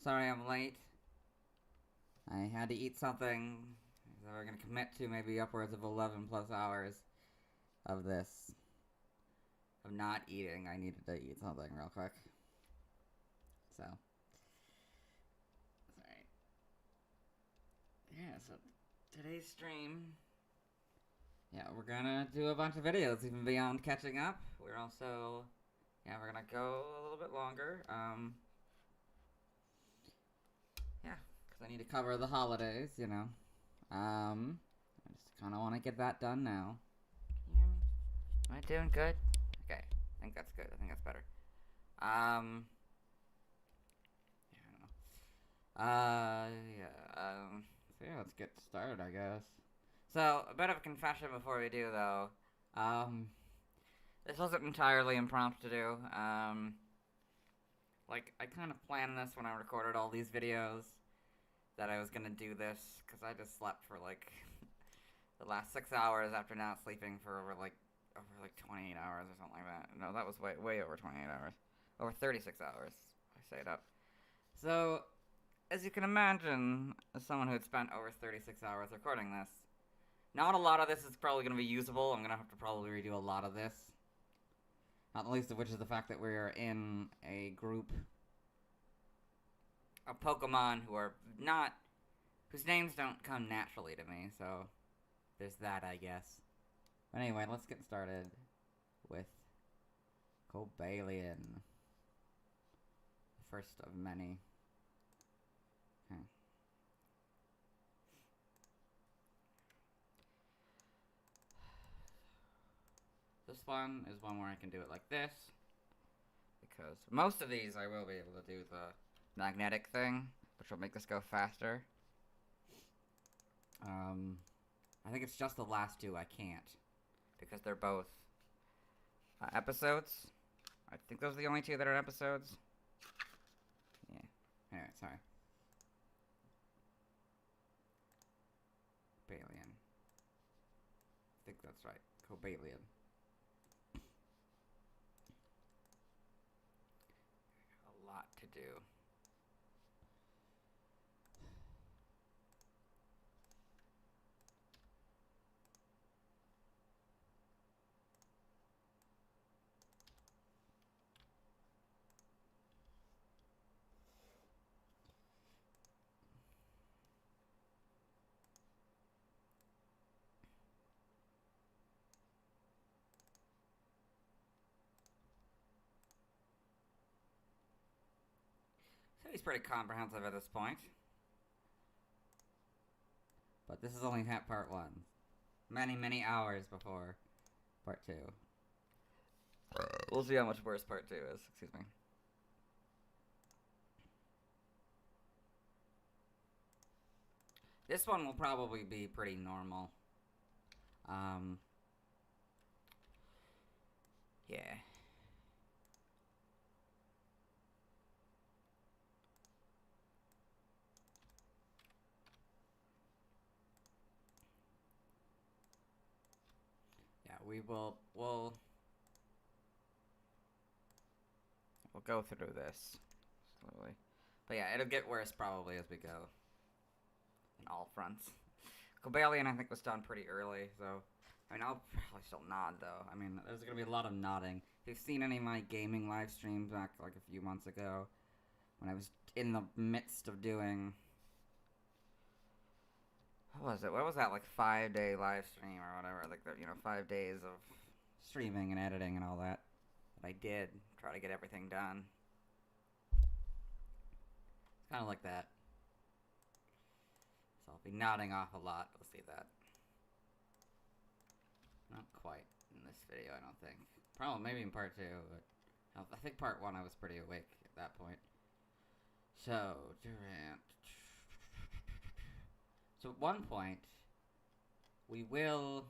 sorry I'm late. I had to eat something that we're gonna commit to maybe upwards of 11 plus hours of this. Of not eating. I needed to eat something real quick. So. Sorry. Yeah, so today's stream. Yeah, we're gonna do a bunch of videos even beyond catching up. We're also. Yeah, we're gonna go a little bit longer. Yeah, because I need to cover the holidays, you know. I just kind of want to get that done now. Can you hear me? Am I doing good? Okay, I think that's good. I think that's better. Yeah, I don't know. So yeah, let's get started, I guess. So, a bit of a confession before we do, though. This wasn't entirely impromptu to do. Like, I kind of planned this when I recorded all these videos, that I was gonna do this, because I just slept for, like, the last 6 hours after not sleeping for over 28 hours or something like that. No, that was way over 28 hours. Over 36 hours. I say it up. So, as you can imagine, as someone who had spent over 36 hours recording this, not a lot of this is probably going to be usable. I'm going to have to probably redo a lot of this. Not the least of which is the fact that we are in a group of Pokemon who are not... whose names don't come naturally to me, so there's that, I guess. But anyway, let's get started with Cobalion. The first of many. Okay. This one is one where I can do it like this. Because most of these I will be able to do the magnetic thing, which will make this go faster. I think it's just the last two I can't. Because they're both episodes. I think those are the only two that are episodes. Yeah. Anyway, sorry. Cobalion. I think that's right. Cobalion. A lot to do. So he's pretty comprehensive at this point. But this is only part one. Many hours before part two. We'll see how much worse part two is. Excuse me. This one will probably be pretty normal. Yeah. Yeah, we'll go through this slowly. But yeah, it'll get worse probably as we go. In all fronts. Cobalion, I think, was done pretty early, so... I mean, I'll probably still nod, though. I mean, there's gonna be a lot of nodding. If you've seen any of my gaming live streams back, like, a few months ago, when I was in the midst of doing... What was it? What was that, like, 5-day live stream or whatever? Like, 5 days of streaming and editing and all that. That I did. Try to get everything done. It's kind of like that. So I'll be nodding off a lot. We'll see that. Not quite in this video, I don't think. Probably maybe in part two, but I think part one I was pretty awake at that point. So, Durant. So at one point, we will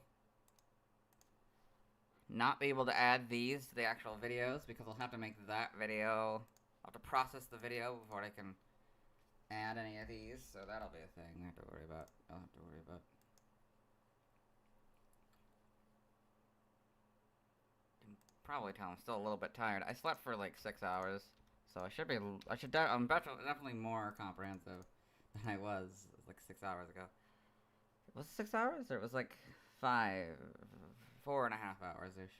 not be able to add these to the actual videos because I'll have to make that video. I'll have to process the video before I can add any of these, so that'll be a thing I have to worry about. I'll have to worry about. You can probably tell I'm still a little bit tired. I slept for like 6 hours, So I'm definitely more comprehensive than I was like 6 hours ago. Was it 6 hours? Or it was like 4.5 hours ish.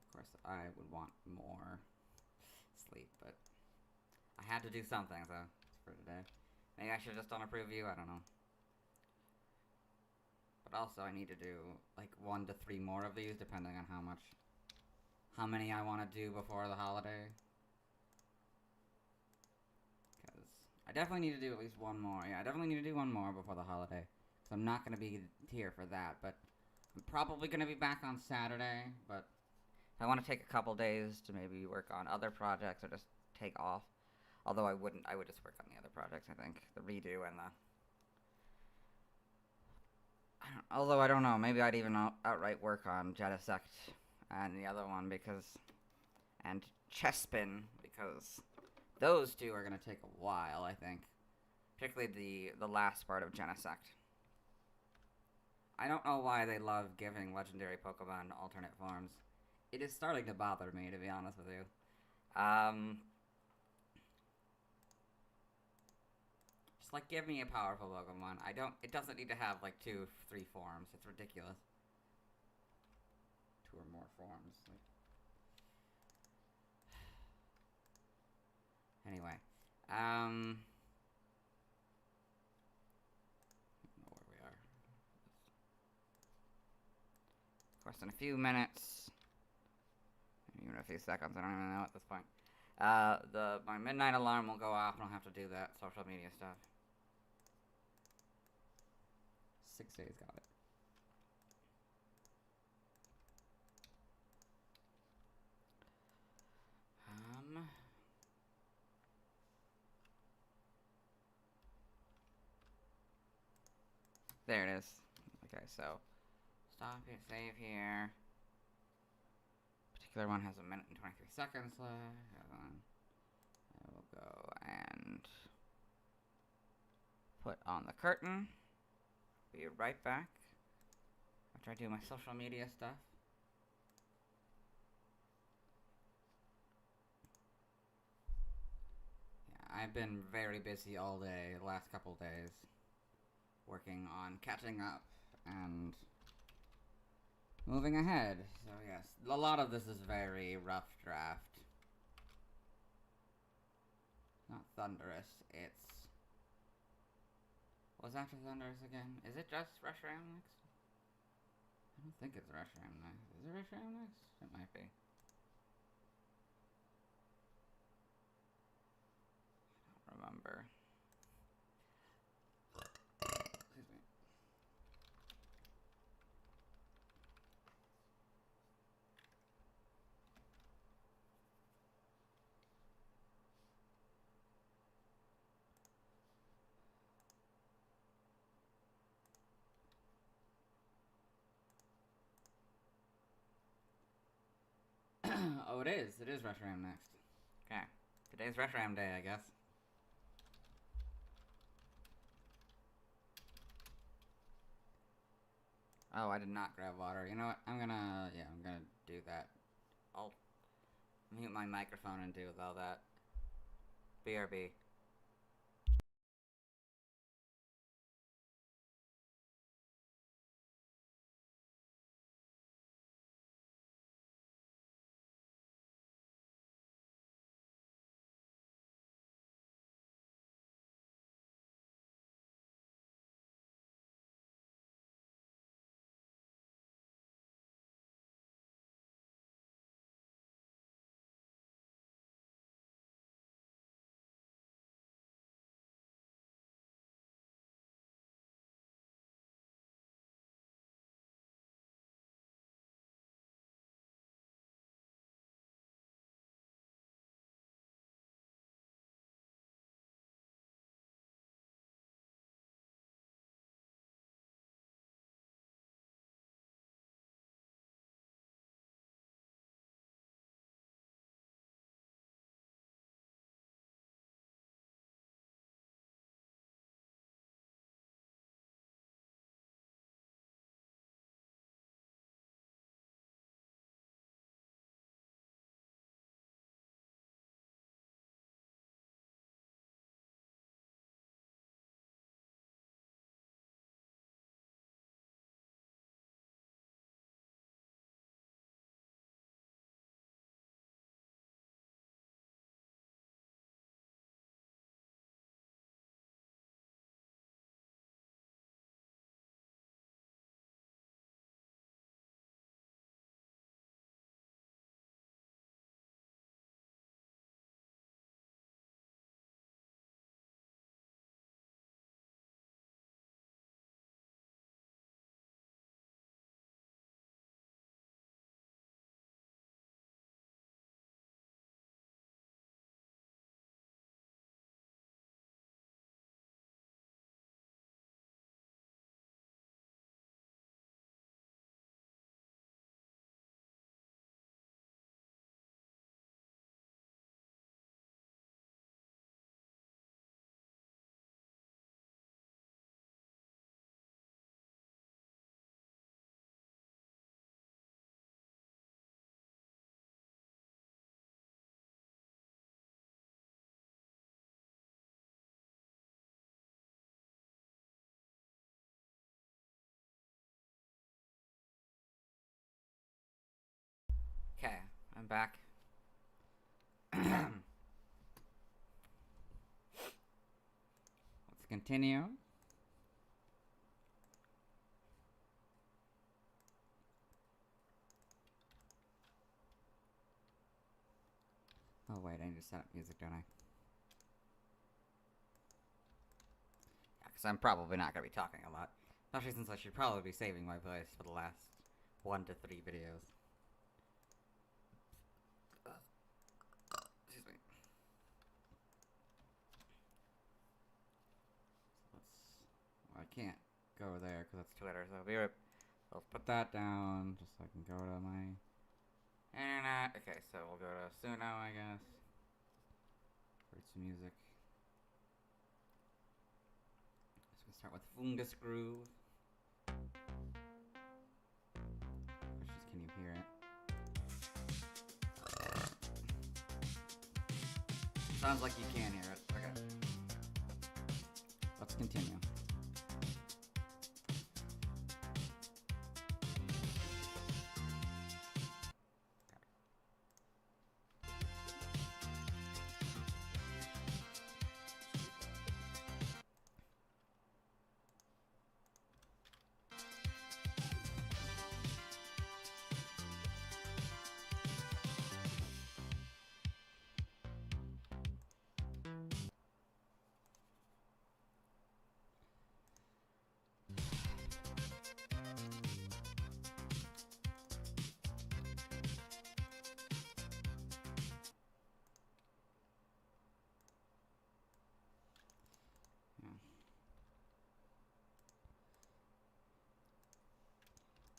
Of course, I would want more sleep, but I had to do something, so for today. Maybe I should have just done a preview, I don't know. But also, I need to do like 1 to 3 more of these, depending on how many I want to do before the holiday. Because I definitely need to do at least one more. Yeah, I definitely need to do one more before the holiday. So I'm not going to be here for that, but I'm probably going to be back on Saturday. But if I want to take a couple days to maybe work on other projects or just take off. Although I would just work on the other projects, I think. The redo and the... Although I don't know, maybe I'd even outright work on Jettisect and the other one and Chespin, because those two are going to take a while, I think. Particularly the last part of Genesect. I don't know why they love giving legendary Pokemon alternate forms. It is starting to bother me, to be honest with you. Just like, give me a powerful Pokemon. It doesn't need to have like 2, 3 forms. It's ridiculous. 2 or more forms. Anyway, I don't know where we are. Of course, in a few minutes, even a few seconds, I don't even know at this point. My midnight alarm will go off, and I'll have to do that social media stuff. 6 days, got it. There it is. Okay, so stop it, save here. Particular one has 1 minute and 23 seconds left. I will go and put on the curtain. Be right back after I do my social media stuff. Yeah, I've been very busy all day, the last couple days, working on catching up and moving ahead. So yes, a lot of this is very rough draft. Not Thundurus, it's... What's after Thundurus again? Is it just Reshiram next? I don't think it's Reshiram next. Is it Reshiram next? It might be. I don't remember. Excuse me. Oh, it is. It is Reshiram next. Okay. Today's Reshiram day, I guess. Oh, I did not grab water. You know what? I'm gonna do that. I'll mute my microphone and do all that. BRB. I'm back. Let's continue. Oh wait, I need to set up music, don't I? Yeah, because I'm probably not going to be talking a lot. Especially since I should probably be saving my voice for the last 1 to 3 videos. Excuse me. Well, I can't go there because that's Twitter, so I'll put that down just so I can go to my internet. Okay, so we'll go to Suno, I guess. Write some music. So we'll start with Fungus Groove. Can you hear it? Sounds like you can hear it. Okay. Let's continue.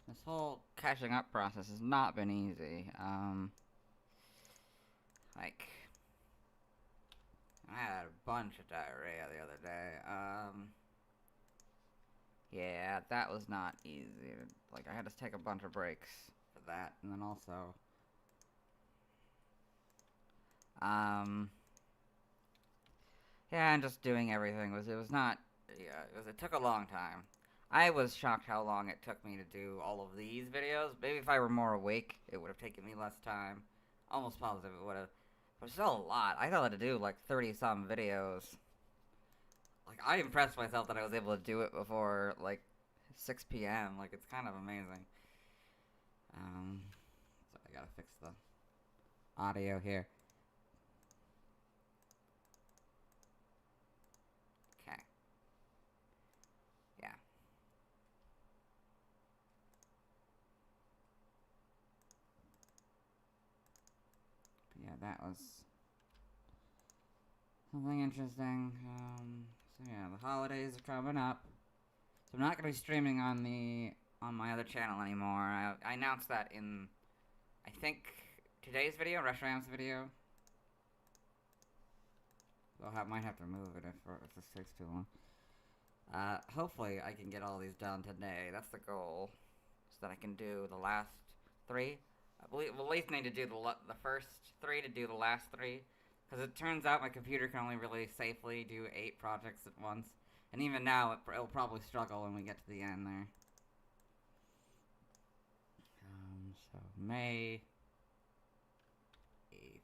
This whole catching up process has not been easy. Like, I had a bunch of diarrhea the other day. Yeah, that was not easy. Like, I had to take a bunch of breaks for that, and then also, yeah, and just doing everything it took a long time. I was shocked how long it took me to do all of these videos. Maybe if I were more awake, it would have taken me less time. Almost positive it would have. But still a lot. I thought I had to do like 30-some videos. Like, I impressed myself that I was able to do it before like 6 p.m. Like, it's kind of amazing. So I gotta fix the audio here. Okay. Yeah. But yeah, that was something interesting. So yeah, the holidays are coming up. So I'm not gonna be streaming on my other channel anymore. I announced that in, I think, today's video, Reshiram's video. So I might have to move it if this takes too long. Hopefully I can get all these done today. That's the goal, so that I can do the last 3. I believe we'll at least need to do the first 3 to do the last 3. Because it turns out my computer can only really safely do 8 projects at once. And even now, it'll probably struggle when we get to the end there. So, May 8th.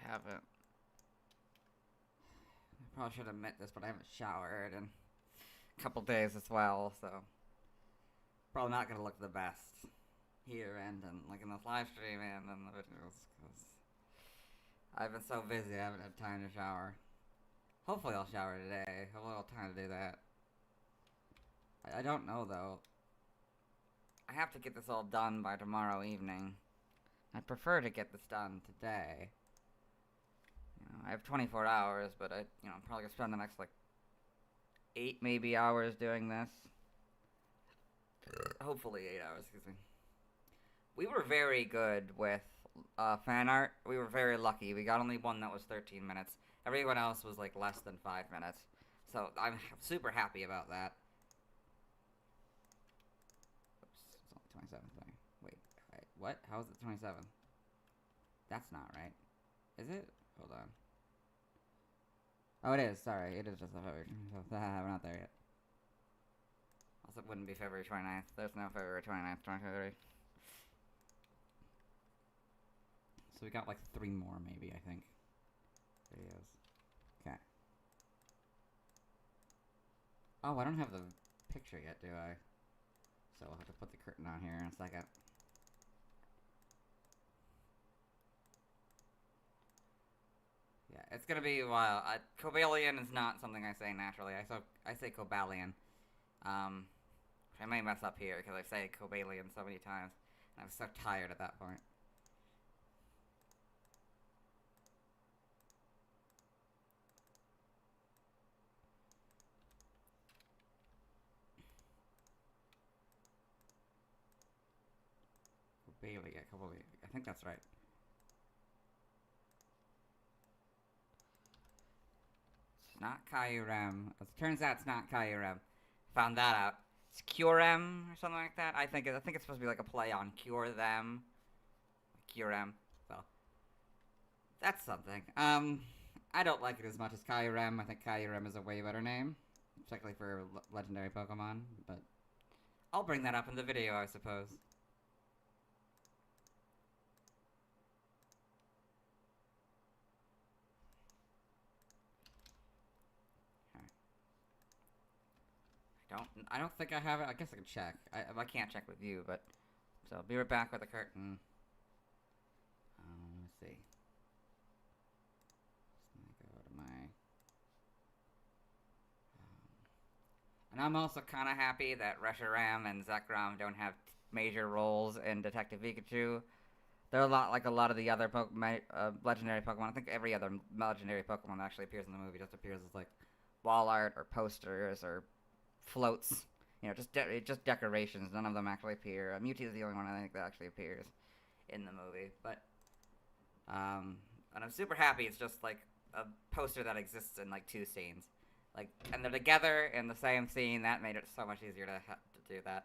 Haven't. I probably should admit this, but I haven't showered in a couple days as well, so probably not gonna look the best here and like in this live stream and in the videos because I've been so busy I haven't had time to shower. Hopefully I'll shower today. Hopefully I'll have time to do that. I don't know though. I have to get this all done by tomorrow evening. I'd prefer to get this done today. I have 24 hours, but I'm probably gonna spend the next like 8 maybe hours doing this. Hopefully 8 hours, excuse me. We were very good with fan art. We were very lucky. We got only one that was 13 minutes. Everyone else was like less than 5 minutes. So I'm super happy about that. 27th day. Wait, what? How is it 27th? That's not right. Is it? Hold on. Oh, it is. Sorry, it is just February. We're not there yet. Also, it wouldn't be February 29th. There's no February 29th, 2023. So we got like 3 more, maybe, I think. Videos. Okay. Oh, I don't have the picture yet, do I? So I'll have to put the curtain on here in a second. Yeah, it's gonna be a while. Cobalion is not something I say naturally. I say Cobalion. I may mess up here because I say Cobalion so many times. And I'm so tired at that point. Cobalion. I think that's right. It's not Kyurem. As it turns out, it's not Kyurem. Found that out. It's Curem or something like that. I think it's supposed to be like a play on Cure Them. Curem. So that's something. I don't like it as much as Kyurem. I think Kyurem is a way better name, particularly for legendary Pokemon. But I'll bring that up in the video, I suppose. I don't think I have it. I guess I can check. I can't check with you, but so I'll be right back with the curtain. Let's see. Just gonna go to my. And I'm also kind of happy that Reshiram and Zekrom don't have major roles in Detective Pikachu. They're a lot like a lot of the other legendary Pokemon. I think every other legendary Pokemon that actually appears in the movie just appears as like wall art or posters or floats, you know, just decorations. None of them actually appear. Mewtwo is the only one I think that actually appears in the movie. But and I'm super happy it's just like a poster that exists in like 2 scenes, like, and they're together in the same scene. That made it so much easier to do that.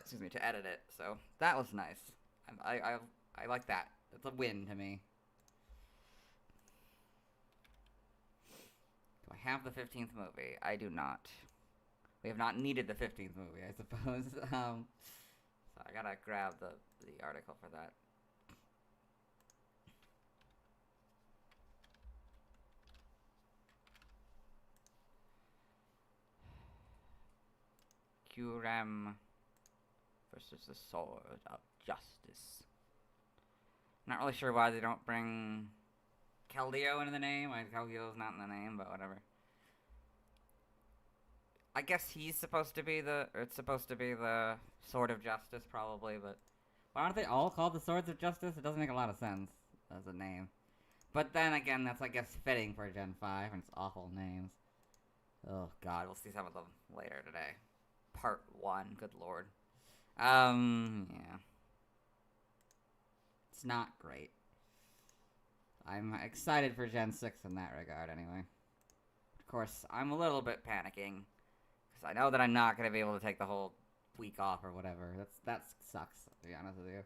Excuse me, to edit it. So that was nice. I like that. It's a win to me. Do I have the 15th movie? I do not. We have not needed the 15th movie, I suppose. So I gotta grab the article for that. Curem versus the Sword of Justice. Not really sure why they don't bring Keldeo into the name. Keldeo's not in the name, but whatever. I guess he's supposed to be it's supposed to be the Sword of Justice, probably, but why aren't they all called the Swords of Justice? It doesn't make a lot of sense as a name. But then again, that's, I guess, fitting for Gen 5, and it's awful names. Oh, God, we'll see some of them later today. Part 1, good lord. Yeah. It's not great. I'm excited for Gen 6 in that regard, anyway. Of course, I'm a little bit panicking. I know that I'm not going to be able to take the whole week off or whatever. That sucks, to be honest with you.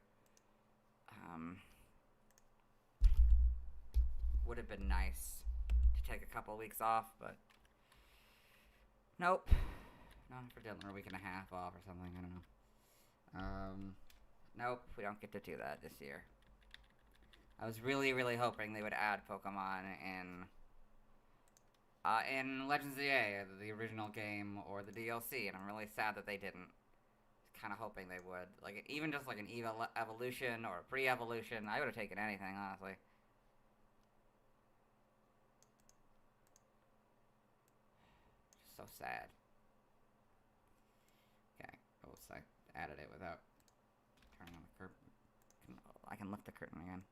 Would have been nice to take a couple weeks off, but nope. Not for Dylan, a week and a half off or something, I don't know. Nope, we don't get to do that this year. I was really, really hoping they would add Pokemon in Legends ZA, the original game, or the DLC, and I'm really sad that they didn't. Kind of hoping they would. Like, even just like an evolution or a pre-evolution, I would have taken anything, honestly. So sad. Okay, oops, I added it without turning on the curtain. I can lift the curtain again.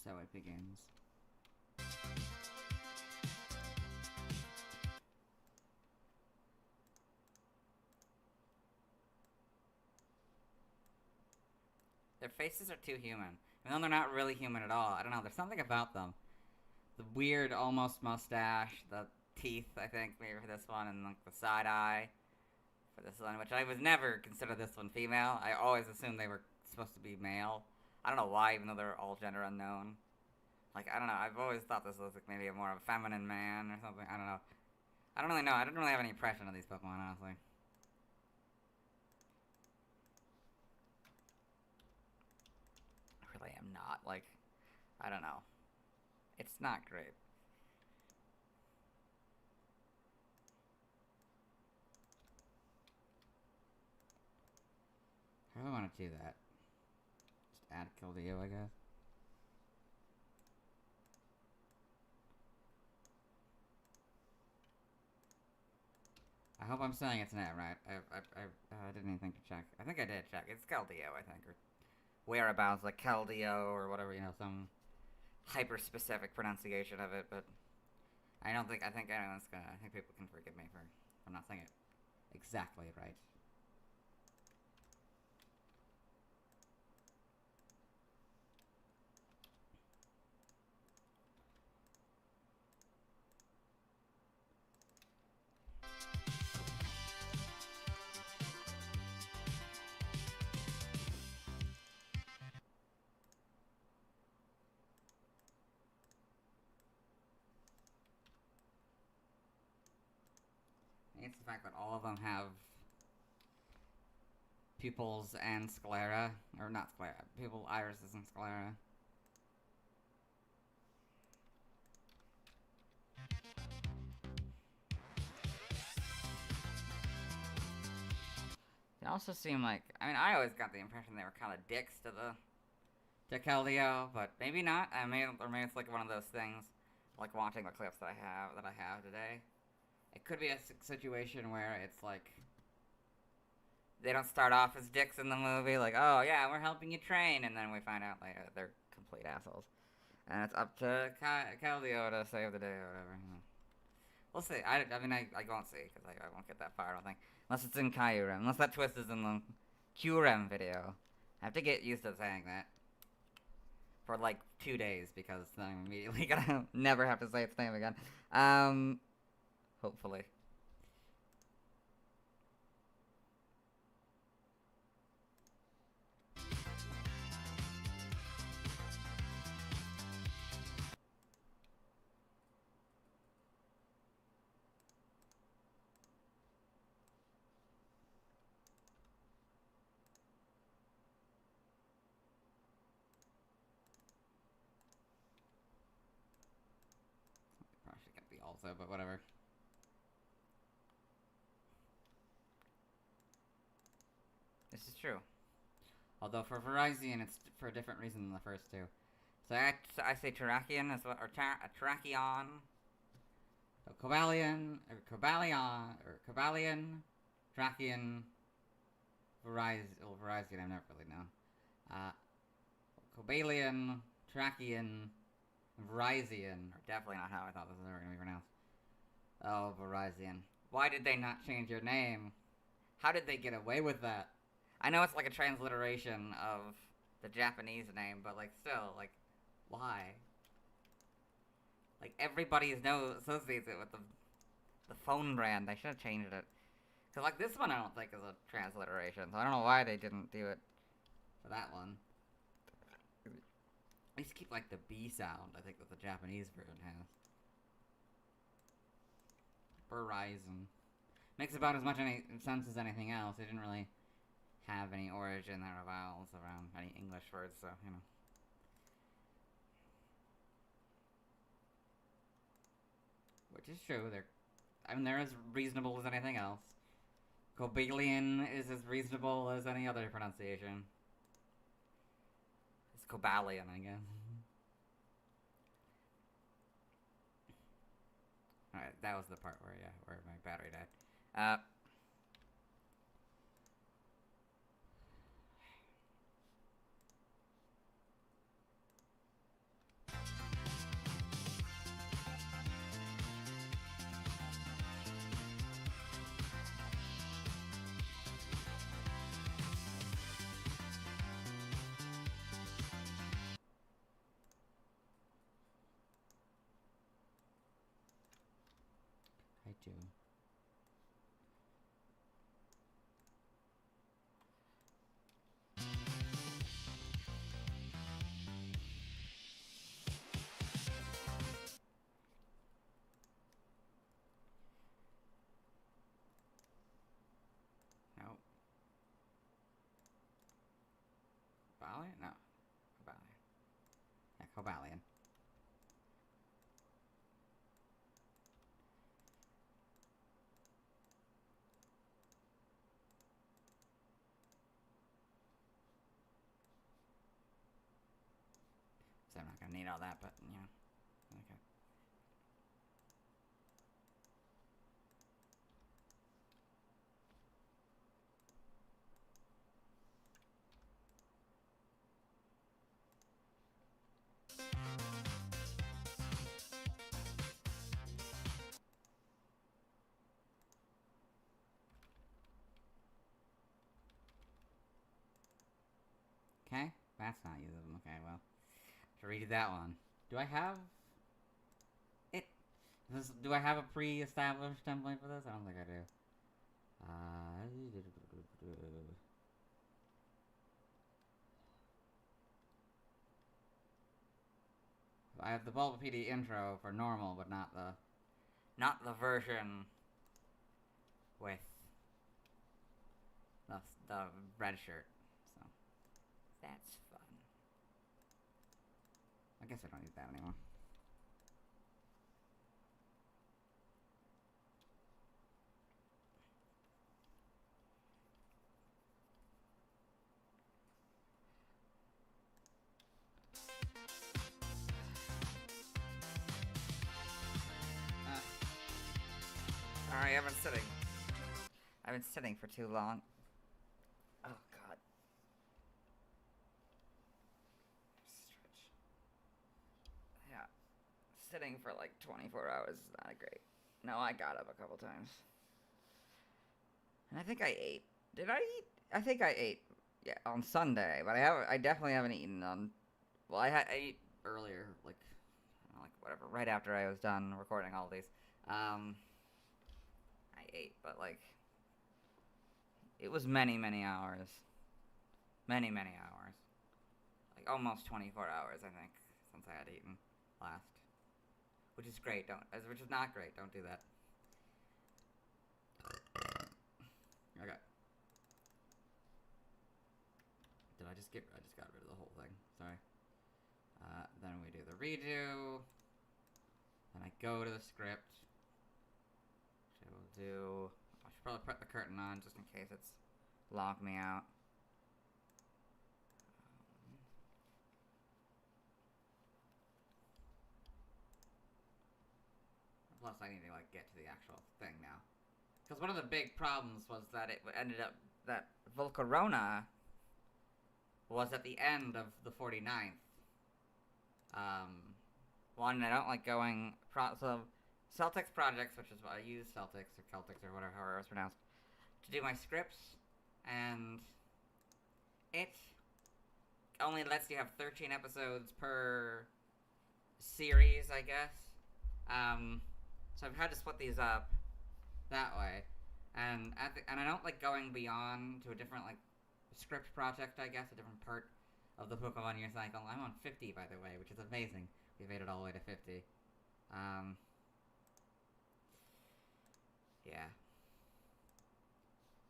So it begins. Their faces are too human. Even though they're not really human at all. I don't know, there's something about them. The weird, almost mustache, the teeth, I think, maybe for this one, and like the side eye for this one, which I was never considered this one female. I always assumed they were supposed to be male. I don't know why, even though they're all gender unknown. Like, I don't know, I've always thought this was like maybe a more of a feminine man or something. I don't know. I don't really know. I didn't really have any impression of these Pokemon, honestly. I really am not. Like, I don't know. It's not great. How do I want to do that? Just add Keldeo, I guess. I hope I'm saying its name right. I didn't even think to check. I think I did check. It's Keldeo, I think, or whereabouts, like Keldeo or whatever, you know, some hyper-specific pronunciation of it, but I think anyone's gonna, I think people can forgive me for not saying it exactly right. It's the fact that all of them have pupils and sclera, or not sclera, pupil, irises, and sclera. They also seem like, I mean, I always got the impression they were kind of dicks to Keldeo, but maybe not. Or maybe it's like one of those things, like watching the clips that I have today. It could be a situation where it's like they don't start off as dicks in the movie, like, oh yeah, we're helping you train, and then we find out later they're complete assholes, and it's up to Keldeo to save the day or whatever. You know. We'll see. I mean, I won't see because I won't get that far. I don't think unless it's in Kyurem, unless that twist is in the Kyurem video. I have to get used to saying that for like 2 days because then I'm immediately gonna never have to say its name again. Hopefully. Probably should get the also, but whatever. This is true. Although for Virizion, it's for a different reason than the first two. So I say Terrakion as well, or Terrakion. So Cobalion, Terrakion, Virizion, I never really know. Cobalion, Terrakion, Virizion, or definitely not how I thought this was ever going to be pronounced. Oh, Virizion. Why did they not change your name? How did they get away with that? I know it's like a transliteration of the Japanese name, but like still, like, why? Like everybody associates it with the phone brand. They should have changed it. Cause like this one, I don't think is a transliteration, so I don't know why they didn't do it for that one. At least keep like the B sound. I think that the Japanese version has. Verizon makes about as much sense as anything else. They didn't really have any origin or vowels around any English words, so you know. Which is true. They're as reasonable as anything else. Cobalion is as reasonable as any other pronunciation. It's Cobalion, I guess. Alright, that was the part where my battery died. 2. Nope. Cobalion? No. Cobalion. Yeah, Cobalion. So I'm not gonna need all that, but yeah. Okay. Okay, that's not usable. Okay, well, to redo that one. Do I have it? Do I have a pre-established template for this? I don't think I do. I have the Bulbapedia intro for normal, but not the version with the red shirt. So that's fun. I guess I don't need that anymore. Alright, I've been sitting for too long. Oh god. Stretch. Yeah. Sitting for like 24 hours is not great. No, I got up a couple times. And I think I ate. Did I eat? I think I ate. Yeah, on Sunday, but I definitely haven't eaten on. Well, I ate earlier, like whatever, right after I was done recording all these. I ate, but like it was many hours. Many hours. Like almost 24 hours, I think, since I had eaten last. Which is great. Which is not great. Don't do that. Okay. I just got rid of the whole thing. Sorry. Then we do the redo. Then I go to the script. Which I will do. I should probably put the curtain on just in case it's logged me out. Plus, I need to like get to the actual thing now. Because one of the big problems was that it ended up that Volcarona was at the end of the 49th. One, I don't like going... So, Celtics Projects, which is what I use, Celtics or Celtics or whatever, however it's pronounced, to do my scripts, and it only lets you have 13 episodes per series, I guess. So I've had to split these up that way, and I don't like going beyond to a different like script project, I guess, a different part of the Pokemon year cycle. I'm on 50, by the way, which is amazing. We've made it all the way to 50. Yeah.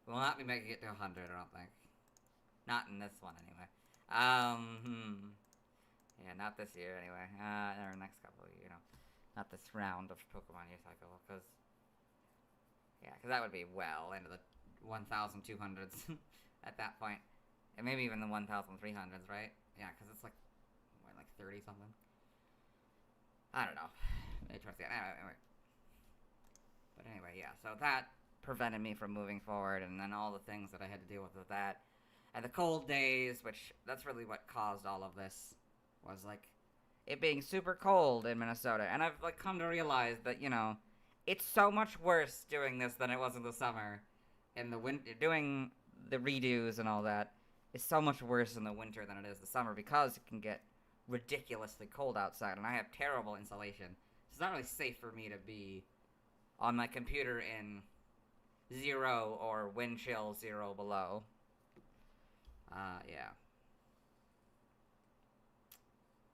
We'll not be making it to 100, I don't think. Not in this one, anyway. Yeah, not this year, anyway. Or next couple, you know. Not this round of Pokemon year cycle, because... Yeah, because that would be well into the 1,200s at that point. And maybe even the 1,300s, right? Yeah, because it's like, what, like 30-something? I don't know. Maybe towards the end. Anyway. But anyway, yeah, so that prevented me from moving forward, and then all the things that I had to deal with that. And the cold days, which, that's really what caused all of this, was like, it being super cold in Minnesota. And I've like come to realize that, you know, it's so much worse doing this than it was in the summer. In the winter, doing the redos and all that is so much worse in the winter than it is the summer because it can get ridiculously cold outside, and I have terrible insulation. So it's not really safe for me to be on my computer in 0 or wind chill 0 below. Yeah.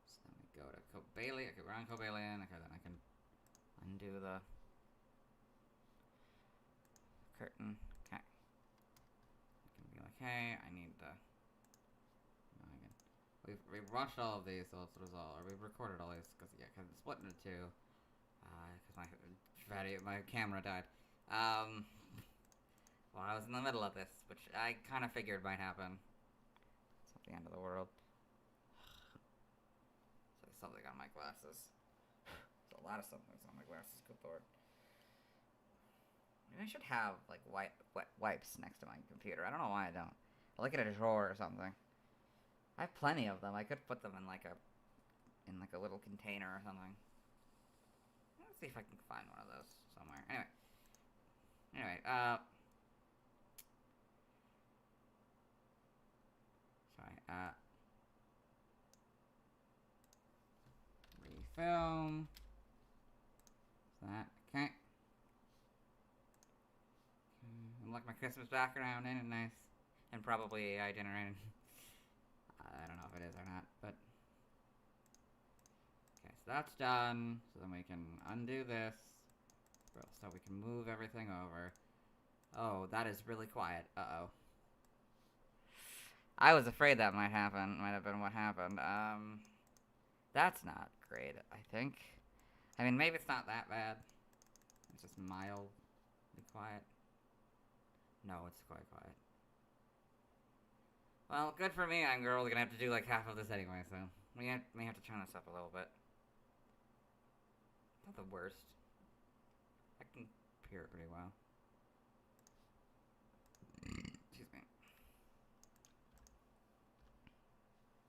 So let me go to Cobalion. Okay, we're on Cobalion. Okay, then I can undo the curtain. Okay. I can be like, hey, I need the... We've watched all of these, so let's resolve. Or we've recorded all these, because, yeah, because it's split into two. Because my camera died. Well, I was in the middle of this, which I kind of figured might happen. It's not the end of the world. So there's something on my glasses. There's a lot of something on my glasses, good lord. Maybe I should have, like, wet wipes next to my computer. I don't know why I don't. I'll look at a drawer or something. I have plenty of them. I could put them in, like, a little container or something. Let's see if I can find one of those somewhere. Anyway, sorry, refilm. That, okay. Look, my Christmas background, ain't it nice? And probably AI generated. I don't know if it is or not, but... Okay, so that's done. So then we can undo this. So we can move everything over. Oh, that is really quiet. Uh-oh. I was afraid that might happen. Might have been what happened. That's not great, I think. I mean, maybe it's not that bad. It's just mildly quiet. No, it's quite quiet. Well, good for me. I'm only gonna have to do like half of this anyway, so we may have to turn this up a little bit. Not the worst. I can hear it pretty well. Excuse me.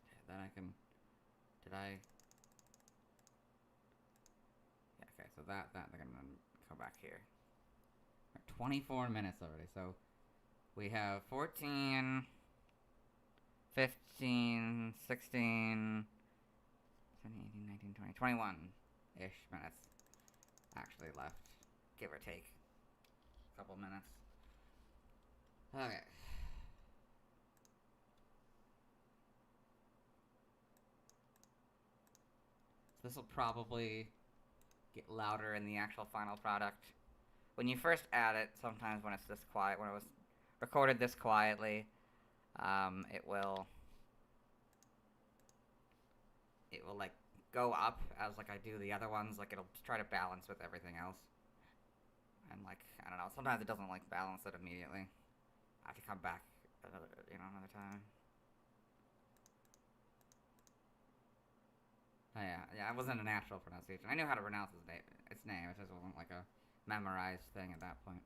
Okay, then I can. Did I? Yeah. Okay. So that they're gonna go back here. 24 minutes already. So we have 14. 15, 16, 17, 18, 19, 20, 21-ish minutes actually left, give or take a couple minutes. Okay. So this will probably get louder in the actual final product. When you first add it, sometimes when it's this quiet, when it was recorded this quietly, it will like go up as like I do the other ones, like it'll try to balance with everything else. And like, I don't know, sometimes it doesn't like balance it immediately. I have to come back another time. Oh yeah, it wasn't a natural pronunciation. I knew how to pronounce its name, it just wasn't like a memorized thing at that point.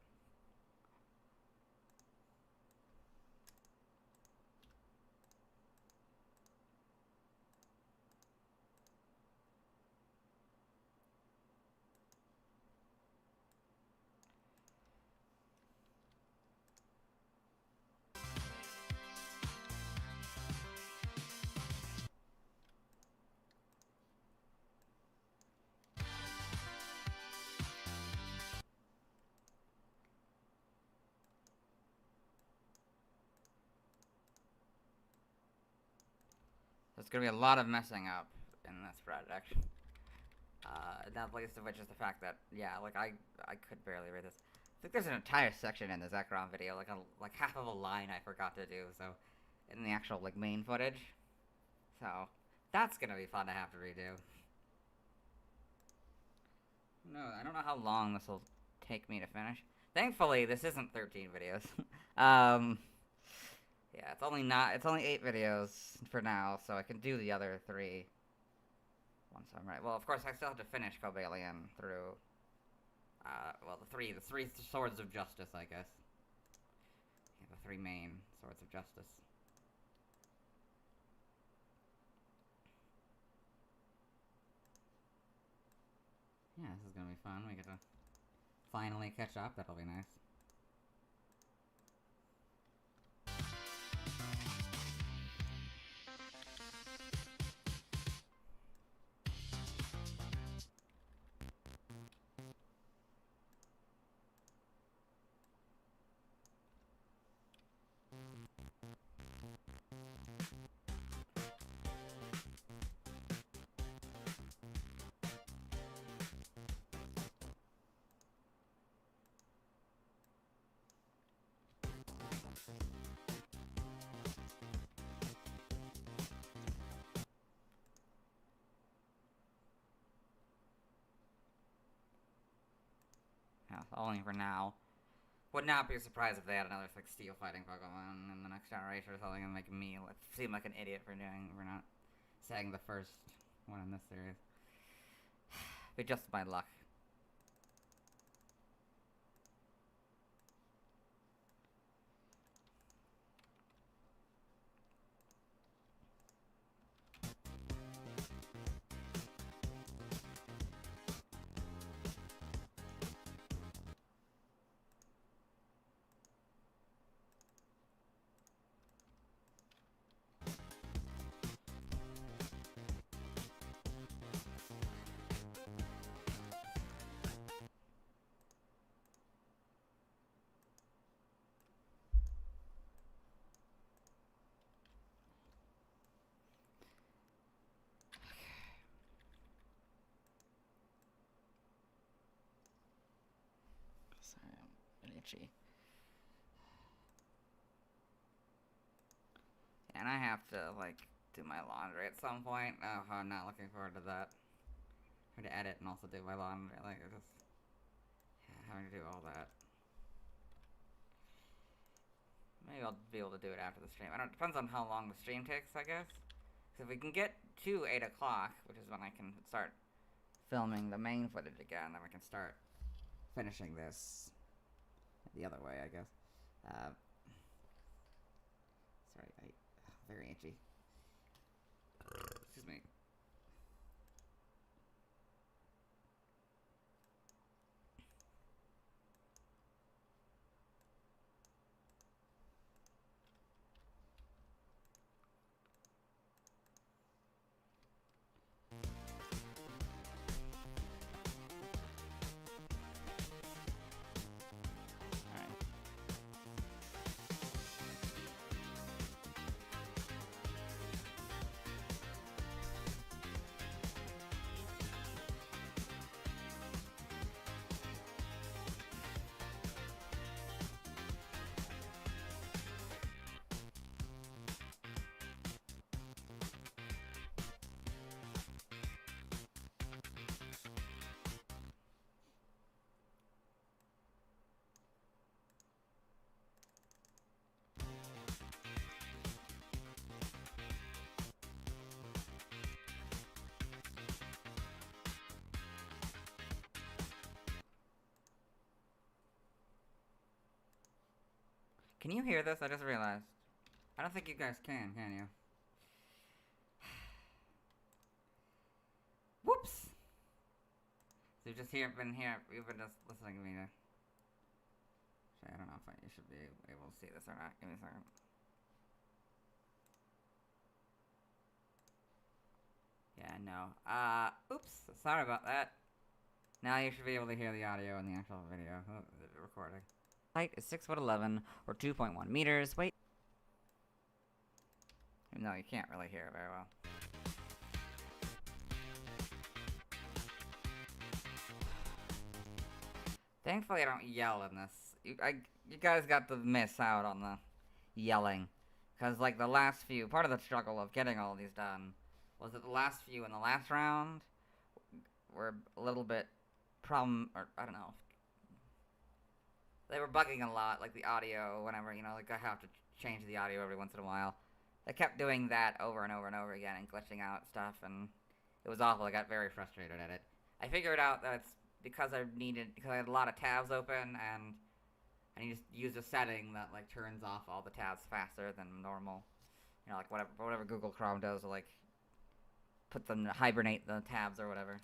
There's gonna be a lot of messing up in this project. Not least of which is the fact that, yeah, like I could barely read this. I think there's an entire section in the Zekrom video, like half of a line I forgot to do, so, in the actual, like, main footage. So, that's gonna be fun to have to redo. No, I don't know how long this will take me to finish. Thankfully, this isn't 13 videos. Yeah, it's only 8 videos for now, so I can do the other 3 once I'm ready. Well, of course, I still have to finish Cobalion through, well, the three Swords of Justice, I guess. Yeah, the 3 main Swords of Justice. Yeah, this is gonna be fun. We get to finally catch up. That'll be nice. only for now. Would not be surprised if they had another like steel fighting Pokemon in the next generation or something, and make me seem like an idiot for not saying the first one in this series. But just my luck. Sorry, I'm itchy. And I have to, like, do my laundry at some point. Oh, I'm not looking forward to that. Having to edit and also do my laundry. Like, it's just having to do all that. Maybe I'll be able to do it after the stream. I don't. Depends on how long the stream takes, I guess. Because if we can get to 8 o'clock, which is when I can start filming the main footage again, then we can start finishing this the other way, I guess. Sorry, very itchy. Excuse me. Can you hear this? I just realized. I don't think you guys can you? Whoops! So you've just you've been just listening to me to... Actually, I don't know if you should be able to see this or not. Give me a second. Yeah, no. Oops. Sorry about that. Now you should be able to hear the audio in the actual video. The recording. Height is 6'11", or 2.1 meters. Weight. No, you can't really hear it very well. Thankfully, I don't yell in this. You guys got to miss out on the yelling. Because, like, the last few, part of the struggle of getting all these done was that the last few in the last round were a little bit I don't know. They were bugging a lot, like the audio, whenever, like I have to change the audio every once in a while. They kept doing that over and over and over again and glitching out stuff, and it was awful. I got very frustrated at it. I figured out that it's because I had a lot of tabs open, and I need to use a setting that, like, turns off all the tabs faster than normal. Like whatever Google Chrome does to, like, hibernate the tabs or whatever.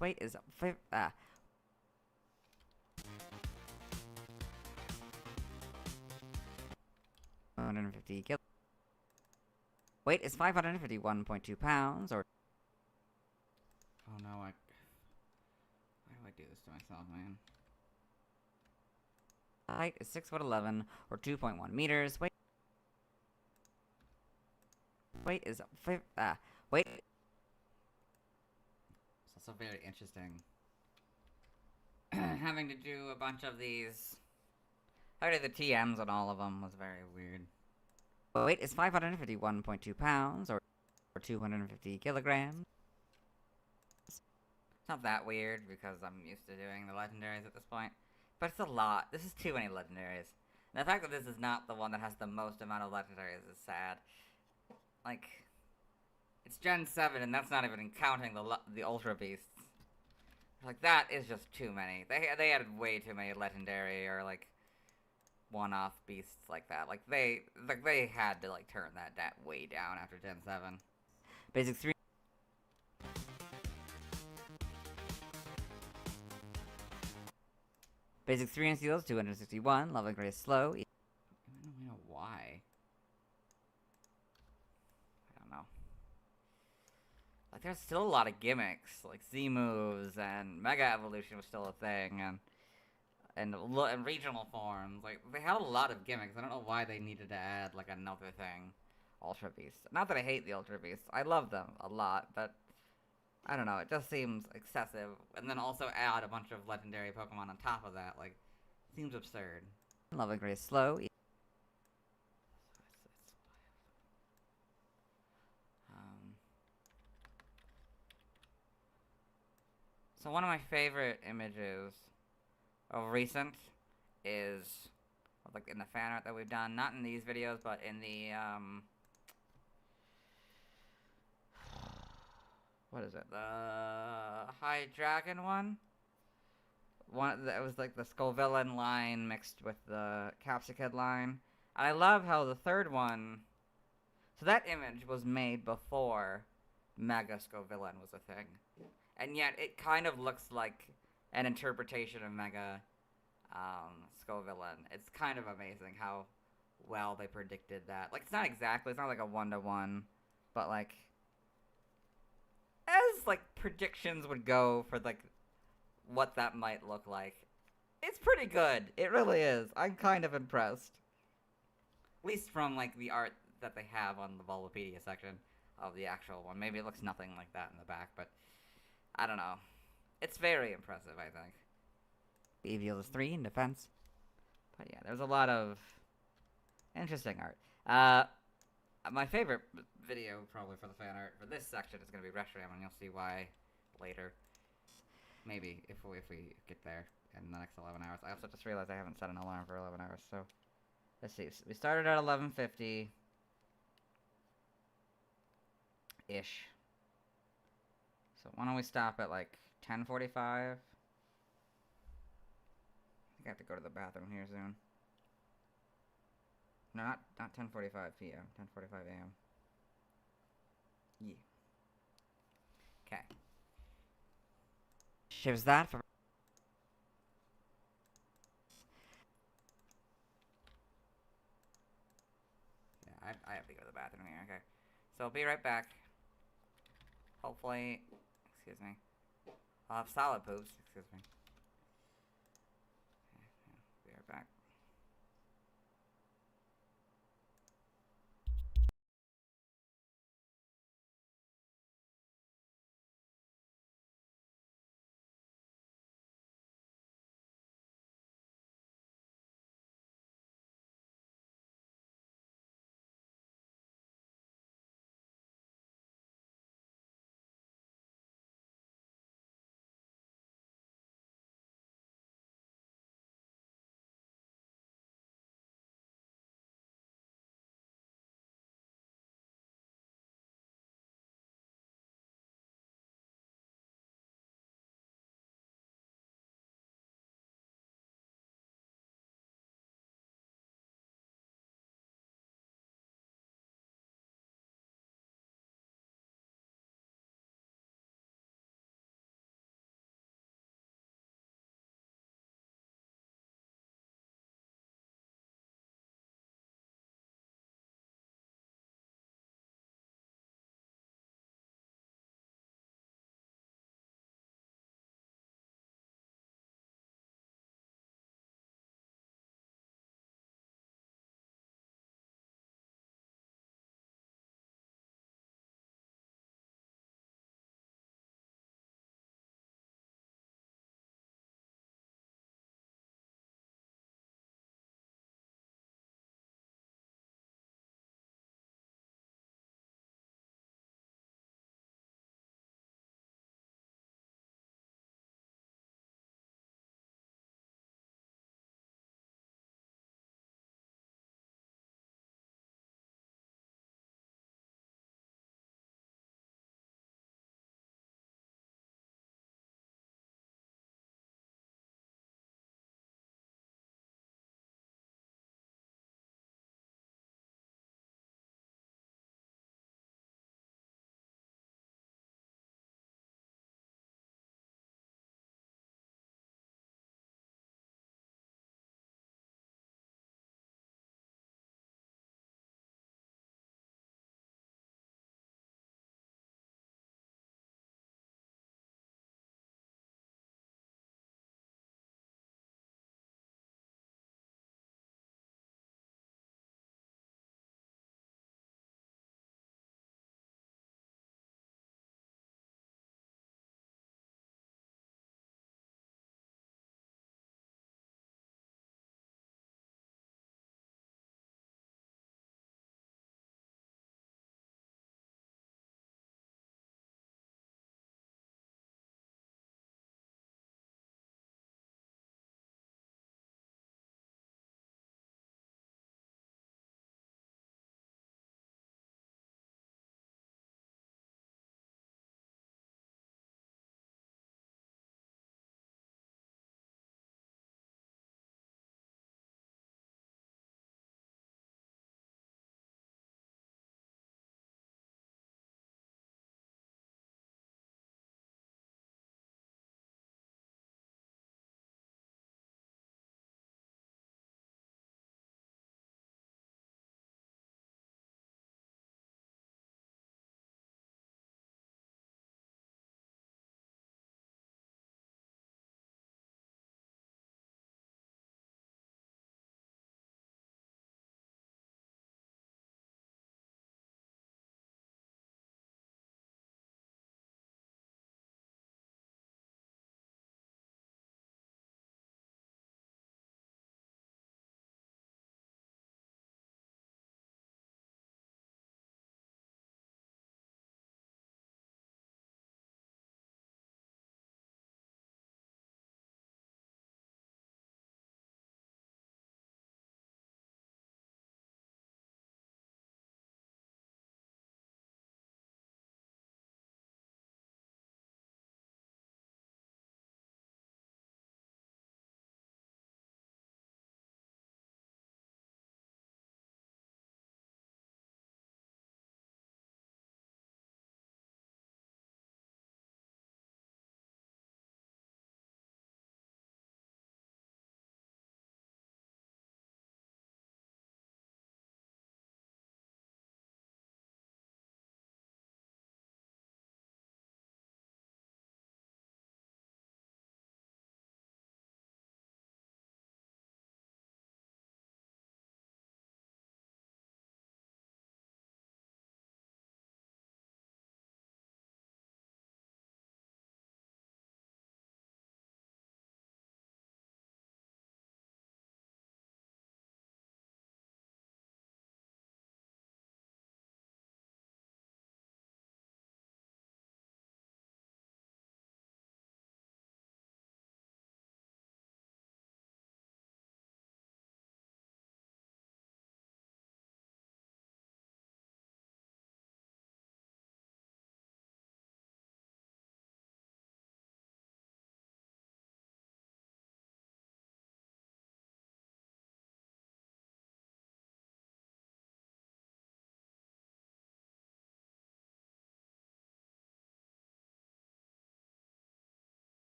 Weight is 150 kilo. Weight is 551.2 pounds, or... Oh no, why do I do this to myself, man? Height is 6'11", or 2.1 meters. Weight is weight. It's also very interesting. Having to do a bunch of these. How to do the TMs on all of them was very weird. weight is 551.2 pounds, or 250 kilograms. It's not that weird, because I'm used to doing the legendaries at this point. But it's a lot. This is too many legendaries. And the fact that this is not the one that has the most amount of legendaries is sad. Like, it's Gen 7, and that's not even counting the Ultra Beasts. Like, that is just too many. They added way too many legendary or, like, one-off beasts like that. Like, they had to, like, turn that way down after Gen 7. Basic 3... Basic 3 and Seals, 261. Level Grace slow. I don't know why. I don't know. Like, there's still a lot of gimmicks. Like, Z moves and Mega Evolution was still a thing. And regional forms. Like, they had a lot of gimmicks. I don't know why they needed to add, like, another thing. Ultra Beasts. Not that I hate the Ultra Beasts. I love them a lot, but I don't know, it just seems excessive. And then also add a bunch of legendary Pokemon on top of that, like, seems absurd. Level Grace slow. So one of my favorite images of recent is, like, in the fan art that we've done, not in these videos, but in the, what is it? The High Dragon one? One that was like the Scovillain line mixed with the Capsicid line. And I love how the third one... So that image was made before Mega Scovillain was a thing. And yet it kind of looks like an interpretation of Mega Scovillain. It's kind of amazing how well they predicted that. Like, it's not exactly, it's not like a one-to-one, but like... as, like, predictions would go for, like, what that might look like, it's pretty good. It really is. I'm kind of impressed. At least from, like, the art that they have on the Bulbapedia section of the actual one. Maybe it looks nothing like that in the back, but I don't know. It's very impressive, I think. Eviel is 3 in defense. But yeah, there's a lot of interesting art. My favorite video, probably, for the fan art for this section is going to be Reshiram, and you'll see why later. Maybe, if we get there in the next 11 hours. I also just realized I haven't set an alarm for 11 hours, so... Let's see. So we started at 11:50. Ish. So why don't we stop at, like, 10:45? I think I have to go to the bathroom here soon. No, not 10:45 p.m. 10:45 a.m. Yeah. Okay. Ships that for... Yeah, I have to go to the bathroom here, okay. So I'll be right back. Hopefully... Excuse me. I'll have solid poops. Excuse me. Okay, yeah, be right back.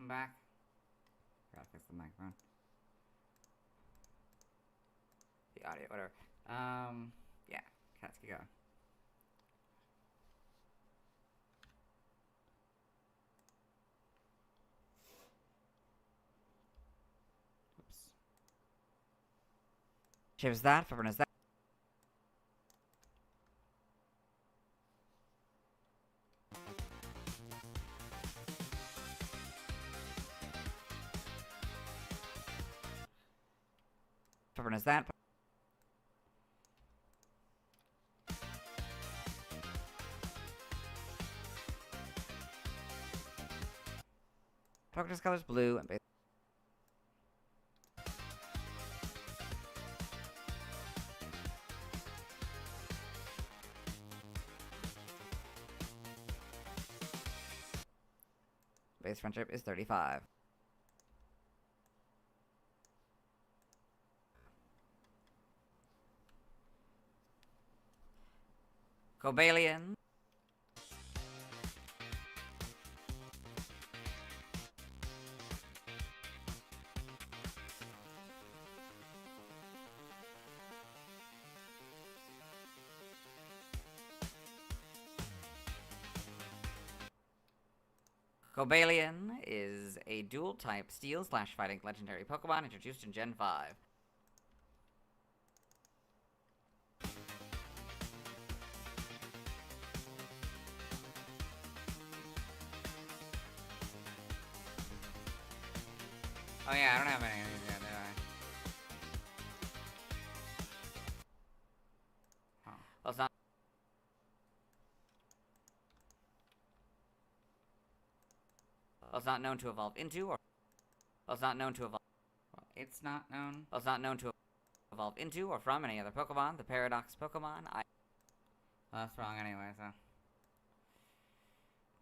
I'm back. Gotta fix the microphone. The audio, whatever. Yeah, let's get going. Oops. Shape is that, footprint is that. Footprint is that. Pokédex colors blue and base. Base friendship is 35. Cobalion. Cobalion is a dual-type steel/fighting legendary Pokemon introduced in Gen 5. Oh yeah, I don't have any of these yet, do I? Oh. Well, it's not. Well, it's not known to evolve into, or. Well, it's not known to evolve. Well, it's not known. Well, it's not known to evolve into or from any other Pokemon. The Paradox Pokemon. Well, that's wrong anyway, so.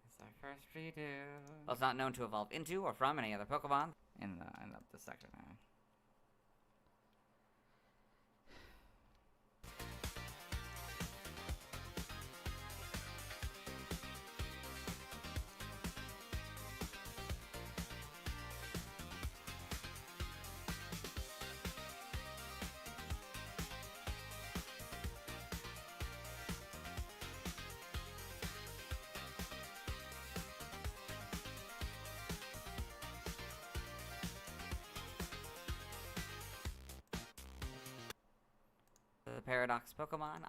It's our first redo. Well, it's not known to evolve into or from any other Pokemon. In the section. The Paradox Pokemon.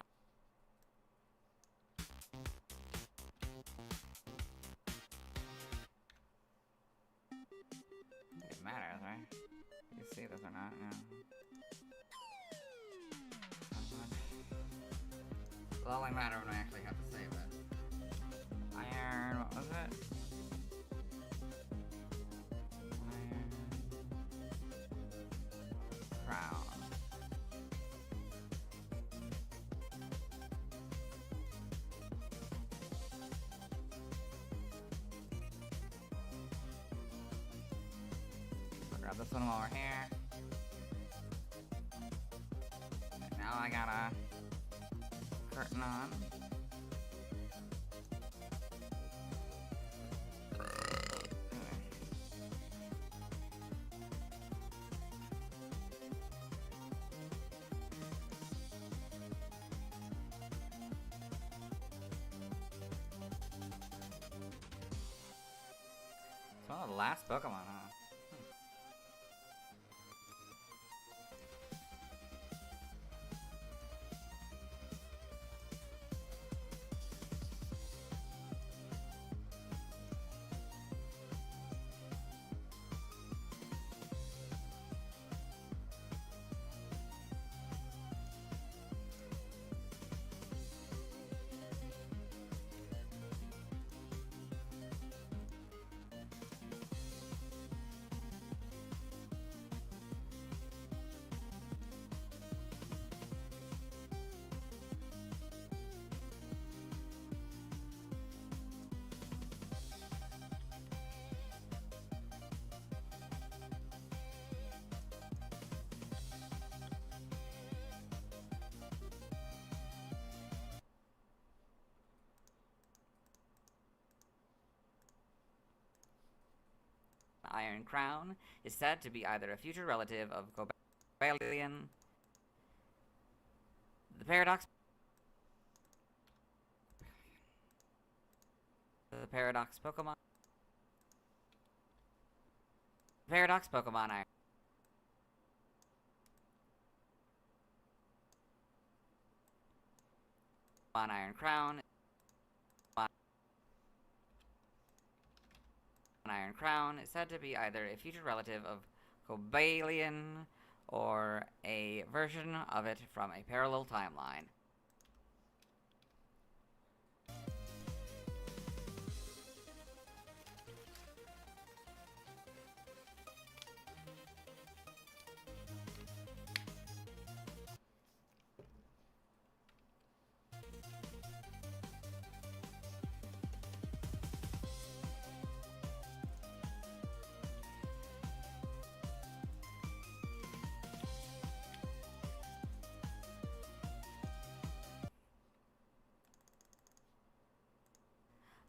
It matters, right? You see this or not? Yeah. It'll only matter when I actually have to save it. Iron, what was it? Iron. Crown. Grab this one while we're here. And now I got a curtain on. It's one of the last Pokemon, huh? Iron Crown is said to be either a future relative of Cobalion. The paradox Pokemon. Paradox Pokemon Iron Crown. Iron Crown is said to be either a future relative of Cobalion or a version of it from a parallel timeline.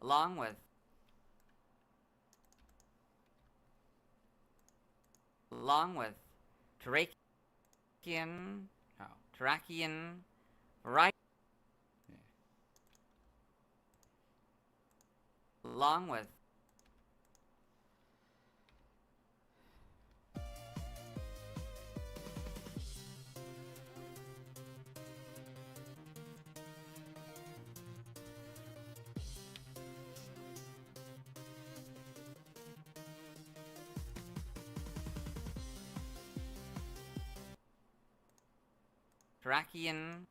Along with Terrakion, right? Yeah. Along with Terrakion,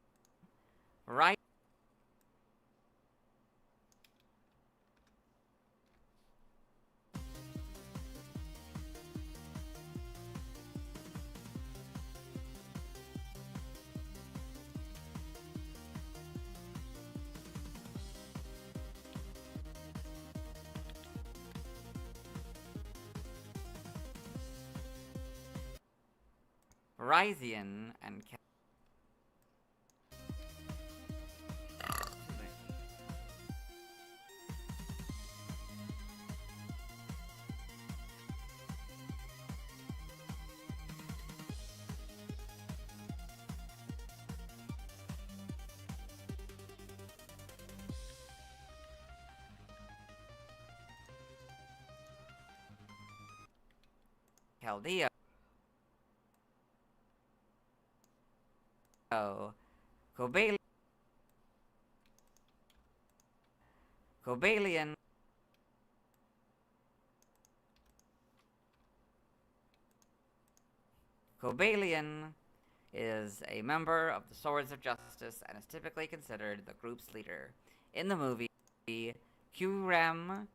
right? Virizion and Caldeo. Cobalion. Cobalion is a member of the Swords of Justice and is typically considered the group's leader. In the movie, Kyurem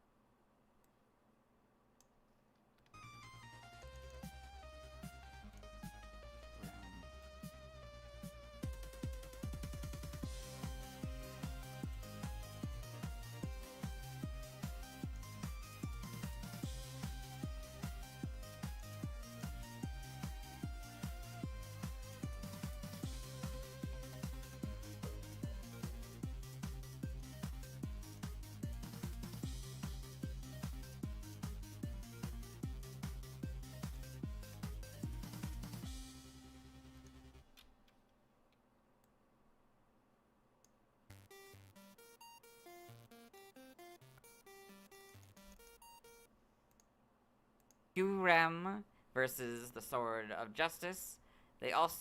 versus the Sword of Justice. They're all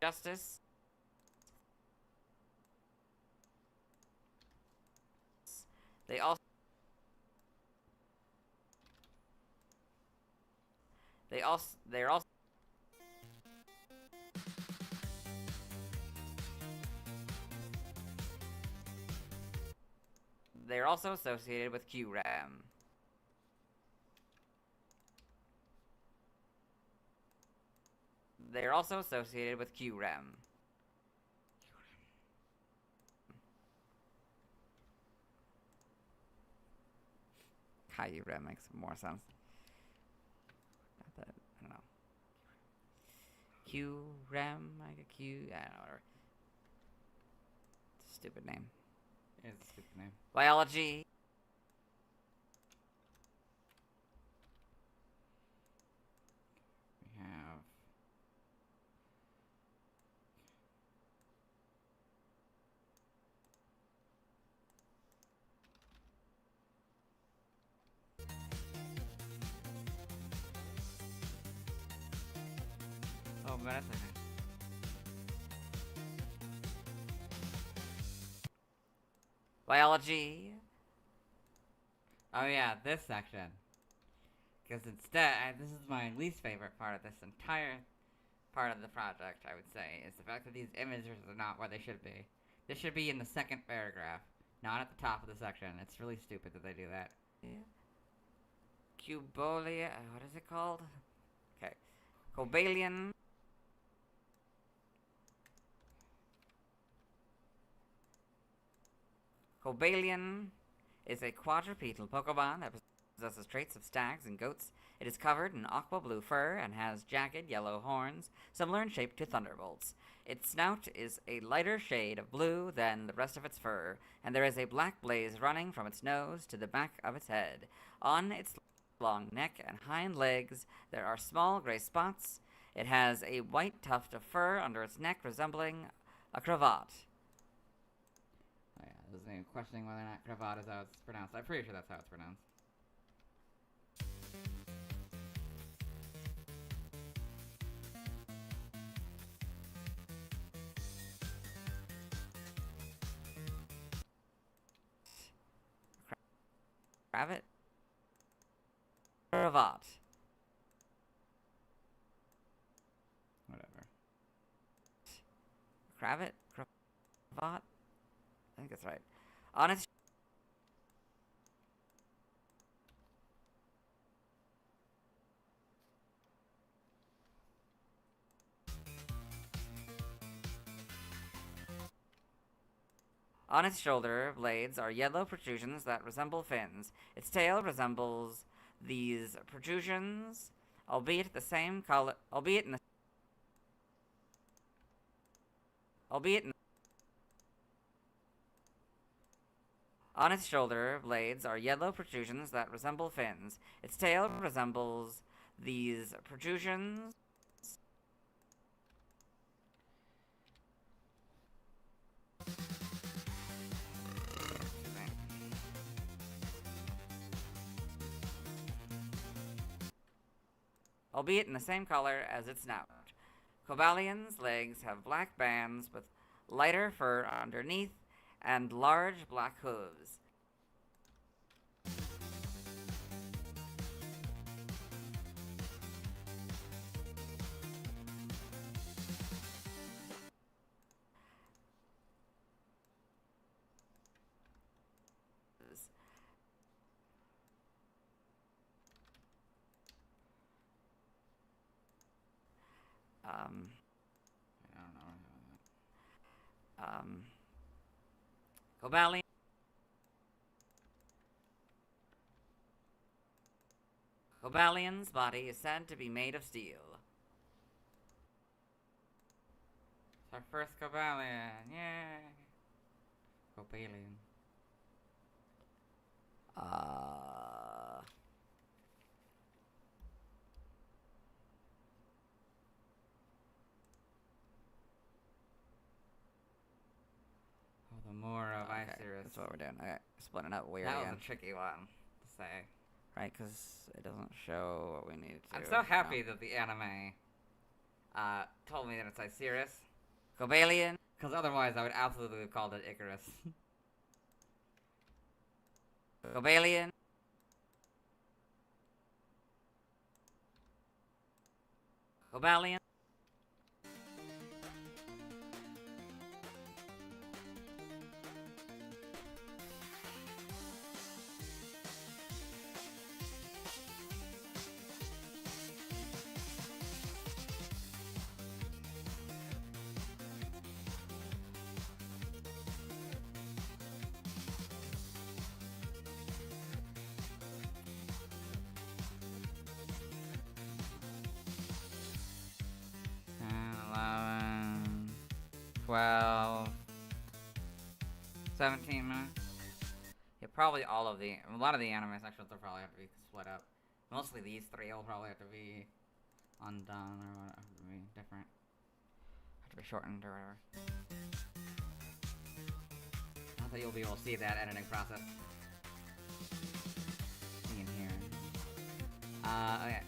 Justice. They're also associated with Kyurem. They're also associated with Kyurem. Kyurem makes more sense. Not that, I don't know. Kyurem, like a Q, I don't know, whatever. It's a stupid name. It's a stupid name. Biology. minutes, I think. Biology. Oh yeah, this section. Because instead, this is my least favorite part of this entire part of the project, I would say, is the fact that these images are not where they should be. This should be in the second paragraph, not at the top of the section. It's really stupid that they do that. Cubolia, what is it called? Okay. Cobalion. Cobalion is a quadrupedal Pokemon that possesses traits of stags and goats. It is covered in aqua blue fur and has jagged yellow horns, similar in shape to thunderbolts. Its snout is a lighter shade of blue than the rest of its fur, and there is a black blaze running from its nose to the back of its head. On its long neck and hind legs, there are small gray spots. It has a white tuft of fur under its neck resembling a cravat. Oh yeah, I was questioning whether or not cravat is how it's pronounced. I'm pretty sure that's how it's pronounced. Cravat? Cravat. Whatever. Cravat? Cravat? I think that's right. On its shoulder blades are yellow protrusions that resemble fins. Its tail resembles these protrusions, albeit the same color, On its shoulder blades are yellow protrusions that resemble fins. Its tail resembles these protrusions. Albeit in the same color as its snout. Cobalion's legs have black bands with lighter fur underneath and large black hooves. I don't know. Cobalion's body is said to be made of steel. It's our first Cobalion, yay! Cobalion. The more of Isurus. That's what we're doing. Okay, splitting up weird again. That was a tricky one to say. Right, because it doesn't show what we need to. I'm so happy that the anime told me that it's Isurus. Cobalion. Because otherwise I would absolutely have called it Icarus. Cobalion. Cobalion. $11, 12, 17 minutes. Yeah, probably all of a lot of the anime sections will probably have to be split up. Mostly these three will probably have to be undone or whatever, have to be different. Have to be shortened or whatever. Not that you'll be able to see that editing process. See in here. Okay.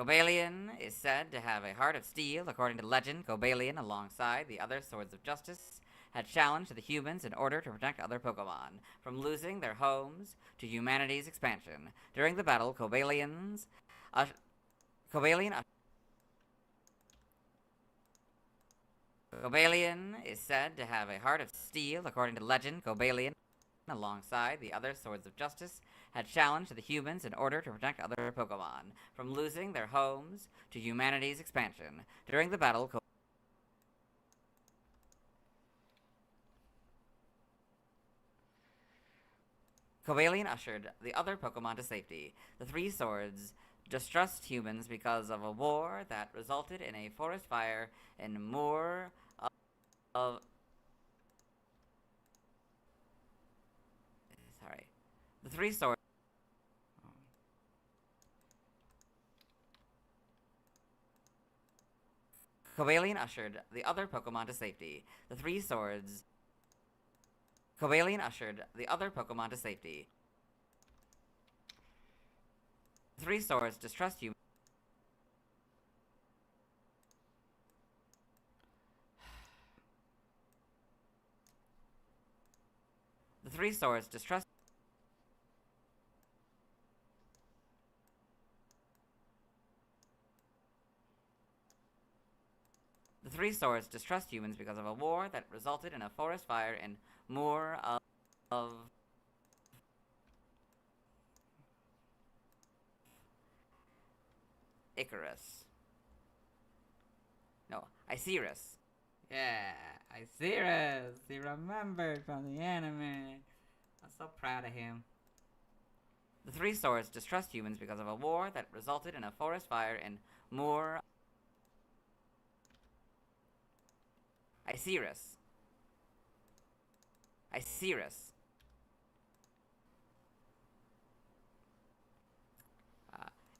Cobalion is said to have a heart of steel. According to legend, Cobalion, alongside the other Swords of Justice, had challenged the humans in order to protect other Pokemon from losing their homes to humanity's expansion. During the battle, Cobalion is said to have a heart of steel. According to legend, Cobalion, alongside the other Swords of Justice, had challenged the humans in order to protect other Pokemon from losing their homes to humanity's expansion. During the battle, Cobalion ushered the other Pokemon to safety. The three swords distrust humans because of a war that resulted in a forest fire and more of... Sorry. The three swords... Cobalion ushered the other Pokemon to safety. The three swords... Cobalion ushered the other Pokemon to safety. The three swords distrust humans. The three swords distrust... The three swords distrust humans because of a war that resulted in a forest fire and more of Icarus. No, Icarus. Yeah, Icarus. He remembered from the anime. I'm so proud of him. The three swords distrust humans because of a war that resulted in a forest fire and more... Icarus. Icarus.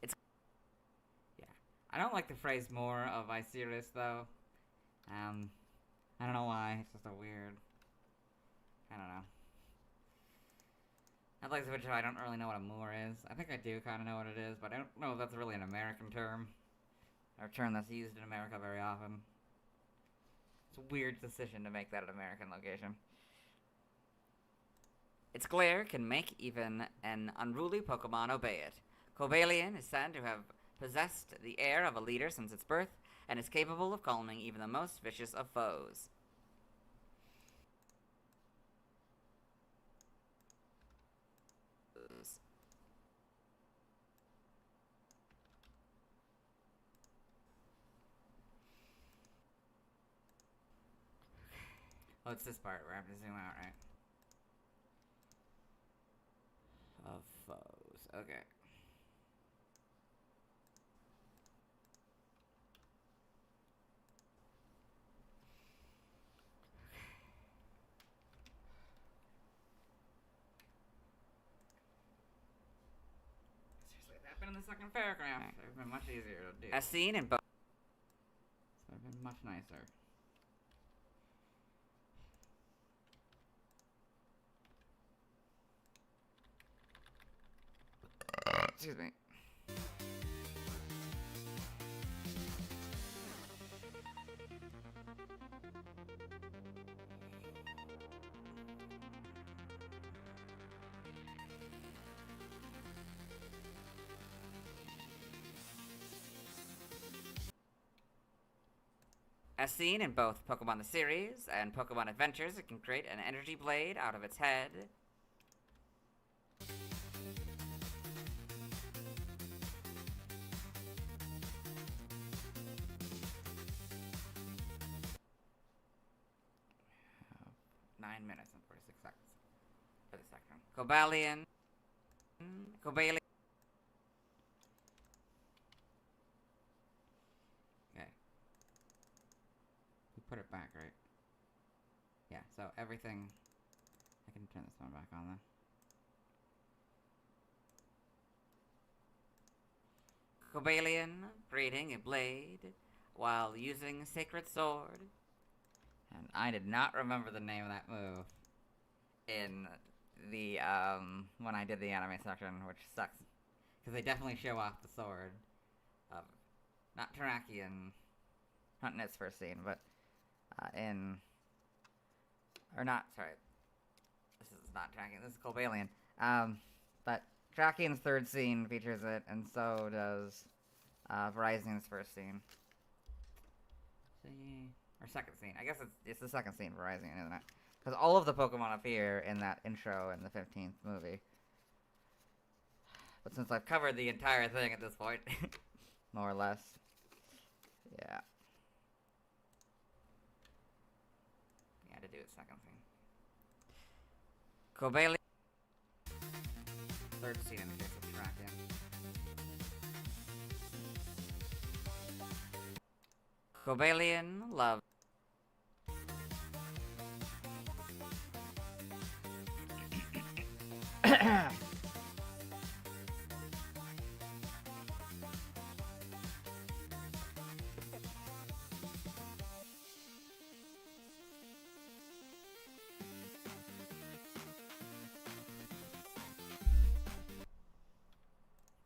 It's... Yeah. I don't like the phrase more of Icarus, though. I don't know why. It's just a weird... I don't know. I'd like to switch. I don't really know what a moor is. I think I do kind of know what it is, but I don't know if that's really an American term. Or a term that's used in America very often. It's a weird decision to make that an American location. Its glare can make even an unruly Pokemon obey it. Cobalion is said to have possessed the air of a leader since its birth, and is capable of calming even the most vicious of foes. Oh, it's this part where I have to zoom out, right? Of foes. Okay. Seriously, if that had been in the second paragraph, it would have been much easier to do. As seen in both. So it would have been much nicer. Excuse me. As seen in both Pokemon the series and Pokemon Adventures, it can create an energy blade out of its head. Nine minutes and 46 seconds for the second. Cobalion. Okay. We put it back, right? Yeah, so everything... I can turn this one back on then. Cobalion creating a blade while using Sacred Sword. And I did not remember the name of that move in the, when I did the anime section, which sucks. Because they definitely show off the sword. of not Terrakion, not in its first scene, but sorry, this is not Terrakion, this is Cobalion. But Terrakion's third scene features it, and so does Verizion's first scene. Or second scene. I guess it's the second scene, Virizion, isn't it? Because all of the Pokemon appear in that intro in the 15th movie. But since I've covered the entire thing at this point, more or less, yeah. Yeah, to do it second scene. Cobalion. Third scene in the case of Terrakion. Cobalion loves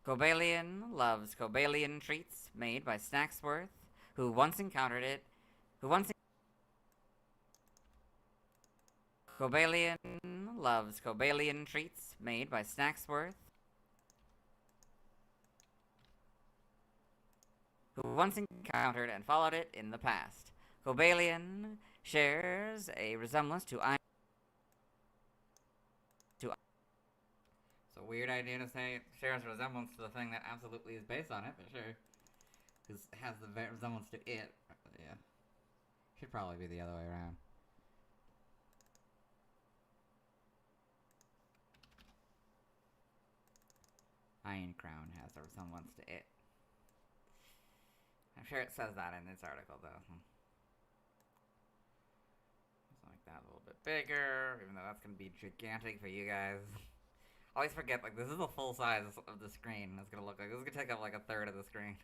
Cobalion loves Cobalion treats made by Snacksworth, who once encountered it. Cobalion loves Cobalion treats made by Snacksworth, who once encountered and followed it in the past. Cobalion shares a resemblance to It's a weird idea to say it shares a resemblance to the thing that absolutely is based on it, but sure. Because it has the resemblance to it. Yeah. Should probably be the other way around. Iron Crown has a resemblance to it. I'm sure it says that in this article, though. Something like that, a little bit bigger, even though that's going to be gigantic for you guys. I always forget, like, this is the full size of the screen. It's going to look like, this is going to take up like a third of the screen.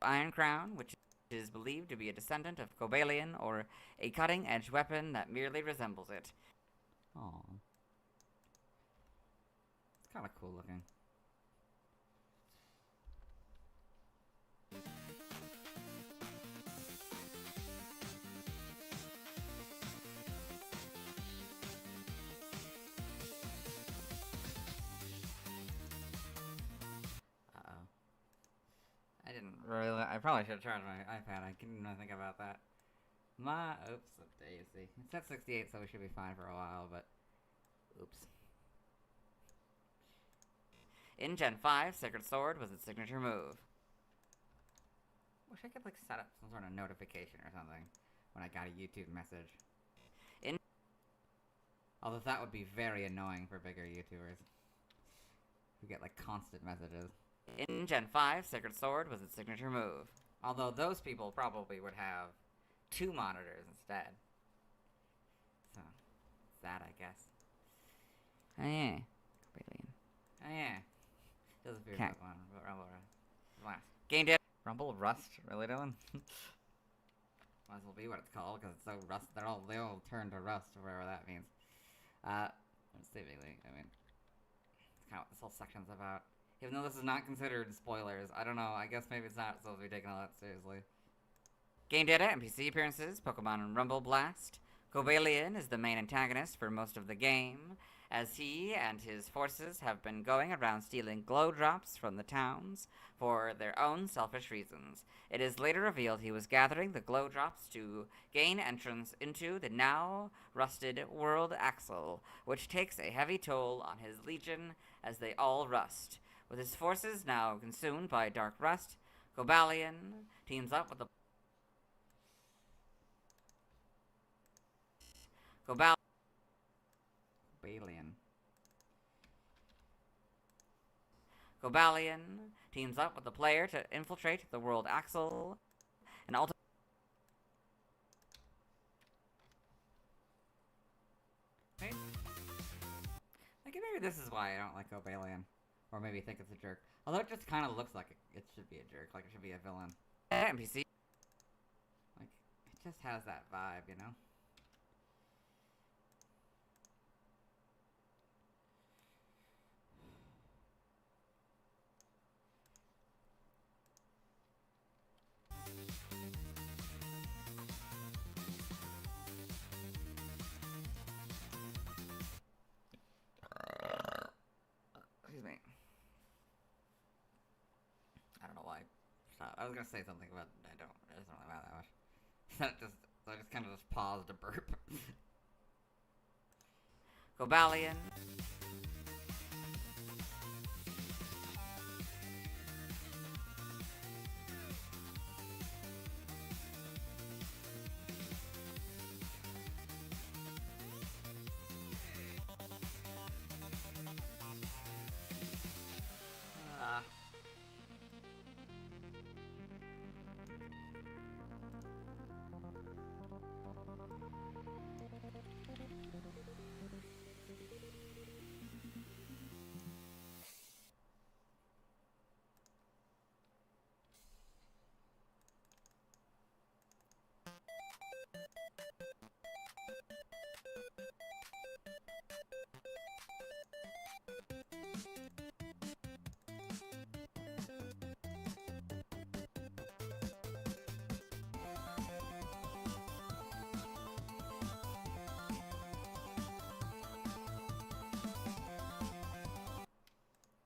Iron Crown, which is believed to be a descendant of Cobalion, or a cutting-edge weapon that merely resembles it. Aww. It's kind of cool looking. I probably should have charged my iPad. I didn't even think about that. Oops, daisy. It's at 68, so we should be fine for a while, but oops. In Gen 5, Sacred Sword was its signature move. Wish I could, like, set up some sort of notification or something when I got a YouTube message. Although that would be very annoying for bigger YouTubers who get, like, constant messages. In Gen 5, Sacred Sword was its signature move. Although those people probably would have 2 monitors instead. So, it's that, I guess. Oh yeah. Brilliant. Oh yeah. Doesn't feel like one. Rumble Rust. Gained it. Rumble Rust? Really, Dylan? Might as well be what it's called, because it's so rust. They all turn to rust, or whatever that means. Specifically, I mean, it's kind of what this whole section's about. Even though this is not considered spoilers, I don't know, I guess maybe it's not supposed to be taken all that seriously. Game data, NPC appearances, Pokemon and Rumble Blast. Cobalion is the main antagonist for most of the game, as he and his forces have been going around stealing glow drops from the towns for their own selfish reasons. It is later revealed he was gathering the glow drops to gain entrance into the now rusted World Axle, which takes a heavy toll on his legion as they all rust. With his forces now consumed by dark rust, Cobalion teams up with the Cobalion teams up with the player to infiltrate the World Axle and ultimately maybe this is why I don't like Cobalion. Or maybe think it's a jerk. Although it just kind of looks like it should be a jerk. Like it should be a villain. NPC. Like, it just has that vibe, you know? I was gonna say something, but I don't. It doesn't really matter that much. I just kind of just paused to burp. Cobalion.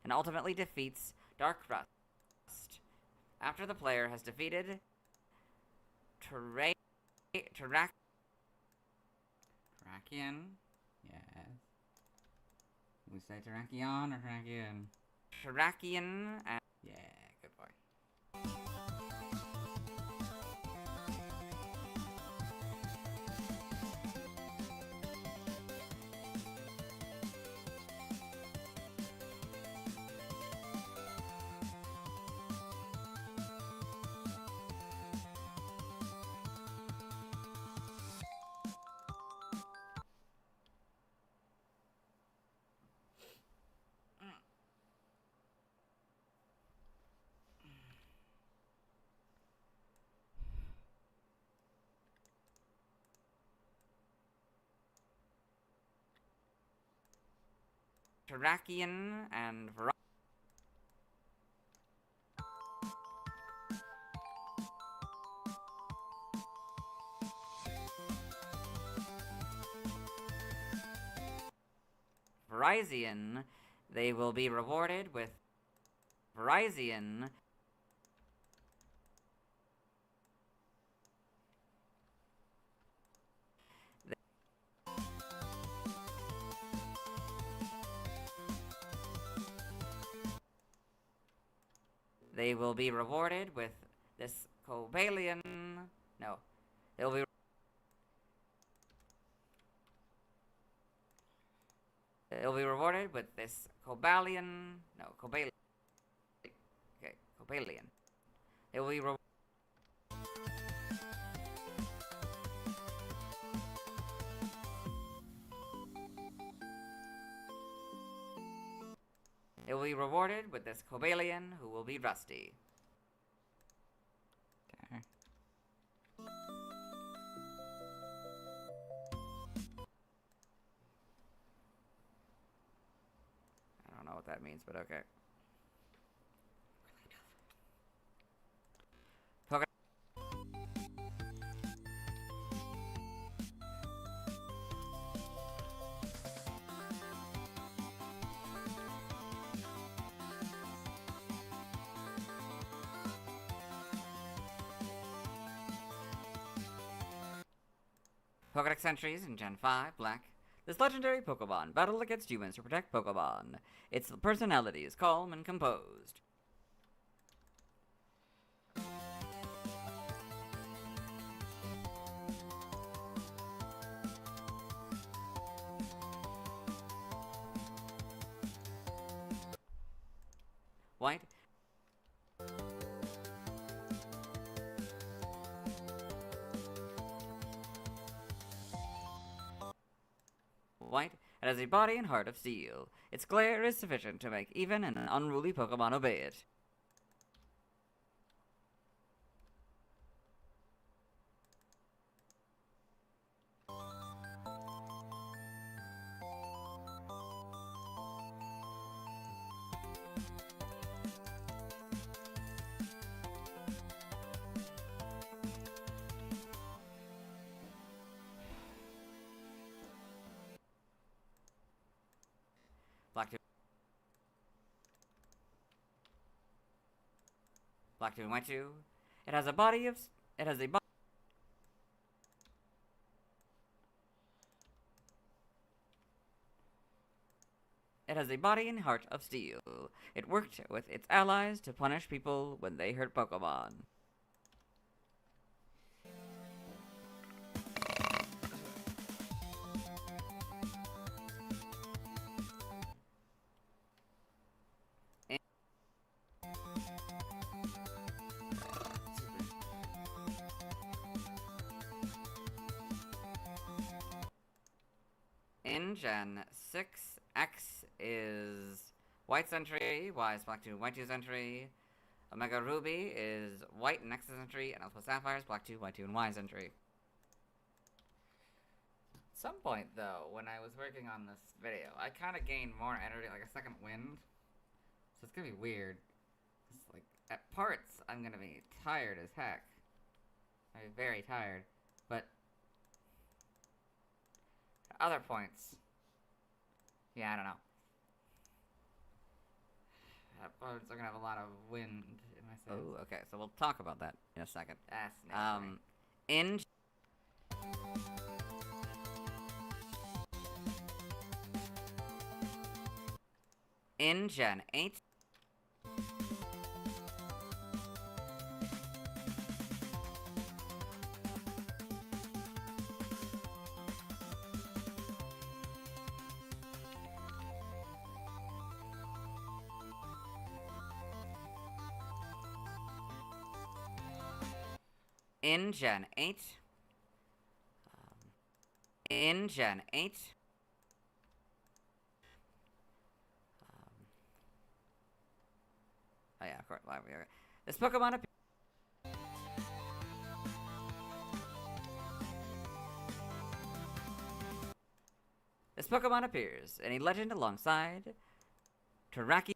And ultimately defeats Dark Rust. After the player has defeated Terrakion. Yes. We say Terrakion or Terrakion? Terrakion and... Yeah, good boy. Terrakion and Virizion, they will be rewarded with Virizion. They will be rewarded with this Cobalion. No, they'll be. They'll be rewarded with this Cobalion. No, Cobalion. Okay, Cobalion. They will be rewarded. They will be rewarded with this Cobalion, who will be rusty. Okay. I don't know what that means, but okay. Pokedex Sentries in Gen 5, Black. This legendary Pokemon battled against humans to protect Pokemon. Its personality is calm and composed. White. White, it has a body and heart of steel. Its glare is sufficient to make even an unruly Pokemon obey it. Black 2 and White 2. It has a body of... It has a body... It has a body and heart of steel. It worked with its allies to punish people when they hurt Pokemon. In Gen 6, X is White's entry, Y is Black 2 and White 2's entry. Omega Ruby is White and X's entry, and Alpha Sapphire is Black 2, White 2, and Y's entry. At some point, though, when I was working on this video, I kind of gained more energy, like a second wind. So it's gonna be weird. It's like, at parts, I'm gonna be tired as heck. I'm very tired. But at other points, yeah, I don't know. At parts, I'm gonna have a lot of wind in my sails. Oh, okay, so we'll talk about that in a second. In Gen 8, in Gen 8, oh yeah, of course, this Pokemon appears in a legend alongside Terrakion.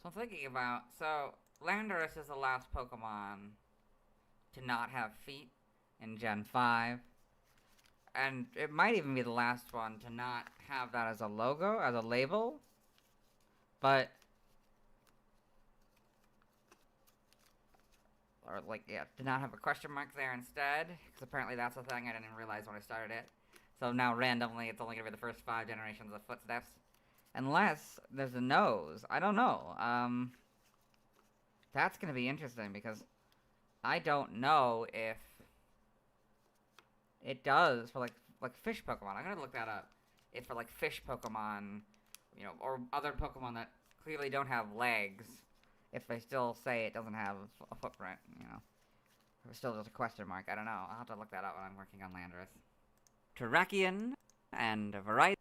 So I'm thinking about, so Landorus is the last Pokemon to not have feet in Gen 5. And it might even be the last one to not have that as a logo, as a label. But, or like, yeah, to not have a question mark there instead. Because apparently that's a thing I didn't realize when I started it. So now randomly it's only going to be the first 5 generations of footsteps. Unless there's a nose. I don't know. That's going to be interesting because I don't know if it does for like fish Pokemon. I'm going to look that up. If for like fish Pokemon, you know, or other Pokemon that clearly don't have legs, if they still say it doesn't have a footprint, you know. If it's still just a question mark. I don't know. I'll have to look that up when I'm working on Landorus. Terrakion and Virizion.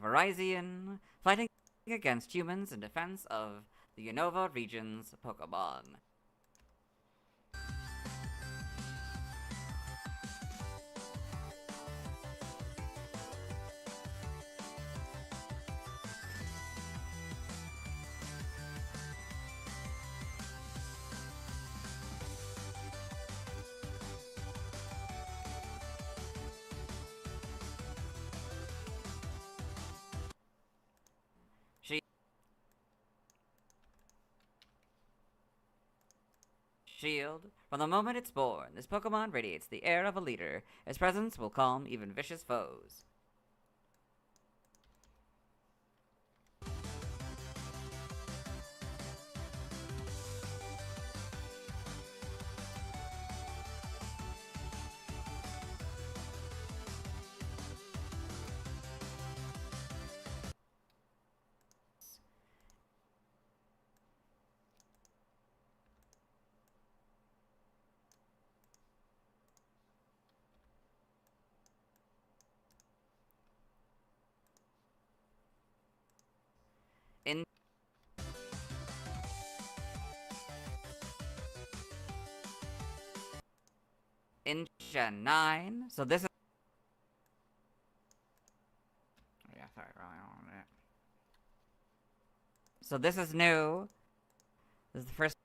Virizion, fighting against humans in defense of the Unova region's Pokemon. Shield. From the moment it's born, this Pokemon radiates the air of a leader. Its presence will calm even vicious foes. In Gen 9, so this is... Yeah, sorry, wrong one. So this is new. This is the first...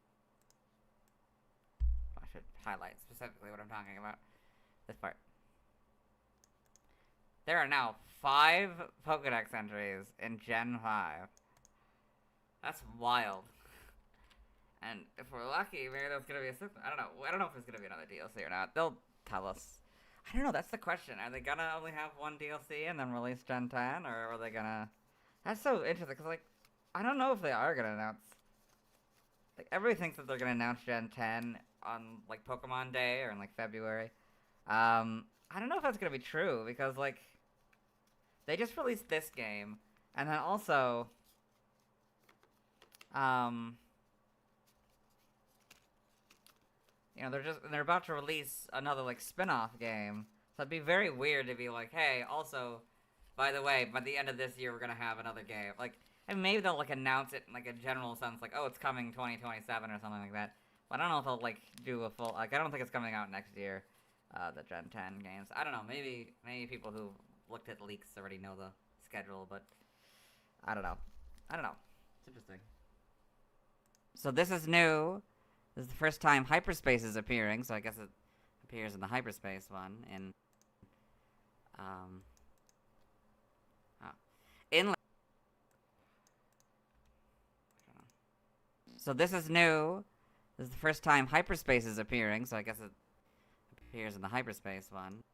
I should highlight specifically what I'm talking about. This part. There are now 5 Pokedex entries in Gen 5. That's wild. And if we're lucky, maybe there's gonna be a... I don't know. I don't know if there's gonna be another DLC or not. They'll tell us. I don't know. That's the question. Are they gonna only have one DLC and then release Gen 10? Or are they gonna... That's so interesting, because, like, I don't know if they are gonna announce... Like, everybody thinks that they're gonna announce Gen 10 on, like, Pokemon Day or in, like, February. I don't know if that's gonna be true, because, like... They just released this game, and then also... You know, they're about to release another, like, spin-off game. So it'd be very weird to be like, hey, also, by the way, by the end of this year, we're gonna have another game. Like, and maybe they'll, like, announce it in, like, a general sense, like, oh, it's coming 2027 or something like that. But I don't know if they'll, like, do a full, like, I don't think it's coming out next year, the Gen 10 games. I don't know, maybe people who looked at leaks already know the schedule, but I don't know. It's interesting. So this is new. This is the first time hyperspace is appearing, so I guess it appears in the hyperspace one. So this is new. This is the first time hyperspace is appearing, so I guess it appears in the hyperspace one.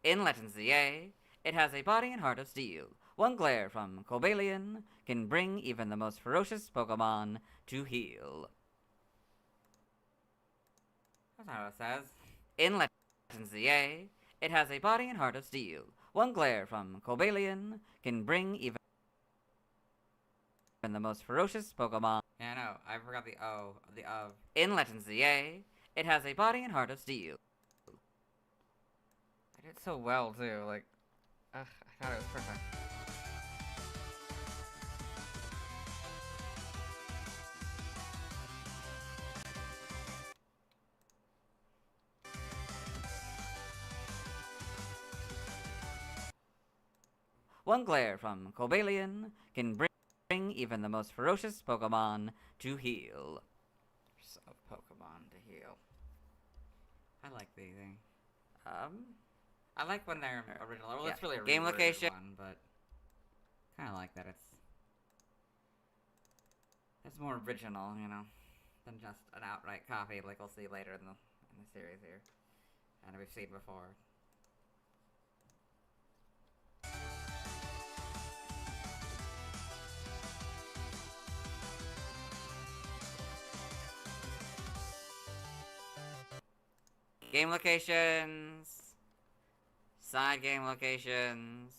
In Legends ZA, it has a body and heart of steel. One glare from Cobalion can bring even the most ferocious Pokemon to heel. That's not what it says. In Legends ZA, it has a body and heart of steel. One glare from Cobalion can bring even the most ferocious Pokemon. Yeah, I know. I forgot the O. The of. In Legends ZA, it has a body and heart of steel. I did so well, too. Like, I thought it was perfect. One glare from Cobalion can bring even the most ferocious Pokemon to heel. So, Pokemon to heal. I like these things. I like when they're original. Well, it's really a game location one, but kind of like that it's more original, you know, than just an outright copy like we'll see later in the series here, and we've seen before. Game locations. Side game locations.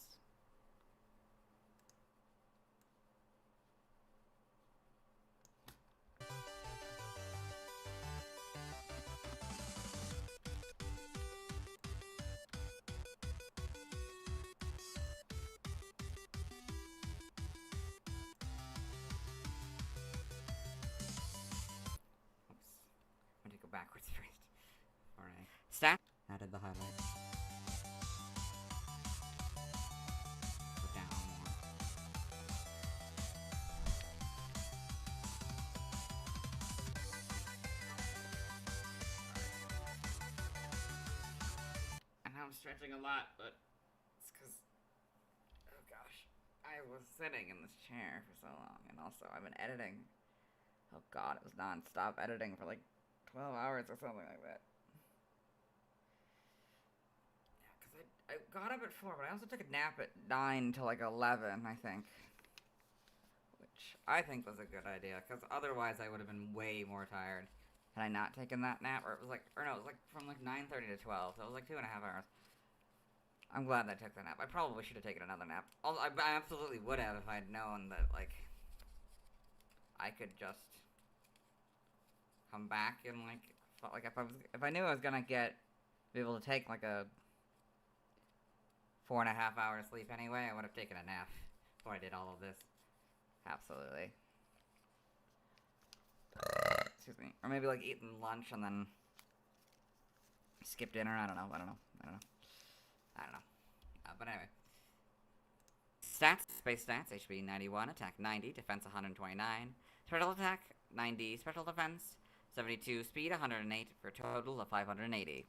Oops. I'm gonna go backwards first. Alright. Stat. Added the highlights. I'm stretching a lot, but it's because, oh gosh, I was sitting in this chair for so long, and also I've been editing. Oh god, it was non-stop editing for like 12 hours or something like that. Yeah, because I got up at 4, but I also took a nap at 9 till like 11, I think. which I think was a good idea, because otherwise I would have been way more tired had I not taken that nap, or it was like, or no, it was like from like 9:30 to 12, so it was like 2.5 hours. I'm glad that I took the nap. I probably should have taken another nap. I absolutely would have if I'd known that, like, I could just come back and, like, if I knew I was gonna be able to take, like, a 4.5 hour sleep anyway, I would have taken a nap before I did all of this. Absolutely. Excuse me. Or maybe, like, eating lunch and then skip dinner. I don't know. But anyway. Stats, space stats, HP 91, attack 90, defense 129, special attack 90, special defense 72, speed 108, for a total of 580.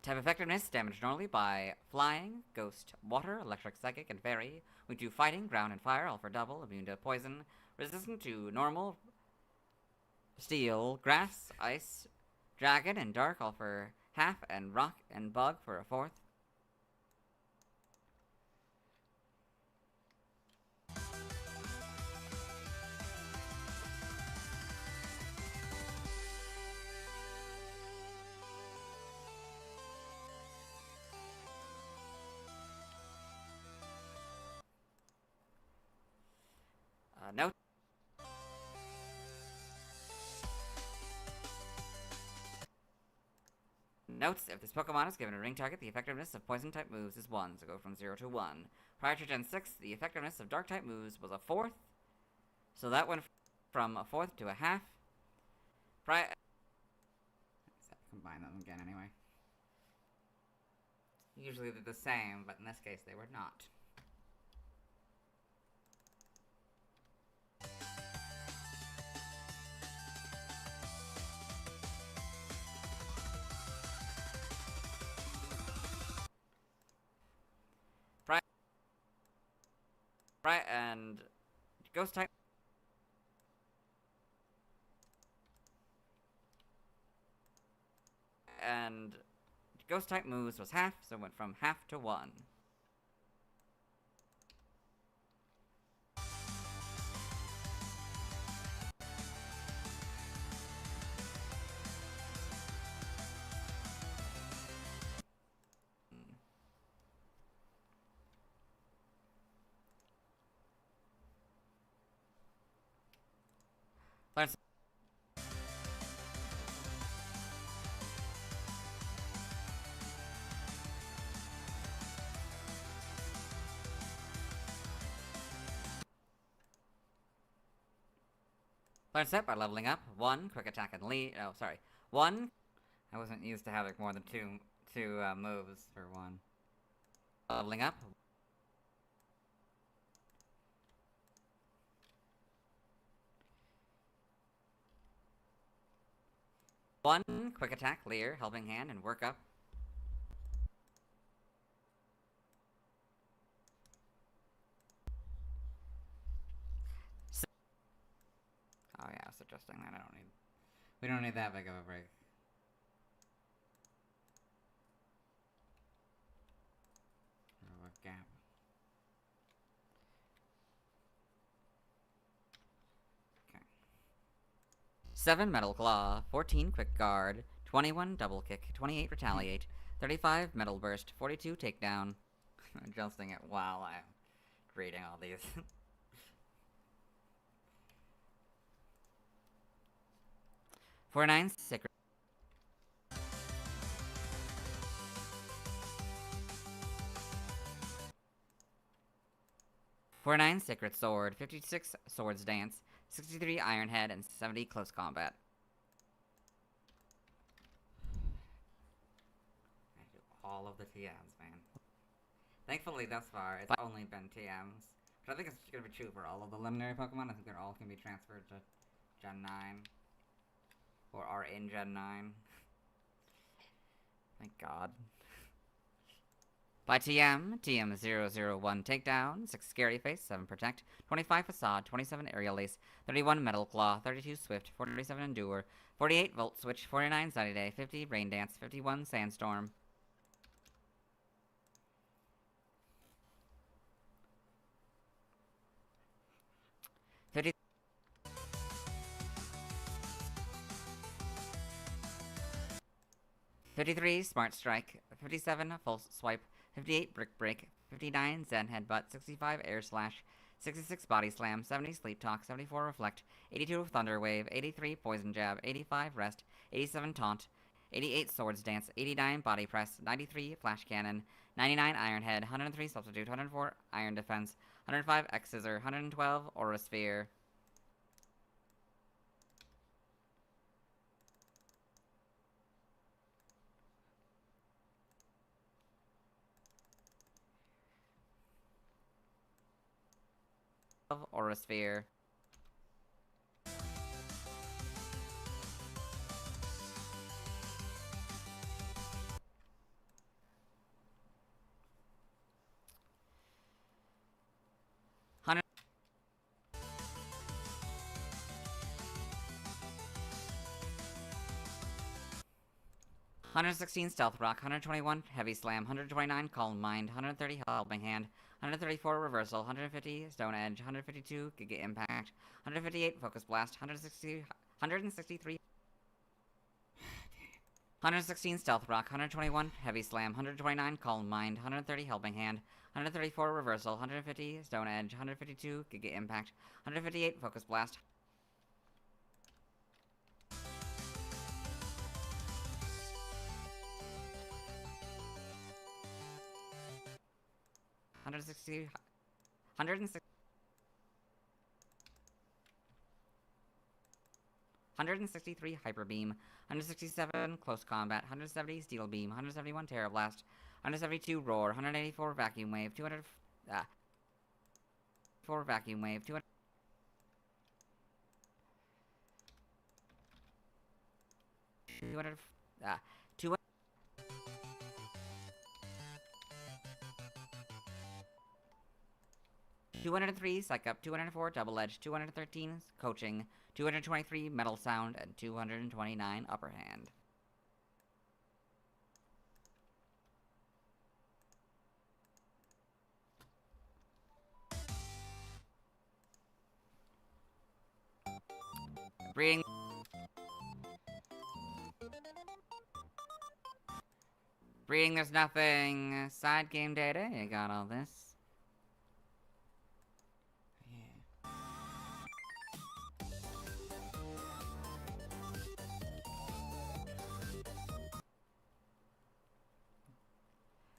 Type effectiveness, damage normally by flying, ghost, water, electric, psychic, and fairy. We do fighting, ground, and fire, all for double, immune to poison, resistant to normal, steel, grass, ice, dragon, and dark, all for half, and rock and bug for a fourth. Note. Notes, if this Pokemon is given a ring target, the effectiveness of poison-type moves is 1, so go from 0 to 1. Prior to Gen 6, the effectiveness of dark-type moves was a fourth, so that went from a fourth to a half. Combine them again anyway. Usually they're the same, but in this case they were not. Right, and ghost type. And ghost type moves was half, so it went from half to 1. Let's learn set by leveling up. 1, quick attack and lead. Oh, sorry. 1. I wasn't used to having more than two moves for 1. Leveling up. One, quick attack, Leer, helping hand, and work up. Oh yeah, I was adjusting that. We don't need that big of a break. Or a gap. Okay. 7 Metal Claw, 14 Quick Guard, 21 Double Kick, 28 Retaliate, 35 Metal Burst, 42 Takedown. Adjusting it while I'm reading all these. 49 Sacred. 49 Sacred Sword, 56 Swords Dance, 63 Iron Head, and 70 Close Combat. I do all of the TMs, man. Thankfully, thus far, it's only been TMs. But I think it's going to be true for all of the Luminary Pokemon. I think they're all going to be transferred to Gen 9. Or are in Gen 9. Thank God. By TM, TM001 Takedown, 6 Scary Face, 7 Protect, 25 Facade, 27 Aerial Ace, 31 Metal Claw, 32 Swift, 47 Endure, 48 Volt Switch, 49 Sunny Day, 50 Rain Dance, 51 Sandstorm. 53 Smart Strike, 57 False Swipe, 58 Brick Break, 59 Zen Headbutt, 65 Air Slash, 66 Body Slam, 70 Sleep Talk, 74 Reflect, 82 Thunder Wave, 83 Poison Jab, 85 Rest, 87 Taunt, 88 Swords Dance, 89 Body Press, 93 Flash Cannon, 99 Iron Head, 103 Substitute, 104 Iron Defense, 105 X Scissor, 112 Aura Sphere. Aura Sphere. Hundred 116 Stealth Rock, 121 Heavy Slam, 129 Calm Mind, 130 Helping Hand, 134 Reversal, 150 Stone Edge, 152 Giga Impact, 158 Focus Blast, 163 116 Stealth Rock, 121 Heavy Slam, 129 Calm Mind, 130 Helping Hand, 134 Reversal, 150 Stone Edge, 152 Giga Impact, 158 Focus Blast. 163 Hyper Beam, 167 Close Combat, 170 Steel Beam, 171 Terra Blast, 172 Roar, 184 Vacuum Wave, 200 4 Vacuum Wave, 200 203 Psych Up, 204 Double Edge, 213 Coaching, 223 Metal Sound, and 229 Upper Hand. Breeding. Breeding, there's nothing. Side game data, you got all this.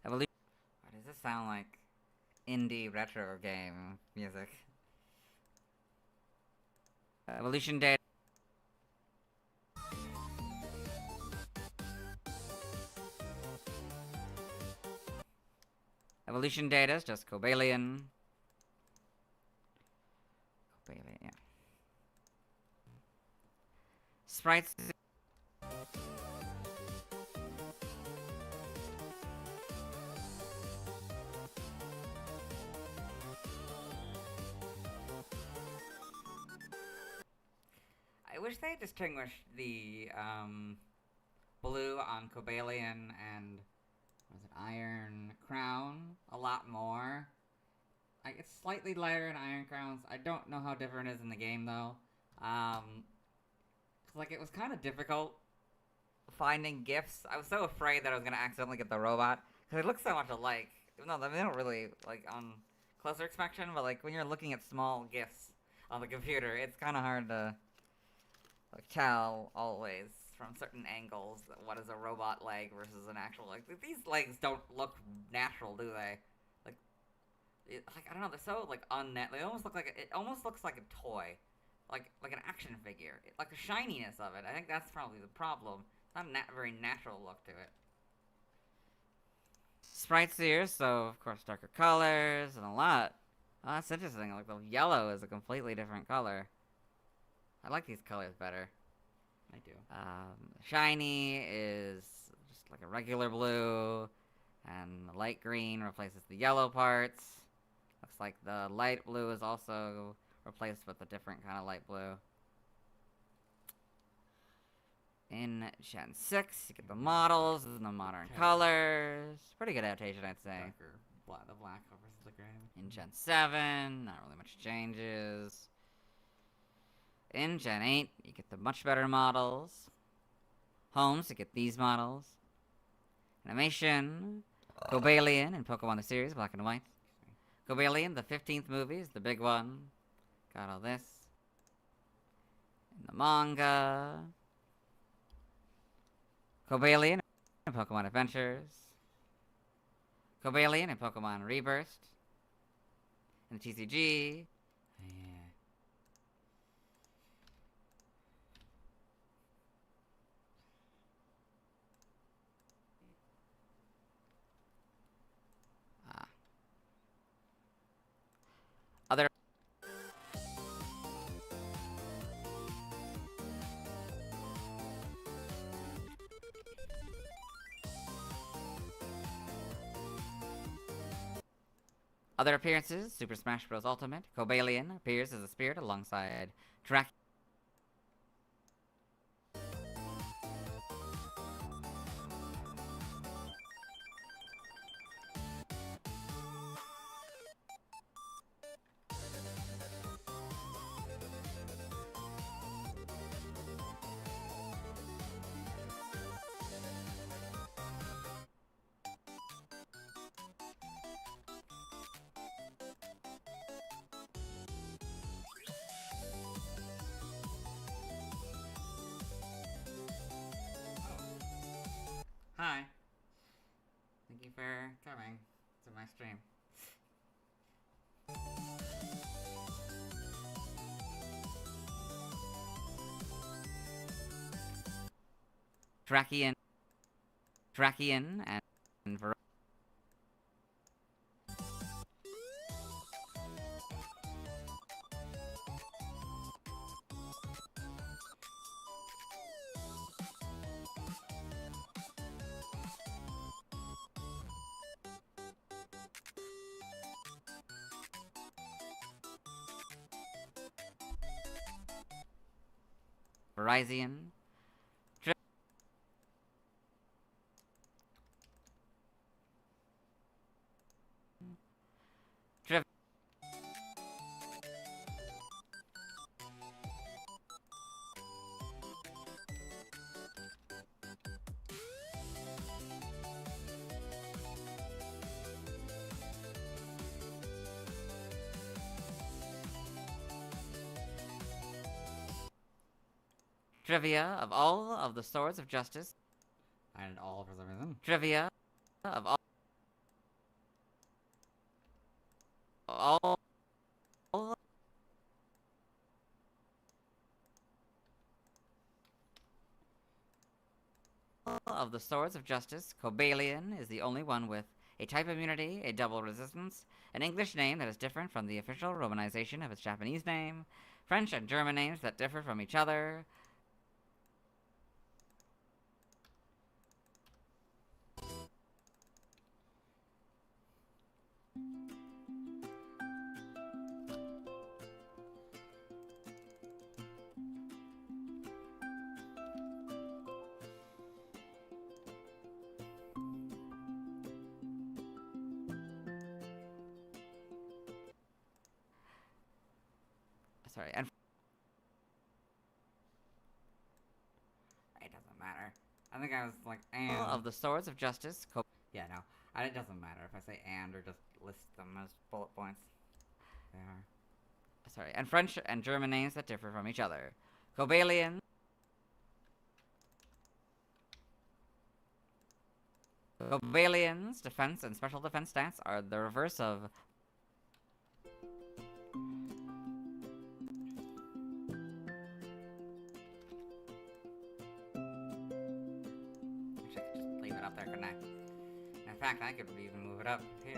Evolution. Why does this sound like indie retro game music? Evolution data. Evolution data is just Cobalion. Cobalion, yeah. Sprites. I wish they distinguished the blue on Cobalion and was it Iron Crown a lot more. Like, it's slightly lighter in Iron Crowns. I don't know how different it is in the game though. Like, it was kind of difficult finding gifts. I was so afraid that I was gonna accidentally get the robot because they look so much alike. Even though they don't really, like, on closer inspection, but like when you're looking at small gifts on the computer, it's kind of hard to like tell always from certain angles what is a robot leg versus an actual leg. These legs don't look natural, do they? Like, I don't know. They're so like unnatural. They almost look like it almost looks like a toy, like an action figure. Like the shininess of it. I think that's probably the problem. It's not a very natural look to it. Sprites here, so of course darker colors and a lot. Oh, that's interesting. Like the yellow is a completely different color. I like these colors better. I do. Shiny is just like a regular blue, and the light green replaces the yellow parts. Looks like the light blue is also replaced with a different kind of light blue. In Gen 6, you get the models and the modern colors. Pretty good adaptation, I'd say. The black versus the gray. In Gen 7, not really much changes. In Gen 8, you get the much better models. Homes, you get these models. Animation, Cobalion in Pokemon the series, black and white. Cobalion, the 15th movie, is the big one. Got all this. In the manga. Cobalion in Pokemon Adventures. Cobalion in Pokemon Rebirth. In the TCG. Yeah. Other appearances, Super Smash Bros. Ultimate, Cobalion appears as a spirit alongside Terrakion. Hi. Thank you for coming to my stream. Terrakion, and Virizion. Trivia of all of the Swords of Justice. And all for some reason. Trivia of all of the Swords of Justice, Cobalion is the only one with a type immunity, a double resistance, an English name that is different from the official romanization of its Japanese name, French and German names that differ from each other. Sorry, and It doesn't matter. I think I was like, and of the Swords of Justice, yeah, no, it doesn't matter if I say and or just list them as bullet points. They are. Sorry, and French and German names that differ from each other. Cobalion. Cobalion's defense and special defense stats are the reverse of There, couldn't I? In fact, I could even move it up here.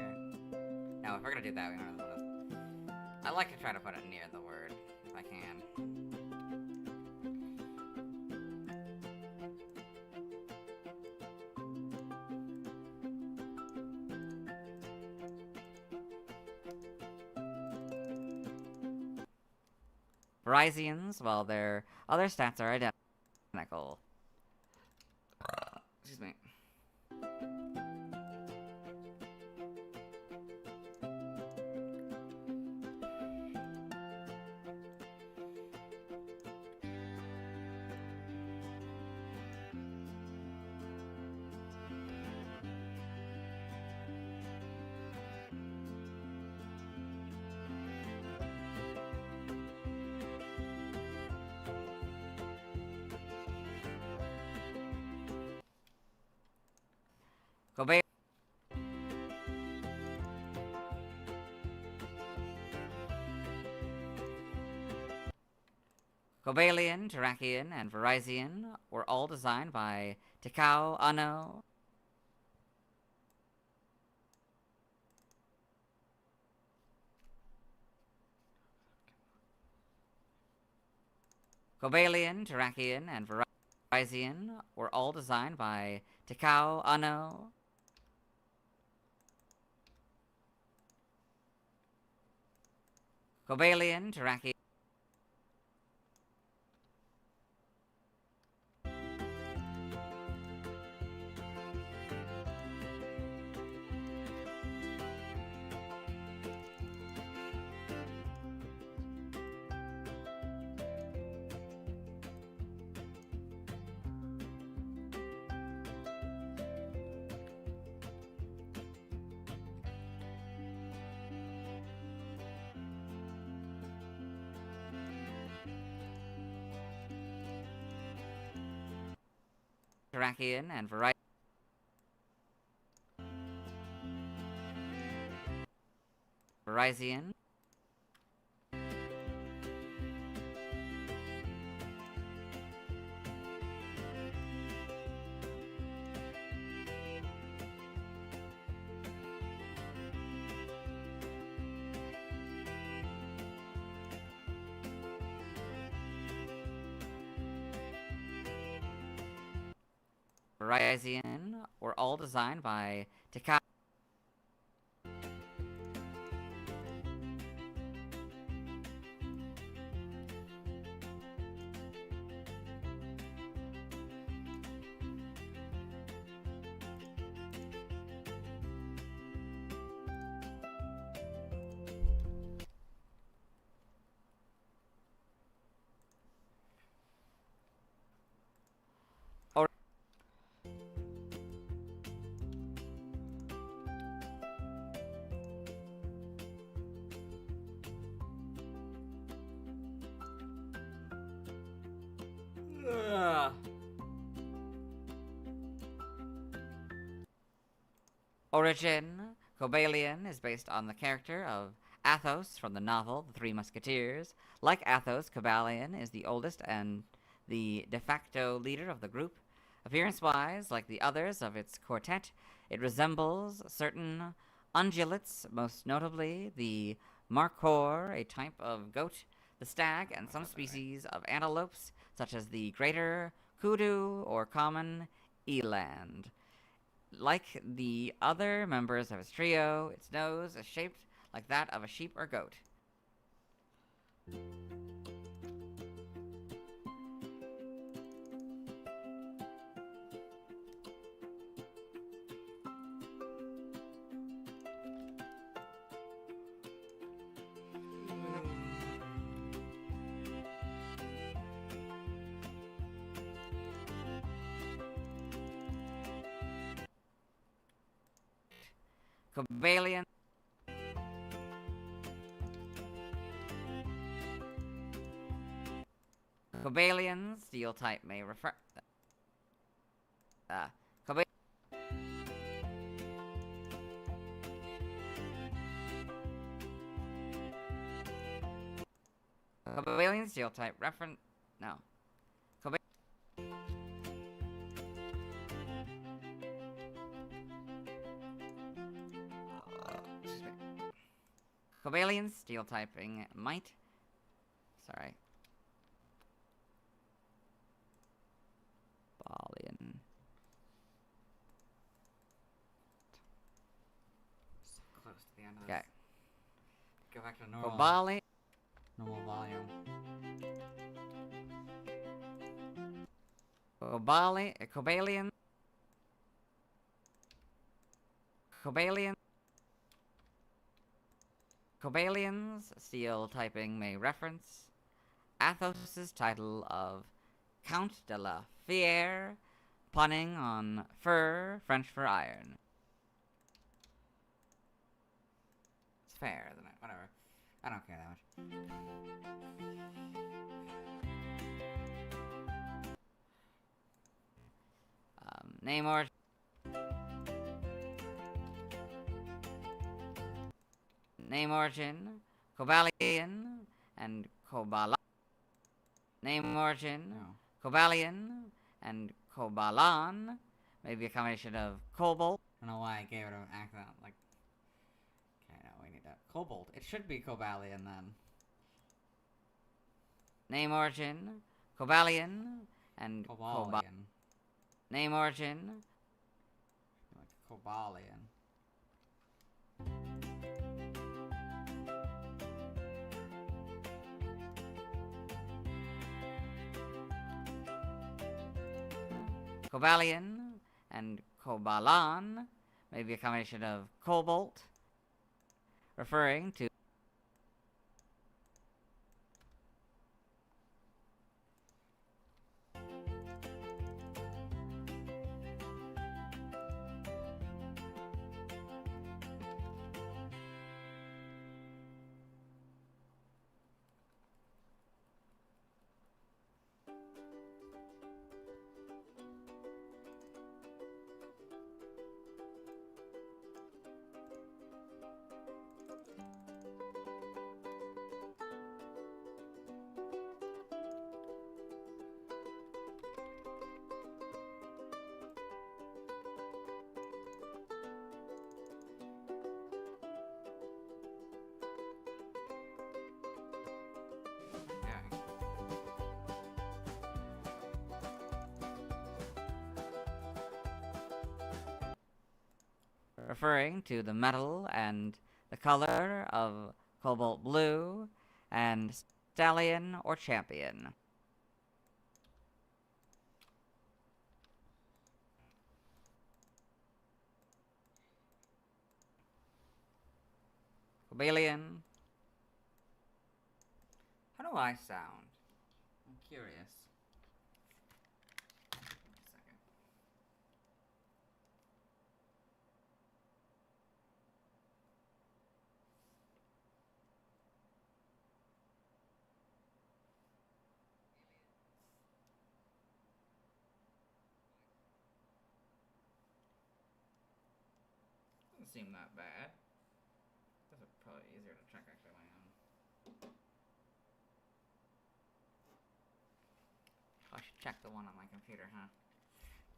Now, if we're gonna do that, we don't know this. I like to try to put it near the word, if I can. Virizions, while their other stats are identical. Excuse me. Cobalion, Terrakion, and Virizion were all designed by Takao Ano. Cobalion, Terrakion, and Virizion were all designed by Takao Ano. Cobalion, Terrakion. Terrakion and Virizion. Virizion were all designed by Takao. Origin. Cobalion is based on the character of Athos from the novel The Three Musketeers. Like Athos, Cobalion is the oldest and the de facto leader of the group. Appearance-wise, like the others of its quartet, it resembles certain ungulates, most notably the markhor, a type of goat, the stag, and some species of antelopes, such as the greater kudu or common eland. Like the other members of its trio, its nose is shaped like that of a sheep or goat. Cobalion steel type may refer. Cobalion steel type reference. No. Cobalion steel typing might. Sorry. Cobalion. So close to the end of this. Okay. Go back to normal. Cobalion. Normal volume. Cobalion. Cobalion's steel typing may reference Athos's title of Count de la Fière, punning on fur, French for iron. It's fair, isn't it? Whatever. I don't care that much. Name origin. Name origin, Cobalion and Cobala. Name origin, Cobalion and Cobalon. Maybe a combination of cobalt. I don't know why I gave it an accent. Like, okay, no, we need that. Cobalt. It should be Cobalion then. Name origin, Cobalion and Cobalion. Name origin, like Cobalion. Cobalion and Cobalon, maybe a combination of cobalt, referring to referring to the metal and the color of cobalt blue and stallion or champion. Cobalion. How do I sound? I'm curious. Doesn't seem that bad. This is probably easier to check actually on my own. I should check the one on my computer, huh?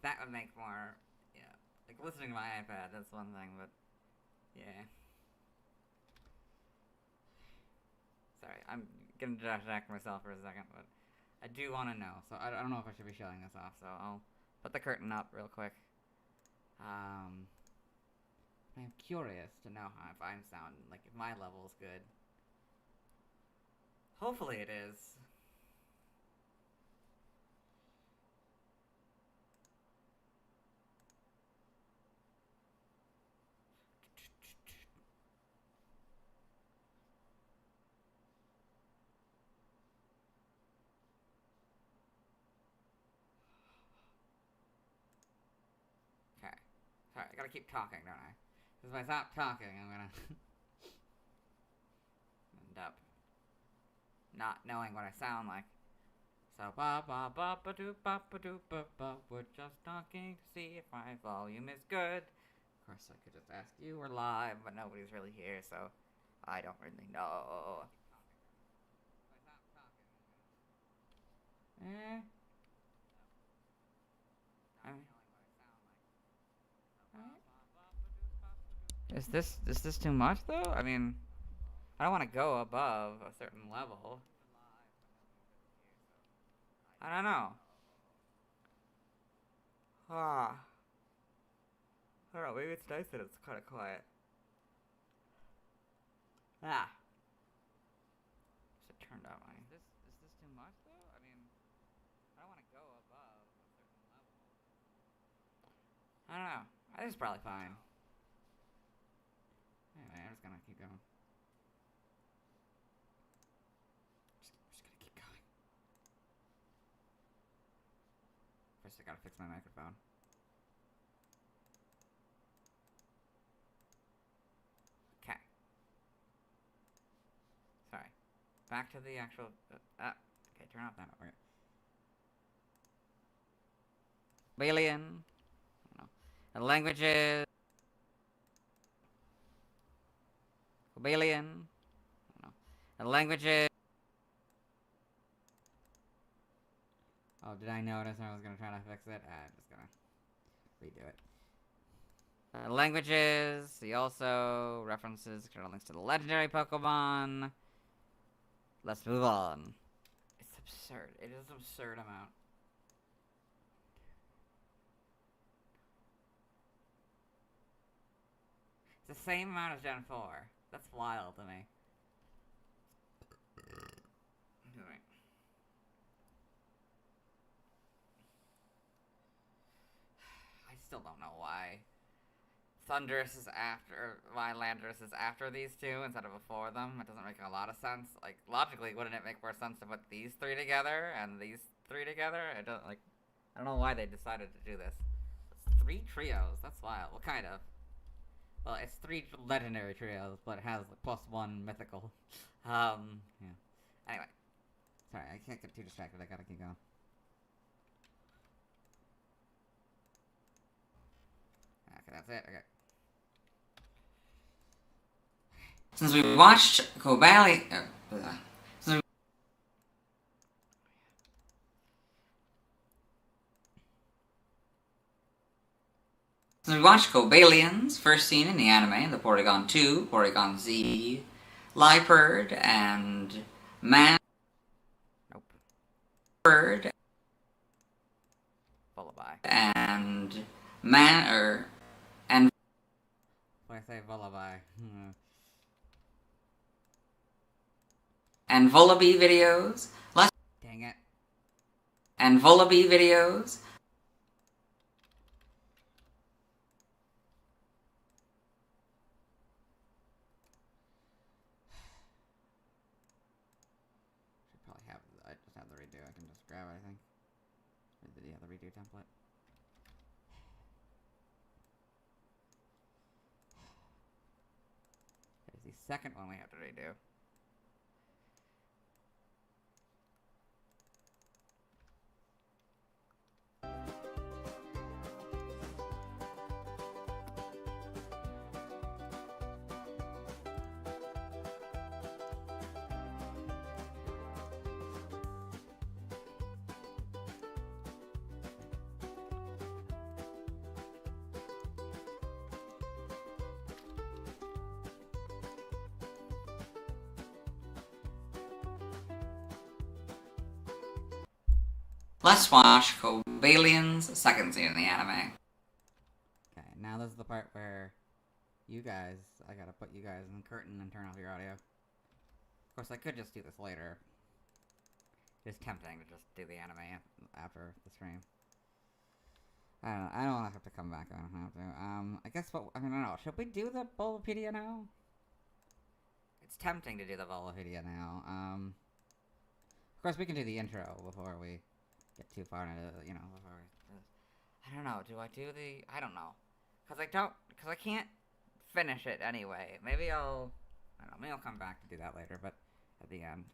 That would make more, yeah. Like listening to my iPad, that's one thing, but yeah. Sorry, I'm gonna distract myself for a second, but I do want to know. So I don't know if I should be showing this off, so I'll put the curtain up real quick. I'm curious to know how if I'm sounding, like if my level's good. Hopefully it is. Okay. Sorry, I gotta keep talking, don't I? Because if I stop talking, I'm gonna end up not knowing what I sound like. So ba ba ba ba doo ba ba doo ba ba. We're just talking to see if my volume is good. Of course, I could just ask you we're live, but nobody's really here, so I don't really know. Is this too much though? I mean, I don't want to go above a certain level. I don't know. Ah. I don't know, maybe it's nice that it's kind of quiet. Ah. Just turned out my... Is this too much though? I mean, I don't want to go above a certain don't know. I think it's probably fine. Anyway, I'm just gonna keep going. Just gonna keep going. First, I gotta fix my microphone. Okay. Sorry. Back to the actual. Okay, turn off that. Okay. Cobalion. The languages. Cobalion. The languages. Oh, did I notice I was gonna try to fix it? I'm just gonna redo it. Languages. He also references links to the legendary Pokemon. Let's move on. It's absurd. It is an absurd amount. It's the same amount as Gen 4. That's wild to me. Anyway. I still don't know why Thundurus is after, why Landorus is after these two instead of before them. It doesn't make a lot of sense. Like, logically, wouldn't it make more sense to put these three together and these three together? I don't know why they decided to do this. It's 3 trios. That's wild. What kind of? Well, it's 3 legendary trios, but it has +1 mythical. Yeah. Anyway. Sorry, I can't get too distracted. I gotta keep going. Okay, that's it. Okay. Since we watched Cobalion... So we watched Cobalions, first seen in the anime, the Porygon 2, Porygon Z, Liepard, and Man... Nope. Bird. Lullaby. And and... When I say Lullaby... And Vullaby videos. Dang it. And Vullaby videos. I just have the redo. I can just grab it, I think. Yeah, the redo template. There's the second one we have to redo. Let's watch Cobalion's second scene in the anime. Okay, now this is the part where you guys, I gotta put you guys in the curtain and turn off your audio. Of course, I could just do this later. It's tempting to just do the anime after the stream. I don't know, I don't have to come back, I don't have to. I guess I don't know, should we do the Bulbapedia now? It's tempting to do the Bulbapedia now. Of course, we can do the intro before we get too far into, before I don't know, do I do the, I don't know. Because I can't finish it anyway. Maybe I don't know, maybe I'll come back to do that later, but at the end.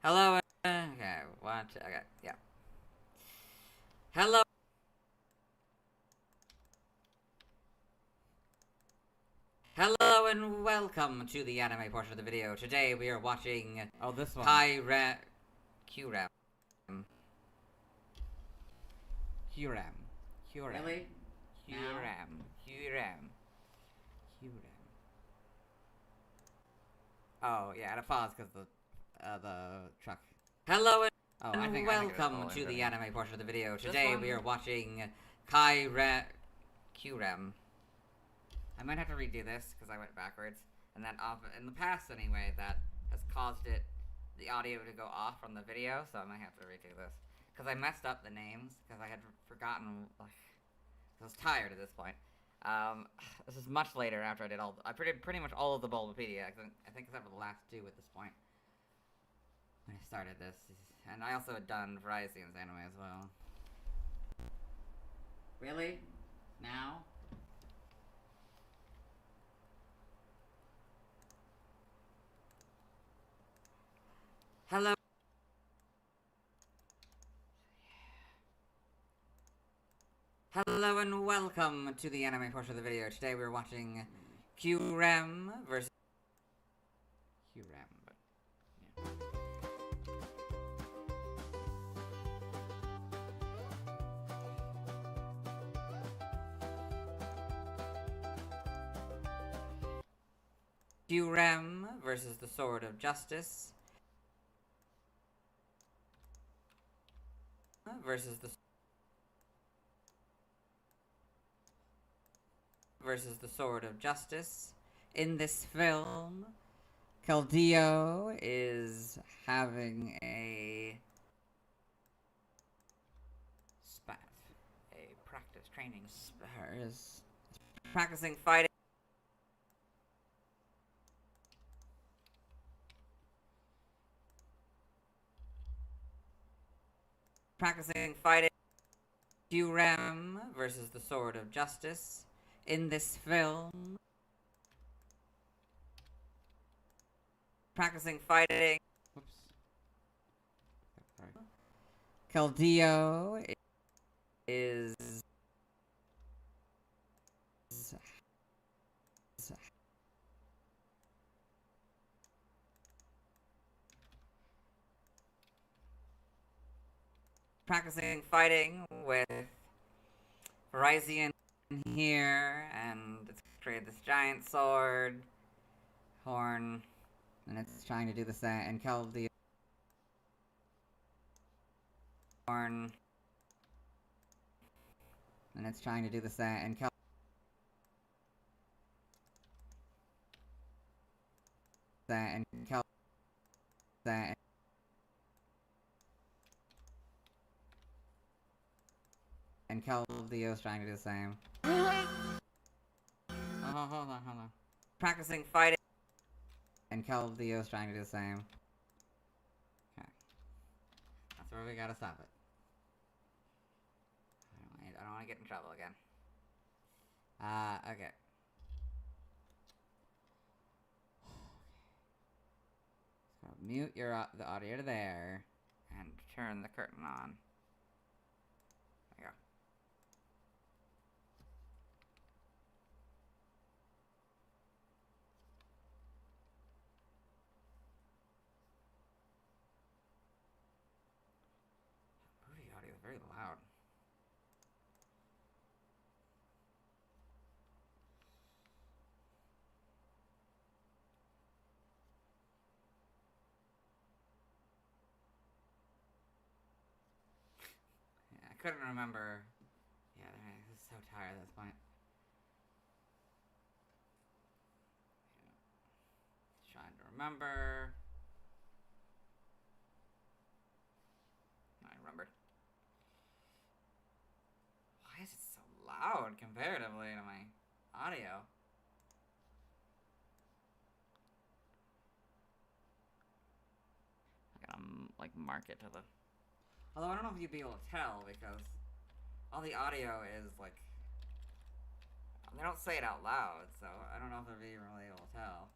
Hello, okay, okay, yeah. Hello. Hello and welcome to the anime portion of the video. Today we are watching, this one. Kyurem. Really? Kyurem. Oh, yeah, I had to pause because the truck. Hello and welcome to the anime portion of the video. Today we are watching Kyurem. I might have to redo this because I went backwards. And then in the past anyway, that has caused the audio to go off from the video, so I might have to redo this. Because I messed up the names, because I had forgotten, I was tired at this point. This is much later after I did pretty much all of the Bulbapedia. I think except for the last two at this point. When I started this. And I also had done Virizion's anime as well. Really? Now? Hello. Hello and welcome to the anime portion of the video. Today we're watching Kyurem versus Kyurem, but yeah. Kyurem versus the Sword of Justice versus the Sword of Justice. In this film, Keldeo is having a spat, a practice training. Is practicing fighting. Kyurem versus the Sword of Justice. In this film, practicing fighting. Whoops. Keldeo is practicing fighting with Virizion here, and it's created this giant sword, horn, and it's trying to do the same, and Keldeo horn, and it's trying to do the same, and Keldeo's trying to do the same. Oh, hold on. Practicing fighting. And Keldeo's trying to do the same. Okay. That's where we gotta stop it. I don't want to get in trouble again. Okay. So mute the audio to there, and turn the curtain on. There you go. Movie audio is very loud. I couldn't remember. Yeah, I was so tired at this point. Yeah. Trying to remember. I remembered. Why is it so loud comparatively to my audio? I gotta, like, mark it to the... Although I don't know if you'd be able to tell, because all the audio is, like... They don't say it out loud, so I don't know if they'd be really able to tell.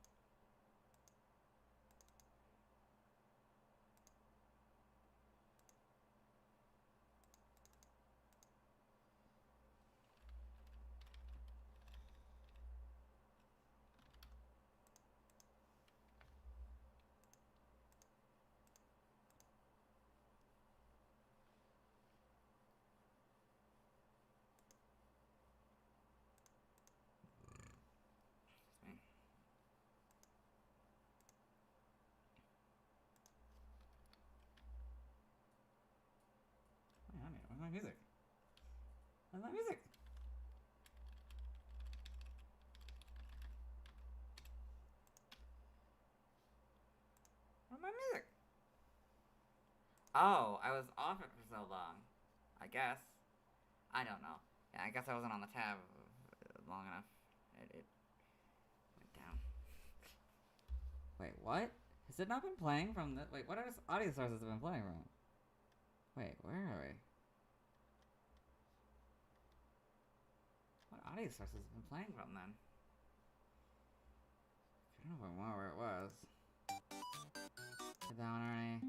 Where's my music? Where's my music? Where's my music? Oh, I was off it for so long. I guess. I don't know. Yeah, I guess I wasn't on the tab long enough. It went down. Wait, what? Has it not been playing from the... Wait, what audio sources have it been playing from? Wait, where are we? What audio sources have been playing from then? I don't know if I remember where it was. Put down already.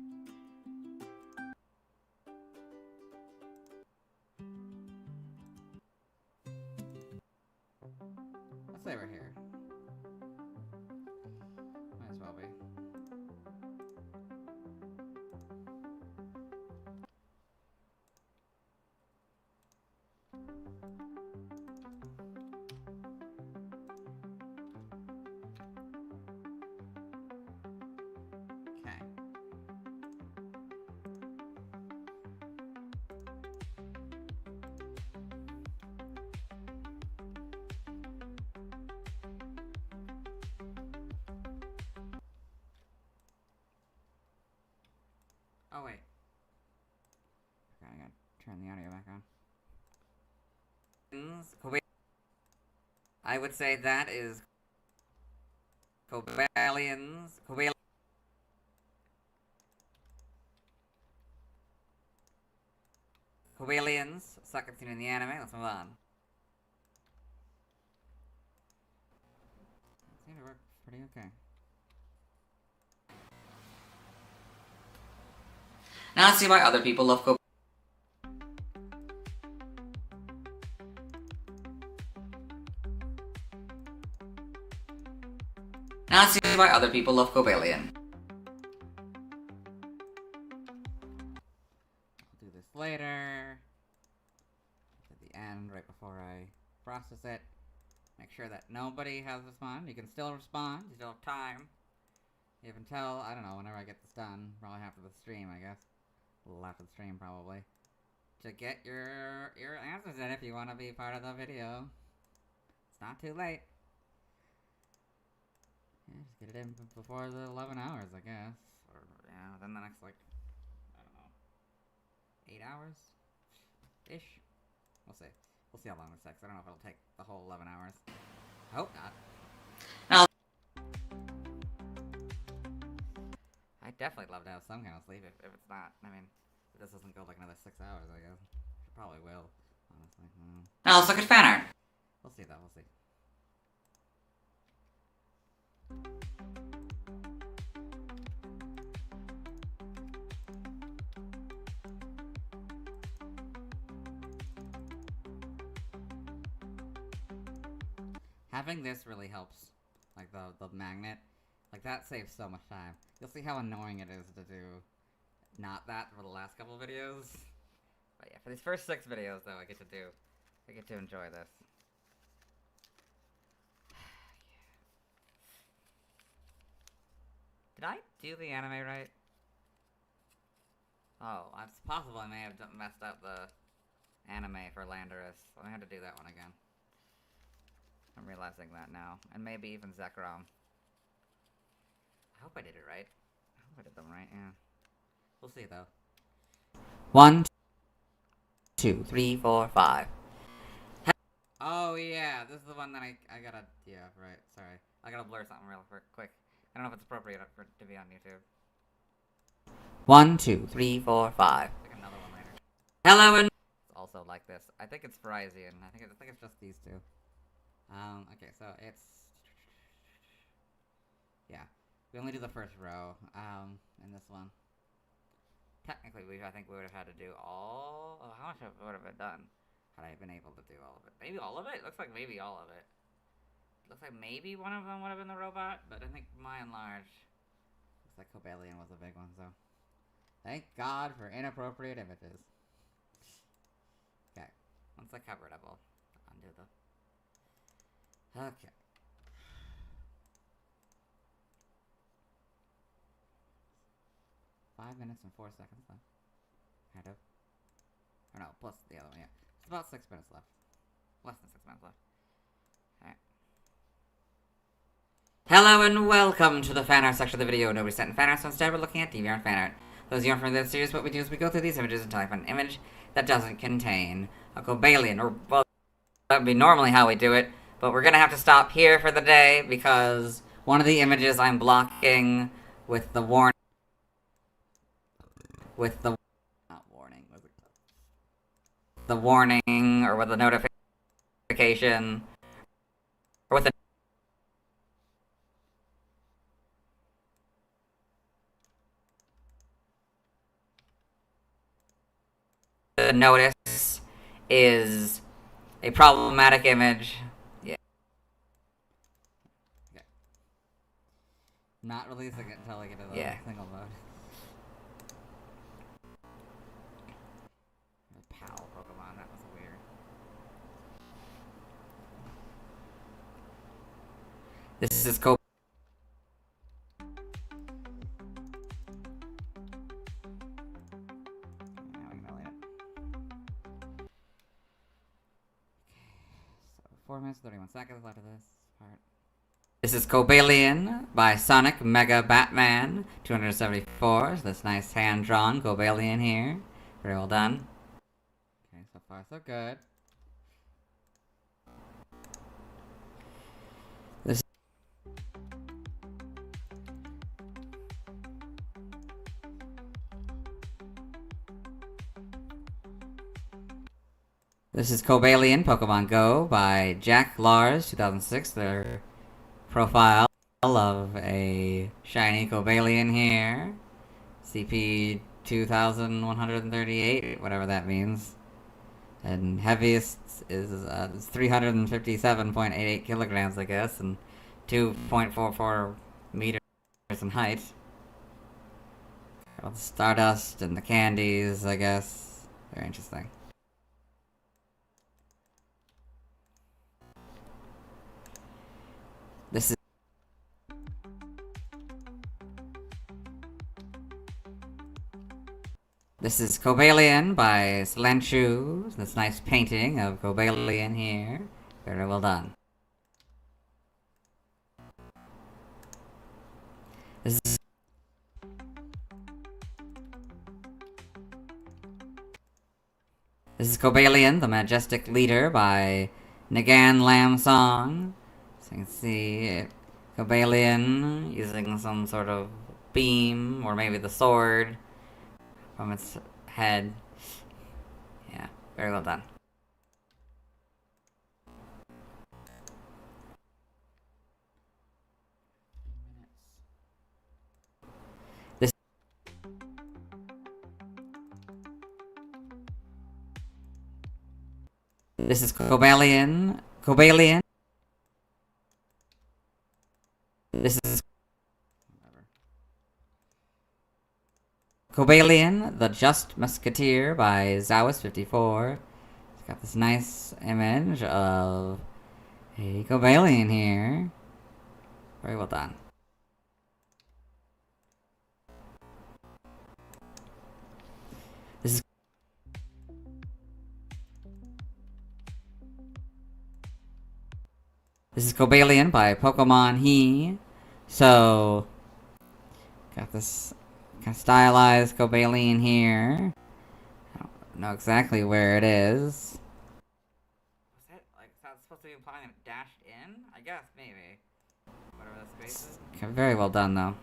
Let's say we're here. Might as well be. Okay. Oh wait. Okay, I gotta turn the audio back on. I would say that is Cobalions. Cobalions, second scene in the anime. Let's move on. It seemed to work pretty okay. Now let's see why other people love Cobalion. Now let's see why other people love Cobalion. I'll do this later. At the end, right before I process it. Make sure that nobody has responded. You can still respond. You still have time. You have until, I don't know, whenever I get this done. Probably after the stream, I guess. A little after the stream, probably. To get your answers in if you want to be part of the video. It's not too late. Yeah, just get it in before the 11 hours, I guess. Or, yeah, then the next, like, I don't know, 8 hours-ish? We'll see. We'll see how long this takes. I don't know if it'll take the whole 11 hours. I hope not. Now, I'd definitely love to have some kind of sleep if it's not. I mean, if this doesn't go like another 6 hours, I guess. It probably will, honestly. now let's look at fan art. We'll see, though. We'll see. Having this really helps. Like the magnet. Like that saves so much time. You'll see how annoying it is to do not that for the last couple videos. But yeah, for these first 6 videos, though, I get to enjoy this. Did I do the anime right? Oh, it's possible I may have messed up the anime for Landorus. I had to do that one again. I'm realizing that now. And maybe even Zekrom. I hope I did it right. I hope I did them right, yeah. We'll see, though. 1, 2, 3, 4, 5. Oh yeah, this is the one that I gotta, yeah, right, sorry. I gotta blur something real quick. I don't know if it's appropriate for it to be on YouTube. 1, 2, 3, 4, 5. Like another one later. Hello and It's also like this. I think it's Virizion. I think it's just these two. Okay, so it's... Yeah. We only do the first row, in this one. Technically, I think we would have had to do all... Oh, how much would have been done? Had I been able to do all of it? Maybe all of it? Looks like maybe all of it. Looks like maybe one of them would have been the robot, but I think by and large... Looks like Cobalion was a big one, so... Thank God for inappropriate images. Okay. Once I cover it, I will undo the... Okay. Five minutes and 4 seconds left. Kind of. Or no, plus the other one, yeah. It's about 6 minutes left. Less than 6 minutes left. Alright. hello and welcome to the fan art section of the video. Nobody sent in fan art, so instead we're looking at DeviantArt fan art. Those of you aren't familiar with this series, what we do is we go through these images until I find an image that doesn't contain a Cobalion or that would be normally how we do it, but we're gonna have to stop here for the day because one of the images I'm blocking with the warning, not warning, was it? The warning or with the notification or with the notice is a problematic image. Yeah. Okay. Not releasing it until I get to the Yeah. single mode. Pal Pokemon, that was weird. This is Now we can delete it. So 4 minutes, 31 seconds left of this part. This is Cobalion by Sonic Mega Batman 274. So this nice hand-drawn Cobalion here. Very well done. Okay, so far so good. This is Cobalion Pokemon Go by Jack Lars 2006. Their profile of a shiny Cobalion here. CP 2138, whatever that means. And heaviest is 357.88 kilograms, I guess, and 2.44 meters in height. Got the Stardust and the candies, I guess. Very interesting. This is Cobalion by Slanchu. This nice painting of Cobalion here. Very well done. This is Cobalion, the Majestic Leader by Nagan Lam Song. So you can see Cobalion using some sort of beam, or maybe the sword from its head. Yeah, very well done. This is Cobalion. This is Cobalion, the Just Musketeer by Zawis54. It's got this nice image of a Cobalion here. Very well done. This is Cobalion by Pokemon He. So, got this kind of stylized Cobalion here. I don't know exactly where it is. Was that, like, is that supposed to be implying it dashed in? I guess, maybe. Whatever the space is. Very well done, though.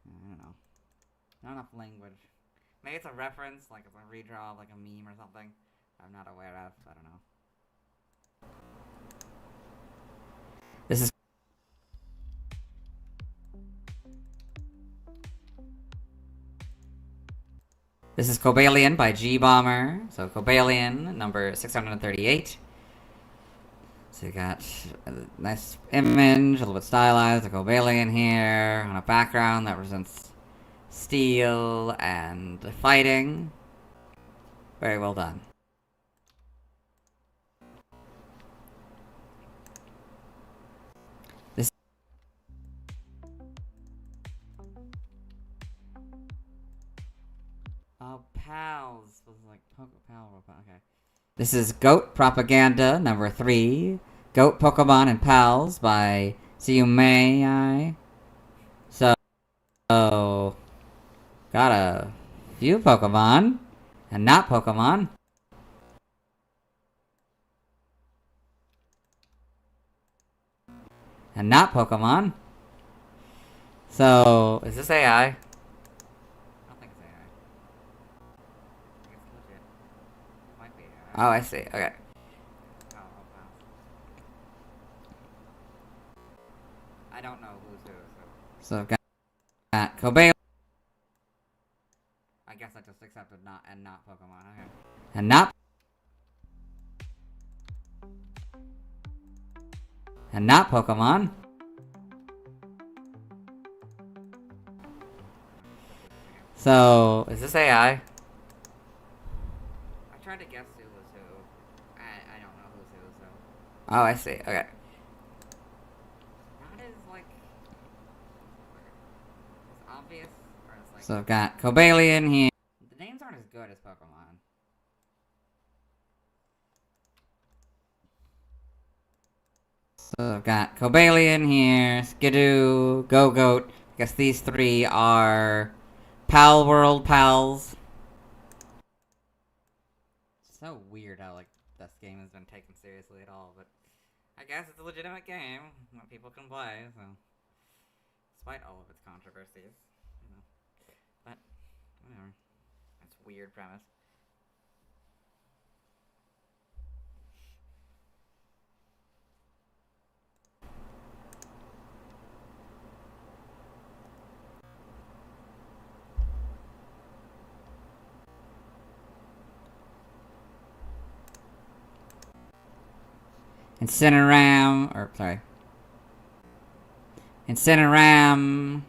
I don't know. Not enough language. Maybe it's a reference, like it's a redraw of, like, a meme or something. I'm not aware of. I don't know. This is Cobalion by G-Bomber. So Cobalion, number 638. So you got a nice image, a little bit stylized, a Cobalion here, on a background that represents steel and fighting. Very well done. Oh, pals. Was like pal. Okay. This is Goat Propaganda number 3. Goat Pokemon and Pals by Siyumei. So, got a few Pokemon and not Pokemon. and not Pokemon. So, Is this AI? I don't think it's AI. I think it's legit. It might be AI. oh, I see. Okay. Oh, I'll pass. I don't know who's who, so So, got Cobalion. I guess I just accepted not Pokemon. Okay. And not Pokemon. So, Is this AI? I tried to guess who was who. I don't know who's who, so. oh, I see. Okay. That is like. It's obvious, or it's like. So, I've got Cobalion here. The names aren't as good as Pokemon. So, I've got Cobalion here, Skidoo, Go-Goat. I guess these three are Pal World pals. So weird how, like, this game has been taken seriously at all, but I guess it's a legitimate game that people can play, so. Despite all of its controversies. You know. But, whatever. That's a weird premise. Incineram, or, sorry. Incineram.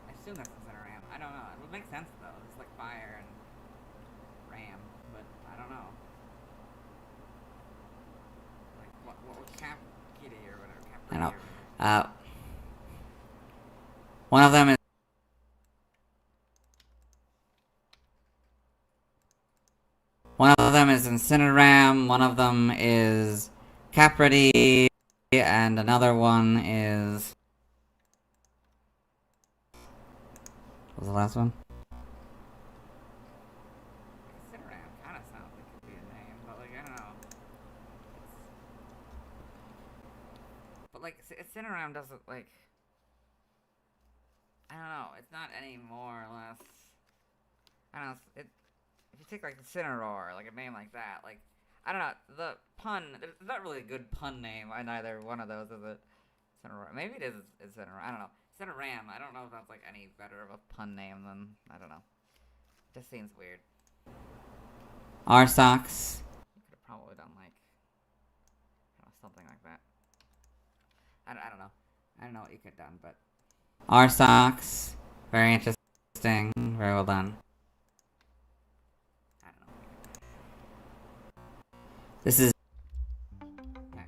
I assume that's Zekrom. I don't know. It would make sense though. It's like fire and ram, but I don't know. Like what was Cap Kitty or whatever? Cap I know. Kitty or whatever. One of them is Incineram, one of them is Capridy, and another one is... What was the last one? Zekrom kind of sounds like it could be a name, but like I don't know. But like Zekrom doesn't like. I don't know. It's not any more or less. I don't know. If you take like Incineroar, like a name like that, like I don't know. The pun. There's not really a good pun name on either one of those, is it? Incineroar. Maybe it is Incineroar. I don't know. Incineram. I don't know if that's like any better of a pun name than I don't know. Just seems weird. Arsox. You could have probably done like something like that. I don't know. I don't know what you could have done, but Arsox. Very interesting. Very well done. I don't know. This is... Okay.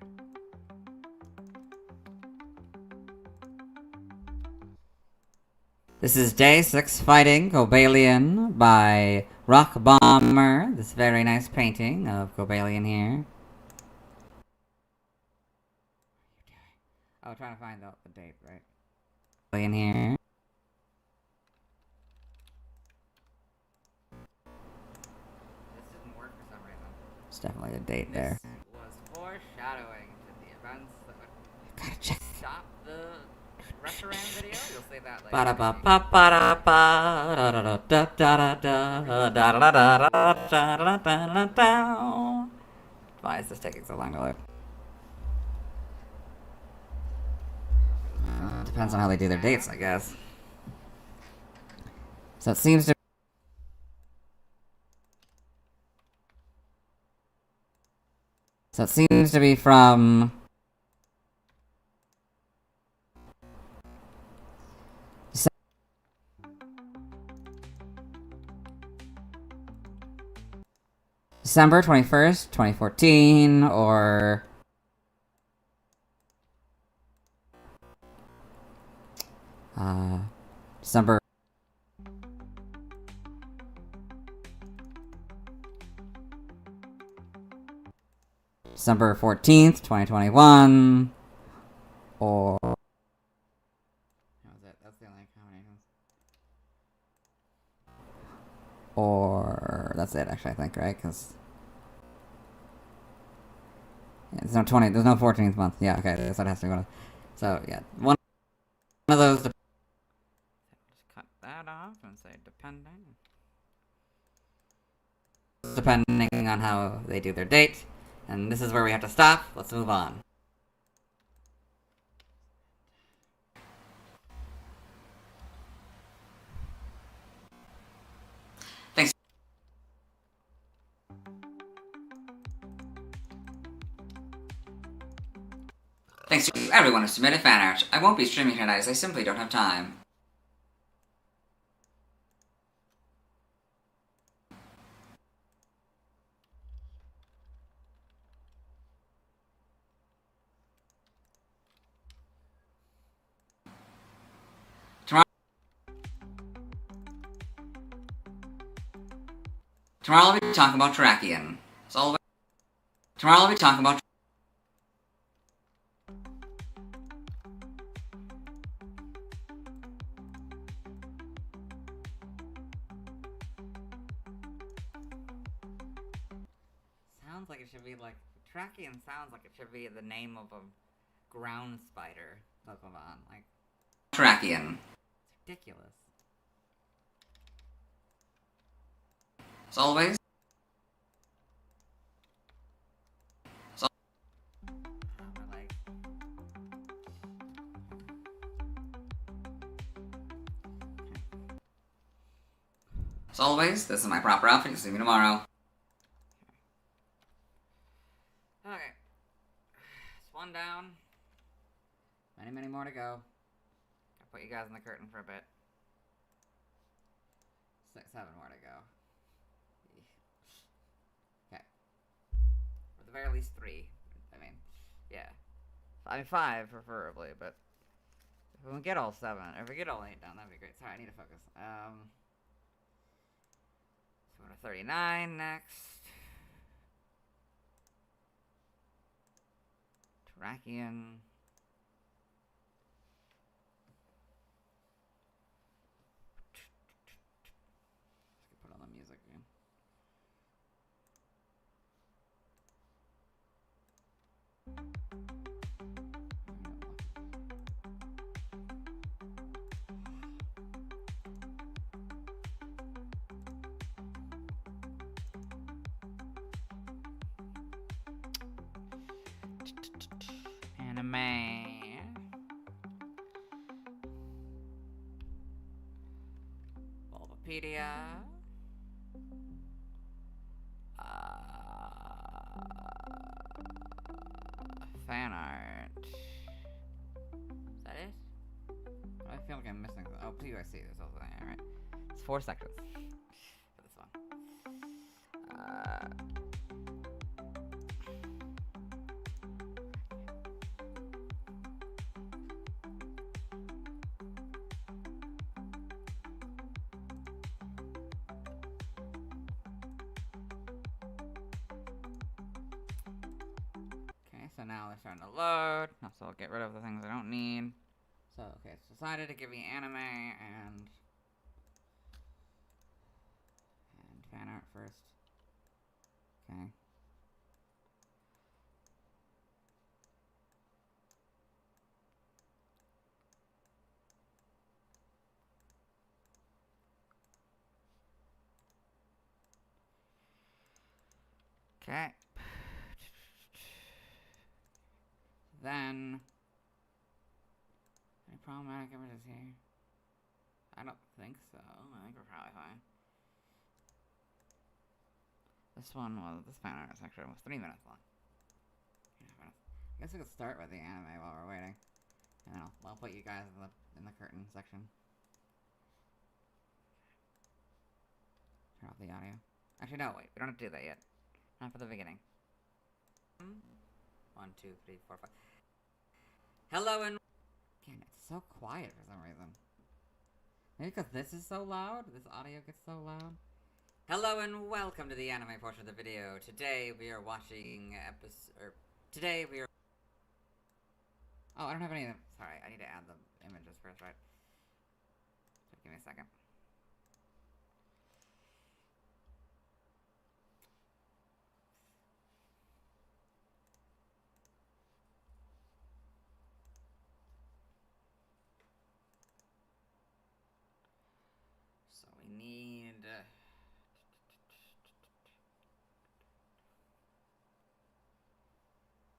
This is Day 6 Fighting Cobalion by Rock Bomber. This very nice painting of Cobalion here. Oh, trying to find out the date, right? Cobalion here. This didn't work for some reason. There's definitely a date there. This was foreshadowing to the events that would Gotta check. stop the Reshiram video. You'll say that later. Why is this taking so long to load? Depends on how they do their dates, I guess. So it seems to be from December 21st, 2014, or December December 14th, 2021, or That was it. That's the only combinations. or that's it actually, I think, right? Because there's no 14th month. Yeah, okay, that's what it has to go to. So yeah, one of those. Just cut that off and say Depending on how they do their date, and this is where we have to stop. Let's move on. Thanks to everyone who submitted fan art. I won't be streaming tonight as I simply don't have time. Tomorrow I'll be talking about Terrakion. Tomorrow I'll be talking about Sounds like it should be like Terrakion. Sounds like it should be the name of a ground spider Pokemon. Like Terrakion. it's ridiculous. As always. Like, As always, this is my proper outfit. You'll see me tomorrow. okay, it's one down. Many more to go. I'll put you guys in the curtain for a bit. 6, 7 more to go. Okay. Or at the very least 3. I mean, yeah. I mean 5 preferably, but if we can get all 7, or if we get all 8 down, that'd be great. Sorry, I need to focus. So we're to 39 next. Terrakion. Put on the music again. Anime. Bulbapedia. Fan art. Is that it? I feel like I'm missing. Oh, PUIC. There's also that. Alright. It's 4 seconds for this one. So now they're starting to load. So I'll get rid of the things I don't need. So, okay, it's decided to give me anime and fan art first. Okay. Okay. Then, any problematic images here? I don't think so. I think we're probably fine. This fan art is actually almost 3 minutes long. 3.5 minutes. I guess we could start with the anime while we're waiting. And then I'll put you guys in the curtain section. Turn off the audio. Actually, no, wait. We don't have to do that yet. Not for the beginning. 1, 2, 3, 4, 5. Hello and... Again, it's so quiet for some reason. Maybe because this is so loud? This audio gets so loud? Hello and welcome to the anime portion of the video. Today we are watching Today we are... Oh, I don't have any of them. Sorry, I need to add the images first, right? So give me a second. We need...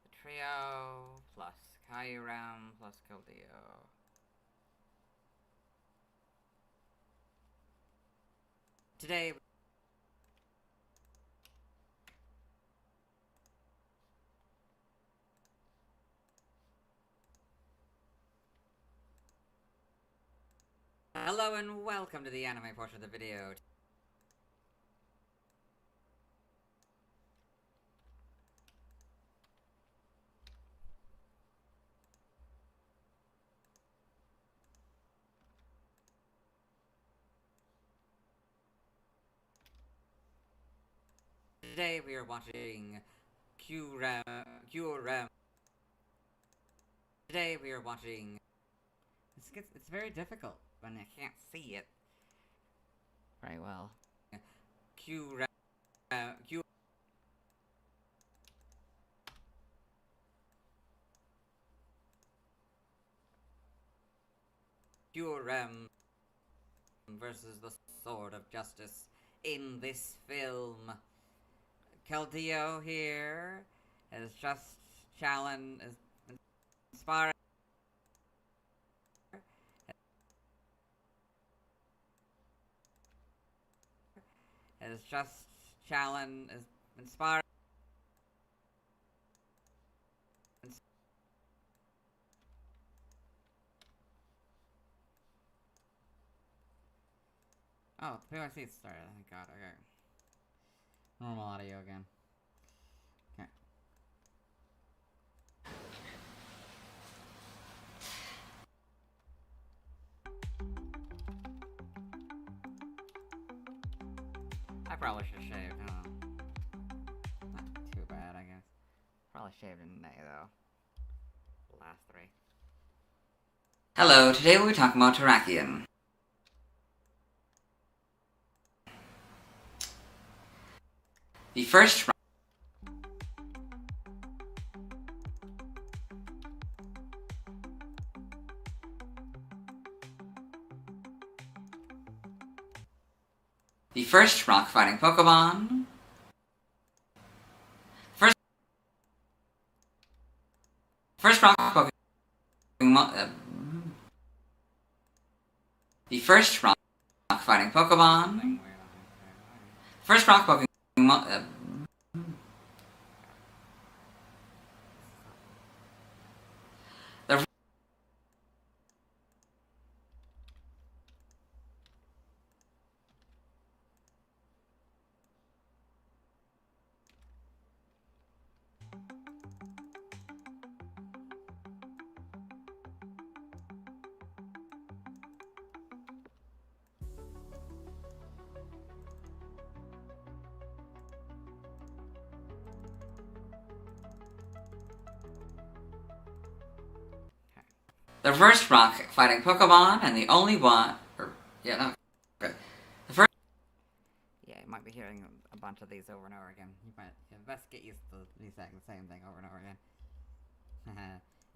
the trio plus Kyurem plus Keldeo. Today... Hello and welcome to the anime portion of the video. Today we are watching Kyurem. Today we are watching... It's very difficult when I can't see it very well. Kyurem versus the Sword of Justice in this film. Keldeo here is just inspiring. Is inspiring. Oh, the PYC started. Thank God. Okay. Normal audio again. Okay. I probably should have shaved, huh? Not too bad, I guess. Probably shaved in May, though. The last 3. Hello, today we'll be talking about Terrakion. The first rock fighting Pokemon. First rock Pokemon. The first rock fighting Pokemon. First rock Pokemon. The first rock fighting Pokemon, and the only one. Okay. The first. Yeah, you might be hearing a bunch of these over and over again. You best get used to me saying the same thing over and over again.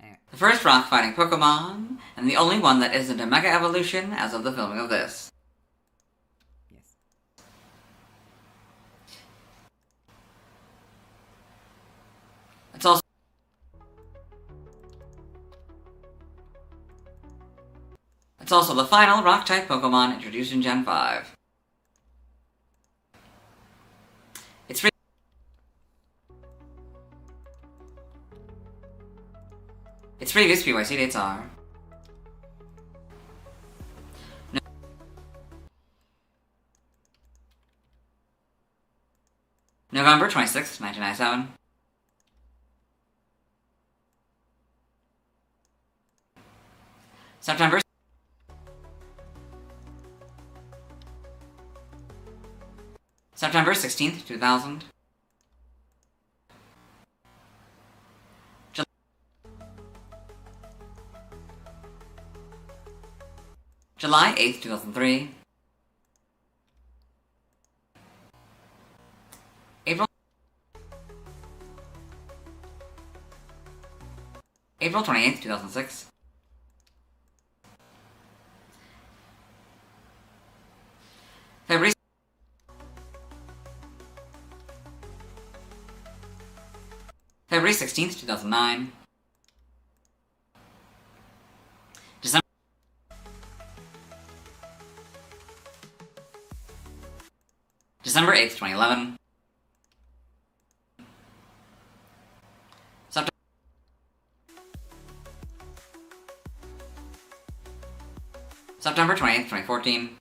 Anyway. The first rock fighting Pokemon, and the only one that isn't a Mega Evolution as of the filming of this. Yes. It's also the final rock-type Pokemon introduced in Gen 5. Its previous PYC dates are November 26, 1997. September 16th, 2000. July 8th, 2003. April 28th, 2006. February 16th, 2009. December 8th, 2011. September 20th, 2014.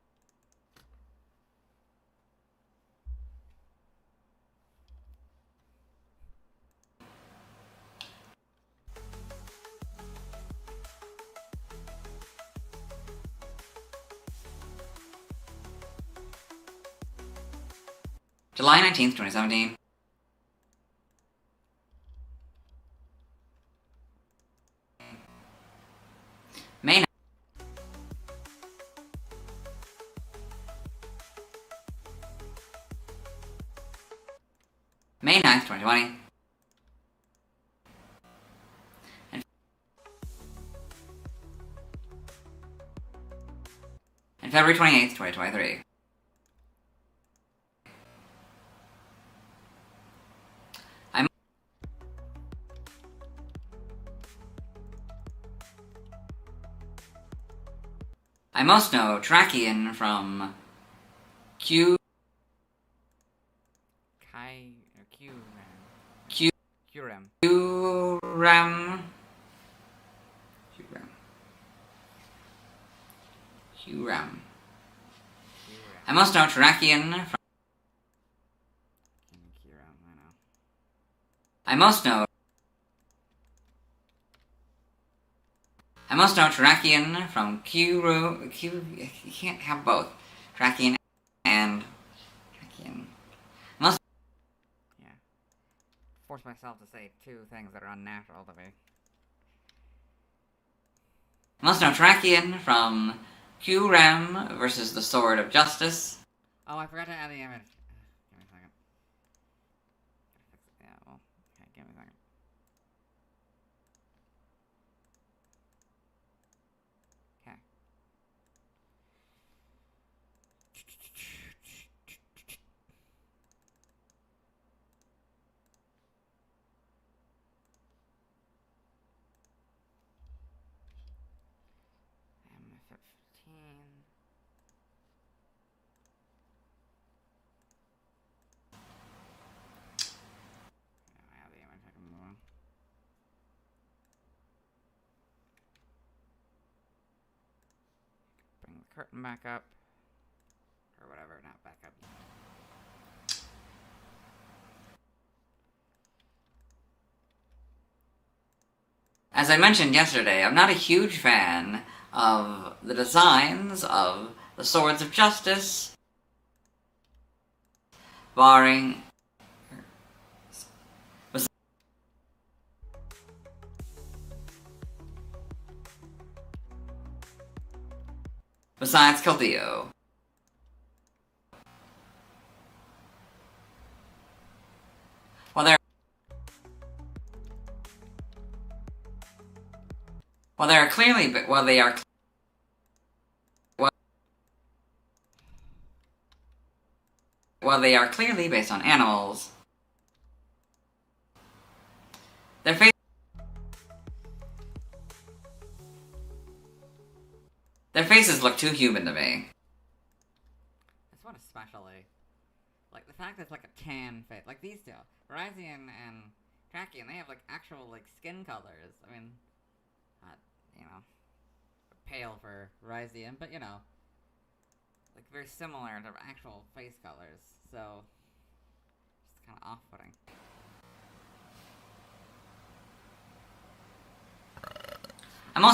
July 19th, 2017. May 9th, 2020. And February 28th, 2023. I most know Terrakion from Q. Q-Ram. I most know Terrakion from. I most know Terrakion from Q. You can't have both. Terrakion and Terrakion. Force myself to say two things that are unnatural to me. I most know Terrakion from Q-Ram versus the Sword of Justice. Oh, I forgot to add the image. Give me a second. Yeah, well, okay, give me a second. Okay. M15. I have the image, I can move on. Bring the curtain back up. Or whatever, not back up. As I mentioned yesterday, I'm not a huge fan of the designs of the Swords of Justice, barring. Besides Keldeo. While they are clearly based on animals, their faces look too human to me. This one especially. Like, the fact that it's like a tan face. Like, these two. Virizion and Terrakion, they have, like, actual, like, skin colors. I mean, not, you know, pale for Virizion, but, you know, like, very similar to actual face colors. So, it's kind of off-putting. I'm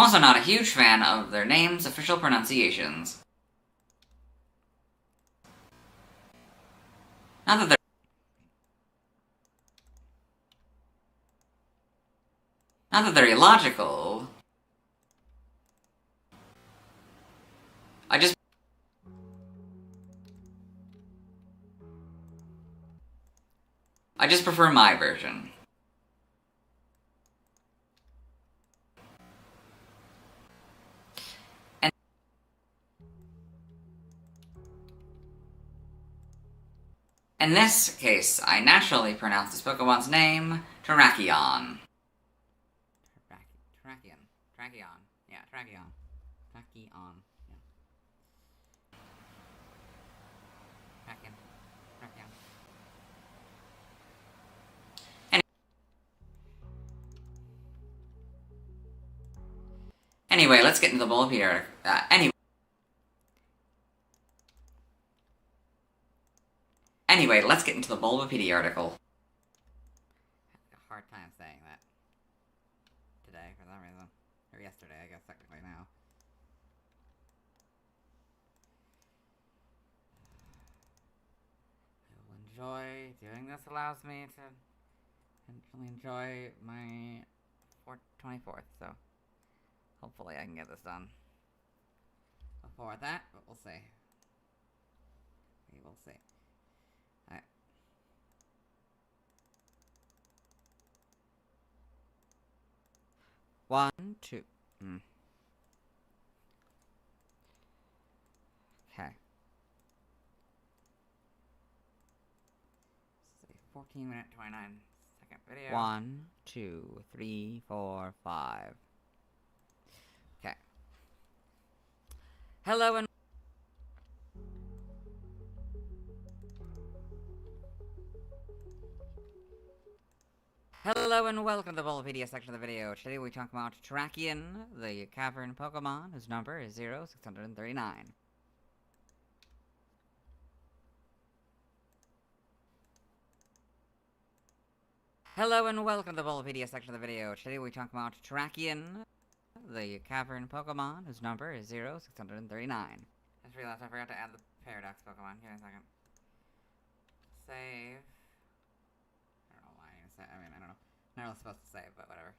also not a huge fan of their names' official pronunciations. Not that they're illogical. I just prefer my version. In this case, I naturally pronounce this Pokemon's name Terrakion. Terrakion. Terrakion. Yeah, Terrakion. Terrakion. Yeah. Terrakion. Terrakion. Anyway, let's get into the Bulbapedia. Anyway, let's get into the Bulbapedia article. I had a hard time saying that today for some reason. Or yesterday, I guess, technically now. I will enjoy doing this, allows me to really enjoy my 24th, so hopefully I can get this done before that, but we'll see. We will see. Alright. One, two. Okay. This is a 14-minute, 29-second video. 1, 2, 3, 4, 5. Okay. Hello and welcome to the Bulbapedia section of the video. Today we talk about Terrakion, the cavern Pokemon, whose number is 0639. Hello and welcome to the Bulbapedia section of the video. Today we talk about Terrakion, the cavern Pokemon, whose number is 0639. I just realized I forgot to add the Paradox Pokemon. Give me a second. Save. I don't know why I say. I mean, I don't know. Not really supposed to save, but whatever.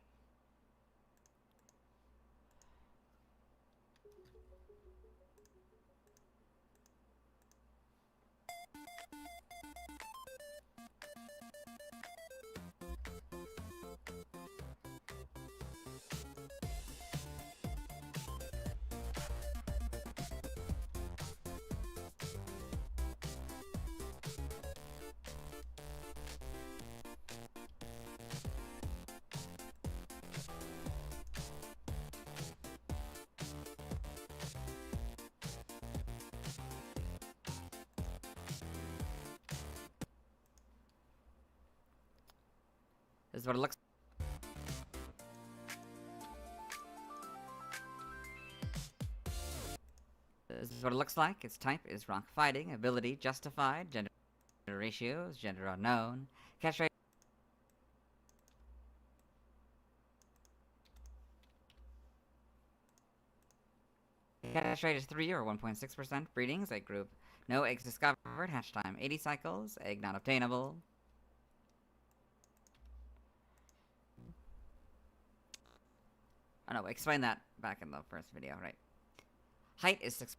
This is what it looks. This is what it looks like. Its type is rock fighting. Ability justified. Gender ratios. Gender unknown. Catch rate. Catch rate is 3 or 1.6%. Breedings, egg group. No eggs discovered. Hatch time 80 cycles. Egg not obtainable. Oh no, explain that back in the first video, right? Height is 6.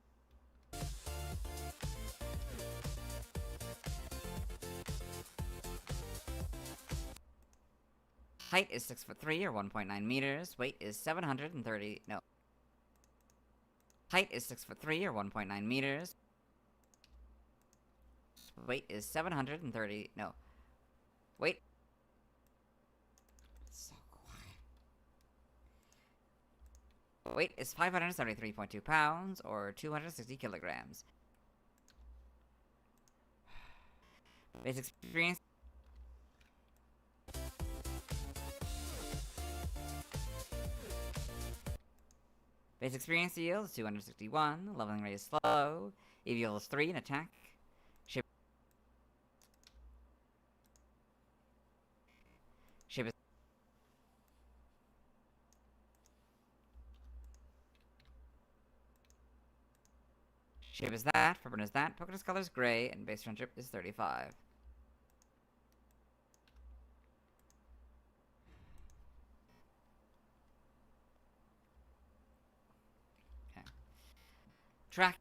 Height is 6'3" or 1.9 meters. Weight is 730. No. Height is 6'3" or 1.9 meters. Weight is 730. No. Weight. So quiet. Weight is 573.2 pounds or 260 kilograms. Basic experience. Base experience yield is 261. Leveling rate is slow. EVL is 3 in attack. Shape is Shape is that. Footprint is that. Pokédex color is gray, and base friendship is 35. Track.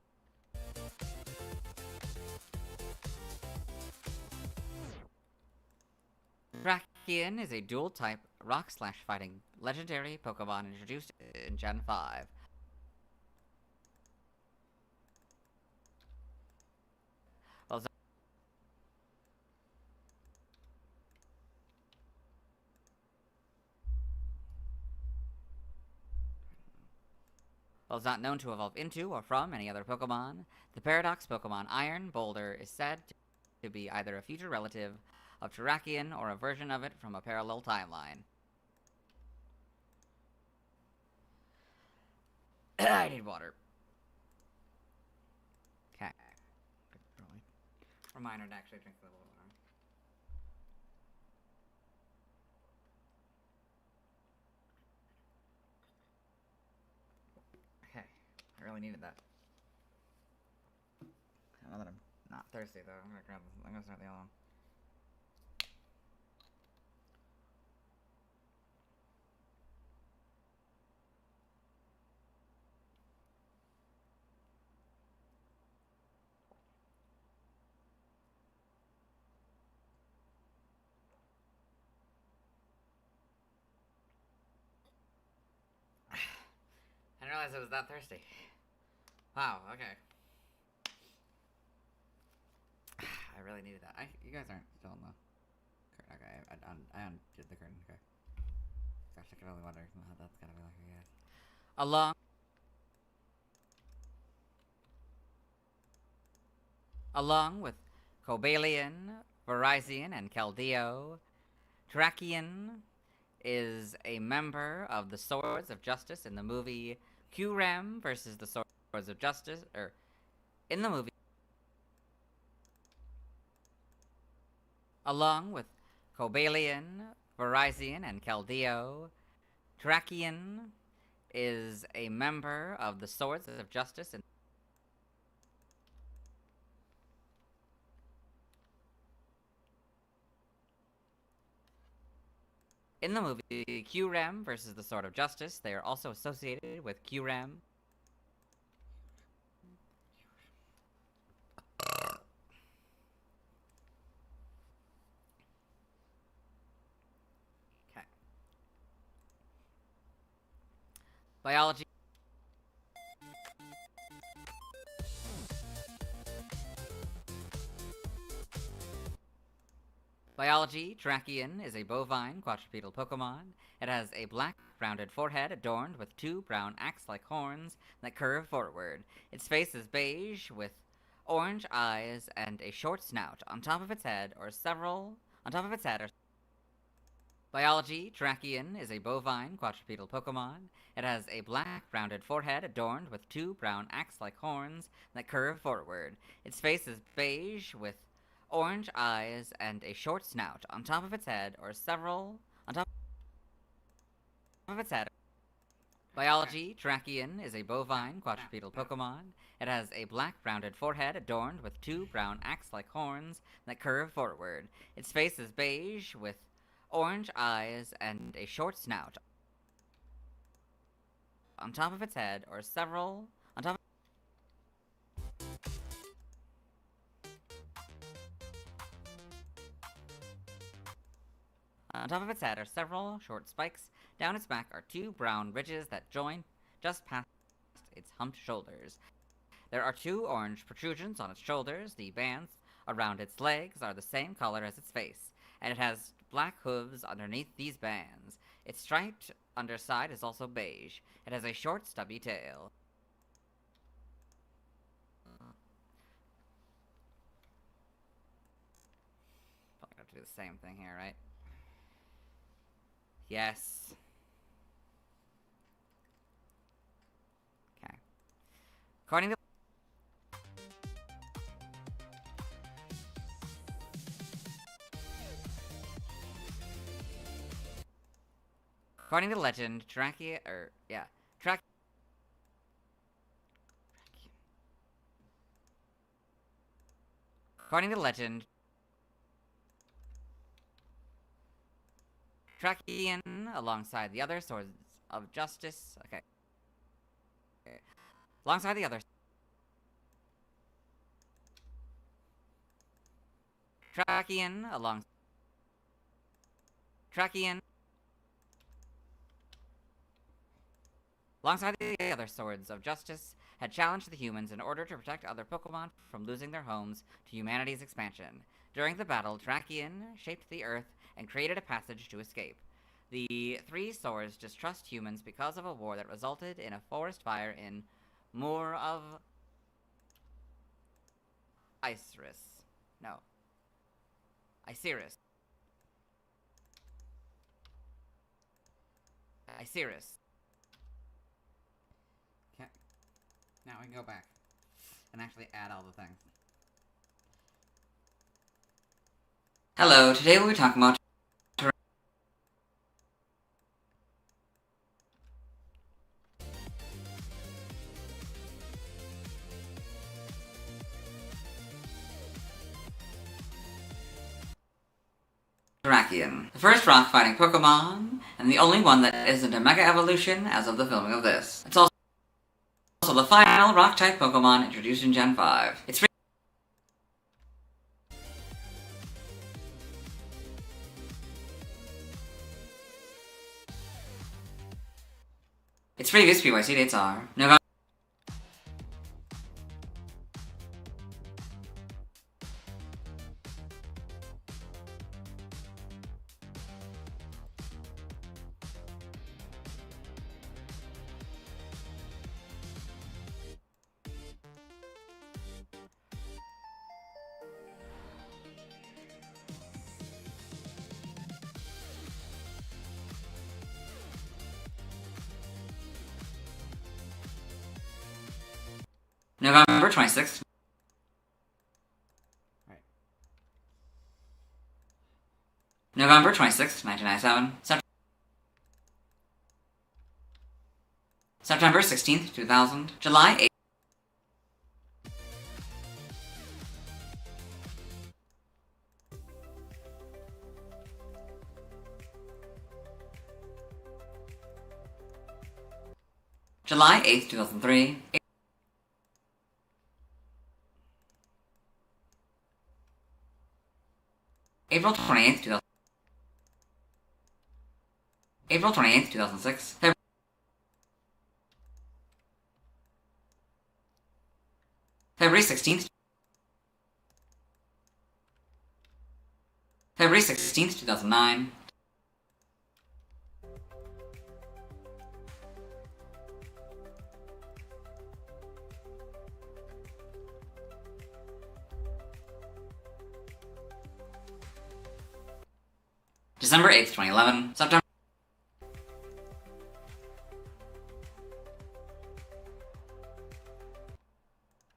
Terrakion is a dual-type rock/fighting legendary Pokemon introduced in Gen 5. Well, While it's not known to evolve into or from any other Pokemon, the Paradox Pokemon Iron Boulder is said to be either a future relative of Terrakion or a version of it from a parallel timeline. I need water. Okay. Reminder to actually drink the water. Okay. I really needed that. Now that I'm not thirsty, though, I'm gonna start the other one. I didn't realize I was that thirsty. Wow, okay. I really needed that. You guys aren't still in the curtain. Okay, I undid the curtain. Okay. Gosh, I can only wonder how that's gonna be like for you guys. Along with Cobalion, Virizion, and Keldeo, Terrakion is a member of the Swords of Justice in the movie Q-Ram versus the Swords of Justice, in the movie. Along with Cobalion, Virizion, and Keldeo, Terrakion is a member of the Swords of Justice in the movie Q-Ram versus the Sword of Justice. They are also associated with Q-Ram. Okay. Biology. Terrakion is a bovine quadrupedal Pokemon. It has a black, rounded forehead adorned with two brown axe-like horns that curve forward. Its face is beige with orange eyes and a short snout. On top of its head are Biology, Terrakion is a bovine quadrupedal Pokemon. It has a black, rounded forehead adorned with two brown axe-like horns that curve forward. Its face is beige with orange eyes and a short snout. On top of its head are Biology, Terrakion is a bovine quadrupedal Pokemon. It has a black rounded forehead adorned with two brown axe-like horns that curve forward. Its face is beige with orange eyes and a short snout. On top of its head are several short spikes. Down its back are two brown ridges that join just past its humped shoulders. There are two orange protrusions on its shoulders. The bands around its legs are the same color as its face, and it has black hooves underneath these bands. Its striped underside is also beige. It has a short, stubby tail. Probably have to do the same thing here, right? Yes. Okay. According to legend, Terrakion. According to legend, Terrakion, alongside the other Swords of Justice. Okay. Alongside the other. Terrakion, alongside the other Swords of Justice, had challenged the humans in order to protect other Pokemon from losing their homes to humanity's expansion. During the battle, Terrakion shaped the Earth and created a passage to escape. The three swords distrust humans because of a war that resulted in a forest fire in Moor of Iceris. No. Iceris. Iceris. Okay. Now we can go back and actually add all the things. Hello, today we'll be talking about Terrakion, the first rock-fighting Pokémon, and the only one that isn't a Mega Evolution as of the filming of this. It's also the final rock-type Pokémon introduced in Gen 5. Its previous PYC dates are November November 26th. Right. November 26th, 1997. September 16th, 2000. July 8th. July 8th, 2003. April 28th, 2000. April 28th, 2006. February 16th. February 16th, 2009. December 8th, 2011.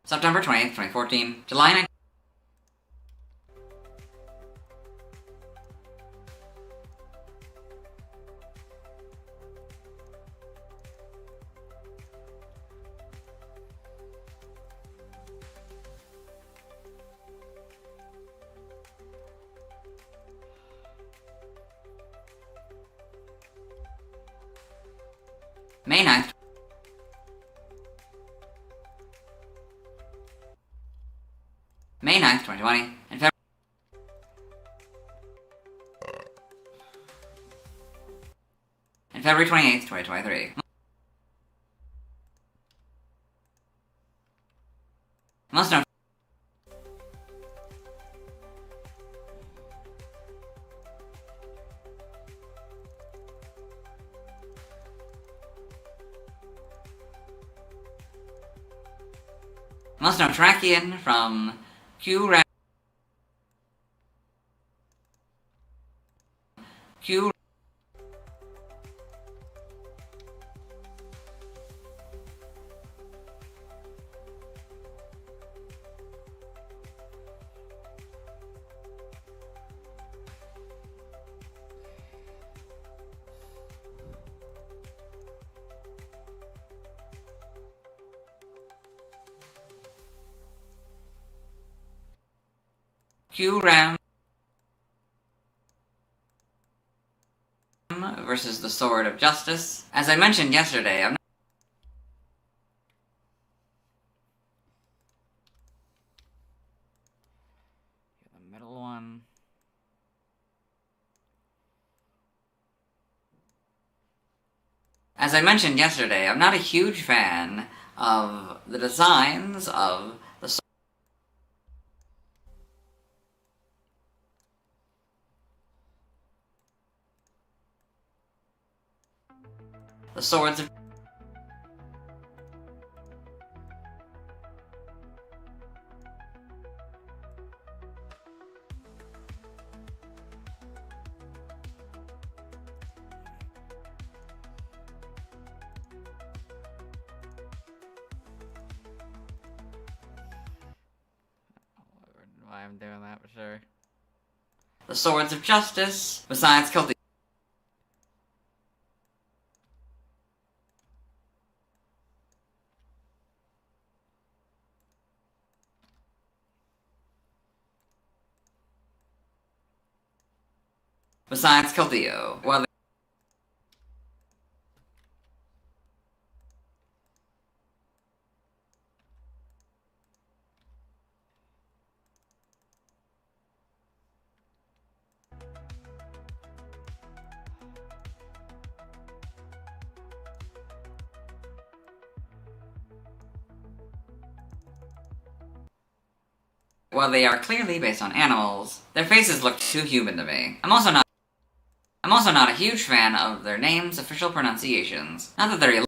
September 20th, 2014. July 9th. May 9th. May 9th, 2020, and February 28th, 2023. Most known. Most known Terrakion from Q. Ram versus the Sword of Justice. As I mentioned yesterday, I'm not The middle one. As I mentioned yesterday, I'm not a huge fan of the designs of the The swords of... Why I'm doing that, for sure. The swords of justice, besides Keldeo. Besides Keldeo, while they are clearly based on animals, their faces look too human to me. I'm also not a huge fan of their names' official pronunciations. Not that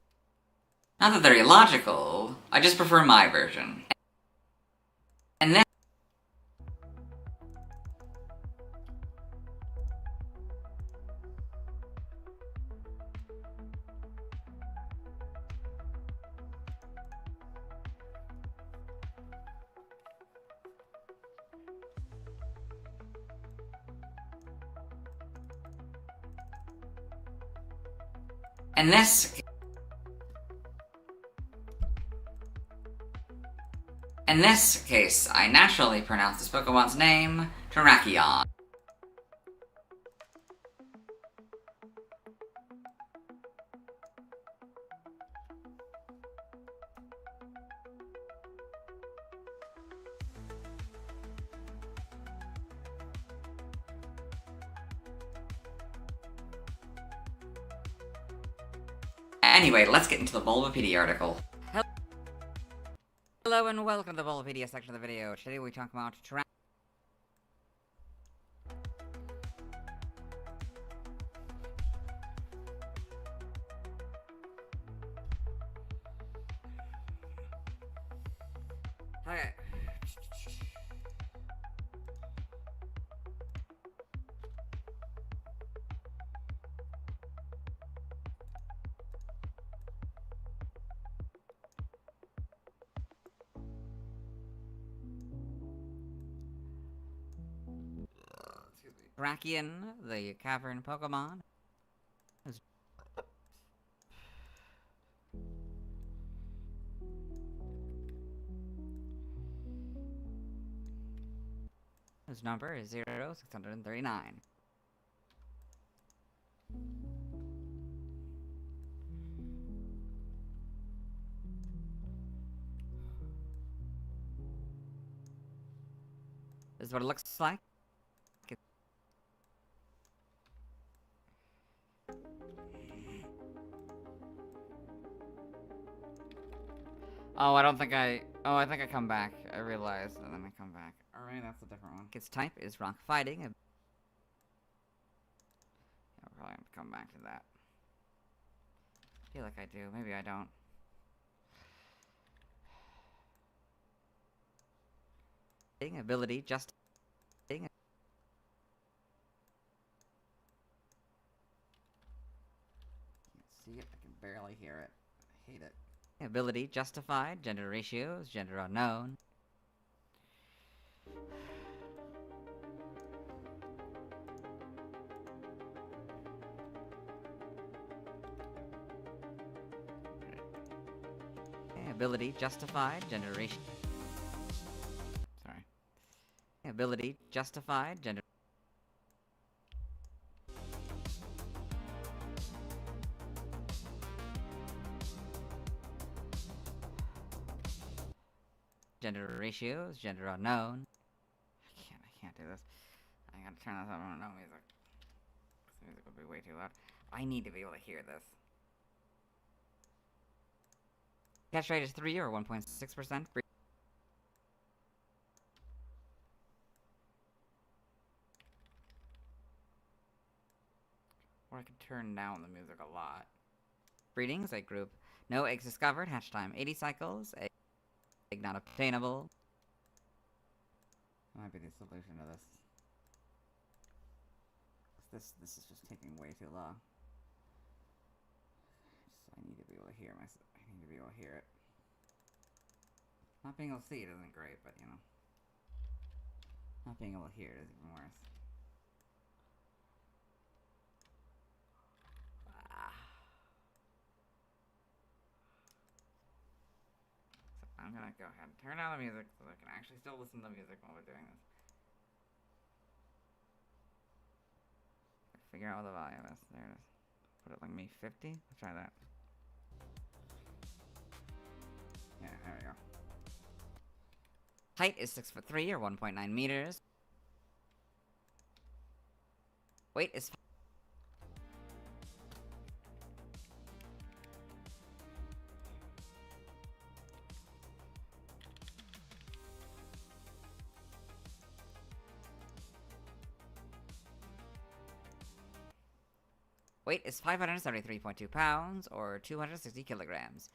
they're illogical, I just prefer my version. And then in this case, I naturally pronounce this Pokemon's name Terrakion. Anyway, let's get into the Bulbapedia article. Hello and welcome to the Bulbapedia section of the video. Today we talk about Okay. Terrakion, the cavern Pokemon. His number is 0639. This is what it looks like. Oh, I think I come back. I realized, and then I come back. Alright, that's a different one. Its type is rock fighting. Yeah, I'll probably have to come back to that. I feel like I do. Maybe I don't. Ability, just... Can't see it. I can barely hear it. I hate it. Ability justified, gender ratios, gender unknown. Ability justified, gender ratio. Sorry. Ability justified, gender. Gender ratios, gender unknown. I can't do this. I gotta turn this up. I don't know music. This music would be way too loud. I need to be able to hear this. Catch rate is 3 or 1.6%. Or I could turn down the music a lot. Breedings, egg group. No eggs discovered. Hatch time 80 cycles. Egg not obtainable. That might be the solution to this. This is just taking way too long. I need to be able to hear myself. I need to be able to hear it. Not being able to see it isn't great, but you know. Not being able to hear it is even worse. So I'm gonna go ahead and turn down the music so I can actually still listen to the music while we're doing this. Figure out what the volume is. There it is. Put it like me 50. Let's try that. Yeah, there we go. Height is 6'3" or 1.9 meters. Weight is Weight is 573.2 pounds, or 260 kilograms.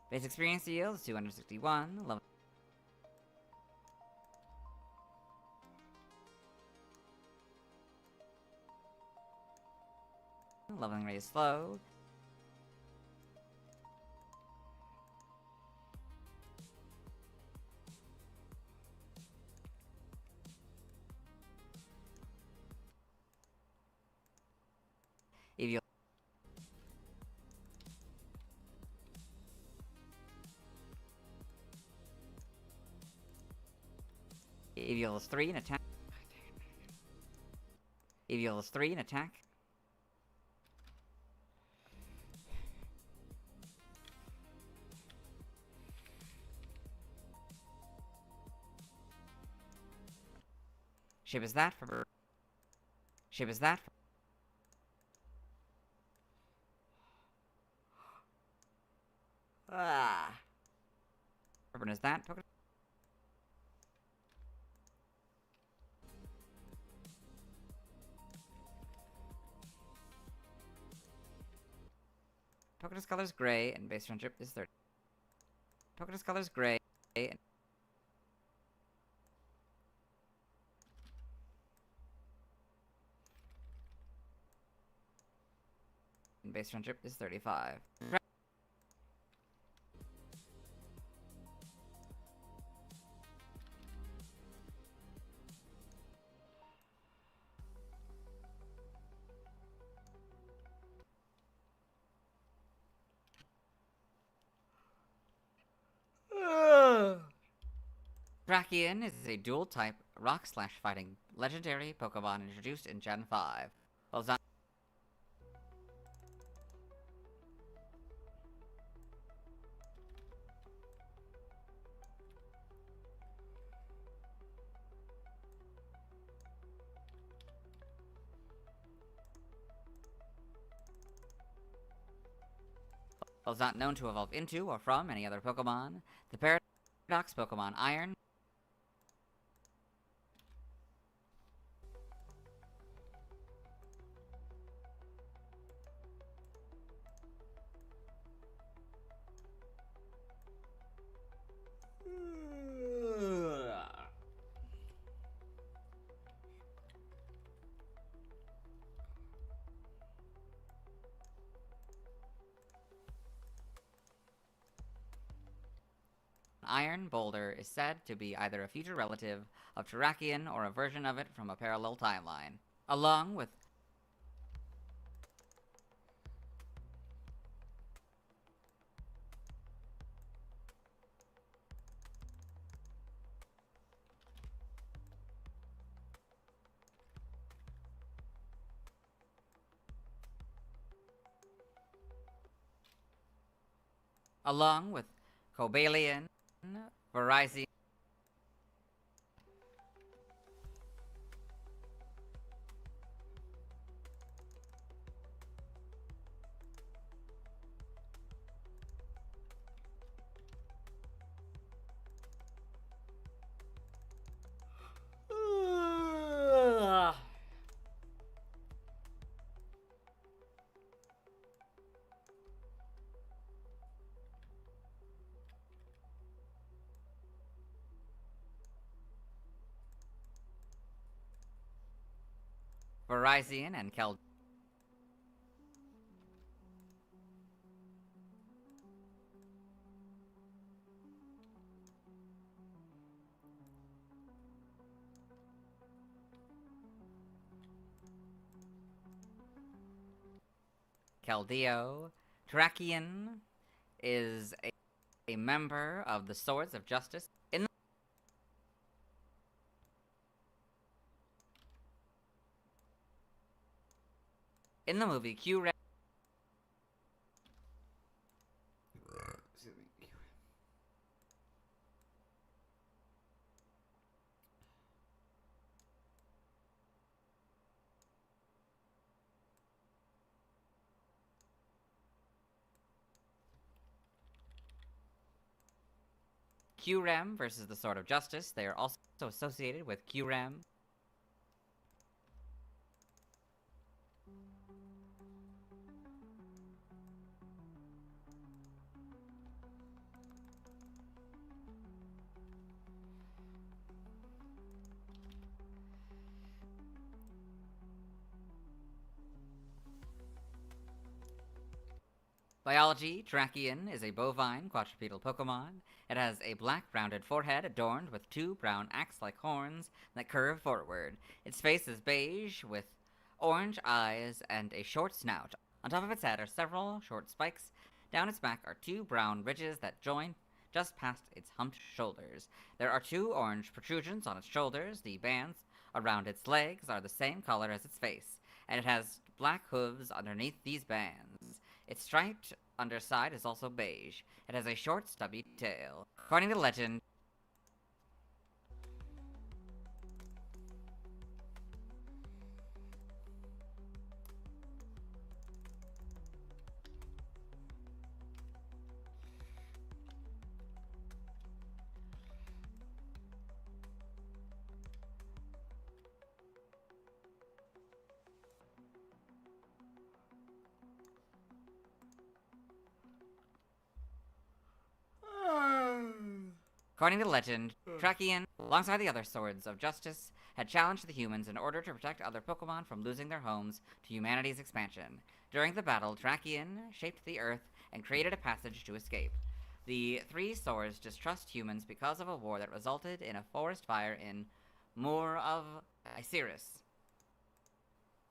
Base experience yield is 261. Leveling rate is slow. Eviol is 3 in attack. Eviol is 3 in attack. Shape is that for... Shape is that for... Urban is that? Pokédex color is gray, and base friendship is 30. Pokédex color is gray, and base friendship is 35. Terrakion is a dual-type rock/fighting legendary Pokemon introduced in Gen 5. Well, it's not. Well, it's not known to evolve into or from any other Pokemon. The Paradox Pokemon Iron. Iron Boulder is said to be either a future relative of Terrakion or a version of it from a parallel timeline. Along with Cobalion, Virizion, Virizion and Keldeo. Terrakion is a member of the Swords of Justice. In the movie, Q-Ram Q-Ram versus the Sword of Justice. They are also associated with Q-Ram. Biology, Terrakion is a bovine quadrupedal Pokemon. It has a black rounded forehead adorned with two brown axe-like horns that curve forward. Its face is beige with orange eyes and a short snout. On top of its head are several short spikes. Down its back are two brown ridges that join just past its humped shoulders. There are two orange protrusions on its shoulders. The bands around its legs are the same color as its face, and it has black hooves underneath these bands. Its striped underside is also beige. It has a short, stubby tail. According to legend, Terrakion, alongside the other Swords of Justice, had challenged the humans in order to protect other Pokemon from losing their homes to humanity's expansion. During the battle, Terrakion shaped the Earth and created a passage to escape. The three swords distrust humans because of a war that resulted in a forest fire in Moor of Iceris.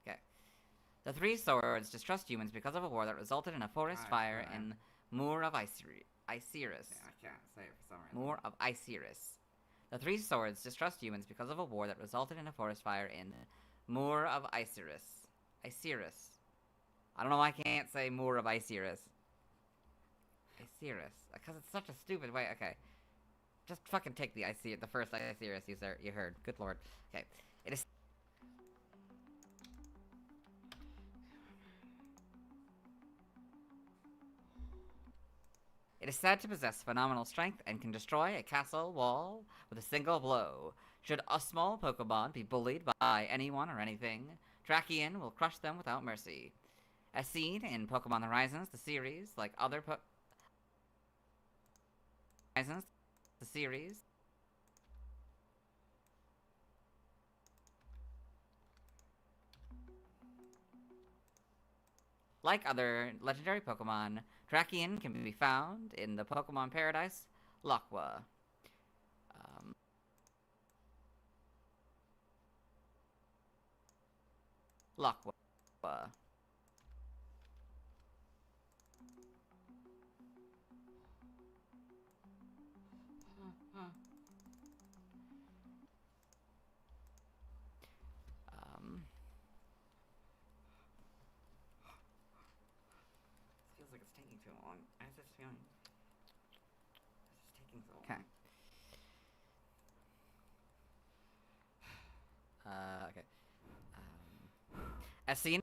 Okay. The three swords distrust humans because of a war that resulted in a forest fire in Moor of Iceris. Yeah, I can't say it for some reason. Moor of Iceris. The three swords distrust humans because of a war that resulted in a forest fire in Moor of Iceris. Iceris. I don't know why I can't say Moor of Iceris. Iceris. Because it's such a stupid way. Okay. Just fucking take the first Iceris you heard. Good lord. Okay. It is... It is said to possess phenomenal strength and can destroy a castle wall with a single blow. Should a small Pokemon be bullied by anyone or anything, Terrakion will crush them without mercy. As seen in Pokemon Horizons, the series, like other Like other legendary Pokemon, Terrakion can be found in the Pokemon Paradise, Lockwa. Lockwa. Feels like it's taking too long. I have this feeling. It's just taking so long. Okay. Okay. As seen.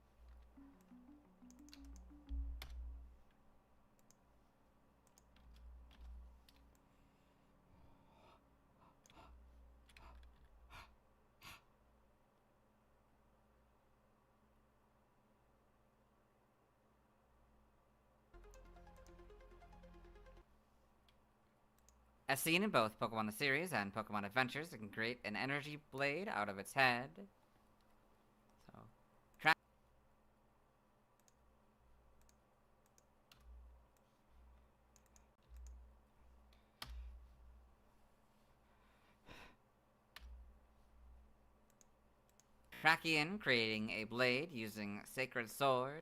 As seen in both Pokemon the series and Pokemon Adventures, it can create an energy blade out of its head. So, Terrakion, creating a blade using Sacred Sword.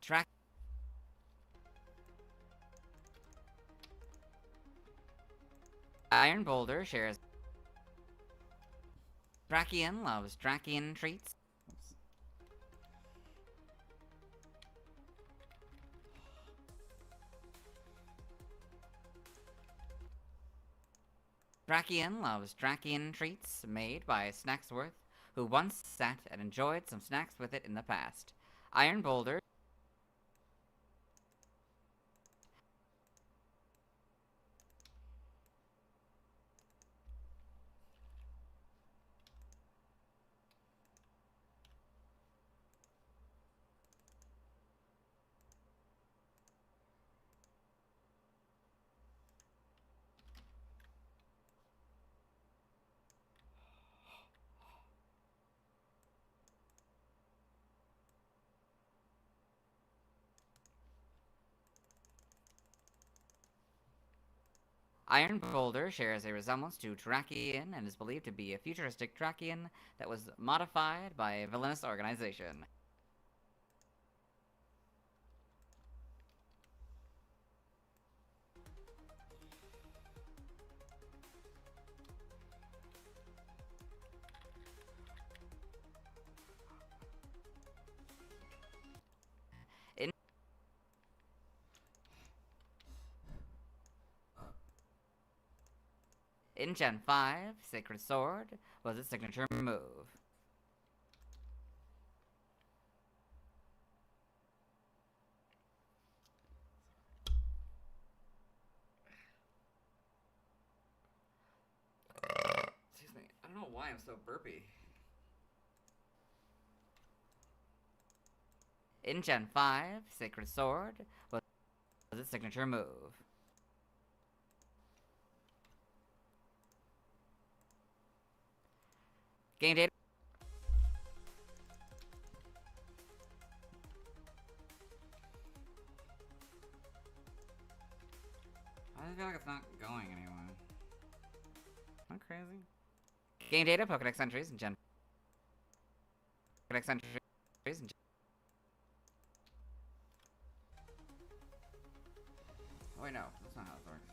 Track. Iron Boulder shares. Terrakion loves Terrakion treats. Terrakion loves Terrakion treats made by Snacksworth, who once sat and enjoyed some snacks with it in the past. Iron Boulder. Iron Boulder shares a resemblance to Terrakion and is believed to be a futuristic Terrakion that was modified by a villainous organization. In Gen 5, Sacred Sword was its signature move. Excuse me, I don't know why I'm so burpy. In Gen 5, Sacred Sword was its signature move. Game data. I feel like it's not going anywhere. Am I crazy? Game data, Pokedex entries, and Gen. Pokedex entries, and Gen. Oh wait, no, that's not how this works.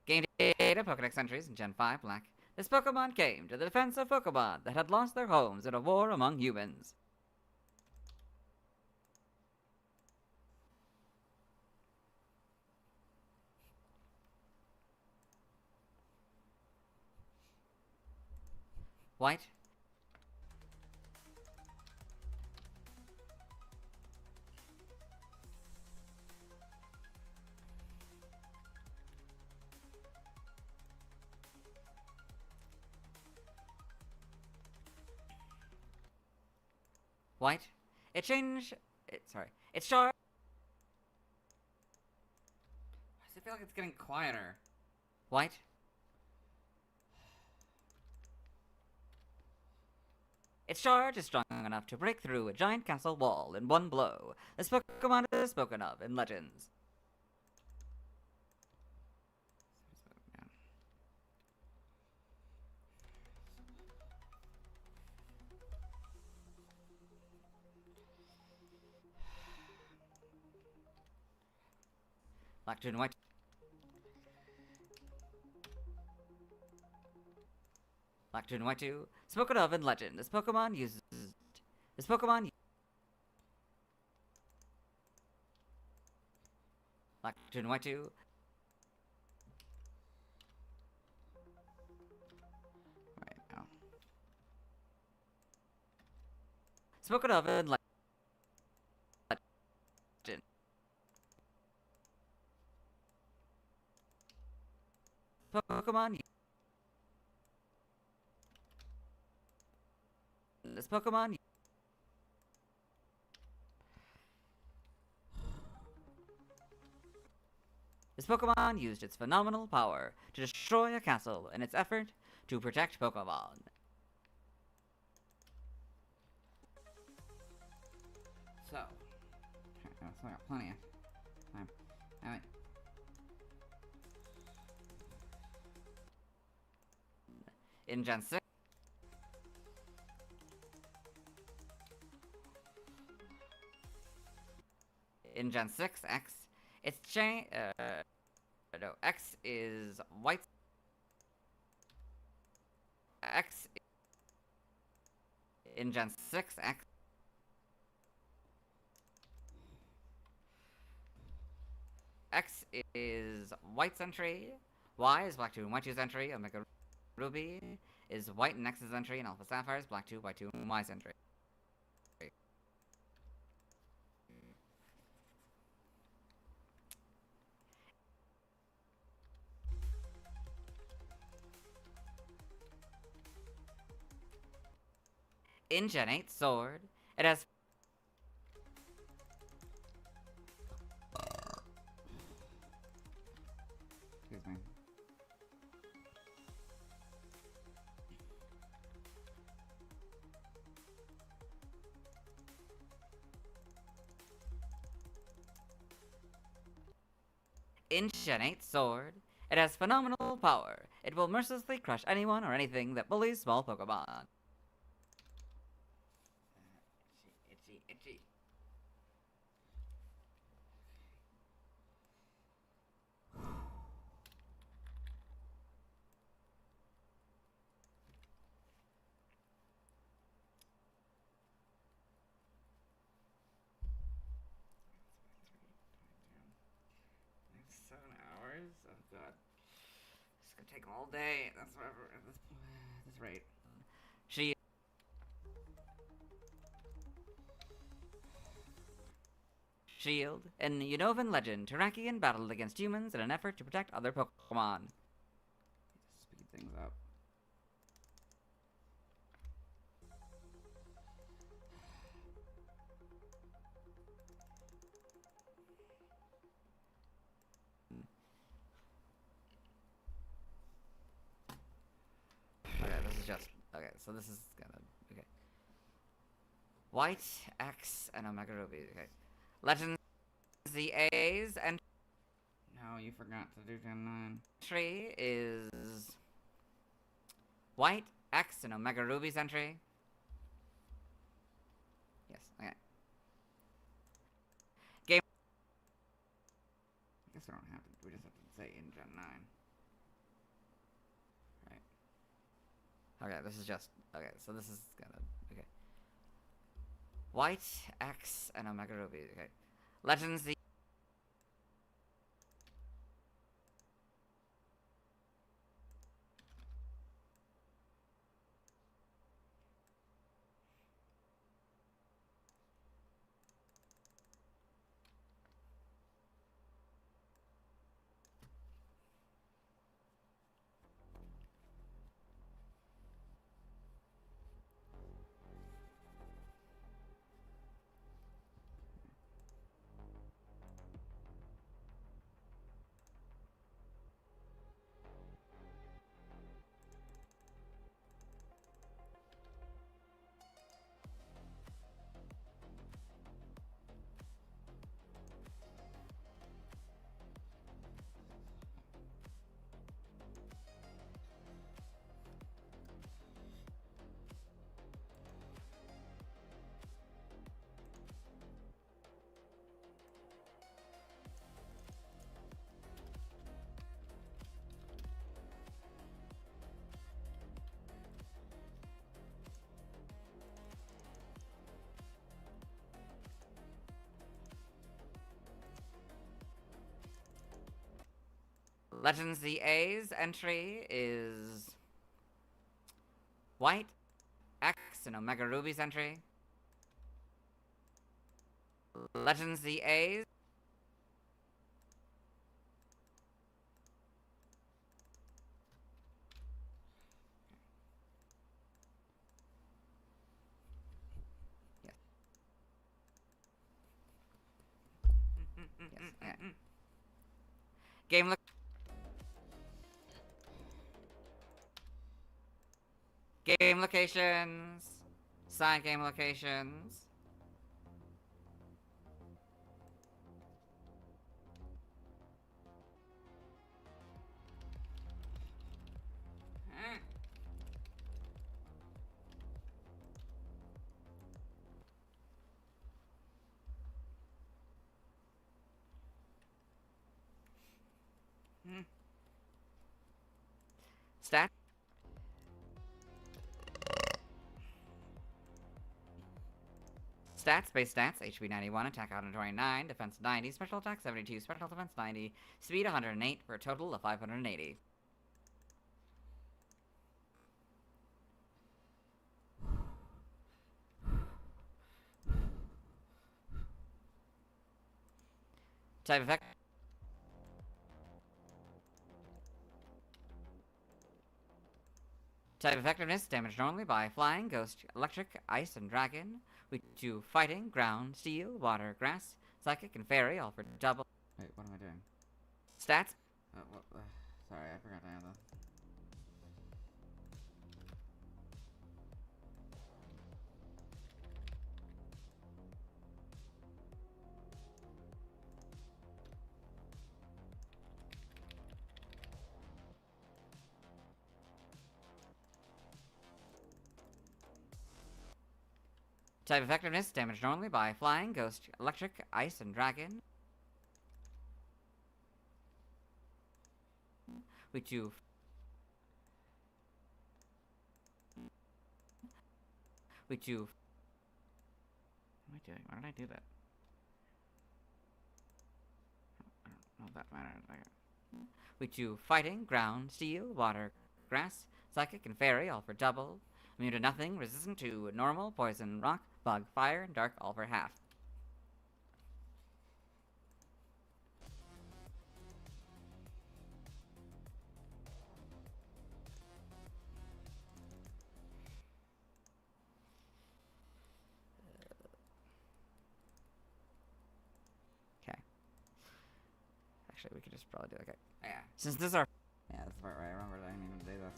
Game data, Pokedex entries, and Gen 5 Black. This Pokemon came to the defense of Pokemon that had lost their homes in a war among humans. White. White. It changed. It's charged. Why does it feel like it's getting quieter? White. Its charge is strong enough to break through a giant castle wall in one blow. This Pokemon is spoken of in legends. Black 2 and white. Black 2 and white 2. Spoken of in legend. This Pokemon uses. This Pokemon. Black 2 and white 2. Spoken of in legend. Pokemon. This Pokemon. This Pokemon used its phenomenal power to destroy a castle in its effort to protect Pokemon. So, I still got plenty of time. Alright. In Gen 6. In Gen 6, X, it's X is white. X in Gen 6, X is white entry, Y is black 2 and white 2's entry, Omega Ruby is white and X's entry, and Alpha Sapphire is black 2, white 2, and Y's entry. In Gen 8 Sword, it has Excuse me. in Gen 8 Sword, it has phenomenal power. It will mercilessly crush anyone or anything that bullies small Pokemon. Itchy. Next 7 hours? Oh god. It's gonna take all day. That's whatever at this rate. Shield. In Unovan legend, Terrakion battled against humans in an effort to protect other Pokemon. Speed things up. Okay, this is just... Okay, so this is gonna... Okay. White, X, and Omega Ruby. Okay. Legends, the A's, and No, you forgot to do Gen 9. entry is... White, X, and Omega Ruby's entry. Yes, okay. I guess we don't have to. We just have to say in Gen 9. Okay, this is just... Okay, so this is gonna... Okay. White, X, and Omega Ruby. Okay. Legends, the... Legends, the A's entry is... White, X, and Omega Ruby's entry. Legends A's. Yes. Yes. Okay. Game locations. Side game locations. Stats. Stats, base stats, HP 91, attack 129, defense 90, special attack 72, special defense 90, speed 108, for a total of 580. Type effect. Type effectiveness, damage normally by flying, ghost, electric, ice, and dragon. We do fighting, ground, steel, water, grass, psychic, and fairy, all for double. Wait, what am I doing? Stats. Sorry, I forgot to add that. Type effectiveness, damage normally by flying, ghost, electric, ice, and dragon. We do. We do. What am I doing? Why did I do that? I don't know if that matters. We do fighting, ground, steel, water, grass, psychic, and fairy, all for double. Immune to nothing, resistant to normal, poison, rock, bug, fire, and dark, all for half. Okay. Actually, we could just probably do okay. Yeah. Since this is our. Yeah, that's the part where I remember that I didn't even do this.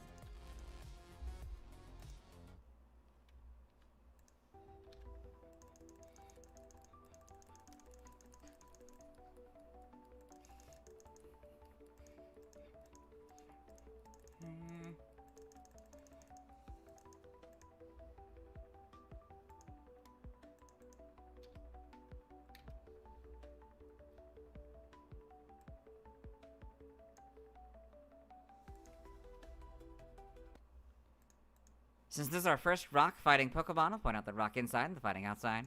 Since this is our first rock fighting Pokemon, I'll point out the rock inside and the fighting outside.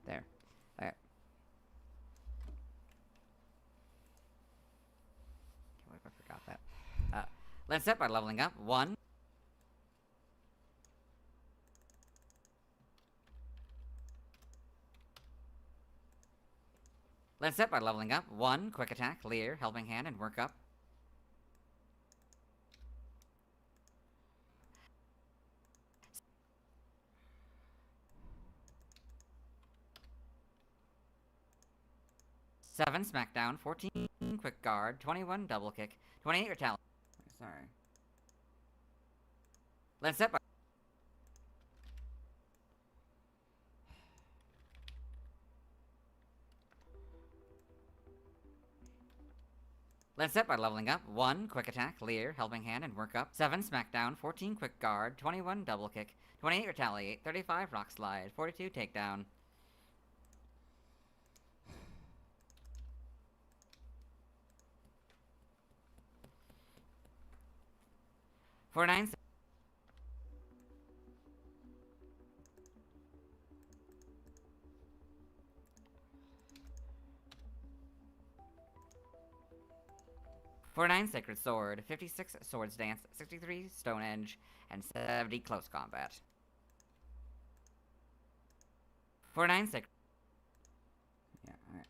There. Okay. What if I forgot that? Let's start by leveling up. 1. Let's start by leveling up. 1. Quick attack, Leer, helping hand, and work up. Seven Smackdown, 14 Quick Guard, 21 Double Kick, 28 Retaliate. Sorry. Let's set by... Let's set by leveling up. 1. Quick Attack, Leer, Helping Hand, and Work Up. 7. Smackdown. 14. Quick Guard. 21. Double Kick. 28. Retaliate. 35. Rock Slide. 42. Takedown. 49. 49 Sacred Sword, 56 Swords Dance, 63 Stone Edge, and 70 Close Combat. 49 Sacred... Yeah, alright.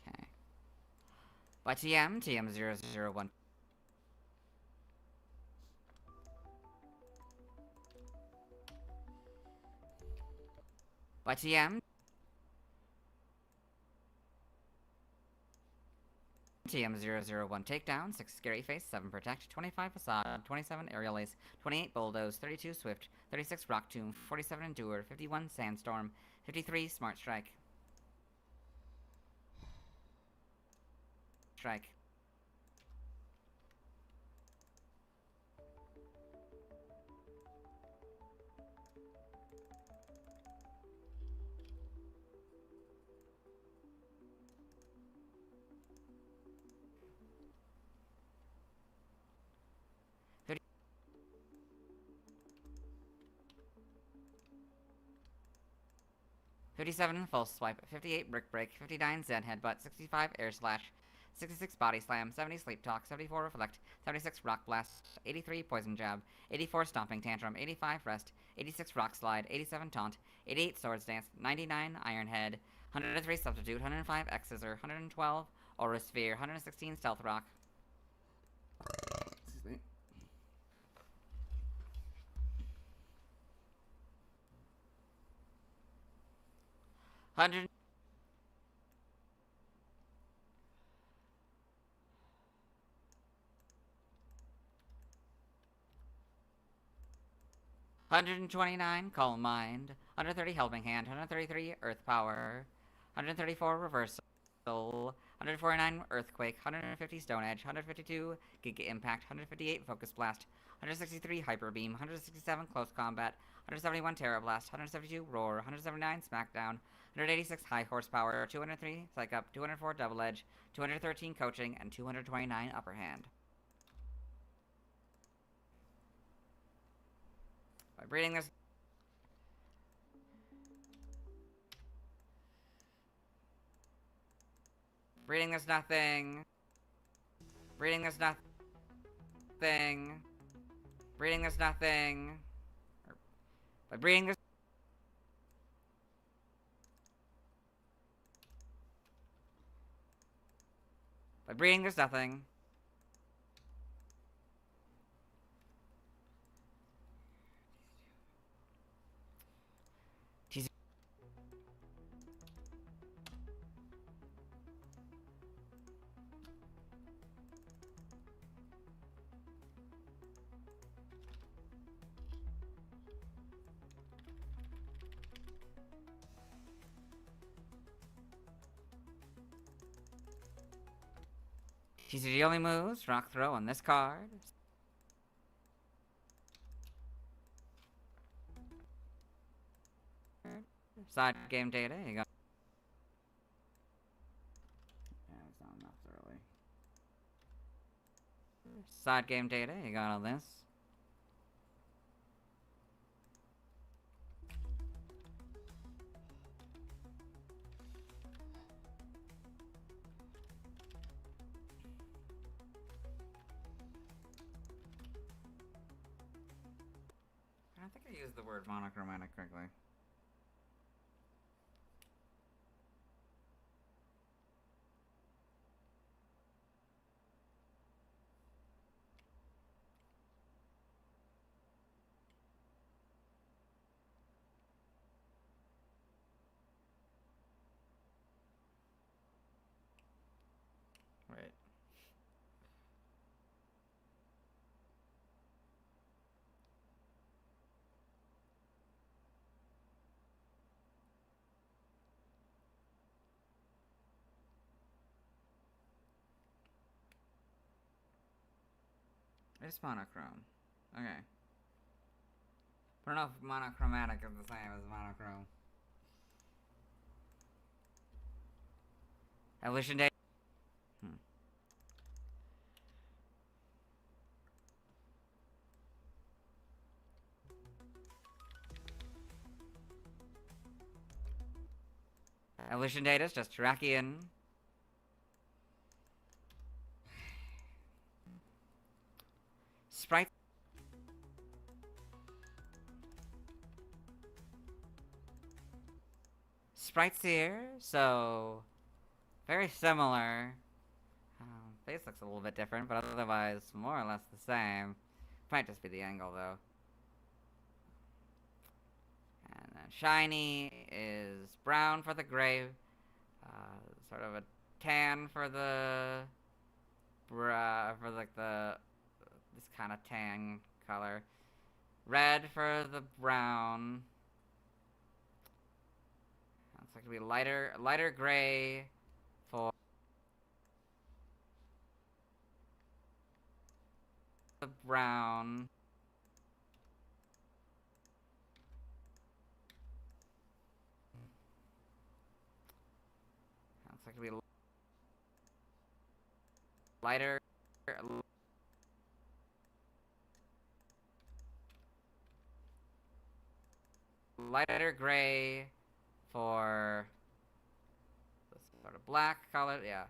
Okay. By TM001. By TM TM001 Takedown, 6 Scary Face, 7 Protect, 25 Facade, 27 Aerial Ace, 28 Bulldoze, 32 Swift, 36 Rock Tomb, 47 Endure, 51 Sandstorm, 53 Smart Strike. Strike. 57 False Swipe, 58 Brick Break, 59 Zen Headbutt, 65 Air Slash, 66 Body Slam, 70 Sleep Talk, 74 Reflect, 76 Rock Blast, 83 Poison Jab, 84 Stomping Tantrum, 85 Rest, 86 Rock Slide, 87 Taunt, 88 Swords Dance, 99 Iron Head, 103 Substitute, 105 X Scissor, 112 Aura Sphere, 116 Stealth Rock. Excuse me. 100. 129 Calm Mind, 130 Helping Hand, 133 Earth Power, 134 Reversal, 149 Earthquake, 150 Stone Edge, 152 Giga Impact, 158 Focus Blast, 163 Hyper Beam, 167 Close Combat, 171 Terra Blast, 172 Roar, 179 Smackdown, 186 High Horsepower, 203 Psych Up, 204 Double Edge, 213 Coaching, and 229 Upper Hand. By breeding this... Breeding this nothing. Breeding this nothing. Breeding this nothing. By breeding this... By breeding this nothing. TCG only moves, Rock Throw on this card. Side game data, you got... Yeah, it's not enough early. Side game data, you got all this. I think I used the word monochromatic correctly. It's monochrome. Okay. I don't know if monochromatic is the same as monochrome. Evolution date. Evolution data is just Terrakion. Sprite. Sprites here, so very similar. Face looks a little bit different, but otherwise more or less the same. Might just be the angle though. And then shiny is brown for the gray, sort of a tan for the like this kind of tan color. Red for the brown. Looks like to be lighter gray for the brown. Looks like to be lighter gray for this sort of black color. Yeah.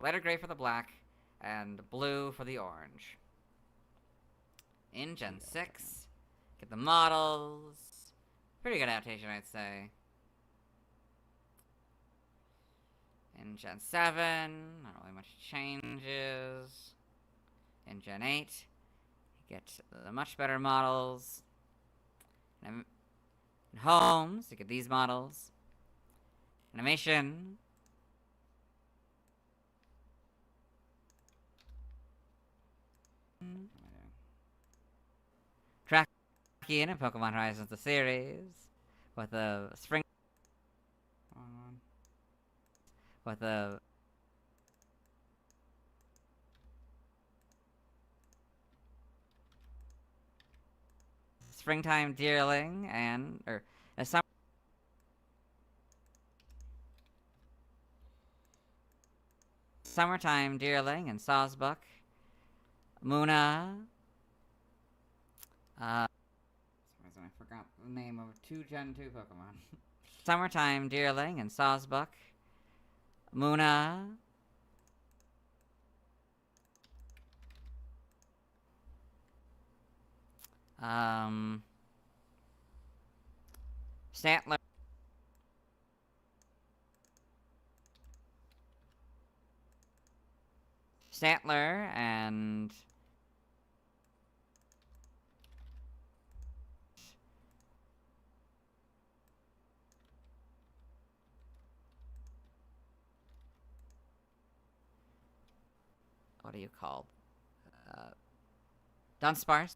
Lighter gray for the black and blue for the orange. In Gen 6, get the models. Pretty good adaptation, I'd say. In Gen 7, not really much changes. In Gen 8, you get the much better models. In homes, you get these models. Animation. Terrakion and Pokemon Horizons the series with the spring with the springtime deerling and a summertime deerling and Sawsbuck, Muna. For some reason I forgot the name of 2 Gen 2 Pokemon. Summertime deerling and Sawsbuck, Muna. Stantler. And what are you called? Dunsparce.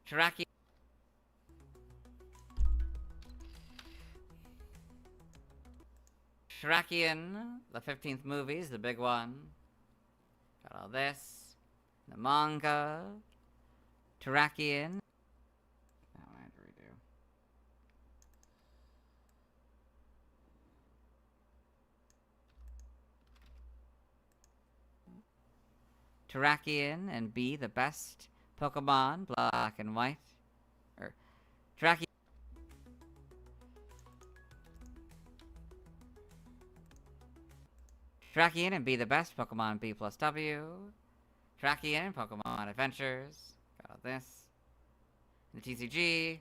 Terrakion, the 15th movie's the big one. Got all this. The manga. Terrakion. That one I had to redo. Terrakion and be the best Pokemon, black and white. Or Terrakion. Terrakion and be the best Pokemon B plus W. Terrakion and Pokemon Adventures. Got all this. The TCG.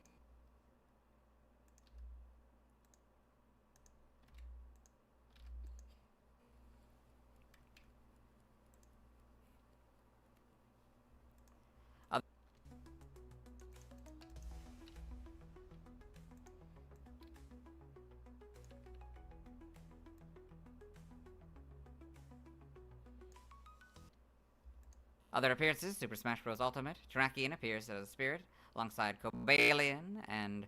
Other appearances: Super Smash Bros. Ultimate. Terrakion appears as a spirit alongside Cobalion and...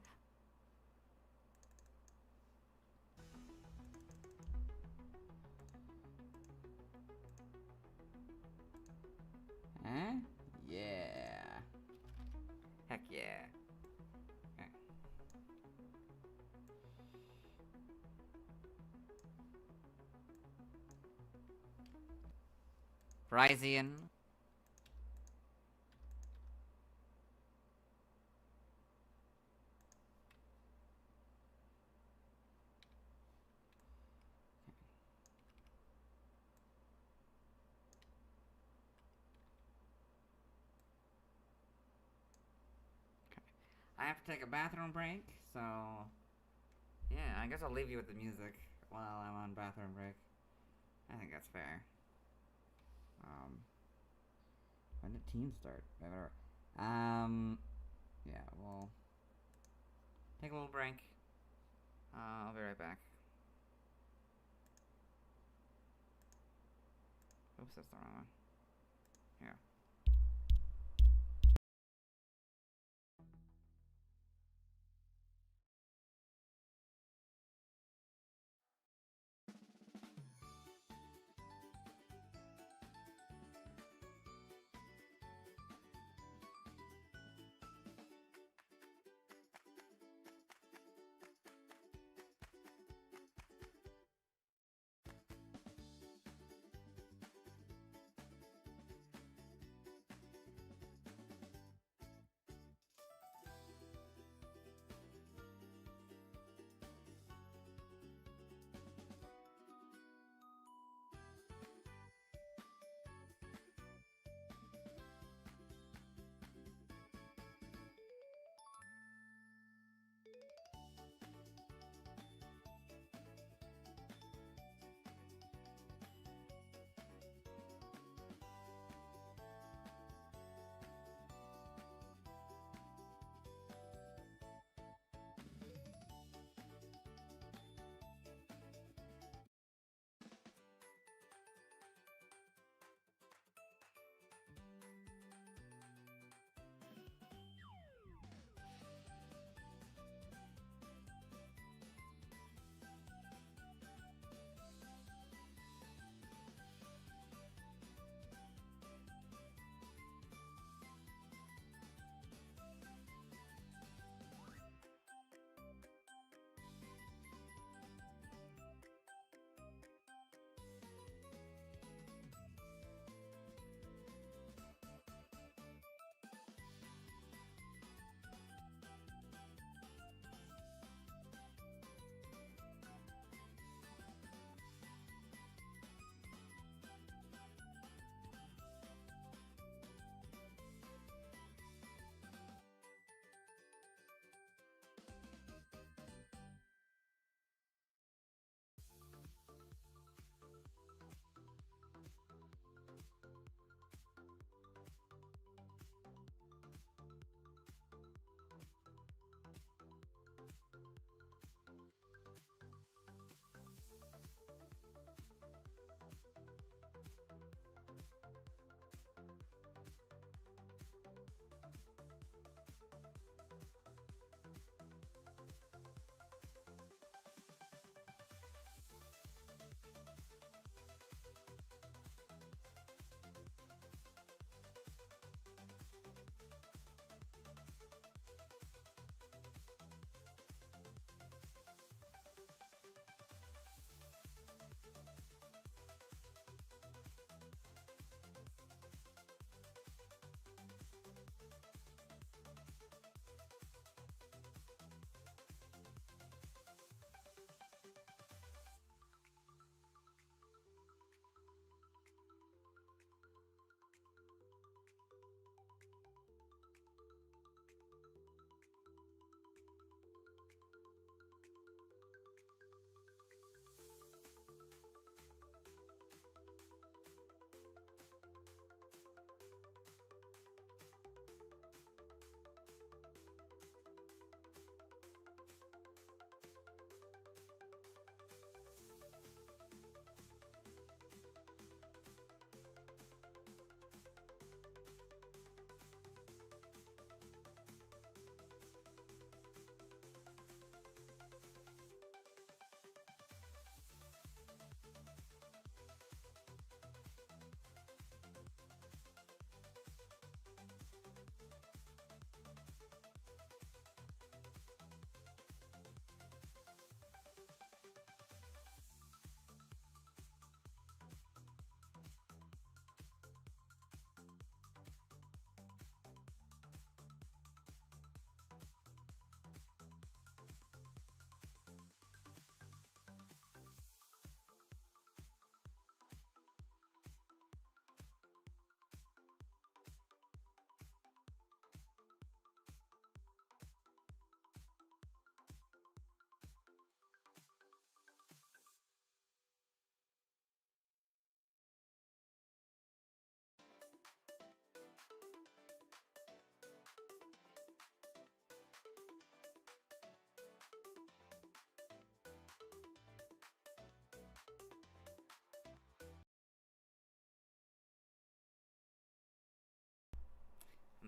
Huh? Yeah. Heck yeah. Okay. Virizion. I have to take a bathroom break, so yeah, I guess I'll leave you with the music while I'm on bathroom break. I think that's fair. When did teams start? Whatever. Yeah, we'll take a little break. I'll be right back. Oops, that's the wrong one. Here.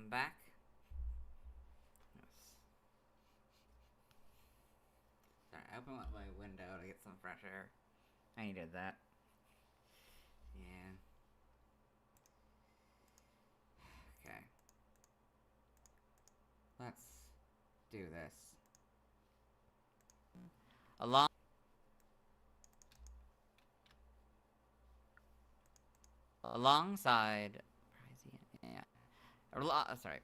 I'm back. Yes. Sorry, I opened up my window to get some fresh air. I needed that. Yeah. Okay. Let's do this. Alongside... Yeah. Sorry.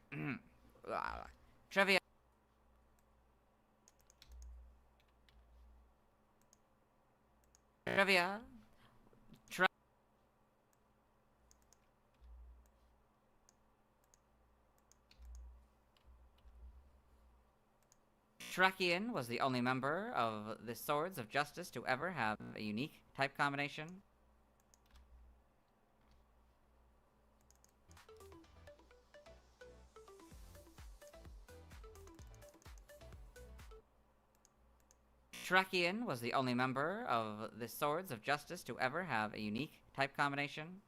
Trivia. Terrakion was the only member of the Swords of Justice to ever have a unique type combination. Terrakion was the only member of the Swords of Justice to ever have a unique type combination.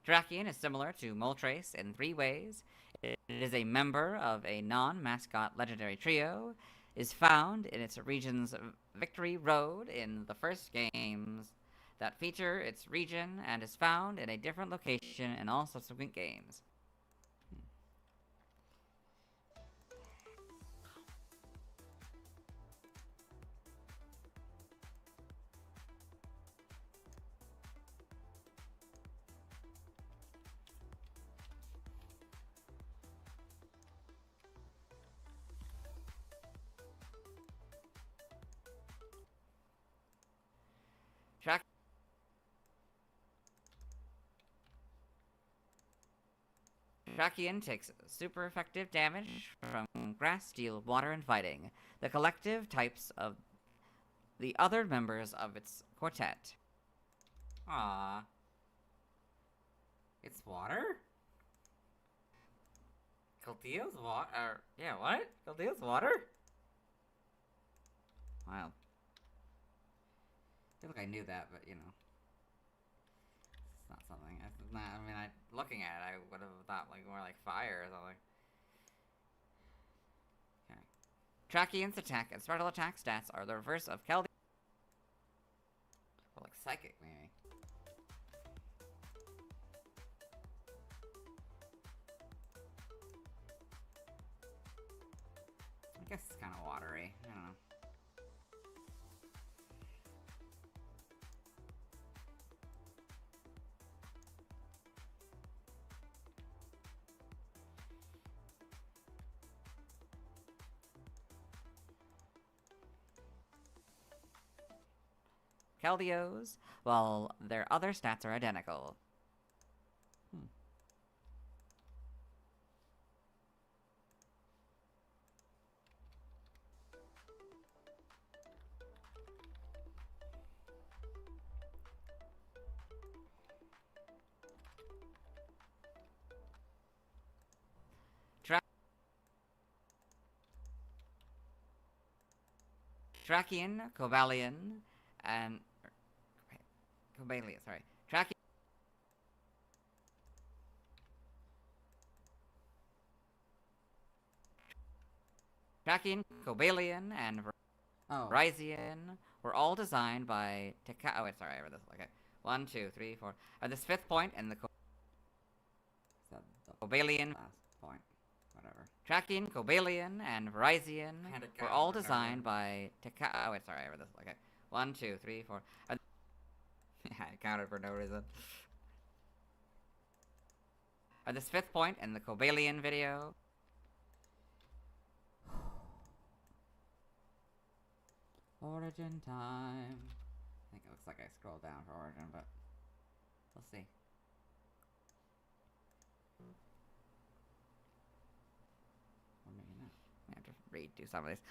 Terrakion is similar to Moltres in 3 ways. It is a member of a non-mascot legendary trio, is found in its region's Victory Road in the first games that feature its region, and is found in a different location in all subsequent games. Terrakion takes super effective damage from Grass, Steel, Water, and Fighting, the collective types of the other members of its quartet. Ah, it's water? Caldeo's water? Yeah, what? Caldeo's water? Wow. I feel like I knew that, but you know. It's not something. It's not, I mean, looking at it, I would have thought like more like fire or something. Okay. Terrakion's attack and special attack stats are the reverse of Keldeo. Or like psychic, maybe. I guess it's kind of watery. I don't know. Keldeo's, while their other stats are identical. Terrakion, Cobalion, and... Cobalion, sorry. Terrakion, Cobalion, and Virizion were all designed by Oh, wait, sorry, I read this. Okay. 1, 2, 3, 4. At this 5th point in the Cobalion point. Whatever. Terrakion, Cobalion, and Virizion were all designed by Oh, wait, sorry, I read this. Okay. 1, 2, 3, 4. I counted for no reason. At this 5th point in the Cobalion video. Origin time. I think it looks like I scrolled down for Origin, but we'll see. Or maybe not. I have to redo some of these.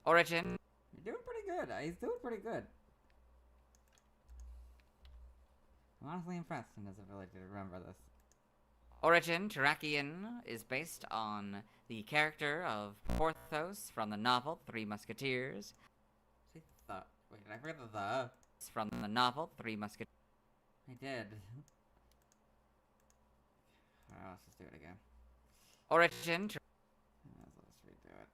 Origin. You're doing pretty good. He's doing pretty good. I'm honestly impressed in his ability to remember this. Origin Terrakion is based on the character of Porthos from the novel Three Musketeers. See, wait, did I forget the? From the novel Three Musketeers. I did. Alright, let's just do it again. Origin. Let's redo it.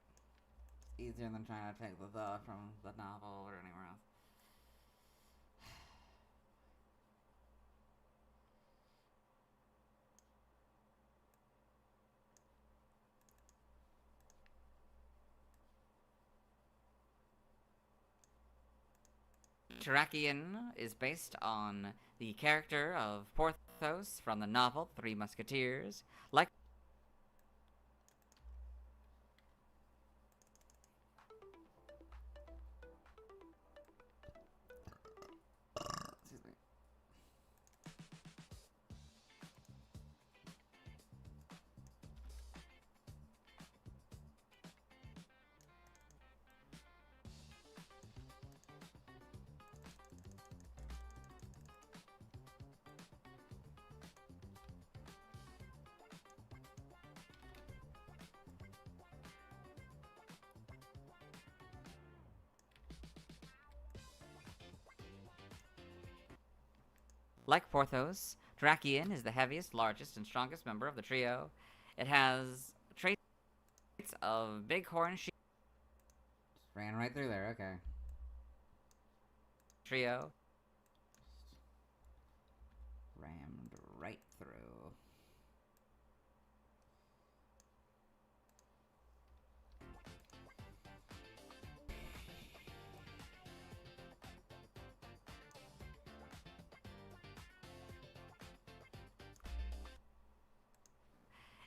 It's easier than trying to take the from the novel or anywhere else. Terrakion is based on the character of Porthos from the novel Three Musketeers. Like Excuse me. Like Porthos, Terrakion is the heaviest, largest, and strongest member of the trio. It has traits of bighorn sheep Just ran right through there, okay. trio. Rammed right through.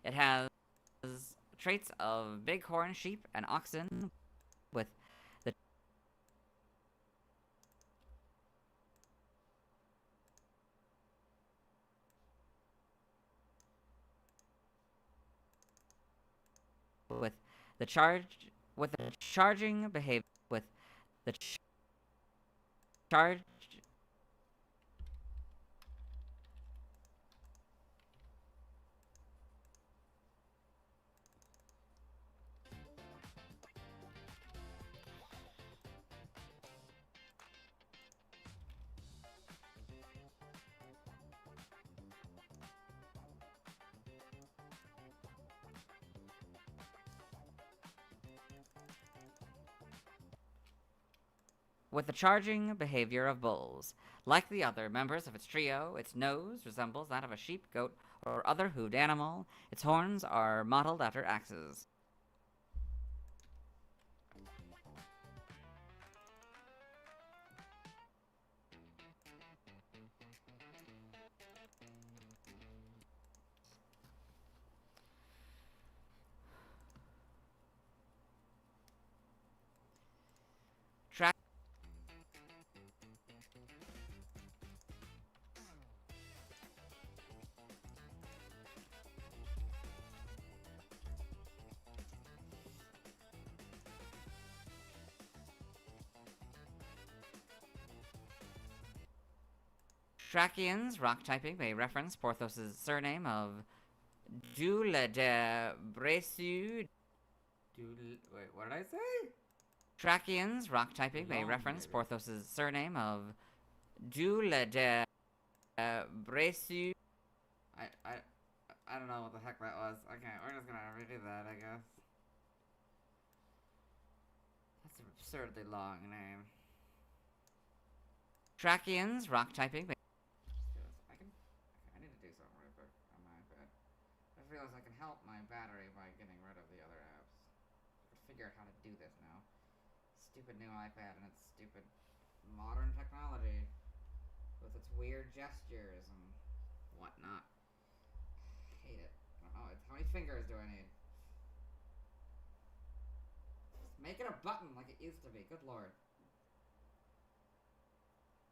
It has traits of bighorn sheep and oxen with the charging behavior with the charge with the charging behavior of bulls. Like the other members of its trio, its nose resembles that of a sheep, goat, or other hooved animal. Its horns are modeled after axes. Thrakion's rock typing may reference Porthos' surname of Dule de Bresu. Wait, what did I say? Thrakion's rock typing may Long, reference maybe. Porthos' surname of Dule de Bresu. I don't know what the heck that was. Okay, we're just gonna redo that, I guess. That's an absurdly long name. Thrakion's rock typing may I need to do something real quick on my iPad. I realize I can help my battery by getting rid of the other apps. I could figure out how to do this now. Stupid new iPad and its stupid modern technology with its weird gestures and whatnot. I hate it. Oh, how many fingers do I need? Just make it a button like it used to be. Good lord.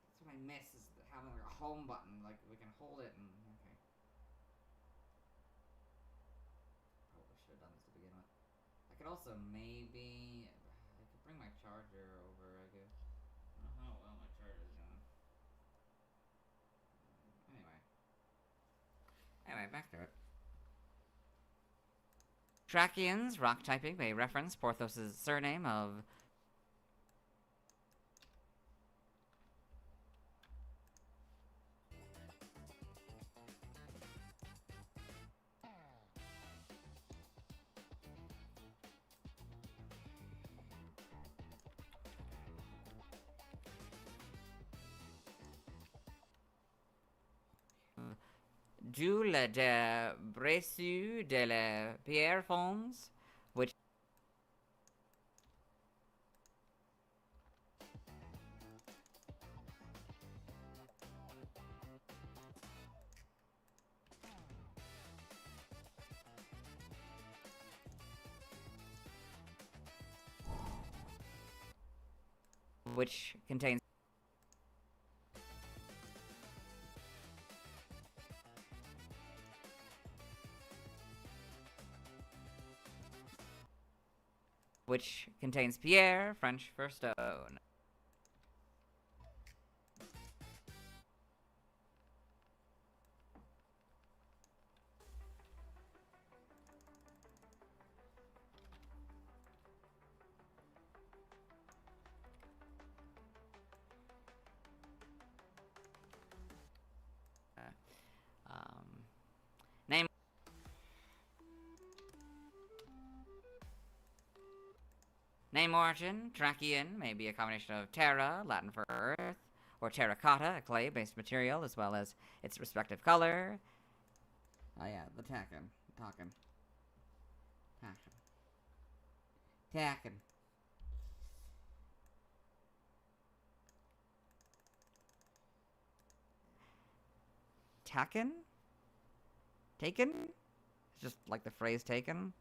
That's what I miss is having like a home button. Like we can hold it and okay. Probably should have done this to begin with. I could also maybe I could bring my charger over. I guess. I don't know how well my charger's doing. I Alright, back to it. Terrakions, rock typing, may reference Porthos' surname of Jules de Bressu de la Pierrefonds, which contains Pierre, French for stone. Name origin, Terrakion, may be a combination of terra, Latin for earth, or terracotta, a clay-based material, as well as its respective color. Oh yeah, the Tackin. Taken? Taken? It's just like the phrase taken?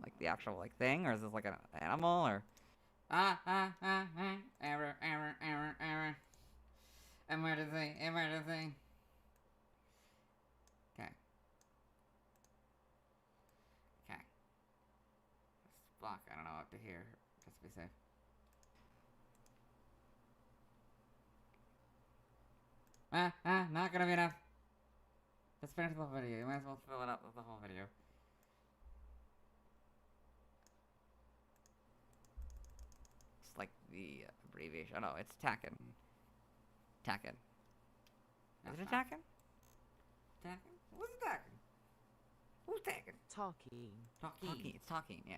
Like the actual like thing, or is this like an animal, or error. Emergency. Okay. This block, I don't know what to hear, just to be safe. Not gonna be enough. Just finish the whole video. You might as well fill it up with the whole video. Like the abbreviation. Oh no, it's Tacken. Is it Tacken? What's Tacken? Who's Tacken? Talking. It's talking, yeah.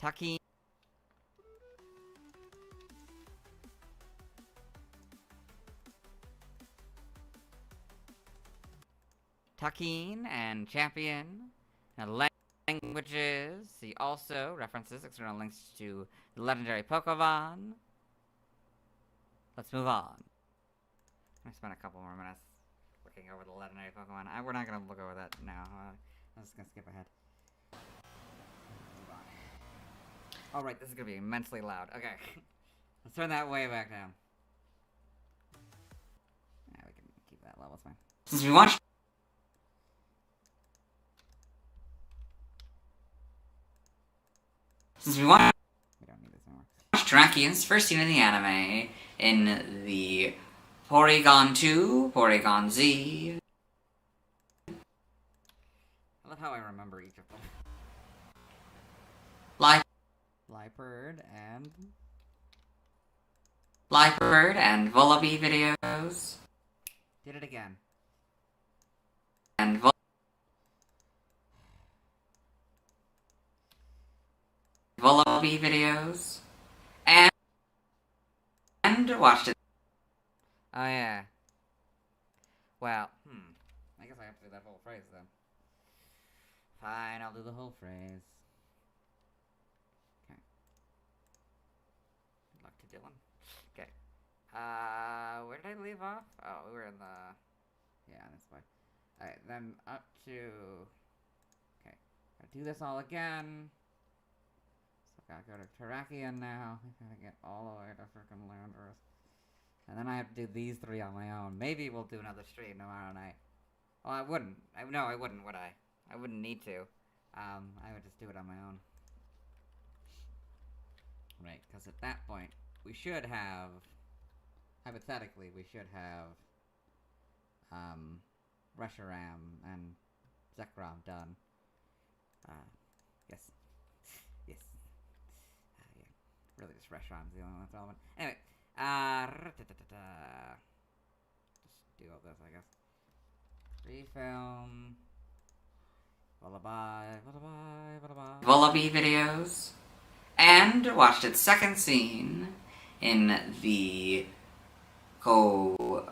Talking. Takin and Champion. Now, languages. See also references, external links to the legendary Pokemon. Let's move on. I spent a couple more minutes looking over the legendary Pokemon. We're not going to look over that now. I'm just going to skip ahead. Alright, this is going to be immensely loud. Okay. Let's turn that way back down. Yeah, we can keep that level, it's fine. Since we watched we don't need this anymore. Terrakion's first seen in the anime in the Porygon 2, Porygon Z. I love how I remember each of them. Liepard and Vullaby videos. Did it again. And Vullaby videos, and watched it. Oh yeah. Well, I guess I have to do that whole phrase then. Fine, I'll do the whole phrase. Okay. Good luck to Dylan. Okay. Where did I leave off? Oh, we were in the... Yeah, that's fine. Alright, then up to... Okay. Gotta do this all again. Gotta go to Terrakion now. I gotta get all the way to frickin' Landorus. And then I have to do these three on my own. Maybe we'll do another stream tomorrow night. Well, I wouldn't. No, I wouldn't, would I? I wouldn't need to. I would just do it on my own. Right, because at that point, we should have, hypothetically, we should have, Reshiram and Zekrom done. Yes. Yes. Yeah. Really, just Reshiram's the only one that's relevant. Anyway, just do all this, I guess. Refilm. Lullaby, lullaby, lullaby. Lullaby videos. And watched its second scene in the Cobalion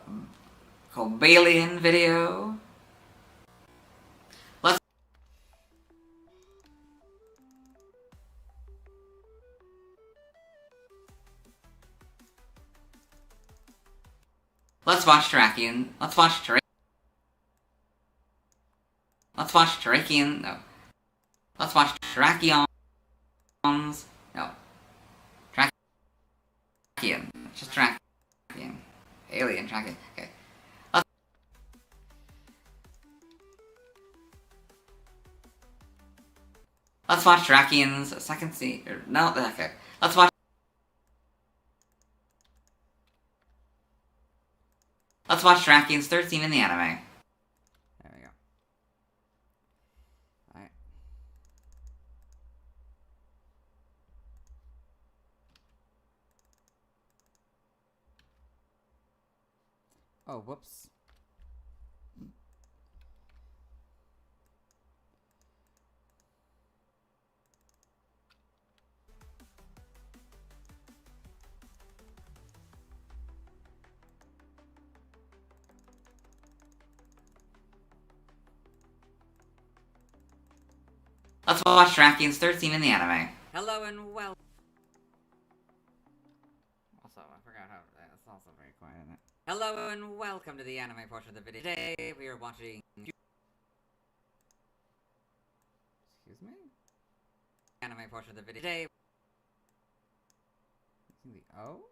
video. Let's watch Terrakion. Let's watch Terrakion. No. Let's watch Terrakion's. No. Terrakion. Just Terrakion. Alien Terrakion. Okay. Let's watch Terrakion's second scene. No, okay. Let's watch Terrakion's third scene in the anime. There we go. Alright. Oh, whoops. Let's watch Terrakion's third scene in the anime. Hello and welcome. Also, I forgot how. That's also very quiet, isn't it? Hello and welcome to the anime portion of the video. Today we are watching. Excuse me? Anime portion of the video. Today. The O?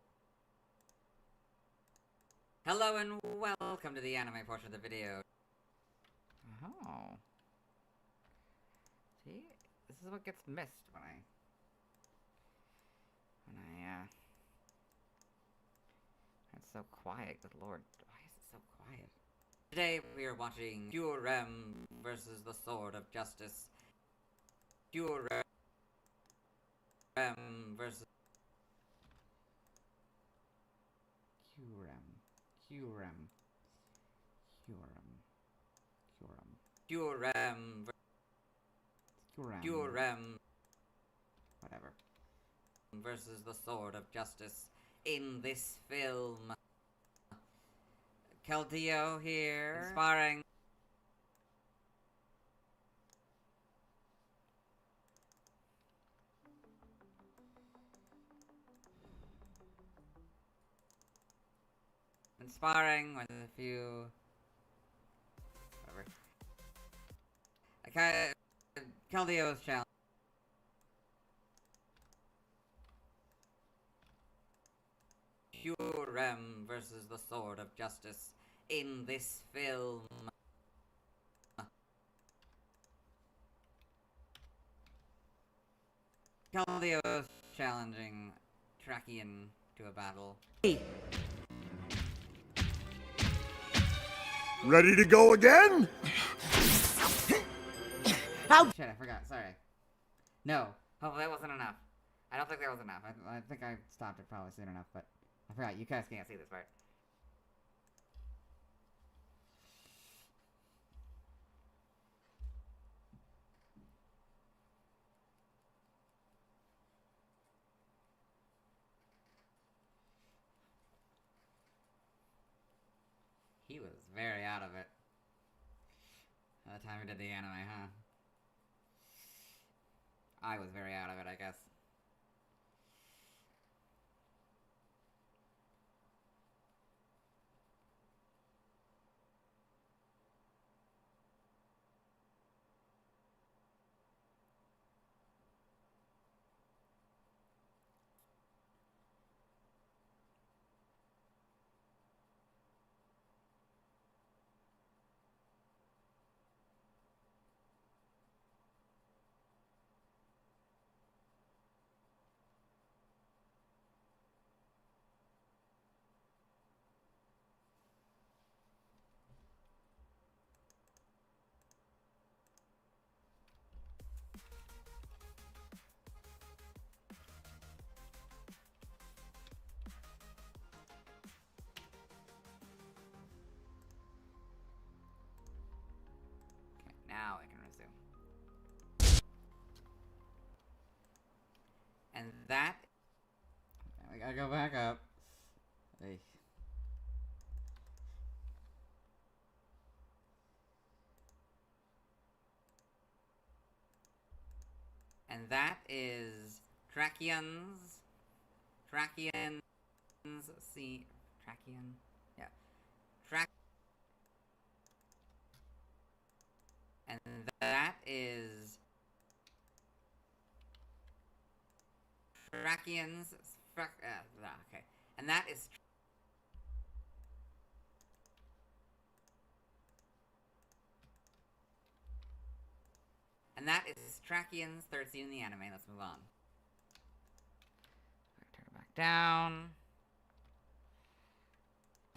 Hello and welcome to the anime portion of the video. Oh. See? This is what gets missed when it's so quiet, good lord. Why is it so quiet? Today we are watching Reshiram versus the Sword of Justice. Reshiram versus whatever. Versus the Sword of Justice in this film. Keldeo here, inspiring. Inspiring with a few. Whatever. Keldeo's challenge. Reshiram versus the Sword of Justice in this film. Keldeo's challenging Terrakion to a battle. Ready to go again? How? Shit, I forgot. Sorry. No. Oh, that wasn't enough. I don't think that was enough. I think I stopped it probably soon enough, but I forgot. You guys can't see this part. He was very out of it. By the time we did the anime, huh? I was very out of it, I guess. And that... I gotta go back up. Hey. And that is Terrakion's... Terrakion's... See... Terrakion? Yeah. And that is... Terrakion's... okay. And that is... And that is Terrakion's third scene in the anime. Let's move on. Turn it back down.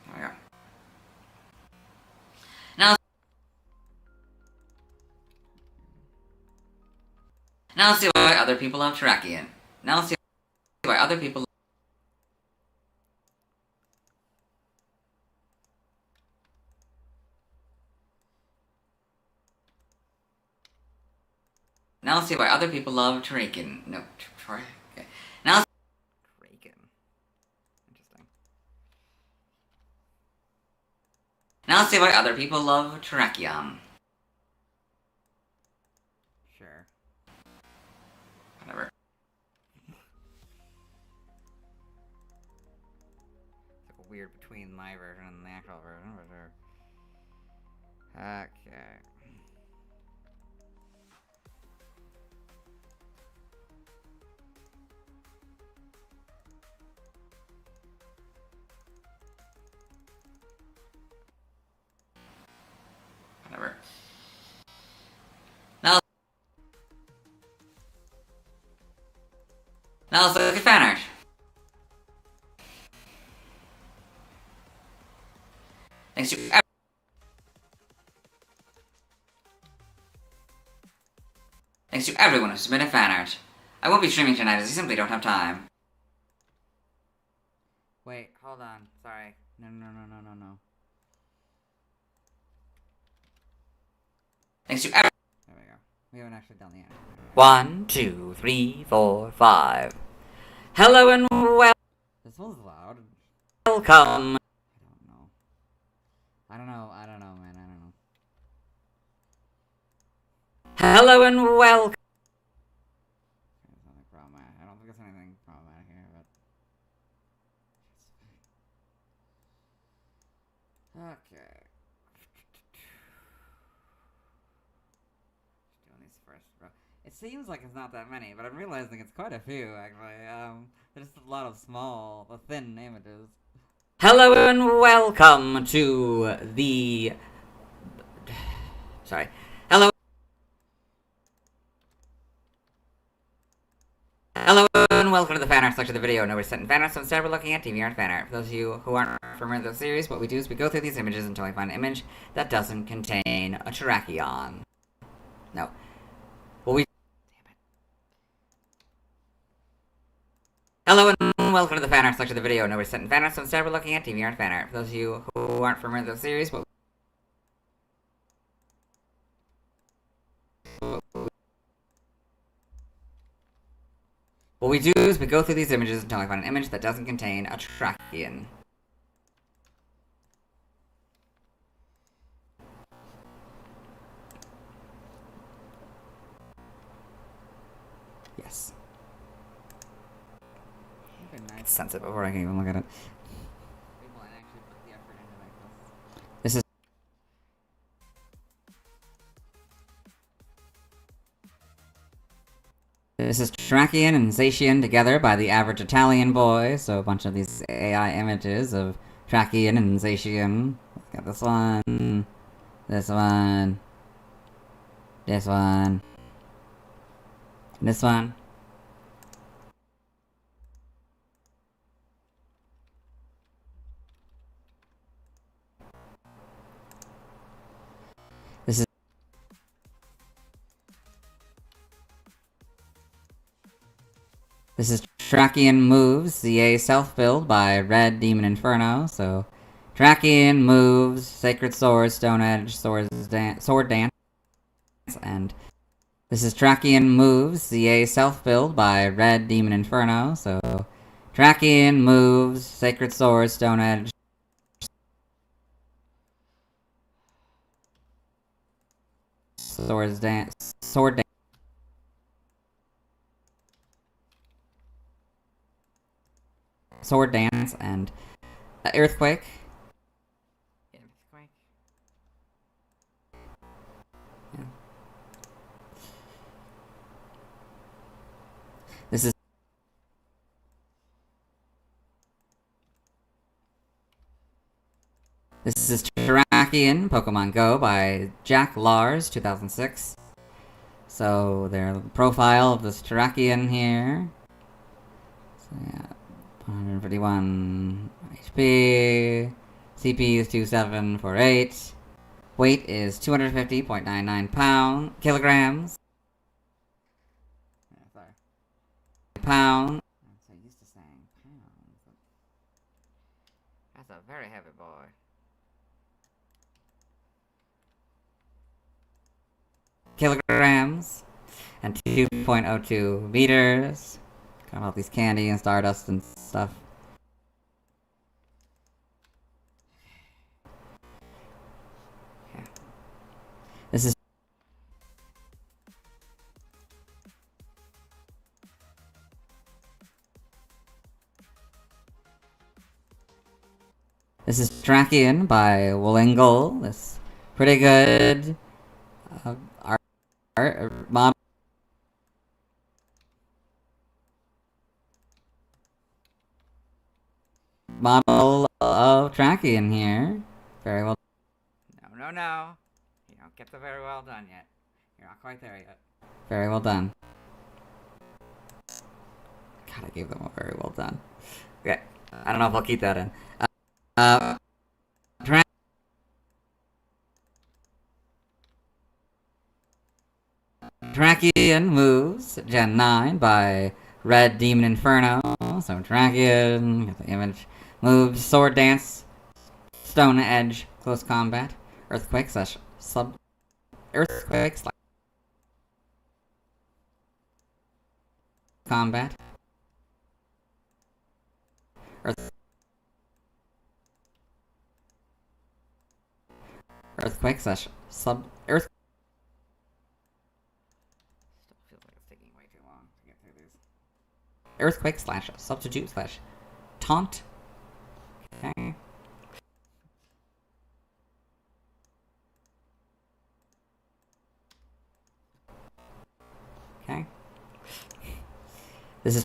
There we go. Now let's see why other people love Terrakion. Now let's see why other people... Now let's see why other people love Terrakion. No, okay. Now let's... Terrakion. Interesting. Now let's see why other people love Terrakion. Sure. Whatever. It's like a weird between my version and the actual version, but sure. Okay. Whatever. Now let's look at fan art. Thanks to everyone who submitted fan art. I won't be streaming tonight as I simply don't have time. Wait, hold on. Sorry. No. Thanks to everyone. There we go. We haven't actually done the end. 1, 2, 3, 4, 5. Hello and This one's loud. welcome. I don't know, man. I don't know. Hello and welcome. There's nothing problematic. I don't think there's anything problematic here, but... Okay. Just doing these first, bro. It seems like it's not that many, but I'm realizing it's quite a few, actually. There's a lot of small, thin images. Hello and welcome to the... Sorry. Hello and welcome to the fan art section of the video. Nobody's sent in fan art, so instead we're looking at DeviantArt fan art. For those of you who aren't familiar with the series, what we do is we go through these images until we find an image that doesn't contain a Terrakion. No. Well, we... Damn it. Hello and welcome to the fan art section of the video. Nobody's sent in fan art, so instead we're looking at DeviantArt fan art. For those of you who aren't familiar with the series, what we do is we go through these images until I find an image that doesn't contain a Terrakion. Yes. It's sensitive before I can even look at it. This is... This is Terrakion and Zacian together by the average Italian boy, so a bunch of these AI images of Terrakion and Zacian. Got this one, this one, this one, this one. This is Terrakion Moves, CA self-build by Red Demon Inferno. So, Terrakion Moves, Sacred Sword, Stone Edge, Sword Dance, and This is Terrakion moves, CA self-build by Red Demon Inferno. So, Terrakion moves, Sacred Sword, Stone Edge. Sword dance. Sword dance and earthquake. Earthquake. Yeah. This is Terrakion Pokemon Go by Jack Lars, 2006. So their profile of this Terrakion here. So yeah, 151 HP. CP is 2748. Weight is 250.99 kilograms. Yeah, sorry. Pound. I'm so used to saying pounds. That's a very heavy boy. Kilograms and 2.02 meters. Got all these candy and stardust and stuff. Yeah. This is Terrakion by Wolingle. This pretty good art model. Model of Terrakion here. Very well. No. You don't get the very well done yet. You're not quite there yet. Very well done. God, I gave them a very well done. Okay. I don't know if I'll keep that in. Terrakion moves, Gen 9 by Red Demon Inferno. So Terrakion, got the image. Moves, Sword Dance, Stone Edge, Close Combat, Earthquake slash sub. Earthquake slash combat. Earthquake slash sub. Still feels like it's taking way too long to get through these. Earthquake slash substitute slash taunt. Okay. Okay. This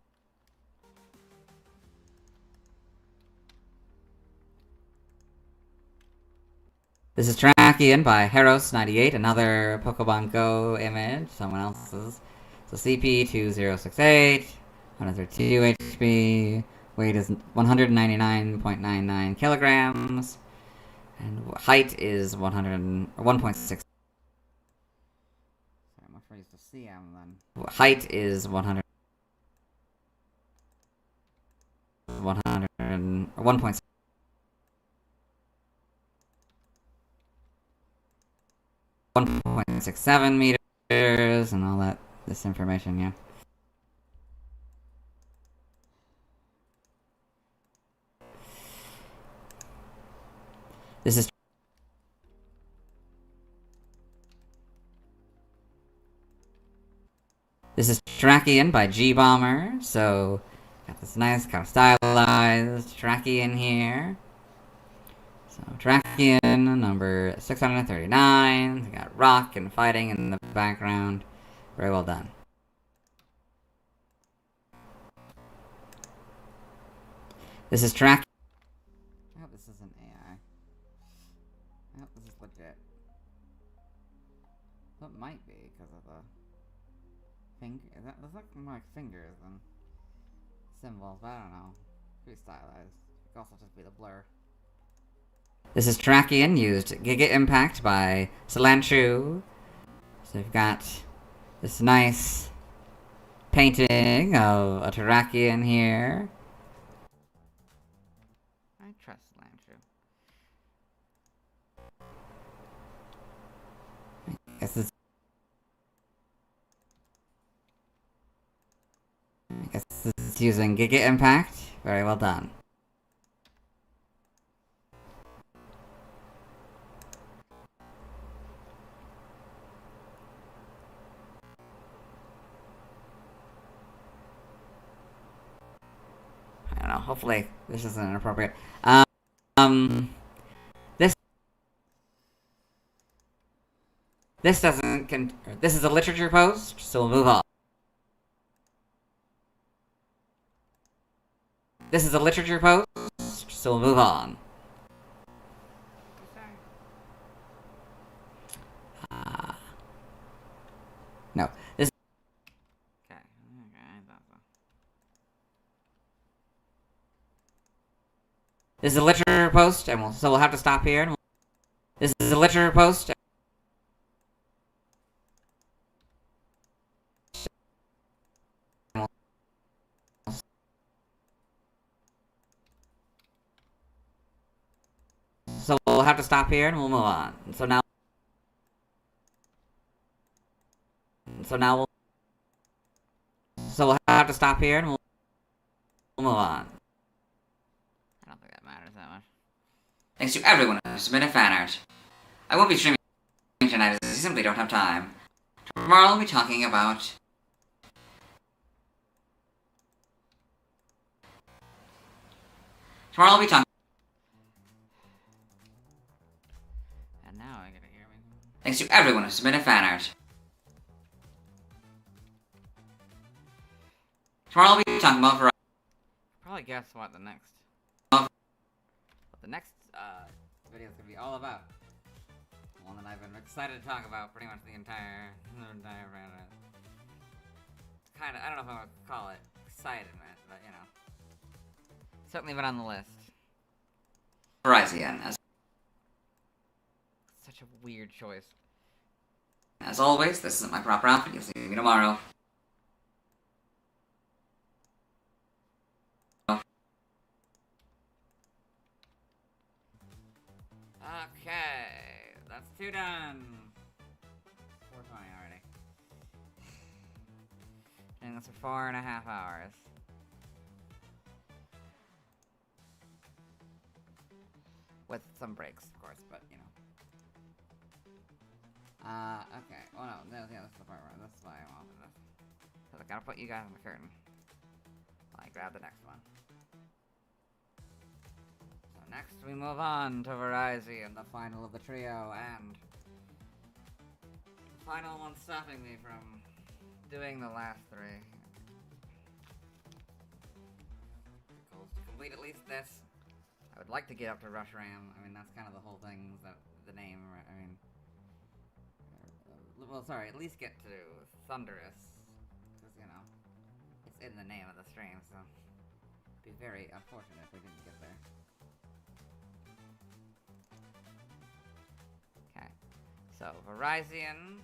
is Terrakion by Heros98, another Pokemon Go image, someone else's. So CP 2068, 132 HP, weight is 199.99 kilograms, and height is 1.6. Sorry, I'm afraid to see him then. Height is 1.6. 1.67 meters and all that, this information, yeah. This is Terrakion by G-Bomber, so got this nice kind of stylized Terrakion here. So Terrakion number 639. We got rock and fighting in the background. Very well done. This is Terrakion. I hope this isn't AI. I hope this is legit. Well, it might be because of the finger. Those look more like fingers than symbols, but I don't know. Pretty stylized. It could also just be the blur. This is Terrakion, used Giga Impact by Cilantro. So we've got this nice painting of a Terrakion here. I trust Cilantro. This is This is using Giga Impact. Very well done. I don't know. Hopefully, this isn't inappropriate. This doesn't. This is a literature post, so we'll move on. This is a literature post, so we'll move on. No. This. Okay. This is a literature post, and we'll have to stop here. This is a literature post. So we'll have to stop here, and we'll move on. So now we'll have to stop here, and we'll move on. I don't think that matters that much. Thanks to everyone who submitted fan art. I won't be streaming tonight as I simply don't have time. Tomorrow I'll be talking about... Tomorrow I'll be talking... And now I gotta hear me. Thanks to everyone who submitted fan art. Tomorrow I'll be talking about... Probably guess what the next video is gonna be all about. One that I've been excited to talk about pretty much the entire kind of, I don't know if I would call it excitement, but you know, certainly been on the list. Virizion. Such a weird choice. As always, this isn't my proper outfit. You'll see me tomorrow. Okay, that's 2 done. 4:20 already. And that's for 4.5 hours. With some breaks, of course, but you know. Okay. Well, no, yeah, that's the part where that's why I'm off of this. Cause I gotta put you guys on the curtain. I grab the next one. So next we move on to Virizion, the final of the trio, and the final one stopping me from doing the last 3. Goals to complete at least this. I would like to get up to Reshiram. I mean, that's kind of the whole thing, is that the name, I mean... well, sorry, at least get to Thundurus. Because, you know, it's in the name of the stream, so... it'd be very unfortunate if we didn't get there. Okay. So, Virizion...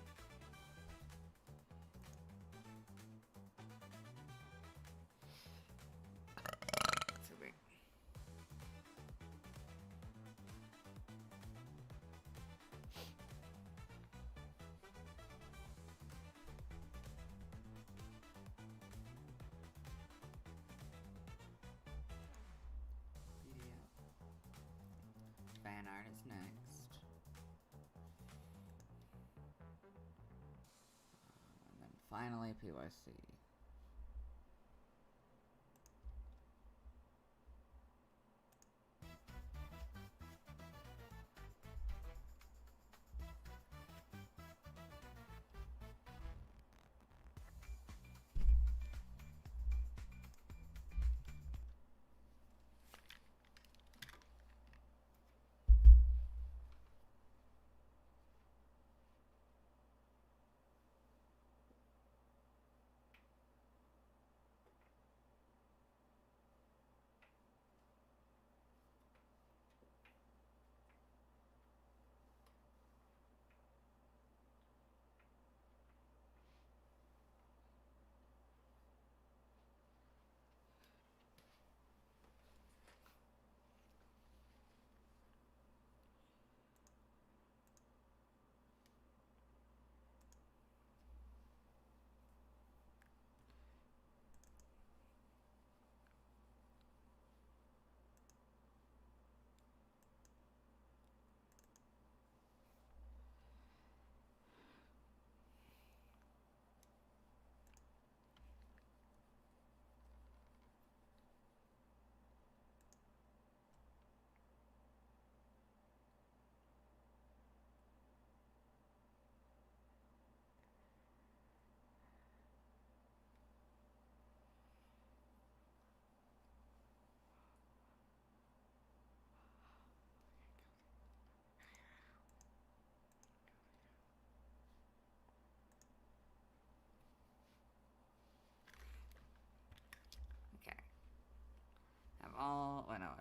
Fan art is next. And then finally PYC.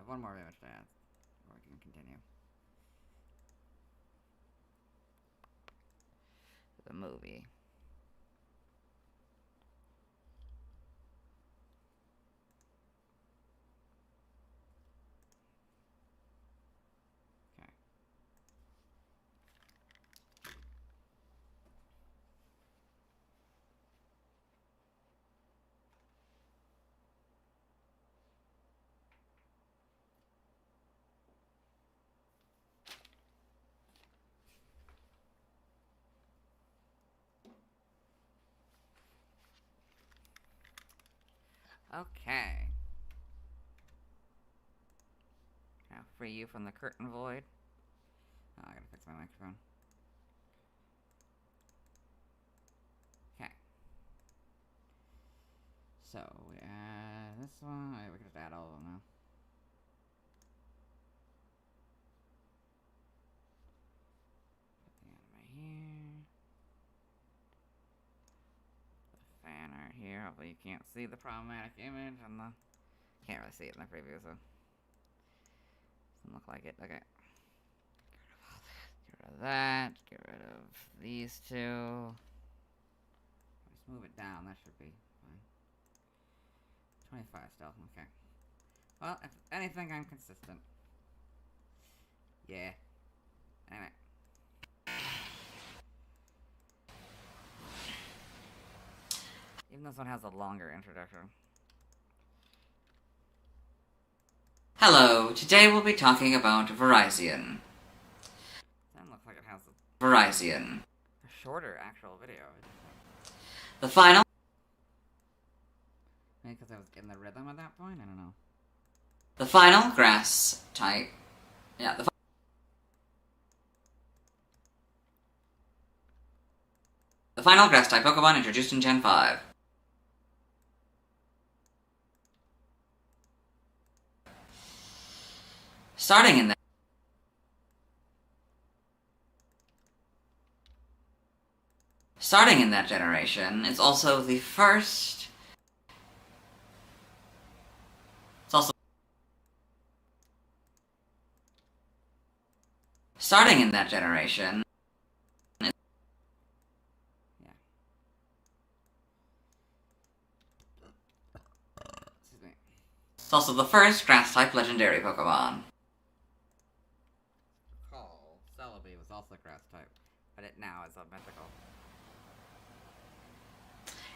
have one more image to add, or we can continue. The movie. Okay. Okay. Now free you from the curtain void. Oh, I gotta fix my microphone. Okay. So, we add this one. We can just add all of them now. Put the anime here. The fan art here. Hopefully you can't see the problematic image and the... Can't really see it in the preview, so... Doesn't look like it. Okay. Get rid of that. Get rid of these two. Just move it down. That should be fine. 25 still. Okay. Well, if anything, I'm consistent. Yeah. Anyway. Even this one has a longer introduction. Hello, today we'll be talking about Virizion. That looks like it has Virizion. a shorter actual video. The final... Maybe because I was in the rhythm at that point? I don't know. The final grass type... Yeah, the final grass type Pokemon introduced in Gen 5. Starting in that generation, it's also the first... Starting in that generation... Yeah. Excuse me. It's also the first grass-type legendary Pokemon. Call Celebi was also grass type, but it now is a mythical.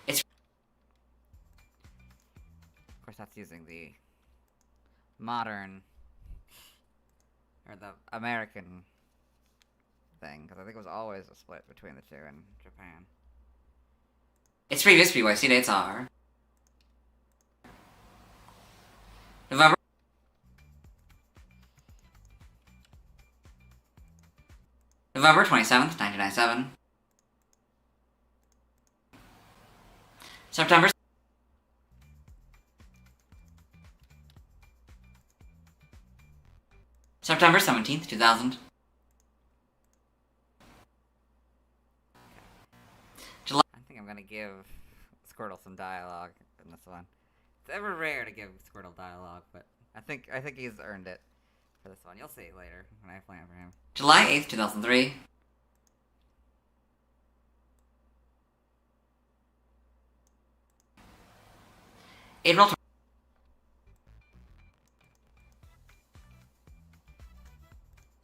It's... Of course, that's using the modern, or the American thing, because I think it was always a split between the two in Japan. Its previous BYC dates are... November 27th, 1997. September 17th, 2000. I think I'm gonna give Squirtle some dialogue in this one. It's ever rare to give Squirtle dialogue, but I think he's earned it for this one. You'll see later when I plan for him. July 8th, 2003.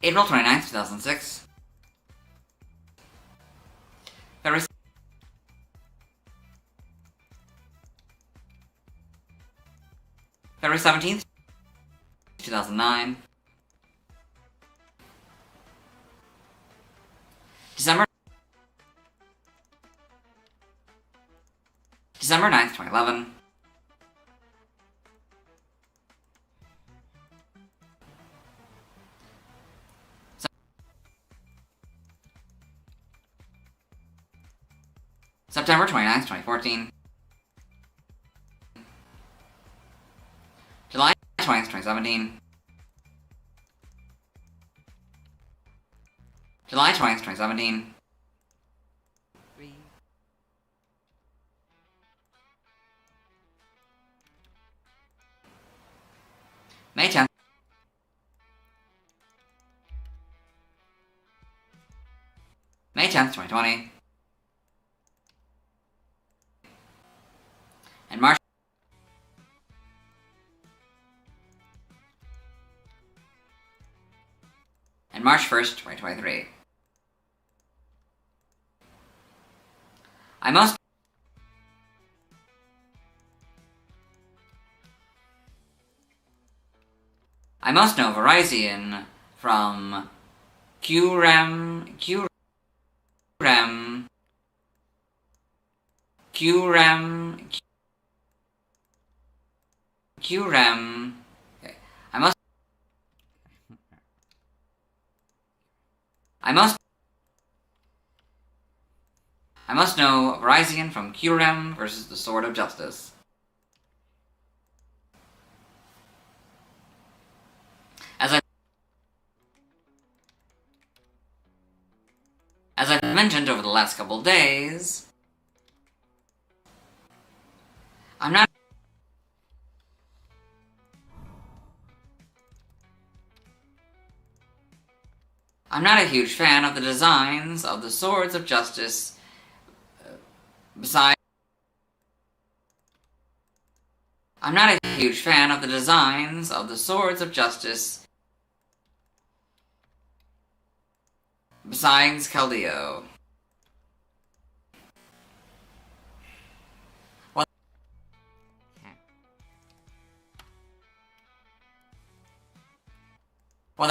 April 29th, 2006. February 17th, 2009. December 9th, 2011. September 29th, 2014. July 20th, 2017. July 20th, 2017. May 10th, May 10th, 2020. And March 1st, 2023. I most know Virizion from QREM. Okay. I must know Virizion from Kyurem versus the Sword of Justice. As I've mentioned over the last couple days, I'm not a huge fan of the designs of the Swords of Justice. I'm not a huge fan of the designs of the Swords of Justice besides Caldeo. Well,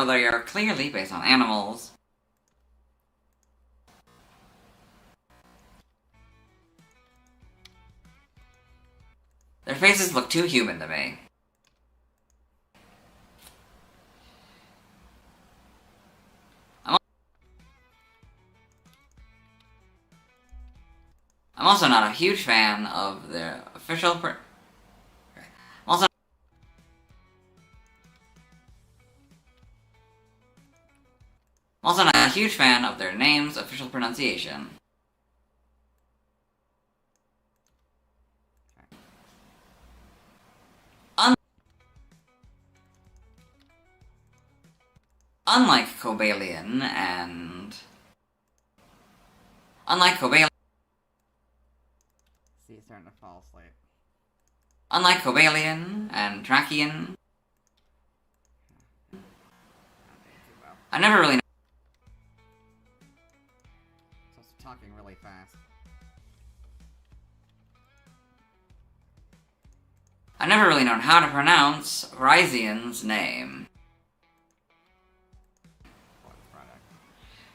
they are clearly based on animals. Their faces look too human to me. I'm also not a huge fan of their official I'm also not a huge fan of their name's official pronunciation. Unlike Cobalion and... See, he's starting to fall asleep. Unlike Cobalion and Terrakion, I never really So it's talking really fast. known how to pronounce Virision's name.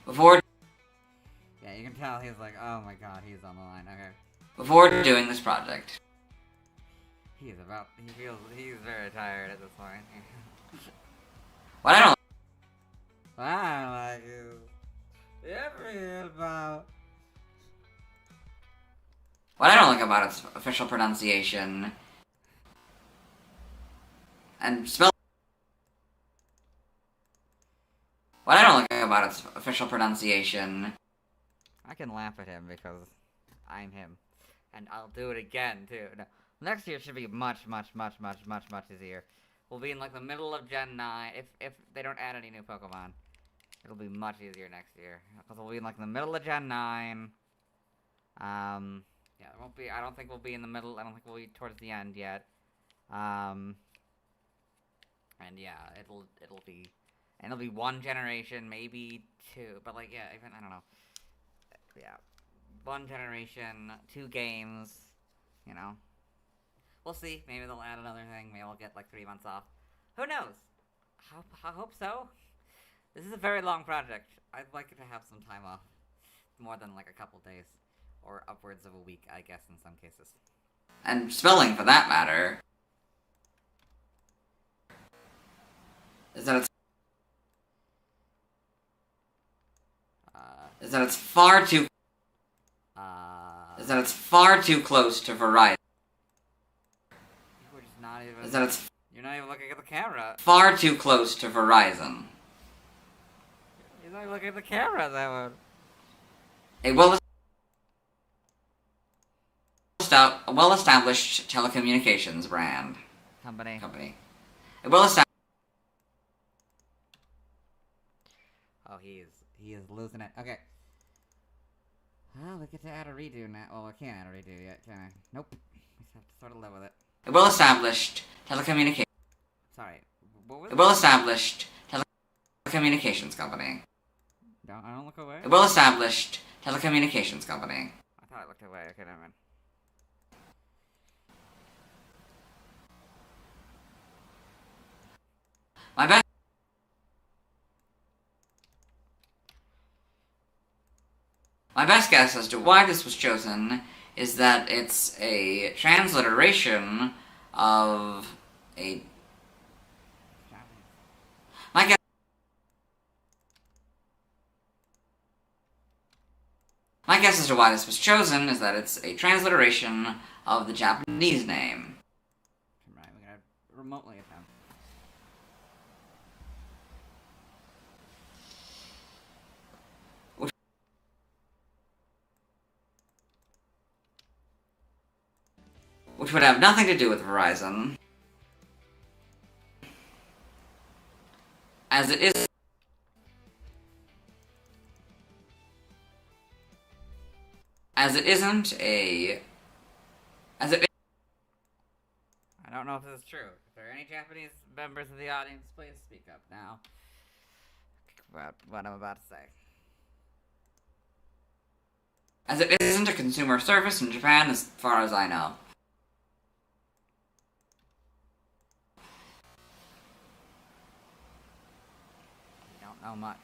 Before Yeah, you can tell he's like, oh my god, he's on the line, okay. Before doing this project. He's very tired at this point. What I don't I like you. like about its official pronunciation and spell. What I don't like about its official pronunciation. I can laugh at him because I'm him. And I'll do it again, too. No, next year should be much easier. We'll be in, like, the middle of Gen 9. If they don't add any new Pokemon, it'll be much easier next year. Because we'll be in, like, the middle of Gen 9. Yeah, it won't be... I don't think we'll be in the middle. I don't think we'll be towards the end yet. And, yeah, it'll be... And it'll be one generation, maybe two. But, like, yeah, even... I don't know. Yeah. One generation, 2 games, you know. We'll see. Maybe they'll add another thing. Maybe I'll get, like, 3 months off. Who knows? I hope so. This is a very long project. I'd like to have some time off. More than, like, a couple days. Or upwards of a week, I guess, in some cases. And spelling, for that matter, is that it's far too close to Verizon. We're just not even... You're not even looking at the camera. Far too close to Verizon. You're not even looking at the camera, that one. A well-established telecommunications brand. Company. A well-established he is losing it. Okay. Well, we get to add a redo now. Well, I can't add a redo yet, can I? Nope. We just have to sort of live with it. A well-established telecommunication. Sorry. What was A well-established telecommunications company. I don't look away? A well-established telecommunications company. I thought I looked away. Okay, never mind. My best guess as to why this was chosen is that it's a transliteration of a... My guess as to why this was chosen is that it's a transliteration of the Japanese name. Right, we're gonna remotely attempt. Which would have nothing to do with Verizon, as it is. As it isn't a. As it. I don't know if this is true. If there are any Japanese members of the audience, please speak up now about what I'm about to say. As it isn't a consumer service in Japan, as far as I know. I don't know much.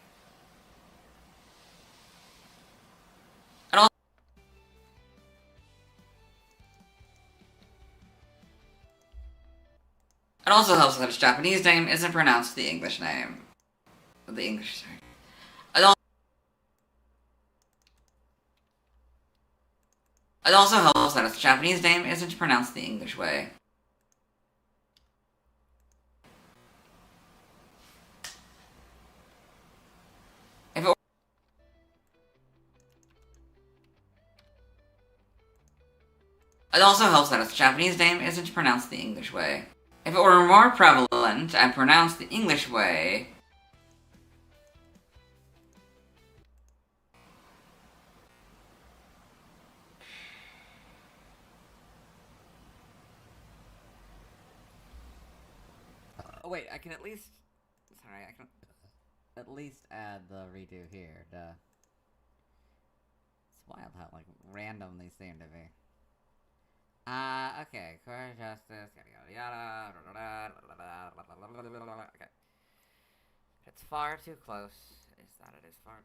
It also helps that its Japanese name isn't pronounced the English name. The English, sorry. It also helps that its Japanese name isn't pronounced the English way. It also helps that its Japanese name isn't pronounced the English way. If it were more prevalent and pronounced the English way... Oh wait, I can at least... Sorry, I can at least add the redo here, duh. It's wild how, like, random these seem to be. Okay, court justice, yada yada yada, okay. It's far too close, is that it is far...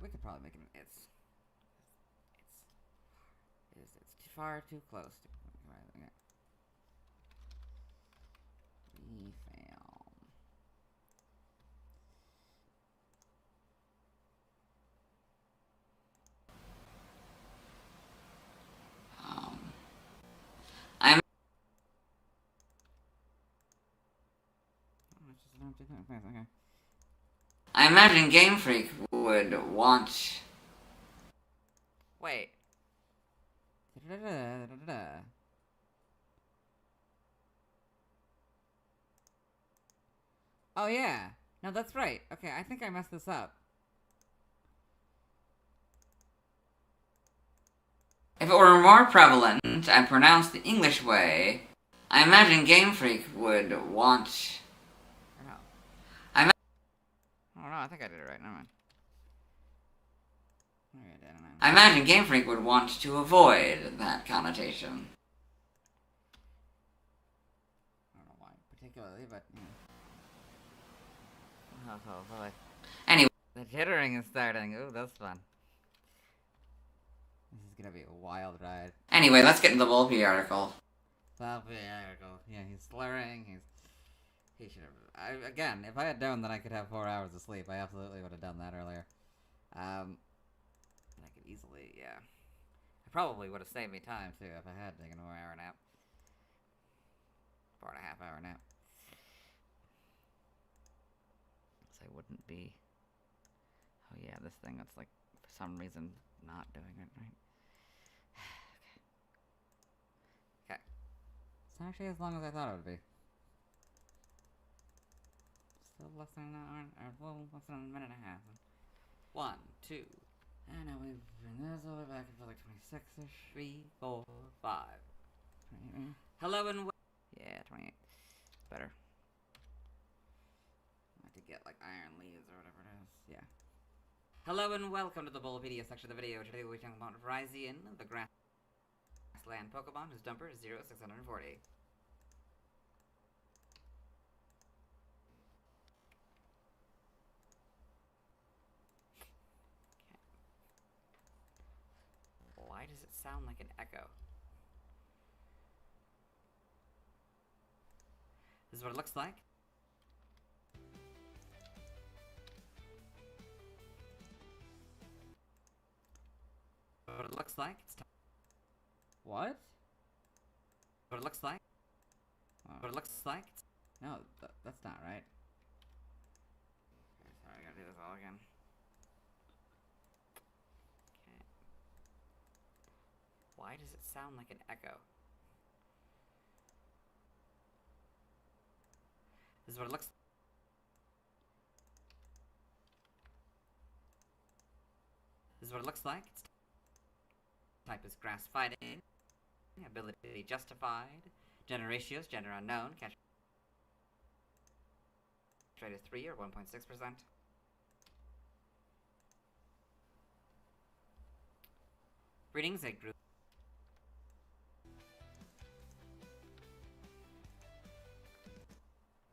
we could probably make it an it's too far too close to... Okay. I imagine Game Freak would want... Wait. Oh yeah. No, that's right. Okay, I think I messed this up. If it were more prevalent and pronounced the English way, I imagine Game Freak would want... Oh no, I think I did it right. Never mind. I imagine Game Freak would want to avoid that connotation. I don't know why particularly, but oh boy. Anyway, the jittering is starting. Ooh, that's fun. This is gonna be a wild ride. Anyway, let's get into the Volpe article. Volpe article. Yeah, he's slurring. He should have. Again, if I had known that I could have 4 hours of sleep, I absolutely would have done that earlier. I could easily, yeah. It probably would have saved me time, too, if I had taken a 4 hour nap. 4.5 hour nap. So I wouldn't be... Oh yeah, this thing that's like, for some reason, not doing it right. Okay. It's actually as long as I thought it would be. Still less than an hour, or well, less than a minute and a half. 1, 2. And now we bring this all the way back for like 26-ish. 3, 4, 5. 28. Hello and yeah, 28. Better. I have to get like iron leaves or whatever it is. Yeah. Hello and welcome to the Bulbapedia section of the video. Today we're talking about Virizion, the grassland Pokemon whose number is 0640. Why does it sound like an echo? This is what it looks like. What it looks like. What? What it looks like. What it looks like. No, that's not right. Okay, sorry, I gotta do this all again. Okay. Why does it sound like an echo? This is what it looks. This is what it looks like. Its type is grass fighting. Ability justified. Gender ratios, gender unknown. Catch rate is 3 or 1.6%. Breeding egg group.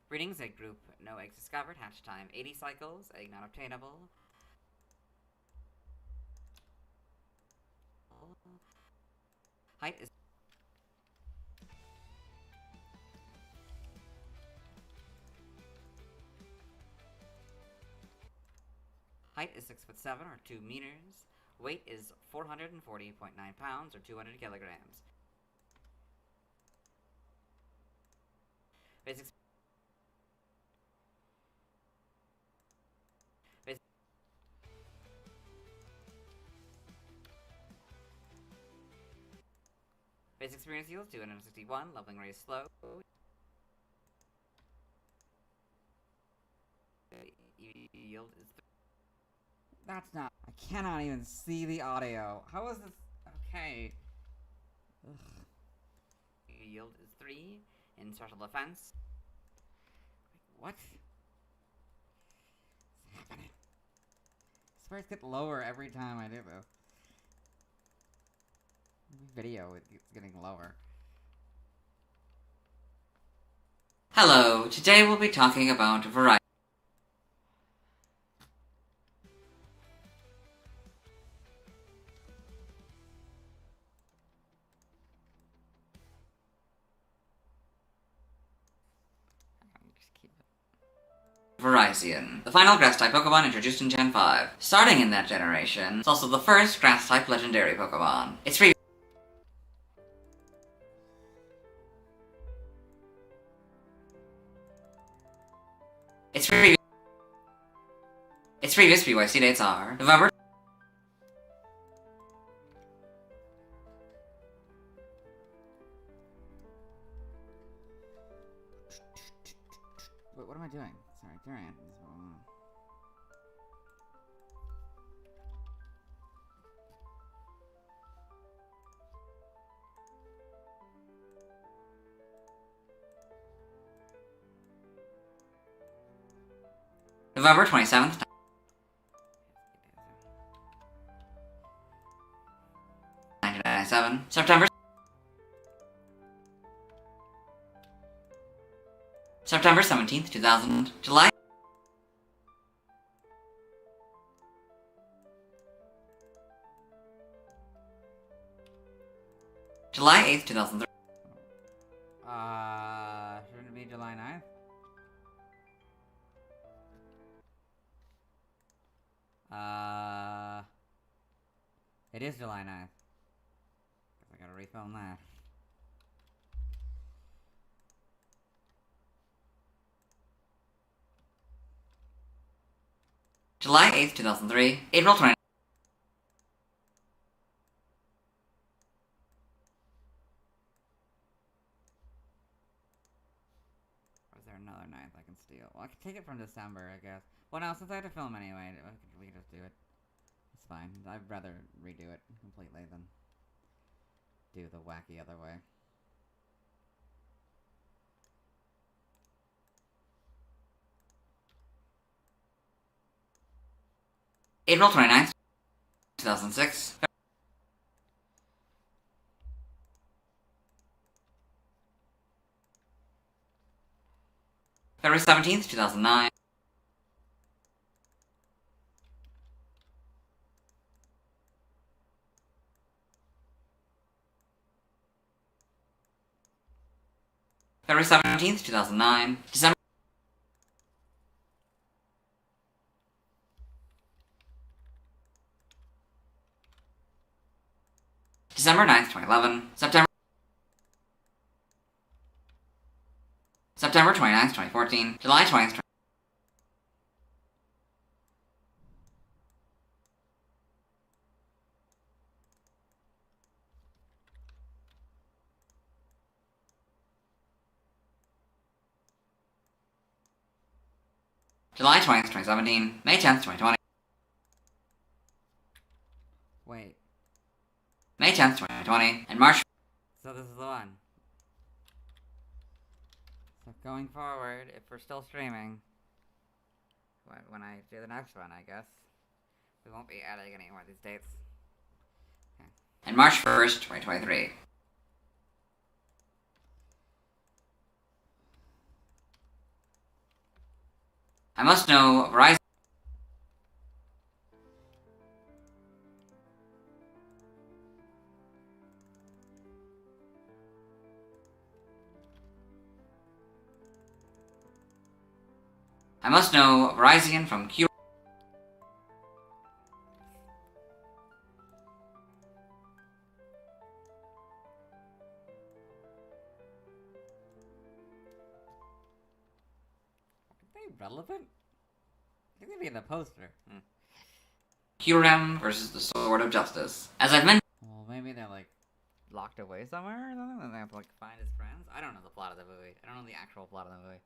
Breeding egg group. No eggs discovered. Hatch time 80 cycles. Egg not obtainable. Height is Height is 6'7" or 2 meters. Weight is 440.9 pounds or 200 kilograms. Basic experience yields 261. Leveling rate is slow. Yield is. That's not. I cannot even see the audio. How is this? Okay. Ugh. Yield is 3 in special defense. What? What's happening? Spreads get lower every time I do this. Every video it's getting lower. Hello, today we'll be talking about variety. Virizion, the final grass-type Pokemon introduced in Gen 5. Starting in that generation, it's also the first grass-type legendary Pokemon. It's previous BYC dates are November. Wait, what am I doing? Sorry, Durian. November 27th. September 17th, 2000. July 8th, 2003. Shouldn't it be July 9th? It is July 9th. Guess I gotta refilm that. July 8th, 2003. April 20th. Or is there another 9th I can steal? Well, I could take it from December, I guess. Well, no, since I had to film anyway, we could just do it. It's fine. I'd rather redo it completely than do the wacky other way. April 29th, 2006. February 17th, 2009. February 17th, 2009. December 9th, 2011. September 29th, 2014. July 20th, July 20th, 2017. May 10th, 2020. Wait. May 10th, 2020. And March. So this is the one. So going forward, if we're still streaming, when I do the next one, I guess, we won't be adding any more of these dates. Okay. And March 1st, 2023. I must know Verizon. I must know Virizion from Q. Are they relevant? I think they'd be in the poster. Kyurem versus the Sword of Justice. As I've mentioned. Well, maybe they're like locked away somewhere or something, and they have to like find his friends. I don't know the plot of the movie. I don't know the actual plot of the movie.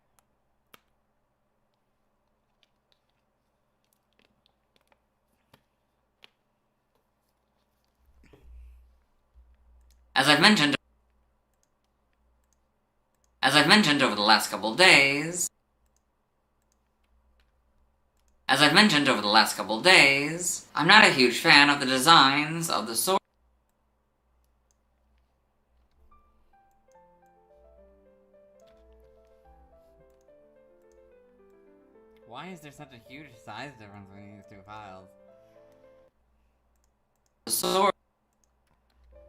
As I've mentioned over the last couple days. I'm not a huge fan of the designs of the sword. Why is there such a huge size difference between these two files? The sword. I'm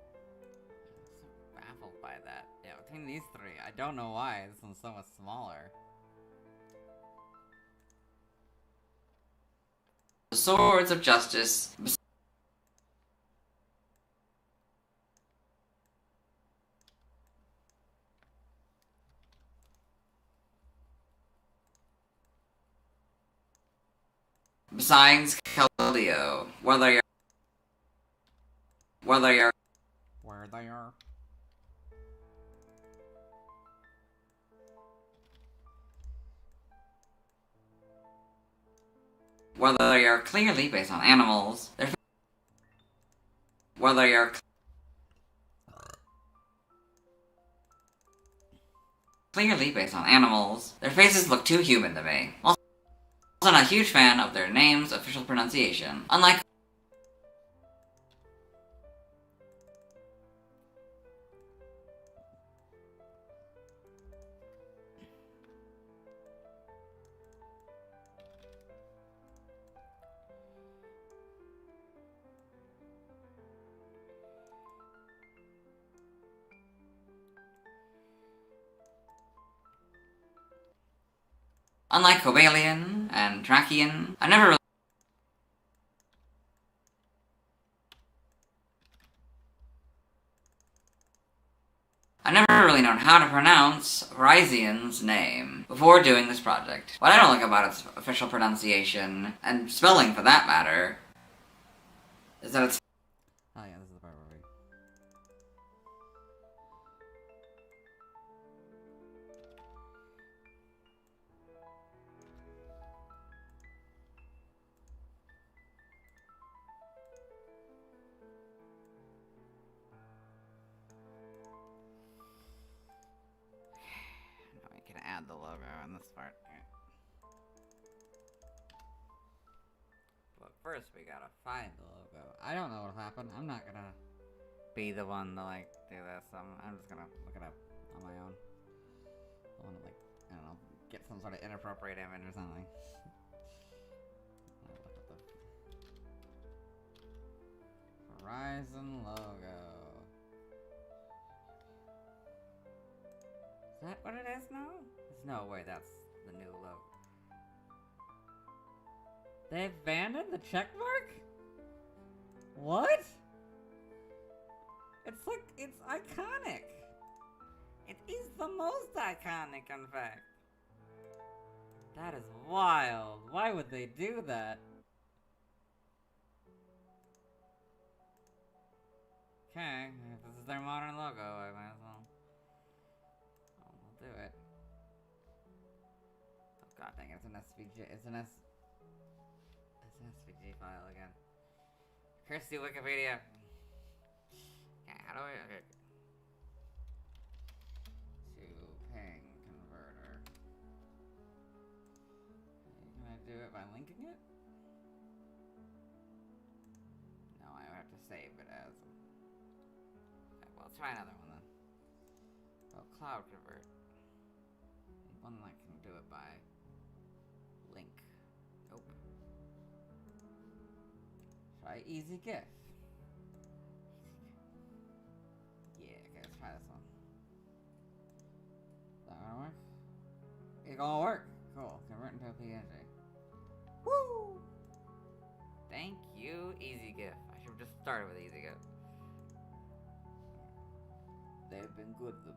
so baffled by that. Yeah, between these three, I don't know why this one's so much smaller. The Swords of Justice. Besides Keldeo, whether you're Where they are. whether you're clearly based on animals, their faces look too human to me. Also not a huge fan of their name's official pronunciation, unlike Cobalion and Terrakion. I've never really known how to pronounce Virision's name before doing this project. What I don't like about its official pronunciation, and spelling for that matter, is that it's Oh yeah, this is the part where we... on this part. But first, we gotta find the logo. I don't know what'll happen. I'm not gonna be the one to, like, do this. I'm just gonna look it up on my own. I wanna, like, I don't know, get some sort of inappropriate image or something. I'll look at the Horizon logo. Is that what it is now? There's no way that's the new logo. They abandoned the checkmark? What? It's like, it's iconic. It is the most iconic, in fact. That is wild. Why would they do that? Okay, if this is their modern logo, I might as well. I'll do it. Oh god dang it, it's an SVG, it's an SVG file again. Kirsty Wikipedia. Okay, how do I, okay. To ping converter. Okay, can I do it by linking it? No, I have to save it as. Okay, well, let's try another one then. Oh, cloud convert. One that can do it by link. Nope. Try easy GIF. Yeah, okay, let's try this one. Is that gonna work? It's gonna work. Cool. Convert into a PNG. Woo! Thank you, easy GIF. I should have just started with easy GIF. They've been good to me.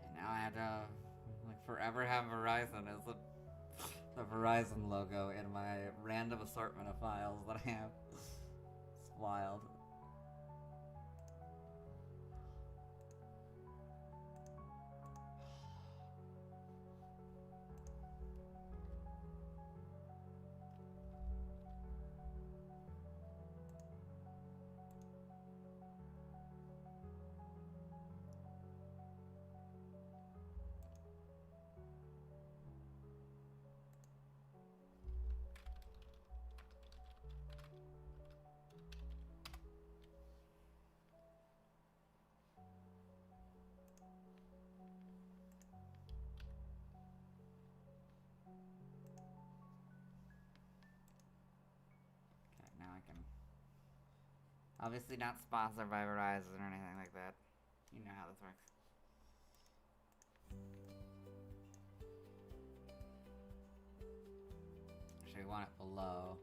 And now I have to, like, forever have Verizon as the Verizon logo in my random assortment of files that I have. It's wild. Now I can. Obviously not sponsored by Verizon or anything like that. You know how this works. Actually, we want it below.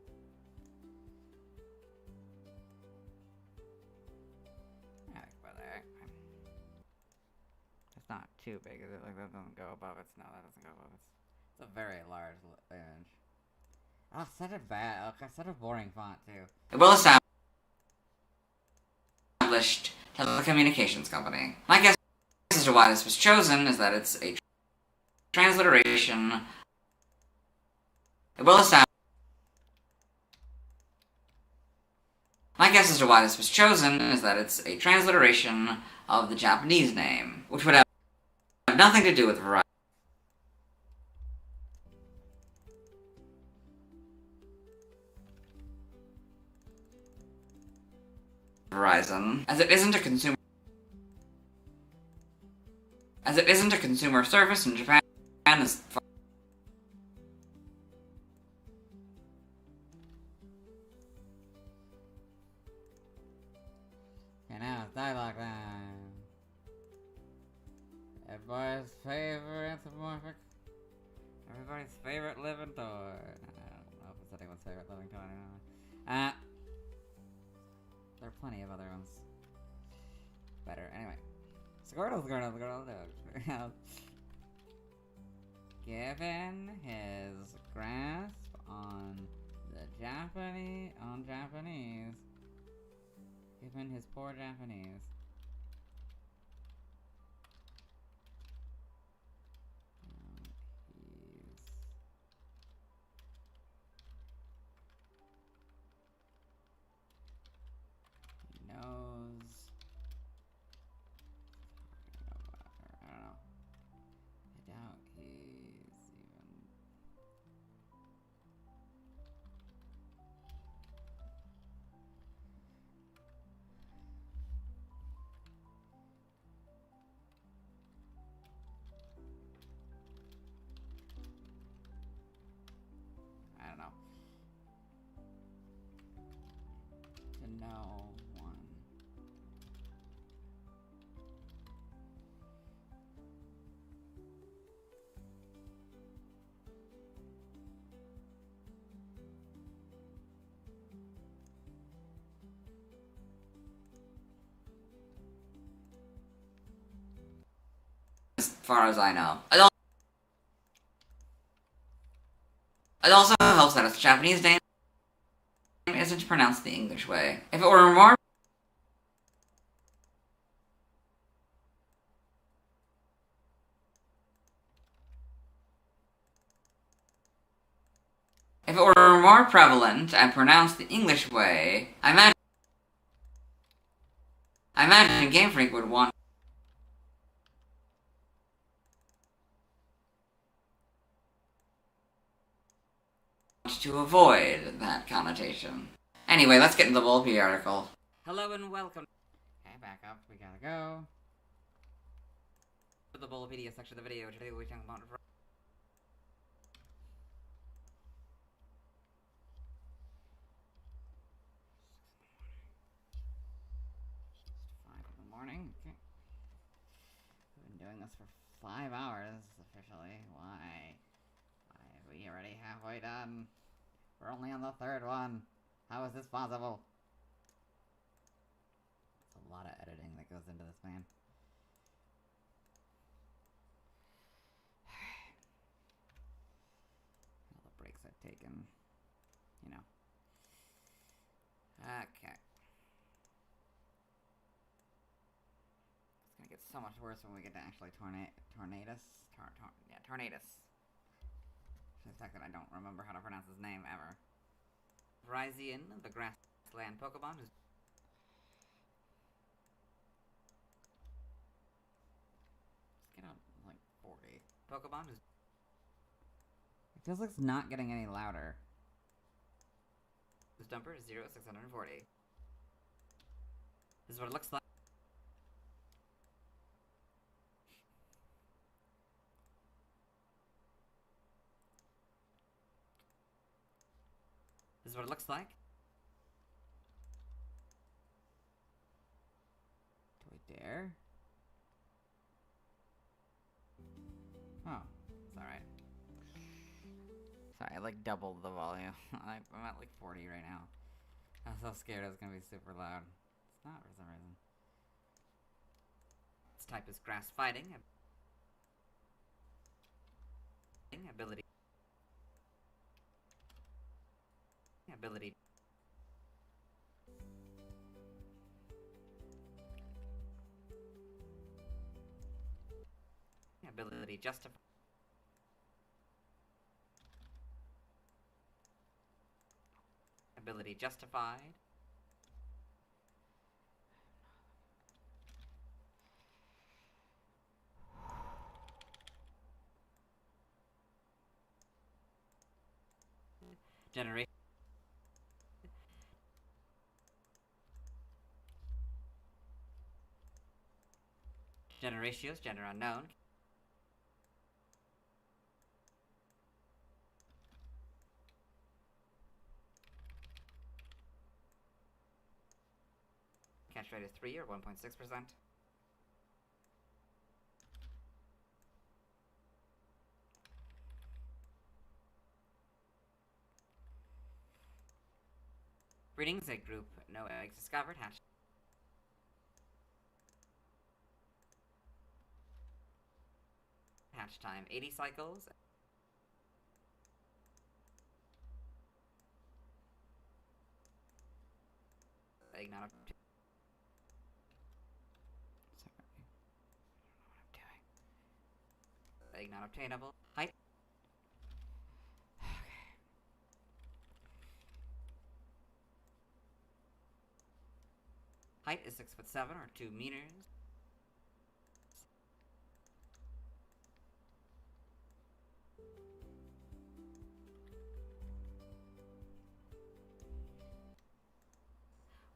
Yeah, by there. It's not too big, is it? Like, that doesn't go above it. No, that doesn't go above it. It's a very large image. Oh, such a bad, such a boring font too. A well-established telecommunications company. My guess as to why this was chosen is that it's a transliteration. A well-established. My guess as to why this was chosen is that it's a transliteration of the Japanese name, which would have nothing to do with Verizon, as it isn't a consumer service in Japan. Is okay, now it's dialogue time. Everybody's favorite anthropomorphic. Everybody's favorite living toy. I don't know if it's anyone's favorite living toy anymore. There are plenty of other ones. Better. Anyway. Squirtle. Given his grasp on the Japanese, Even his poor Japanese. He knows. I don't know. I doubt he's even. I don't know. To know one. As far as I know. It also helps that its Japanese name isn't pronounced the English way. If it were more prevalent and pronounced the English way, I imagine Game Freak would want to avoid that connotation. Anyway, let's get into the Volpe article. Hello and welcome. Okay, back up. We gotta go. To the Bulbapedia section of the video. Today we're talking about. 5 in the morning. Okay. We've been doing this for 5 hours officially. Why? Why are we already halfway done? We're only on the 3rd one. How is this possible? It's a lot of editing that goes into this, man. All the breaks I've taken. You know. Okay. It's gonna get so much worse when we get to actually Tornadus. Tornadus. The fact that I don't remember how to pronounce his name ever. Virizion, the grassland Pokemon, who's... Let's get up, like, 40. Pokemon who's... It feels like it's not getting any louder. Whose number is 0640. This is what it looks like. This is what it looks like. Do I dare? Oh, it's alright. Sorry, I like doubled the volume. I'm at like 40 right now. I was so scared it was gonna be super loud. It's not for some reason. Its type is grass fighting. Ability. Ability justified. Ability justified. Generation. Gender ratios, gender unknown. Catch rate is 3 or 1.6%. Breeding egg group, no eggs discovered, hatched. Hatch time 80 cycles. Egg not up to egg not obtainable. Height. Height is 6'7" or 2 meters.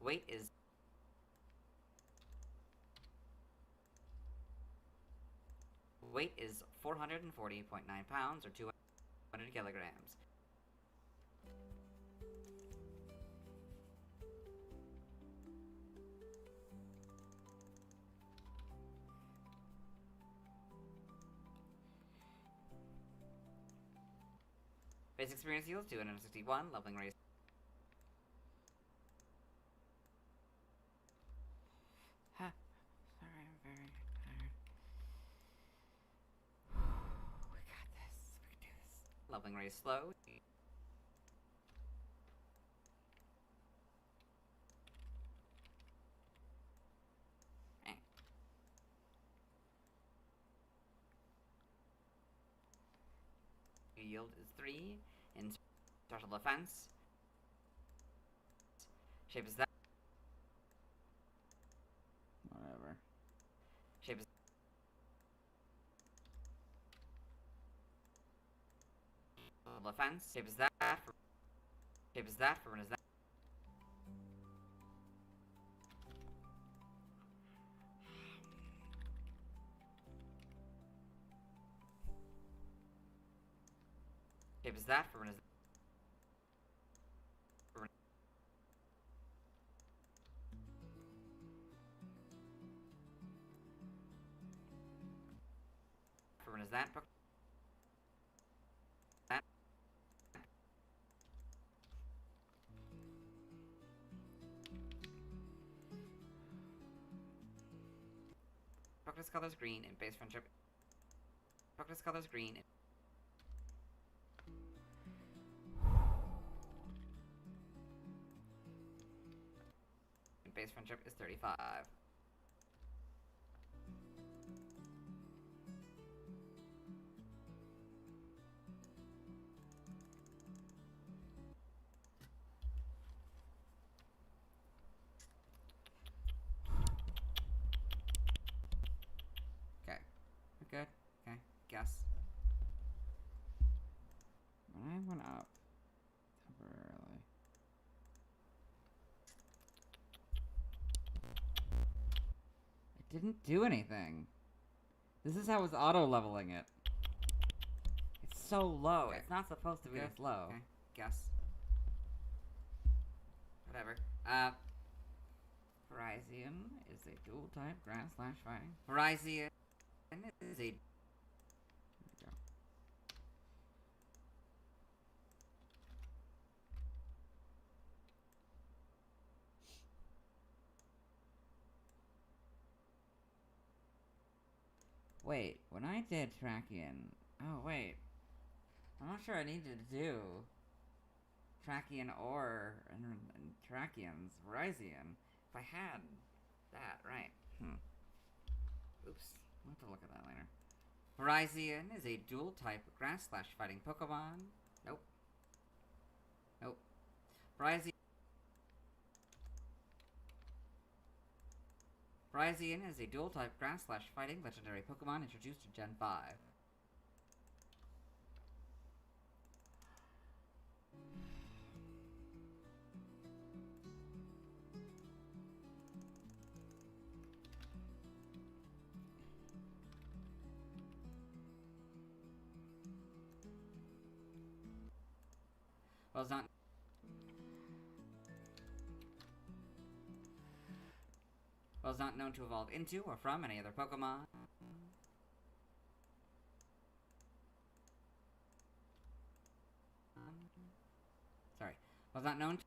Weight is 440.9 pounds or 200 kilograms. Base experience yields 261, leveling race. Sorry, I'm very tired. We got this. We can do this. Leveling race slow. Yield is 3 in special defense. Shape is that. Whatever. Shape is defense. Shape is that. Shape is that. For is that. Shape is that. For is that. For is that. Focus colors green and base friendship. Focus colors green. And base friendship is 35. Good. Okay. Guess. I went up temporarily. It didn't do anything. This is how it's auto leveling it. It's so low. Okay. It's not supposed to be Good. this low. Okay. Guess. Whatever. Virizion is a dual type grass / fighting. Virizion is a. There we go. Wait, when I did Terrakion... Oh, wait. I'm not sure I needed to do Terrakion or and Terrakion's Virizion. If I had that, right. Oops. I'll have to look at that later. Virizion is a dual type grass / fighting Pokemon. Nope. Nope. Virizion is a dual type grass / fighting legendary Pokemon introduced to Gen 5. Was not known to evolve into or from any other Pokemon. Sorry. Was not known to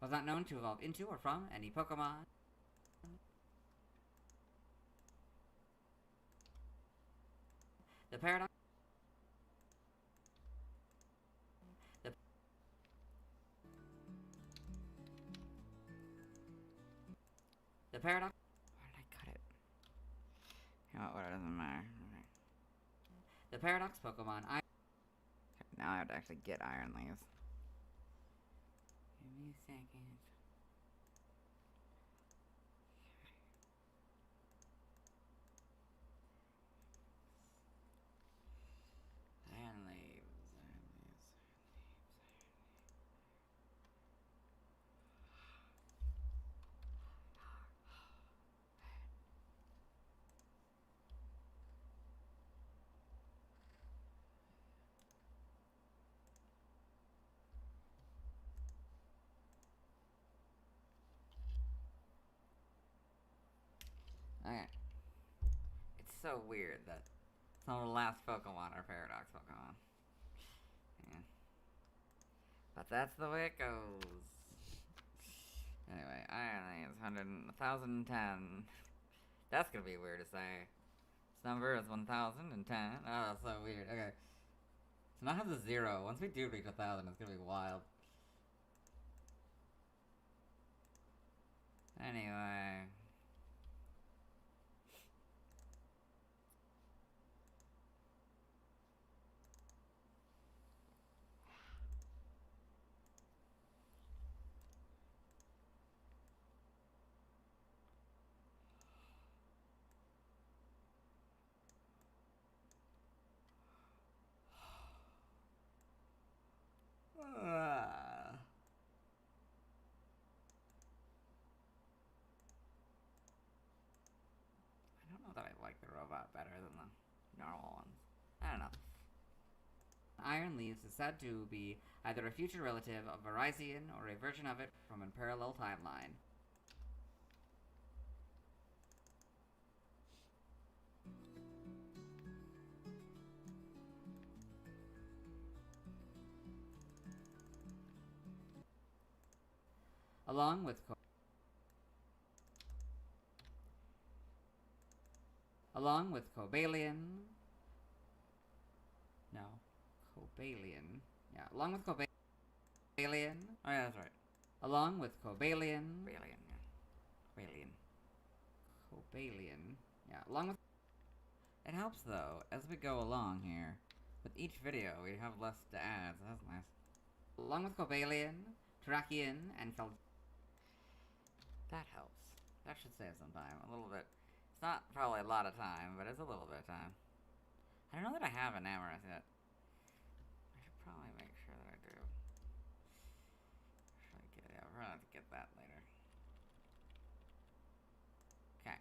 was not known to evolve into or from any Pokemon. The paradox. paradox. Why did I cut it? You know what? It doesn't matter. Okay. The paradox Pokemon. Now I have to actually get Iron Leaves. Give me a second. Iron Leaves. Iron Leaves. Okay. It's so weird that some of the last Pokemon are Paradox Pokemon. Yeah. But that's the way it goes. Anyway, Iron Leaves, 1,010. That's gonna be weird to say. This number is 1,010. Oh, that's so weird. Okay. So now I have the 0. Once we do reach 1,000, it's gonna be wild. Anyway. I don't know that I like the robot better than the normal ones. I don't know. Iron Leaves is said to be either a future relative of Virizion or a version of it from a parallel timeline. Along with Cobalion. No. Cobalion. Yeah, along with Cobalion. Oh yeah, that's right. Along with Cobalion. Cobalion, yeah. Cobalion. Yeah, along with... It helps though, as we go along here. With each video, we have less to add, so that's nice. Along with Cobalion, Terrakion, and That helps. That should save some time. A little bit. It's not probably a lot of time, but it's a little bit of time. I don't know that I have an Amaranth yet. I should probably make sure that I do. I'll probably have to get that later. Okay.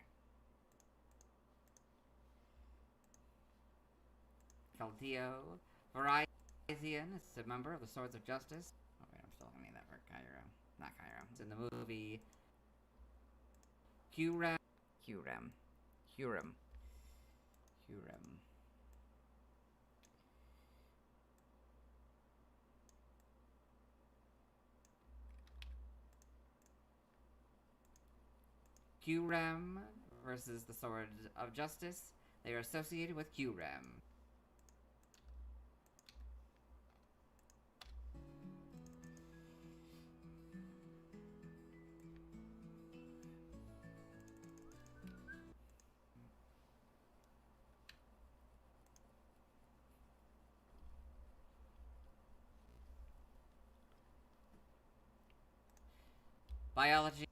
Keldeo. Virizion is a member of the Swords of Justice. Oh wait, I'm still gonna need that for Kyurem. Not Kyurem. It's in the movie. Kyurem. Kyurem versus the Sword of Justice. They are associated with Kyurem. Biology.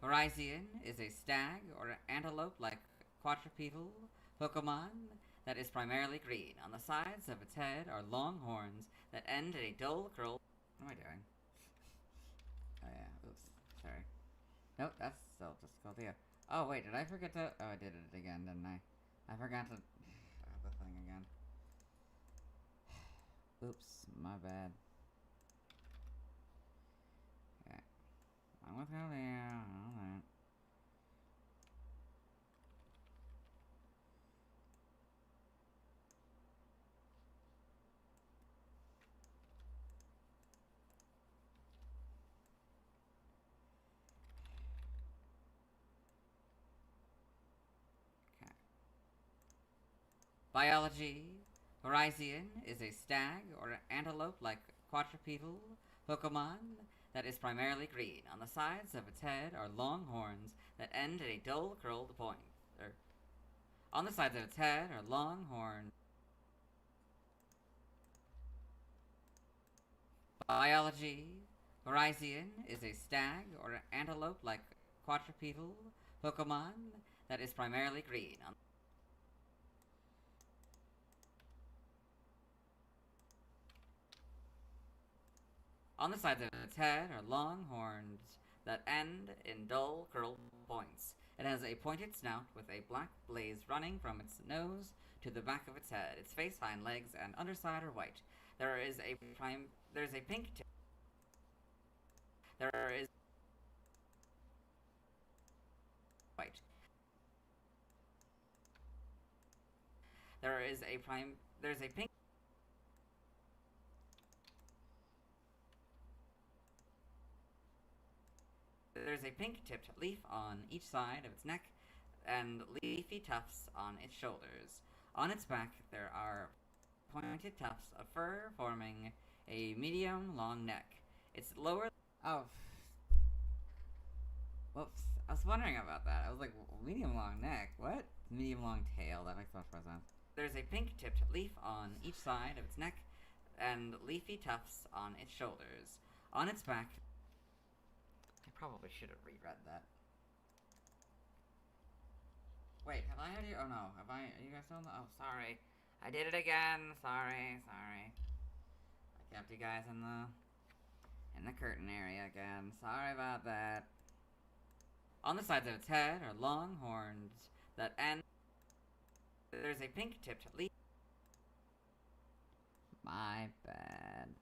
Virizion is a stag or antelope-like quadrupedal Pokemon that is primarily green. On the sides of its head are long horns that end in a dull curl. What am I doing? Oh yeah, oops, sorry. Nope, that's still just Keldeo. Oh wait, did I forget to... Oh, I did it again, didn't I? I forgot to... the thing again. Oops, my bad. Okay. I'm with Keldeo, alright. Biology. Virizion is a stag or antelope-like quadrupedal Pokémon that is primarily green. On the sides of its head are long horns that end in a dull curled point. On the sides of its head are long horns. Biology. Virizion is a stag or antelope-like quadrupedal Pokémon that is primarily green. On the sides of its head are long horns that end in dull curled points. It has a pointed snout with a black blaze running from its nose to the back of its head. Its face, hind legs, and underside are white. There's a pink tip. There is white. There's a pink. There's a pink-tipped leaf on each side of its neck and leafy tufts on its shoulders. On its back, there are pointed tufts of fur forming a medium-long neck. Its lower... Oh. Whoops. I was wondering about that. I was like, medium-long neck? What? Medium-long tail. That makes much more sense. There's a pink-tipped leaf on each side of its neck and leafy tufts on its shoulders. On its back... I probably should have reread that. Wait, have I had you? Oh no, have I? Are you guys still on the? Oh, sorry. I did it again. Sorry. I kept you guys in the curtain area again. Sorry about that. On the sides of its head are long horns that end. There's a pink-tipped leaf. My bad.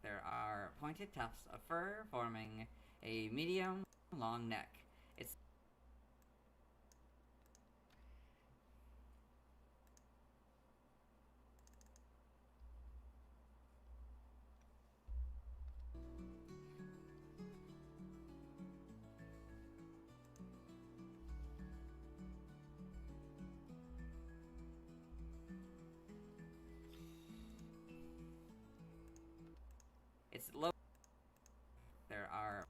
There are pointed tufts of fur forming a medium-long neck. It's low. There are.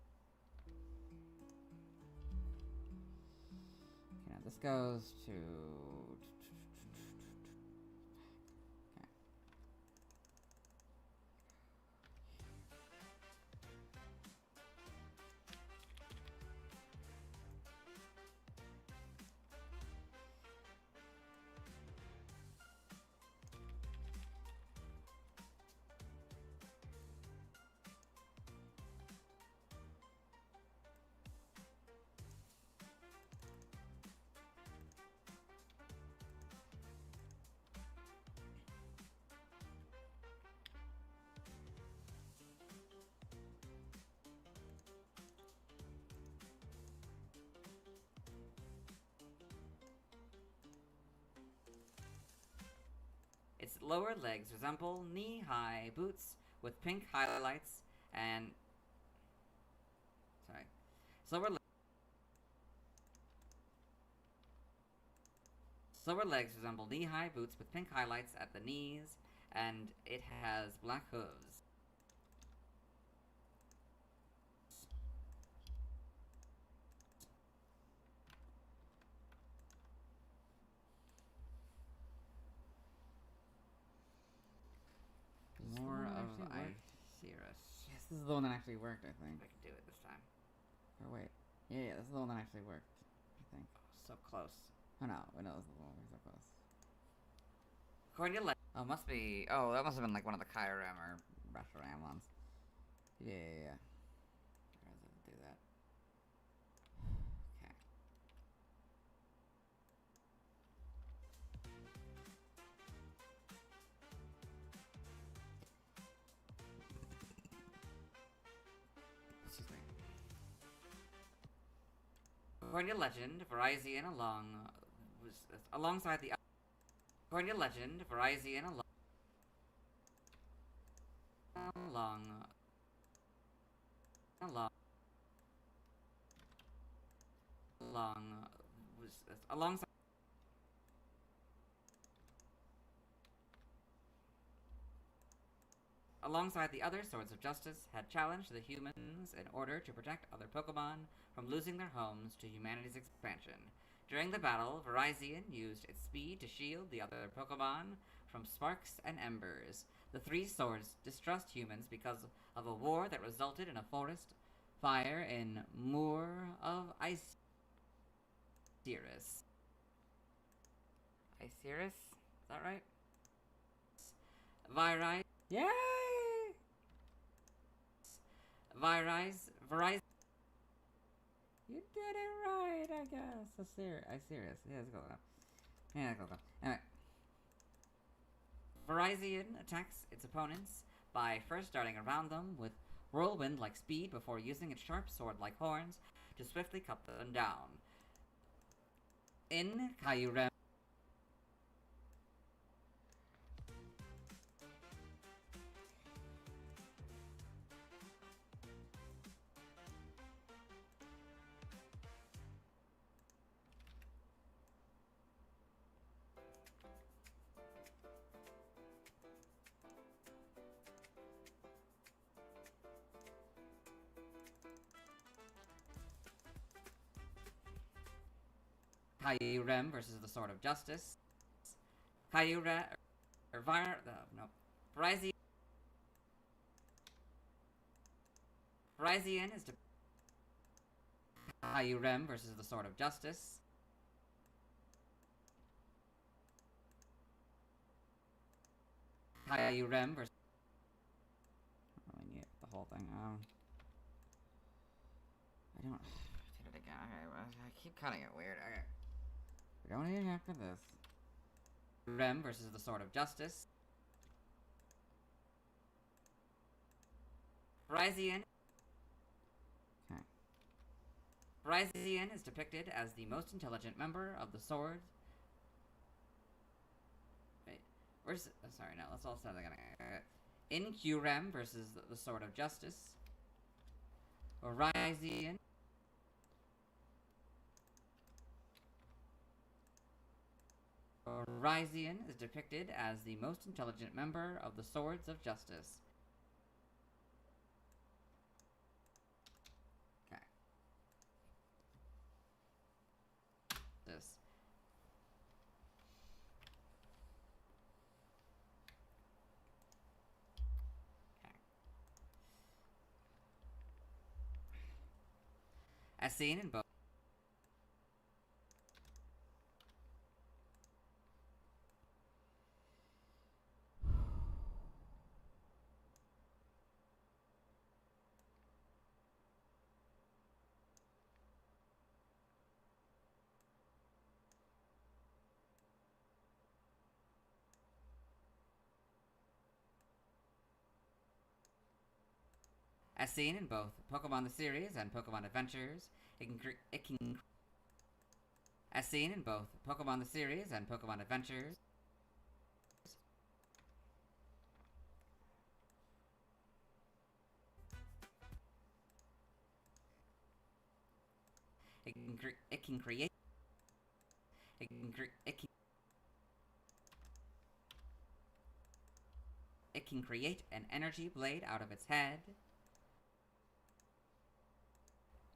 Yeah, this goes to. Okay. Its lower legs resemble knee-high boots with pink highlights and... Sorry. Lower legs resemble knee-high boots with pink highlights at the knees, and it has black hooves. More of Icerus. Yes, this is the one that actually worked, I think. I can do it this time. Or wait. Yeah, this is the one that actually worked, I think. Oh, so close. Oh no, this is the one we're so close. According to oh, must be... Oh, that must have been like one of the Kyurem or Reshiram ones. Yeah. Where does it do that? Okay. Excuse me. According to legend, Virizion alongside the... According to legend, Virizion alongside alongside the other Swords of Justice, had challenged the humans in order to protect other Pokemon from losing their homes to humanity's expansion. During the battle, Virizion used its speed to shield the other Pokemon from sparks and embers. The three swords distrust humans because of a war that resulted in a forest fire in Moor of Iceris. Iceris? Is that right? Yay! Virizion. You did it right, I guess. Iceris. Yeah, let's go with that. Yeah, let's go with that. Anyway. Virizion attacks its opponents by first darting around them with whirlwind-like speed before using its sharp sword-like horns to swiftly cut them down. In Kyurem, Kyurem versus the Sword of Justice. Virizion is Kyurem versus the Sword of Justice. Kyurem versus. I really need the whole thing. I don't. Did it again. Okay, well, I keep cutting it weird. Okay. We don't need it after this. Rem versus the Sword of Justice. Virizion. Okay. Virizion is depicted as the most intelligent member of the Sword. Wait, where's? Oh, sorry, no. Let's all start again. In Kyurem versus the Sword of Justice. Virizion. Virizion is depicted as the most intelligent member of the Swords of Justice. Okay. This. Okay. As seen in both. As seen in both Pokemon the series and Pokemon Adventures, as seen in both Pokemon the series and Pokemon Adventures, it can create an energy blade out of its head.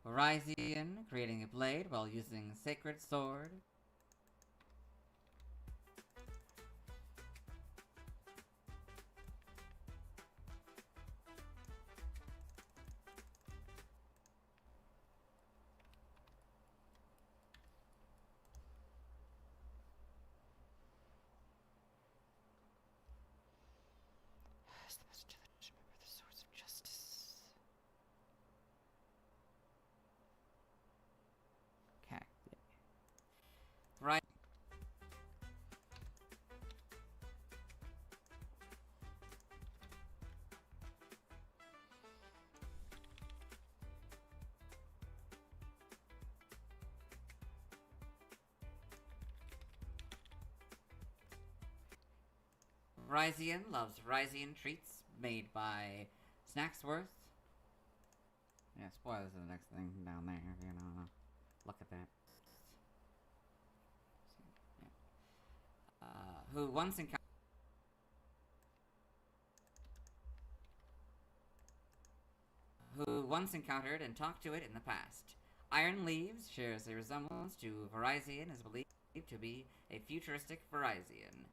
Virizion creating a blade while using Sacred Sword. Right. Virizion loves Virizion treats made by Snacksworth. Yeah, spoilers are the next thing down there if you don't know. Look at that. Who once encountered once encountered and talked to it in the past. Iron Leaves shares a resemblance to Virizion and is believed to be a futuristic Virizion.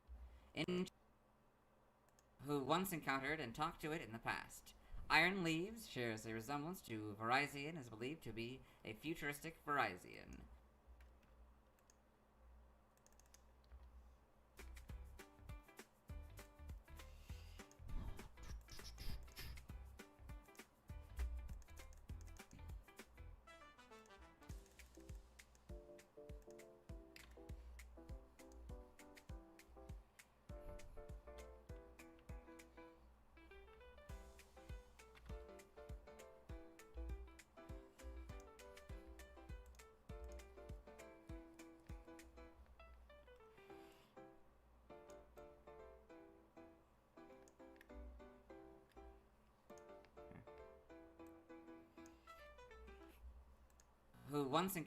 Who once encountered and talked to it in the past. Iron Leaves shares a resemblance to Virizion and is believed to be a futuristic Virizion. Who once we're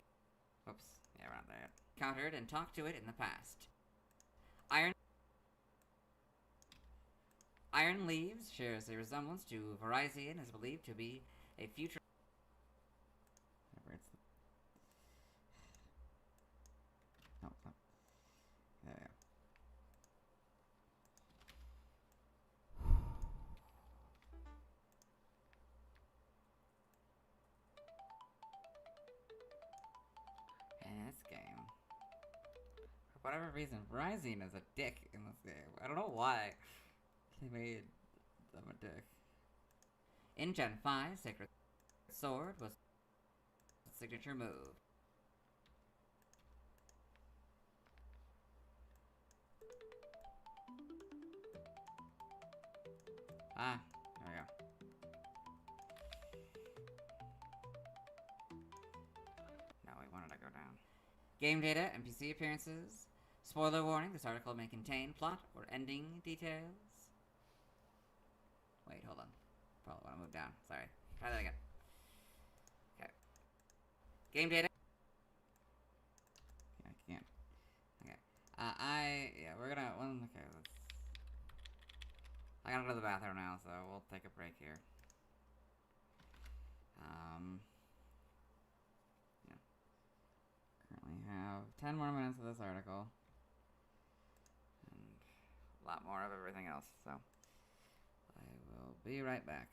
not there yet. Encountered and talked to it in the past. Iron Leaves shares a resemblance to Virizion and is believed to be a future. Oh, oh. There we go. In this game, for whatever reason, Virizion is a dick in this game. I don't know why they made them a dick. In Gen 5, Sacred Sword was the signature move. Ah, there we go. No, we wanted to go down. Game data, NPC appearances. Spoiler warning, this article may contain plot or ending details. Wait, hold on. Probably want to move down. Sorry. Try that again. Okay. Game data. I can't. Okay. Yeah, we're gonna, okay, let's. I gotta go to the bathroom now, so we'll take a break here. Yeah. Currently have 10 more minutes of this article. And a lot more of everything else, so. I will be right back.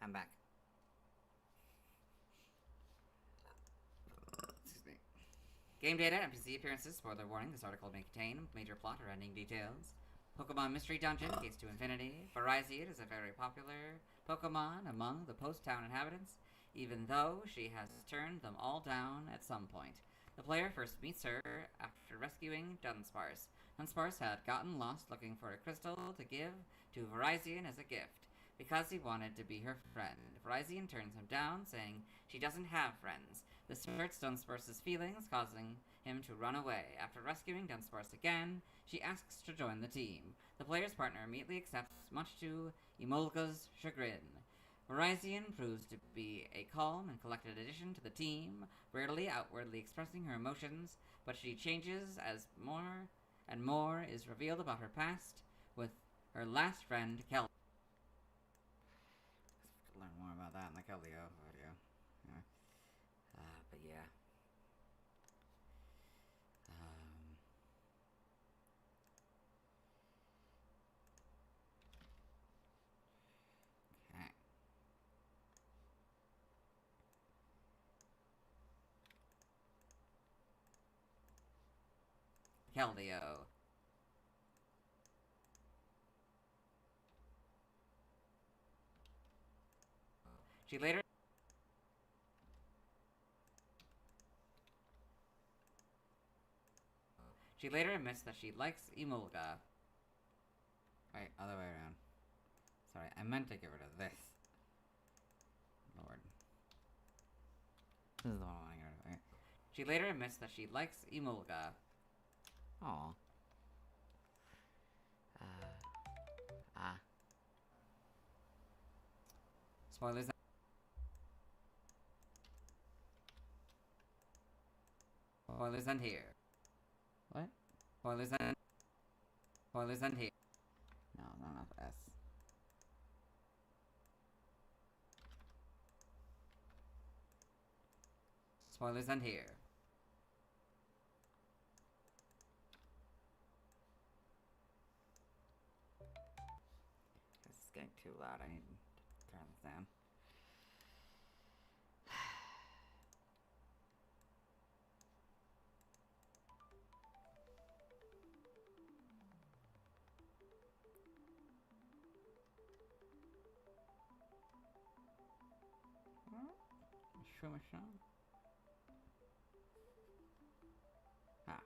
I'm back. Excuse me. Game data, NPC appearances, spoiler warning. This article may contain major plot or ending details. Pokemon Mystery Dungeon, Gates to Infinity. Virizion is a very popular Pokemon among the post-town inhabitants, even though she has turned them all down at some point. The player first meets her after rescuing Dunsparce. Dunsparce had gotten lost looking for a crystal to give to Virizion as a gift, because he wanted to be her friend. Virizion turns him down, saying she doesn't have friends. This hurts Dunsparce's feelings, causing him to run away. After rescuing Dunsparce again, she asks to join the team. The player's partner immediately accepts, much to Emolga's chagrin. Virizion proves to be a calm and collected addition to the team, rarely outwardly expressing her emotions, but she changes as more and more is revealed about her past with her last friend, Kelly. Learn more about that in the Keldeo video. But yeah. Okay. Keldeo. She later admits that she likes Emolga. Wait, other way around. Sorry, I meant to get rid of this. Lord. This is the one I want to get rid of. Okay. She later admits that she likes Emolga. Aw. Spoilers. Spoilers end here. What? Spoilers end. Spoilers end here. No, not enough S. Spoilers end here. This is getting too loud. I need to turn this down. Ah.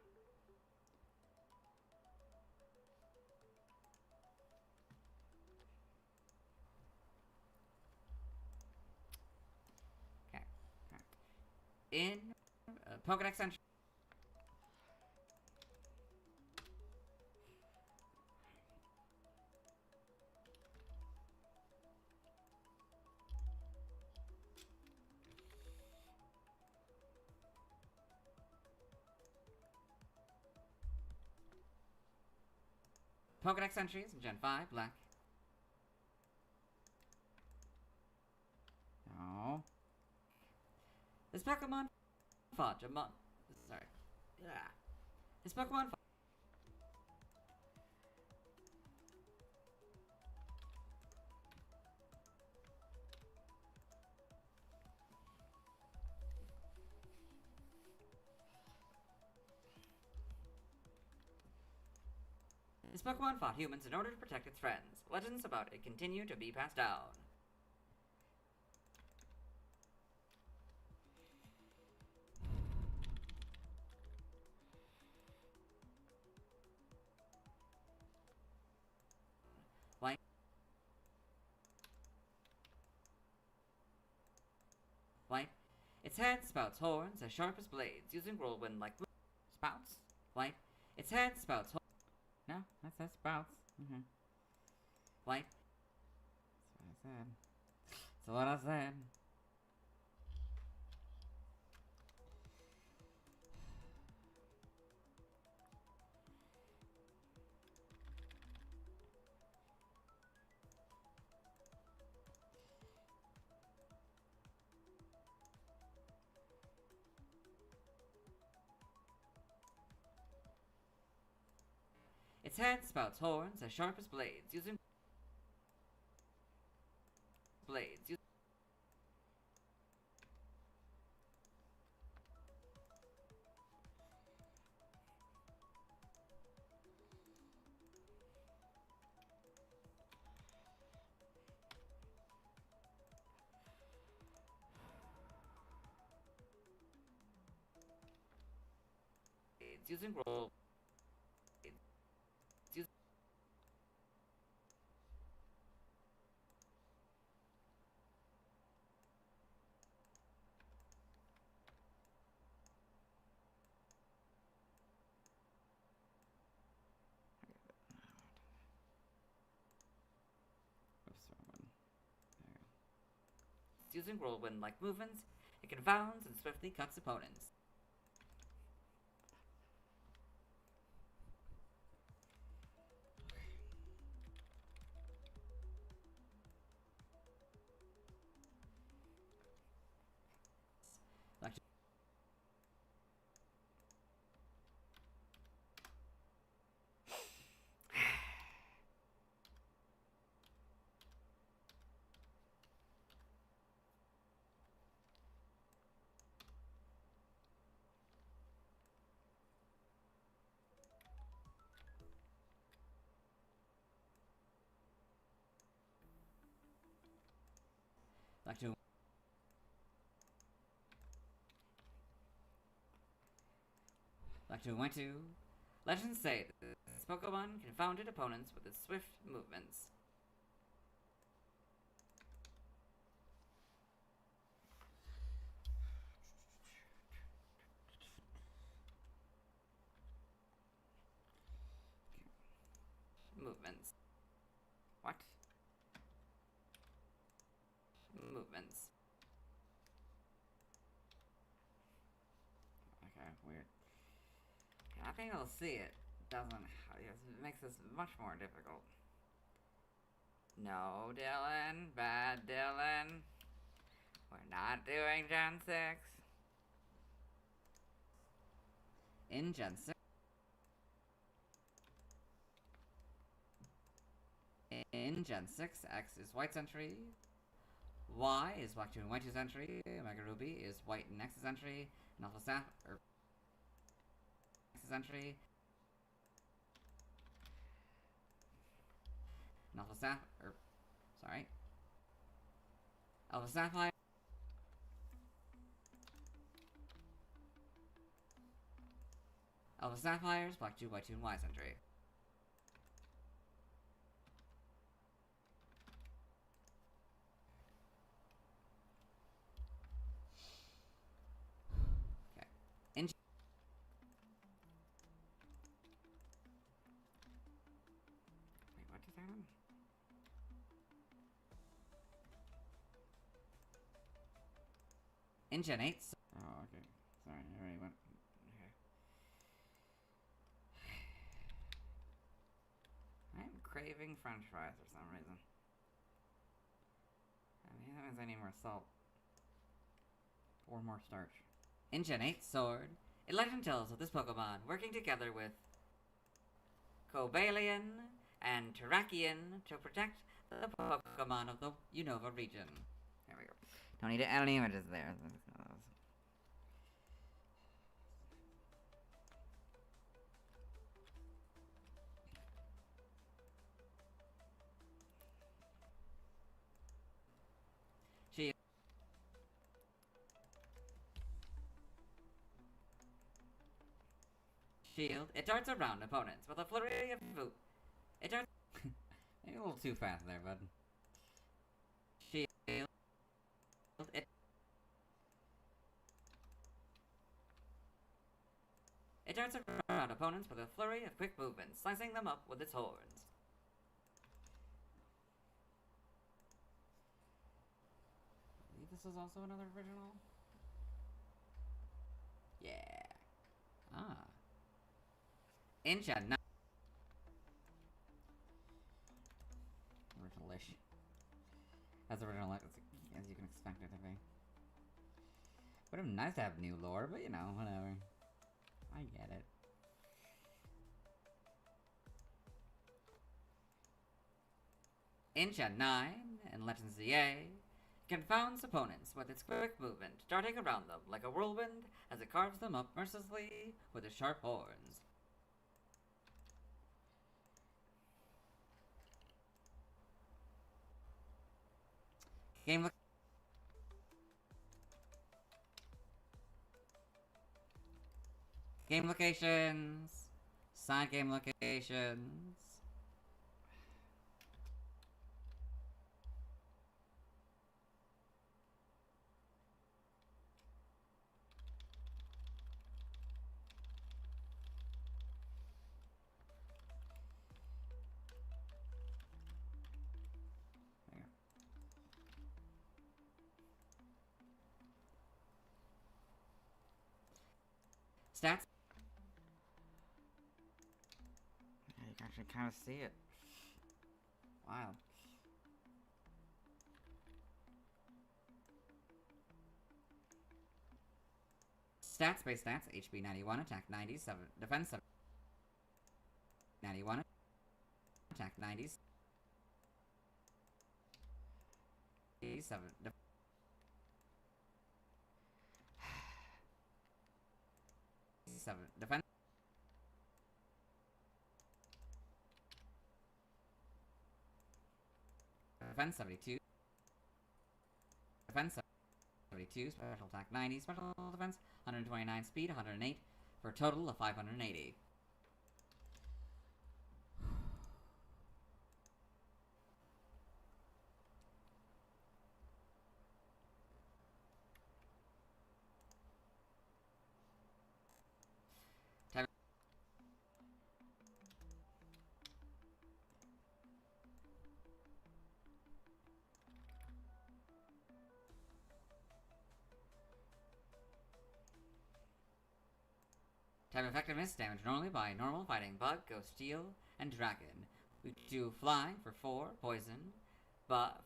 Okay. In Pokédex entry. Pokédex entries in Gen 5, Black. No. This Pokemon fought among. Sorry. Yeah. This Pokemon fought. This Pokemon fought humans in order to protect its friends. Legends about it continue to be passed down. White. White. Its head spouts horns as sharp as blades, using whirlwind like spouts. White. Its head spouts horns. No, that says sprouts. White. That's what I said. That's what I said. Its head spouts horns as sharp as blades, using It's using roll. Using whirlwind-like movements, it confounds and swiftly cuts opponents. Went to. Legends say that this Pokemon confounded opponents with its swift movements. Movements. What? Movements. Okay, weird. Not being able to see it doesn't. It makes this much more difficult. No, Dylan. Bad Dylan. We're not doing Gen 6. In Gen 6. In Gen 6, X is White Sentry. Y is Black 2 and White 2 Sentry. Omega Ruby is White and X Sentry. And Alpha Sapphire. Sentry. And Alpha Sapphire. Sorry. Alpha Sapphire. Alpha Sapphires, Black 2, White 2, and Y Sentry. Okay. Wait, what just happened? In Gen 8. Oh, okay. Sorry, I already went. Okay. I'm craving French fries for some reason. I mean, that means I need more salt. Or more starch. In Gen 8 Sword, it legend tells of this Pokemon working together with Cobalion and Terrakion to protect the Pokemon of the Unova region. There we go. Don't need to add any images there. Shield. It darts around opponents with a flurry of voop. It darts. Maybe a little too fast there, bud. Shield. It darts around opponents with a flurry of quick movements, slicing them up with its horns. I believe this is also another original. Yeah. Ah. In Gen 9. Original-ish. As original as you can expect it to be. Would have been nice to have new lore, but you know, whatever. I get it. In Gen 9 and Legends ZA, confounds opponents with its quick movement, darting around them like a whirlwind as it carves them up mercilessly with its sharp horns. Game look. Game locations. Side game locations. Stats. Yeah, you can actually kind of see it. Wow. Stats, base stats, HP 91, attack 97, defense 91, attack 97, defense. Defense 72. Defense 72. Special attack 90. Special defense 129. Speed 108. For a total of 580. Type effectiveness, damage normally by normal, fighting, bug, ghost, steel, and dragon. We do fly for 4, poison, but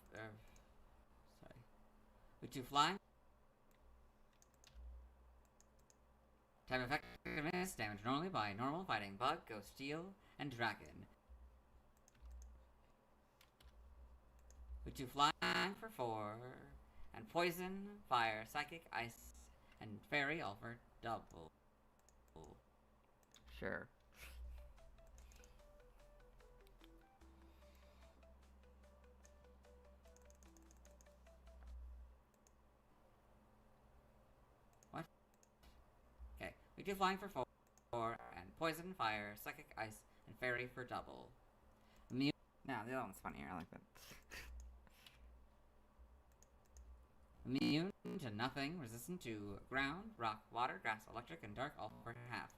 we do fly. Type effectiveness, damage normally by normal, fighting, bug, ghost, steel, and dragon. We do fly for 4, and poison, fire, psychic, ice, and fairy all for double. Sure. What? Okay, we do flying for 4, and poison, fire, psychic, ice, and fairy for double. Immune. No, the other one's funnier. I like that. Immune to nothing, resistant to ground, rock, water, grass, electric, and dark, all for half.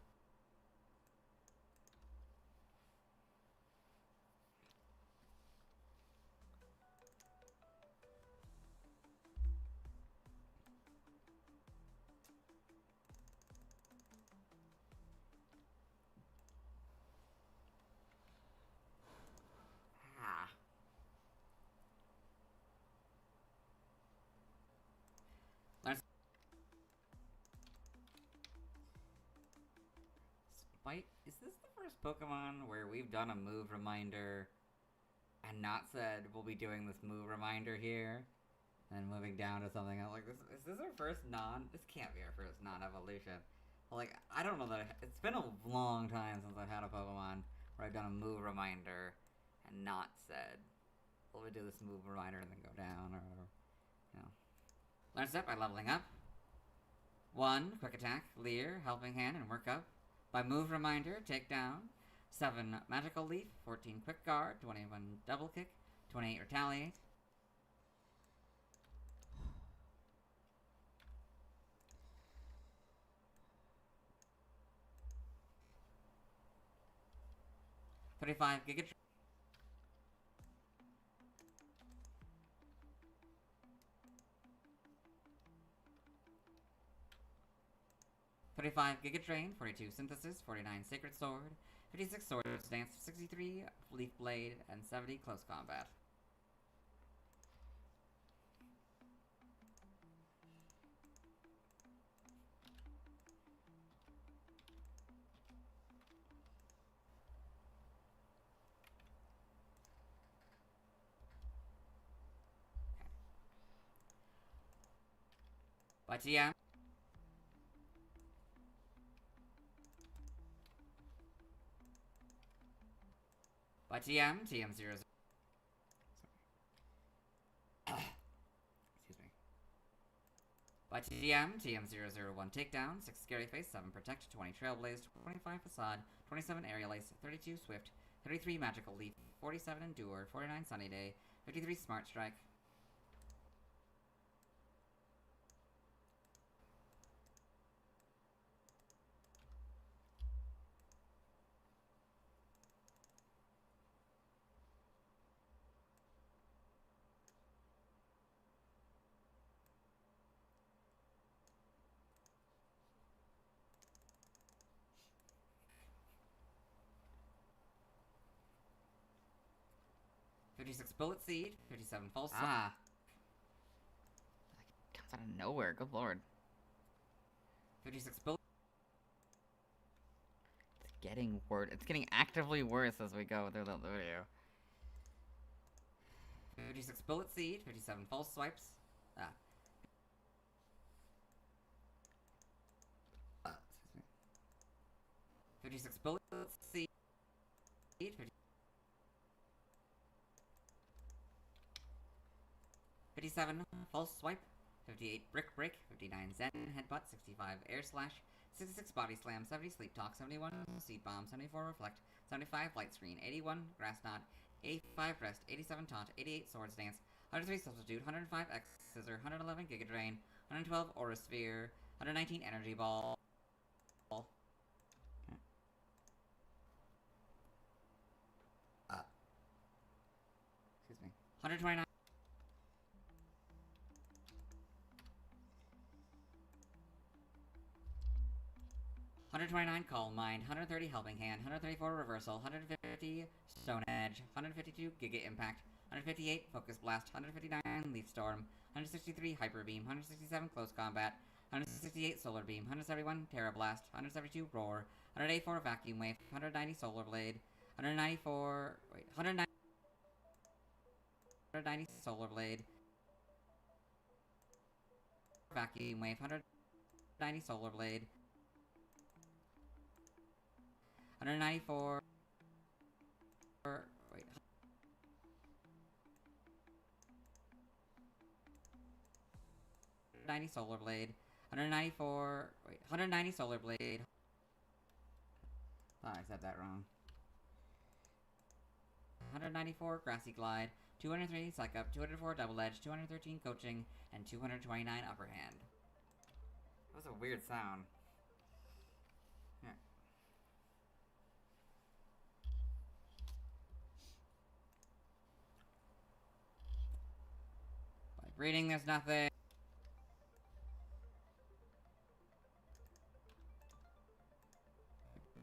Spite, is this the first Pokemon where we've done a move reminder and not said we'll be doing this move reminder here and moving down to something else? Like, is this our first this can't be our first non-evolution. Like, I don't know that it's been a long time since I've had a Pokemon where I've done a move reminder and not said, well, we do this move reminder and then go down, or whatever. You know. Learn step by leveling up. 1, quick attack, Leer, helping hand, and work up. By move reminder, take down. 7, magical leaf, 14, quick guard, 21, double kick, 28, retaliate. $35, Giga. 35 Giga Drain, 42 Synthesis, 49 Sacred Sword, 56 Swords Dance, 63 Leaf Blade, and 70 Close Combat. By TM. By TM, TM0. Excuse me. By TM, TM001 Takedown, 6 Scary Face, 7 Protect, 20 Trailblaze, 25 Facade, 27 Aerial Ace, 32 Swift, 33 Magical Leap, 47 Endure, 49 Sunny Day, 53 Smart Strike. "56 Bullet Seed, 57 False Swipe." Ah. That comes out of nowhere, good lord. 56 Bullet. It's getting worse. It's getting actively worse as we go through the video. 56 Bullet Seed, 57 False Swipes. Excuse me. 56 Bullet Seed. 57 False Swipe. 58 Brick Break. 59 Zen Headbutt. 65 Air Slash. 66 Body Slam. 70 Sleep Talk. 71 Seed Bomb. 74 Reflect. 75 Light Screen. 81 Grass Knot. 85 Rest. 87 Taunt. 88 Swords Dance. 103 Substitute. 105 X Scissor. 111 Giga Drain. 112 Aura Sphere. 119 Energy Ball. Excuse me. 129. 129 Calm Mind, 130 Helping Hand, 134 Reversal, 150 Stone Edge, 152 Giga Impact, 158 Focus Blast, 159 Leaf Storm, 163 Hyper Beam, 167 Close Combat, 168 Solar Beam, 171 Terra Blast, 172 Roar, 184 Vacuum Wave, 190 Solar Blade, 190 Solar Blade, Vacuum Wave, 190 Solar Blade, 194. 190 Solar Blade. 194. 190 Solar Blade. Oh, I said that wrong. 194 Grassy Glide. 203 Suck Up. 204 Double Edge. 213 Coaching. And 229 Upper Hand. That was a weird sound. Here. Reading, there's nothing.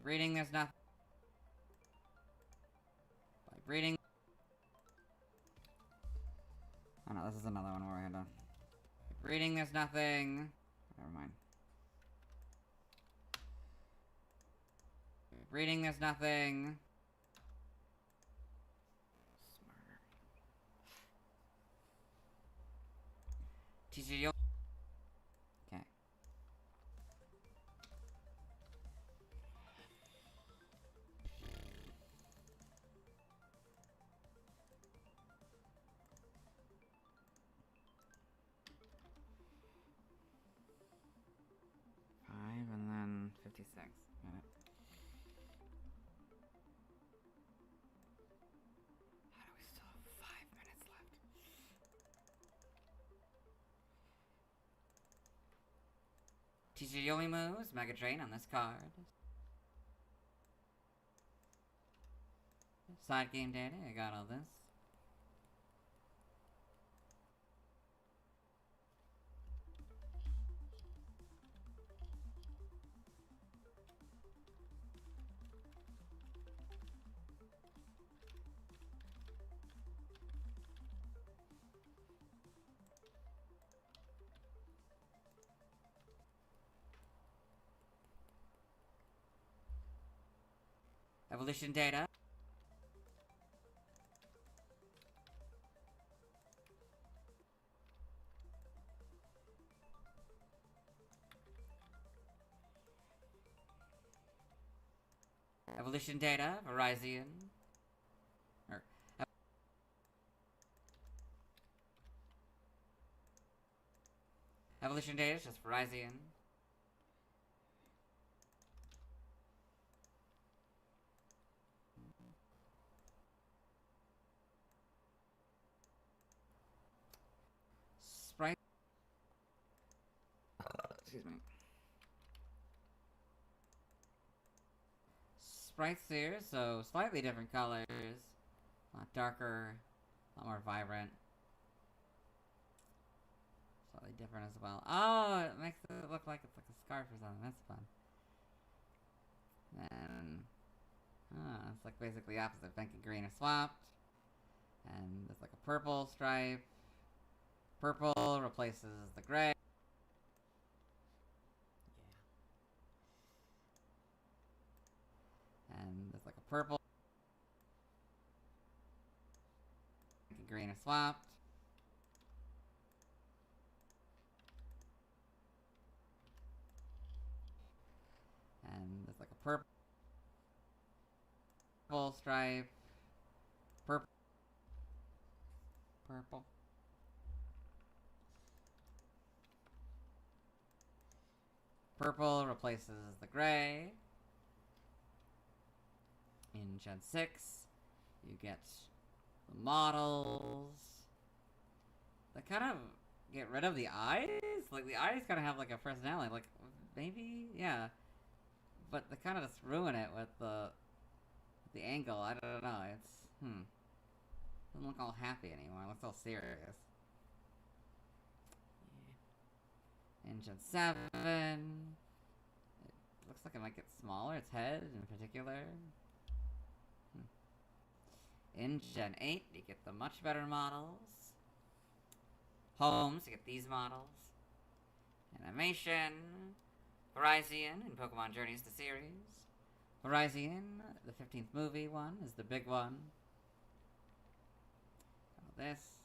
Reading, there's nothing. Reading. Oh no, this is another one where I had to. Reading, there's nothing. Never mind. Reading, there's nothing. TCG. Okay. And then 56. Got it. How do we still have 5 minutes left? TCG only moves Mega Drain on this card. Side game data, I got all this. Evolution data. Evolution data, Virizion. Evolution data is just Virizion. Sprite. Excuse me. Sprites here, so slightly different colors. A lot darker, a lot more vibrant. Slightly different as well. Oh, it makes it look like it's like a scarf or something. That's fun. Then, it's like basically opposite. Pink and green are swapped. And there's like a purple stripe. Purple replaces the gray. And there's like a purple. Pink and green are swapped. And there's like a purple stripe. Purple. Purple replaces the gray. In Gen 6, you get the models. They kind of get rid of the eyes? Like, the eyes kind of have, like, a personality. Like, maybe? Yeah. But they kind of just ruin it with the angle. I don't know. It's, doesn't look all happy anymore. It looks all serious. In Gen 7, it looks like it might get smaller. Its head, in particular. In Gen 8, you get the much better models. Homes, you get these models. Animation. Virizion in Pokemon Journeys the series. Virizion, the 15th movie one, is the big one. This.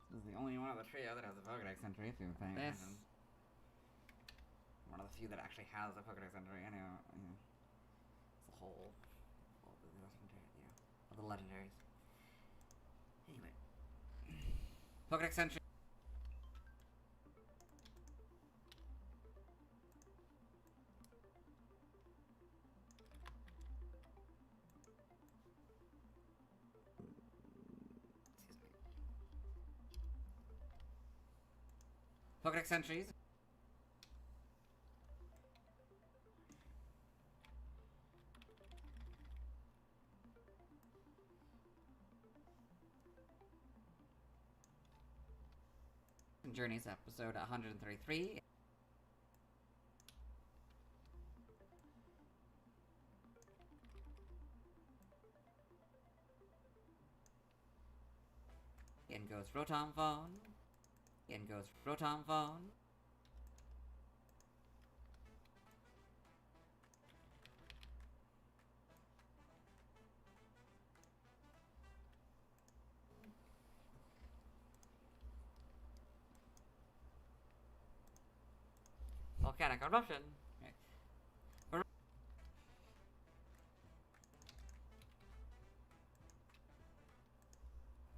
This is the only one of the trio that has a Pokédex entry, if you're paying attention. One of the few that actually has a Pokédex entry, anyway. Yeah. It's the whole of the legendaries. Anyway. Pokédex entry. Pokédex entries. Journeys episode 133. In goes Rotom Phone. In goes Rotom Phone. Volcanic eruption. Okay.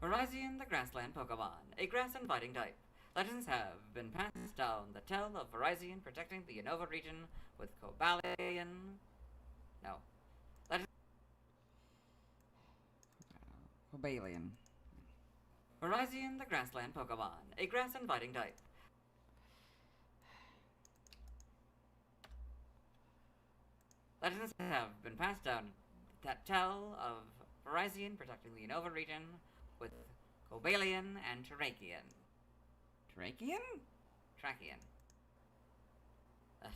Virizion, the grassland Pokemon, a grass and fighting type. Legends have been passed down that tell of Virizion protecting the Unova region with Cobalion. No. Cobalion. Virizion, the grassland Pokemon, a grass and fighting type. Legends have been passed down that tell of Virizion protecting the Unova region with Cobalion and Terrakion. Terrakion? Terrakion. Ugh.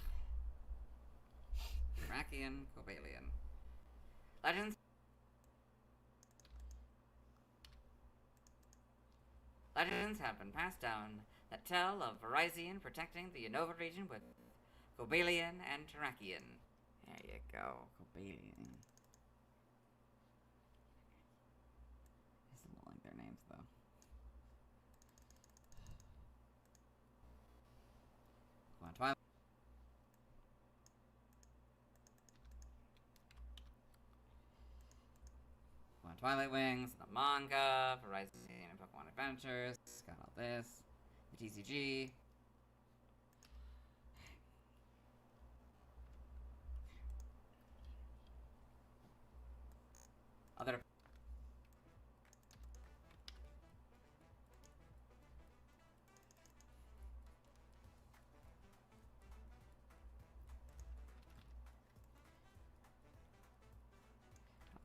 Terrakion, Cobalion. Legends have been passed down that tell of Virizion protecting the Unova region with Cobalion and Terrakion. There you go, Cobalion. I still don't like their names, though. Twilight Wings, the manga, Virizion and Pokemon Adventures, got all this, the TCG. Other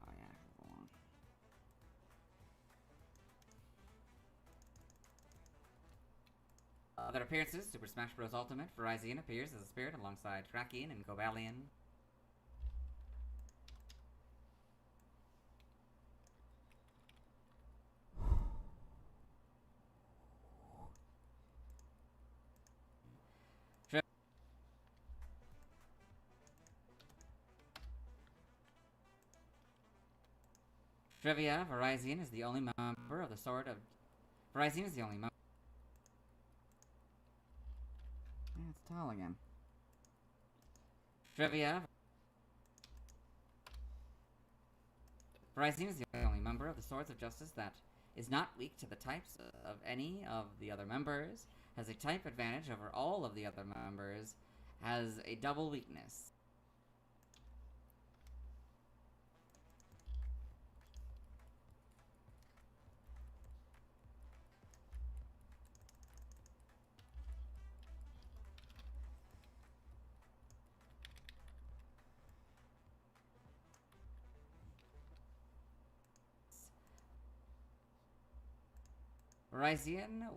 oh yeah, go on. Other appearances: Super Smash Bros. Ultimate, Virizion appears as a spirit alongside Terrakion and Cobalion. Trivia: Virizion is the only member of the Sword of. Virizion is the only member. It's tall again. Trivia: Virizion is the only member of the Swords of Justice that is not weak to the types of any of the other members, has a type advantage over all of the other members, has a double weakness. Virizion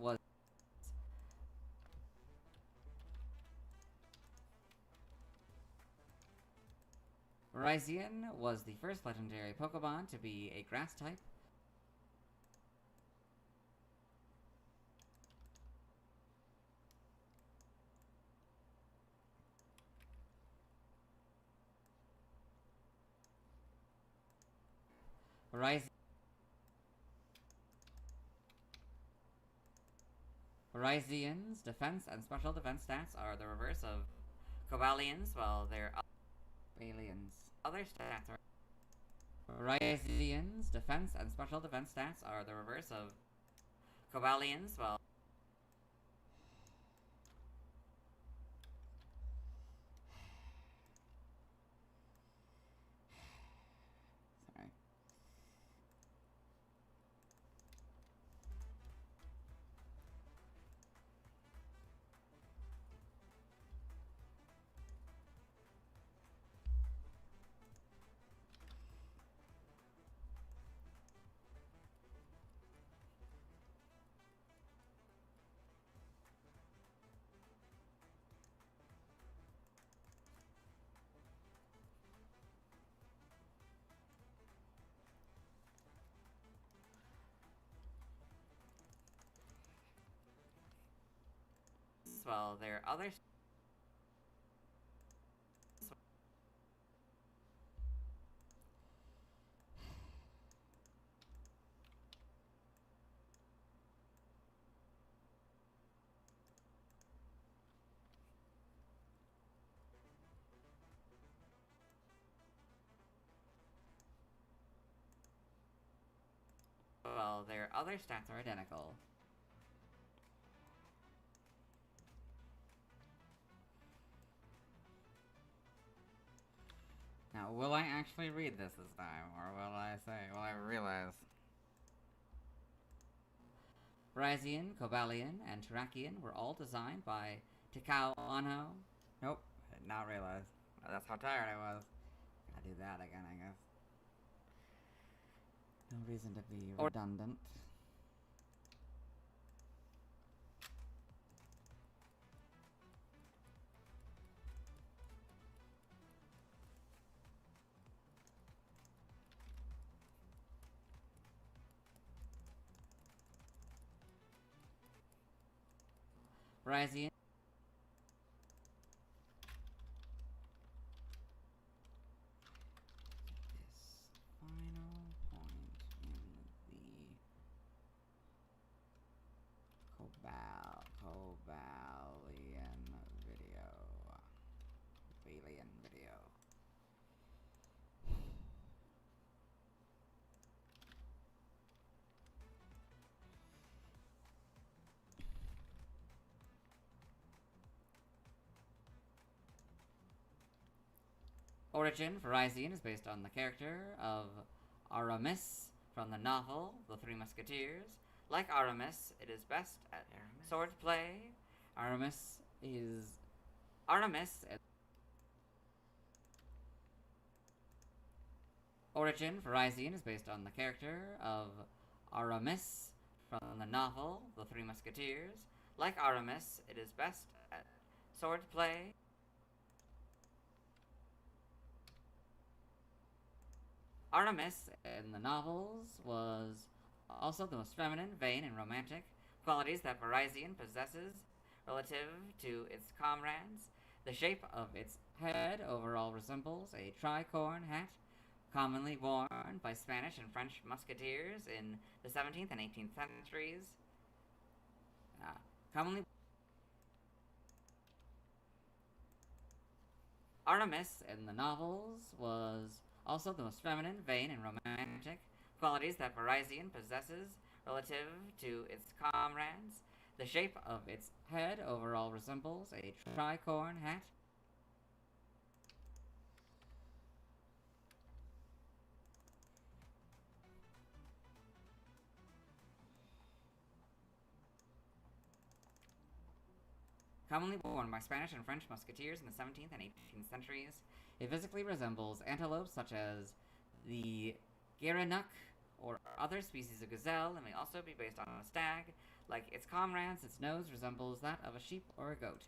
was the first legendary Pokemon to be a grass type. Virizion's defense and special defense stats are the reverse of Cobalion's, while their other stats are. Virizion's defense and special defense stats are the reverse of Cobalion's, while. Sorry. Well, their other. Well, their other stats are identical. Now, will I actually read this time, or will I realize? Virizion, Cobalion, and Terrakion were all designed by Takao Ono. Nope, I did not realize. That's how tired I was. Gotta do that again, I guess. No reason to be redundant. Virizion. This final point in the Cobalion video. Origin, Virizion is based on the character of Aramis from the novel The Three Musketeers. Like Aramis, it is best at swordplay. Aramis. Origin, Virizion is based on the character of Aramis from the novel The Three Musketeers. Like Aramis, it is best at swordplay. Aramis in the novels was also the most feminine, vain, and romantic, qualities that Virizion possesses relative to its comrades. The shape of its head overall resembles a tricorn hat, commonly worn by Spanish and French musketeers in the 17th and 18th centuries. Aramis in the novels was also the most feminine, vain, and romantic, qualities that Virizion possesses relative to its comrades. The shape of its head overall resembles a tricorn hat. Commonly worn by Spanish and French musketeers in the 17th and 18th centuries, it physically resembles antelopes such as the Gerenuk or other species of gazelle, and may also be based on a stag. Like its comrades, its nose resembles that of a sheep or a goat.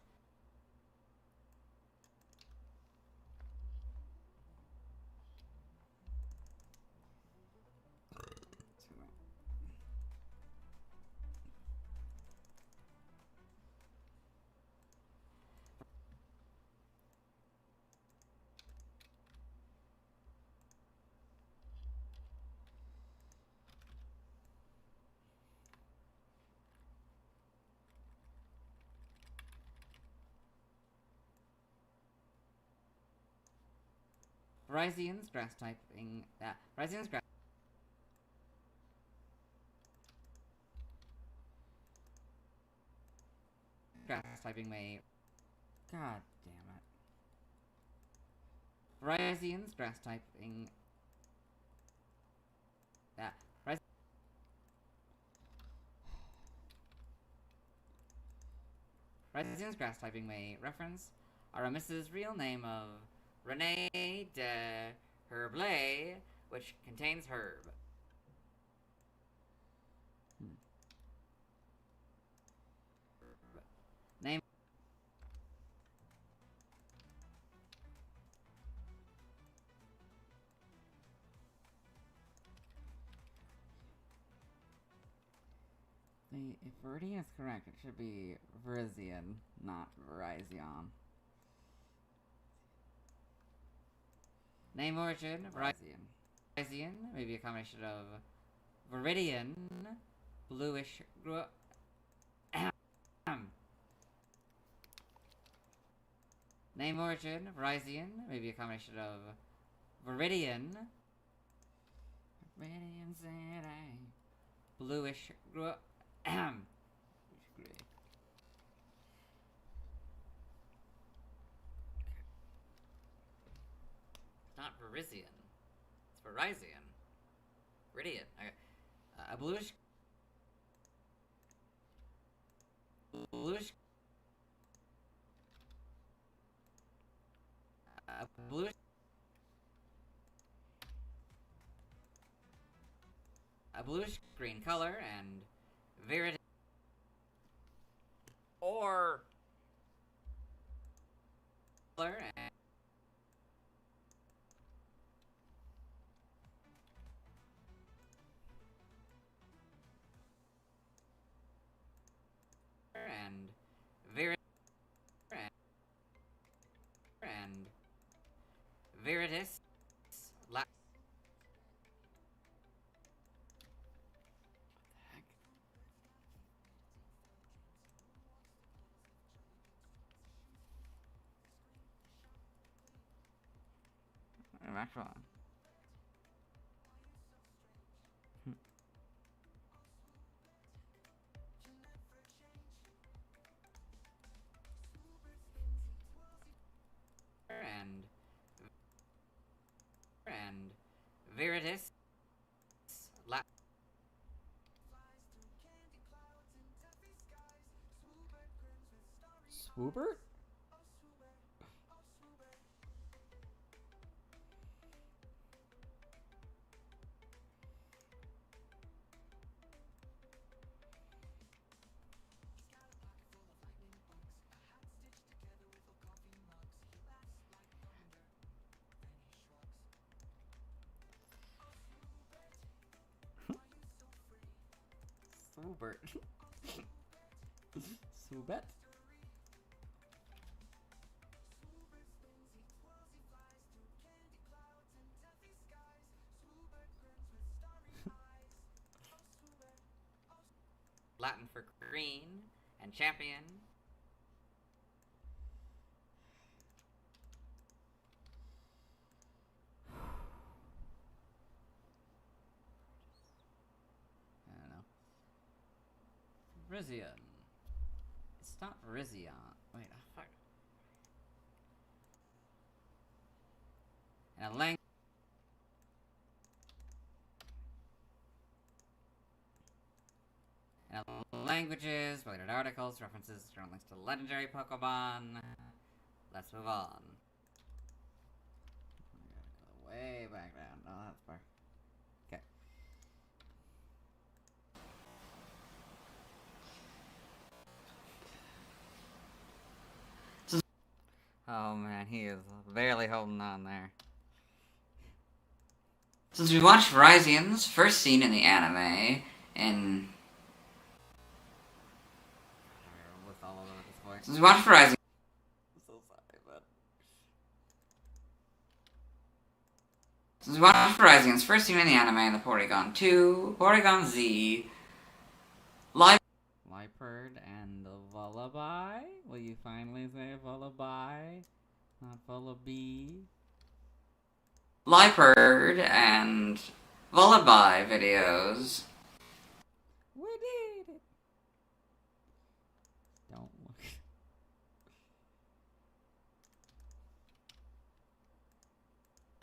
Virizions grass typing. Virizions grass typing may. God damn it. Virizions grass typing. Virizions grass typing may reference Aramis's real name of René de Herblay, which contains herb. Name. If Viridian is correct, it should be Virizion, not Virizion. Name origin, Virizion. Virizion may be a combination of Viridian, bluish Name origin, Virizion may be a combination of Viridian, bluish It's not Virizion. It's Virizion. Viridian. Okay. A bluish green color and Viridian or color and Viridis. Actually. And Viridis. Swoobert? Swoobert. Swoobet? Latin for green. And champion. I don't know. Virizion. It's not Virizion. Wait, oh fuck. And a languages, related articles, references, journal links to legendary Pokemon. Let's move on. Way back down. Oh, that's far. Okay. Oh man, he is barely holding on there. Since we watched Virizions first seen in the anime, and since we watched Virizion, I'm so sorry, but since we watched Virizions first seen in the anime in the Porygon 2, Porygon Z, Liperd and the Vullaby. Will you finally say Vullaby, not Vullaby? Liperd and Vullaby videos. we did it. Don't look.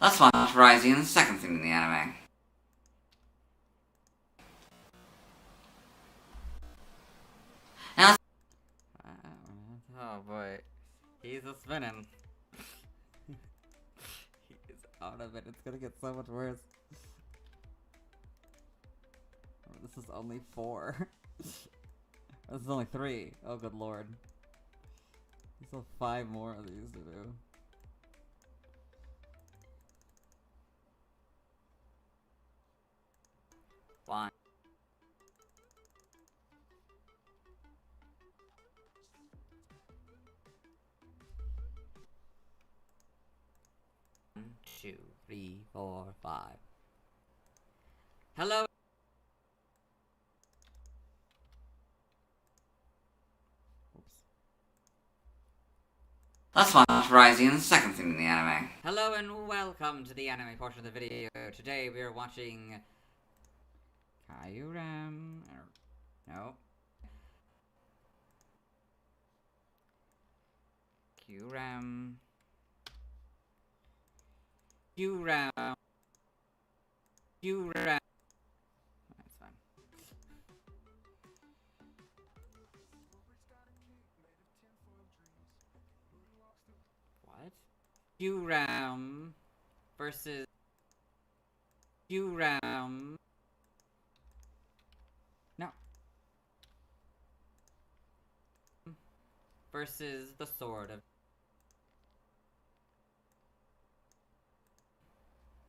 Let's watch Virizions second scene in the anime. Now let's Oh boy, he's a spinning. He's out of it. It's gonna get so much worse. Oh, this is only 4. This is only 3. Oh, good lord. We still have 5 more of these to do. One. One, 2, 3, 4, 5. Hello. Let's watch Virizions second scene in the anime. Hello and welcome to the anime portion of the video. Today we are watching Kyurem. no. Kyurem. Kyurem. Kyurem. That's fine. What? Kyurem versus Kyurem. No. Versus the sword of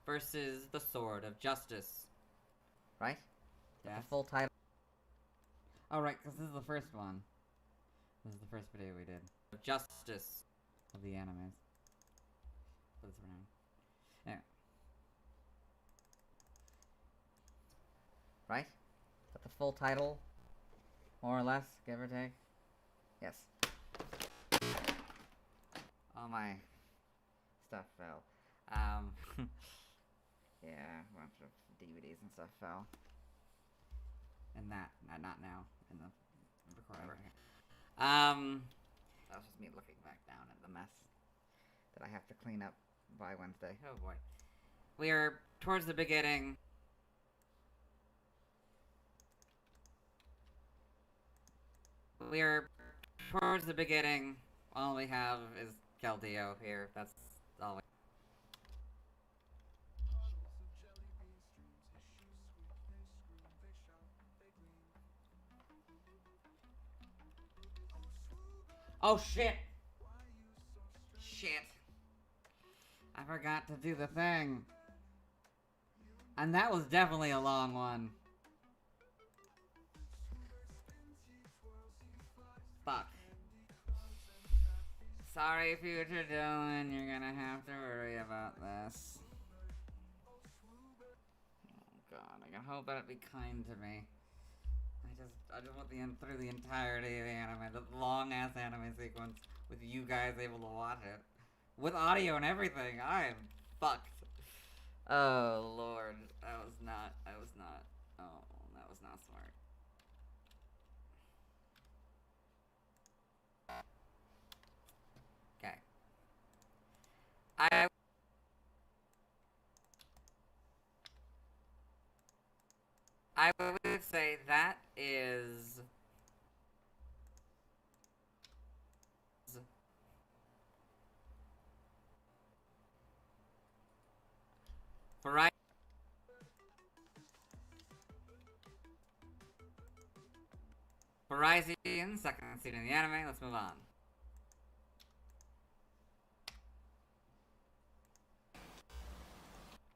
versus the sword of justice. Right? Yeah. The full title. Oh, right, because this is the first one. This is the first video we did Of justice. of the animes. For this round. Anyway. Right? Is that the full title? More or less, give or take? Yes. All my stuff fell. Yeah, a bunch of DVDs and stuff fell. And that, not now, in the recording. That was just me looking back down at the mess that I have to clean up by Wednesday. Oh boy. We are towards the beginning. We are towards the beginning. All we have is Keldeo here. That's all we... Oh shit! Shit. I forgot to do the thing. And that was definitely a long one. Fuck. Sorry, future Dylan, you're gonna have to worry about this. Oh god, I can hope that it be kind to me. I just want through the entirety of the anime, the long ass anime sequence with you guys able to watch it. With audio and everything, I am fucked. Oh lord, that was not smart. Okay. I would say that is Virizion, second seed in the anime. Let's move on.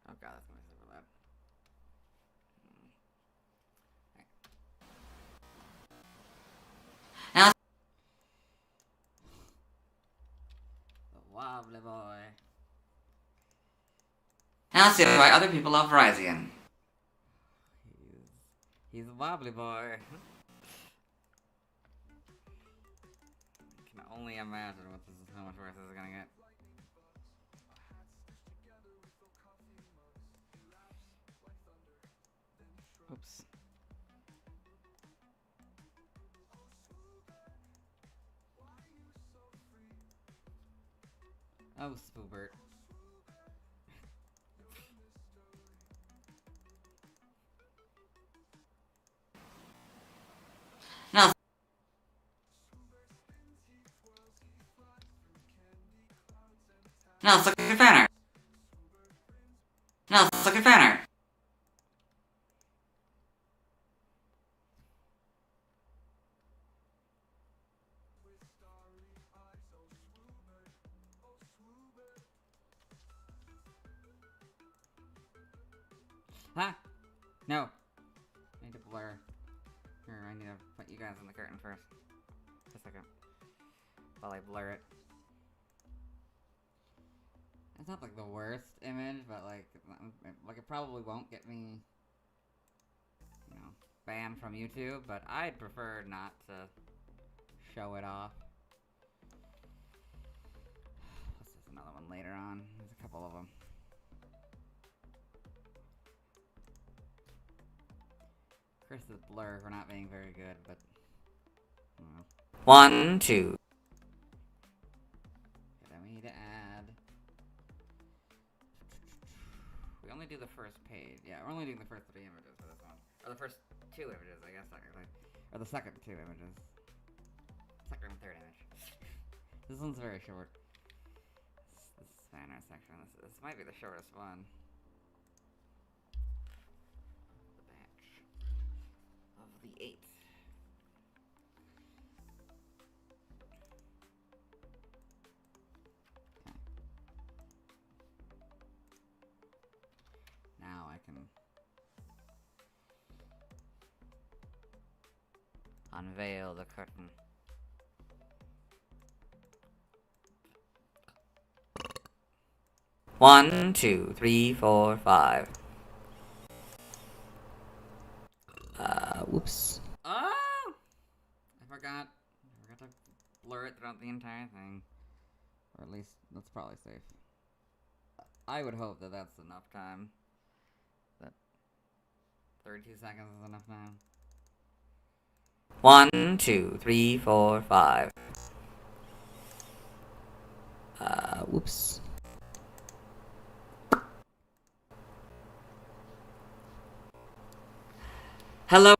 Oh god, that's gonna be super loud. Now, The wobbly boy. now let's see why other people love Virizion. He's a wobbly boy. I can only imagine how much worse this is gonna get. Oops. Oh, Spoobert. Now, let's look at fan art. Now let's look at fan art. Huh? No. I need to blur. Here, I need to put you guys in the curtain first. Just a second. While I blur it. It's not like the worst image, but like it probably won't get me, you know, banned from YouTube, but I'd prefer not to show it off. This is another one later on. There's a couple of them. Chris's blur for not being very good, but I don't know. 1, 2. Okay, then we need to add. We only do the first page. Yeah, we're only doing the first 3 images for this one. Or the first 2 images, I guess, technically. Or the second 2 images. Second and third image. This one's very short. This fan art section. This might be the shortest one. The batch of the 8. Now I can unveil the curtain. One, 2, 3, 4, 5. Whoops. Oh! I forgot to blur it throughout the entire thing. Or at least, that's probably safe. I would hope that that's enough time. That 32 seconds is enough time. 1, 2, 3, 4, 5. Whoops. Hello.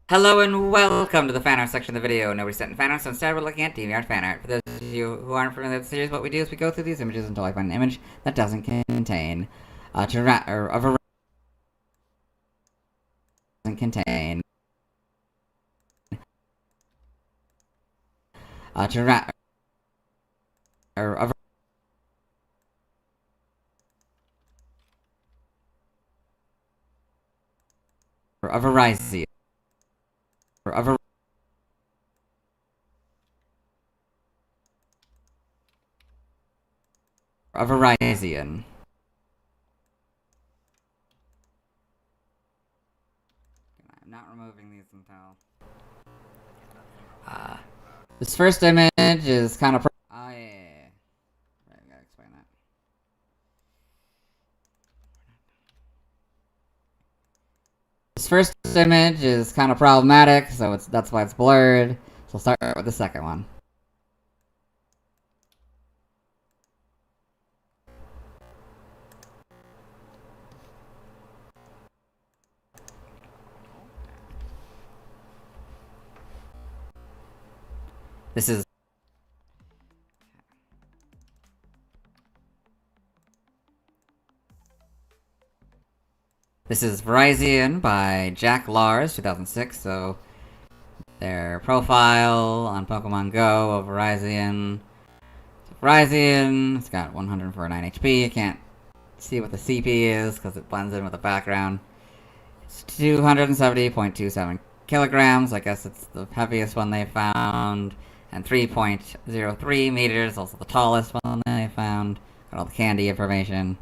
Hello and welcome to the fan art section of the video. Nobody sent in fan art, so instead we're looking at DeviantArt fan art. For those of you who aren't familiar with the series, what we do is we go through these images until I find an image that doesn't contain doesn't contain a Virizion. A Virizion. I'm not removing these until. This first image is kind of. Oh yeah. Right, I gotta explain that. This first image is kind of problematic, so that's why it's blurred. So we'll start with the second one. This is Virizion by Jack Lars, 2006, so their profile on Pokemon Go of Virizion. It's got 149 HP, you can't see what the CP is because it blends in with the background. It's 270.27 kilograms, I guess it's the heaviest one they found, and 3.03 meters, also the tallest one they found. Got all the candy information.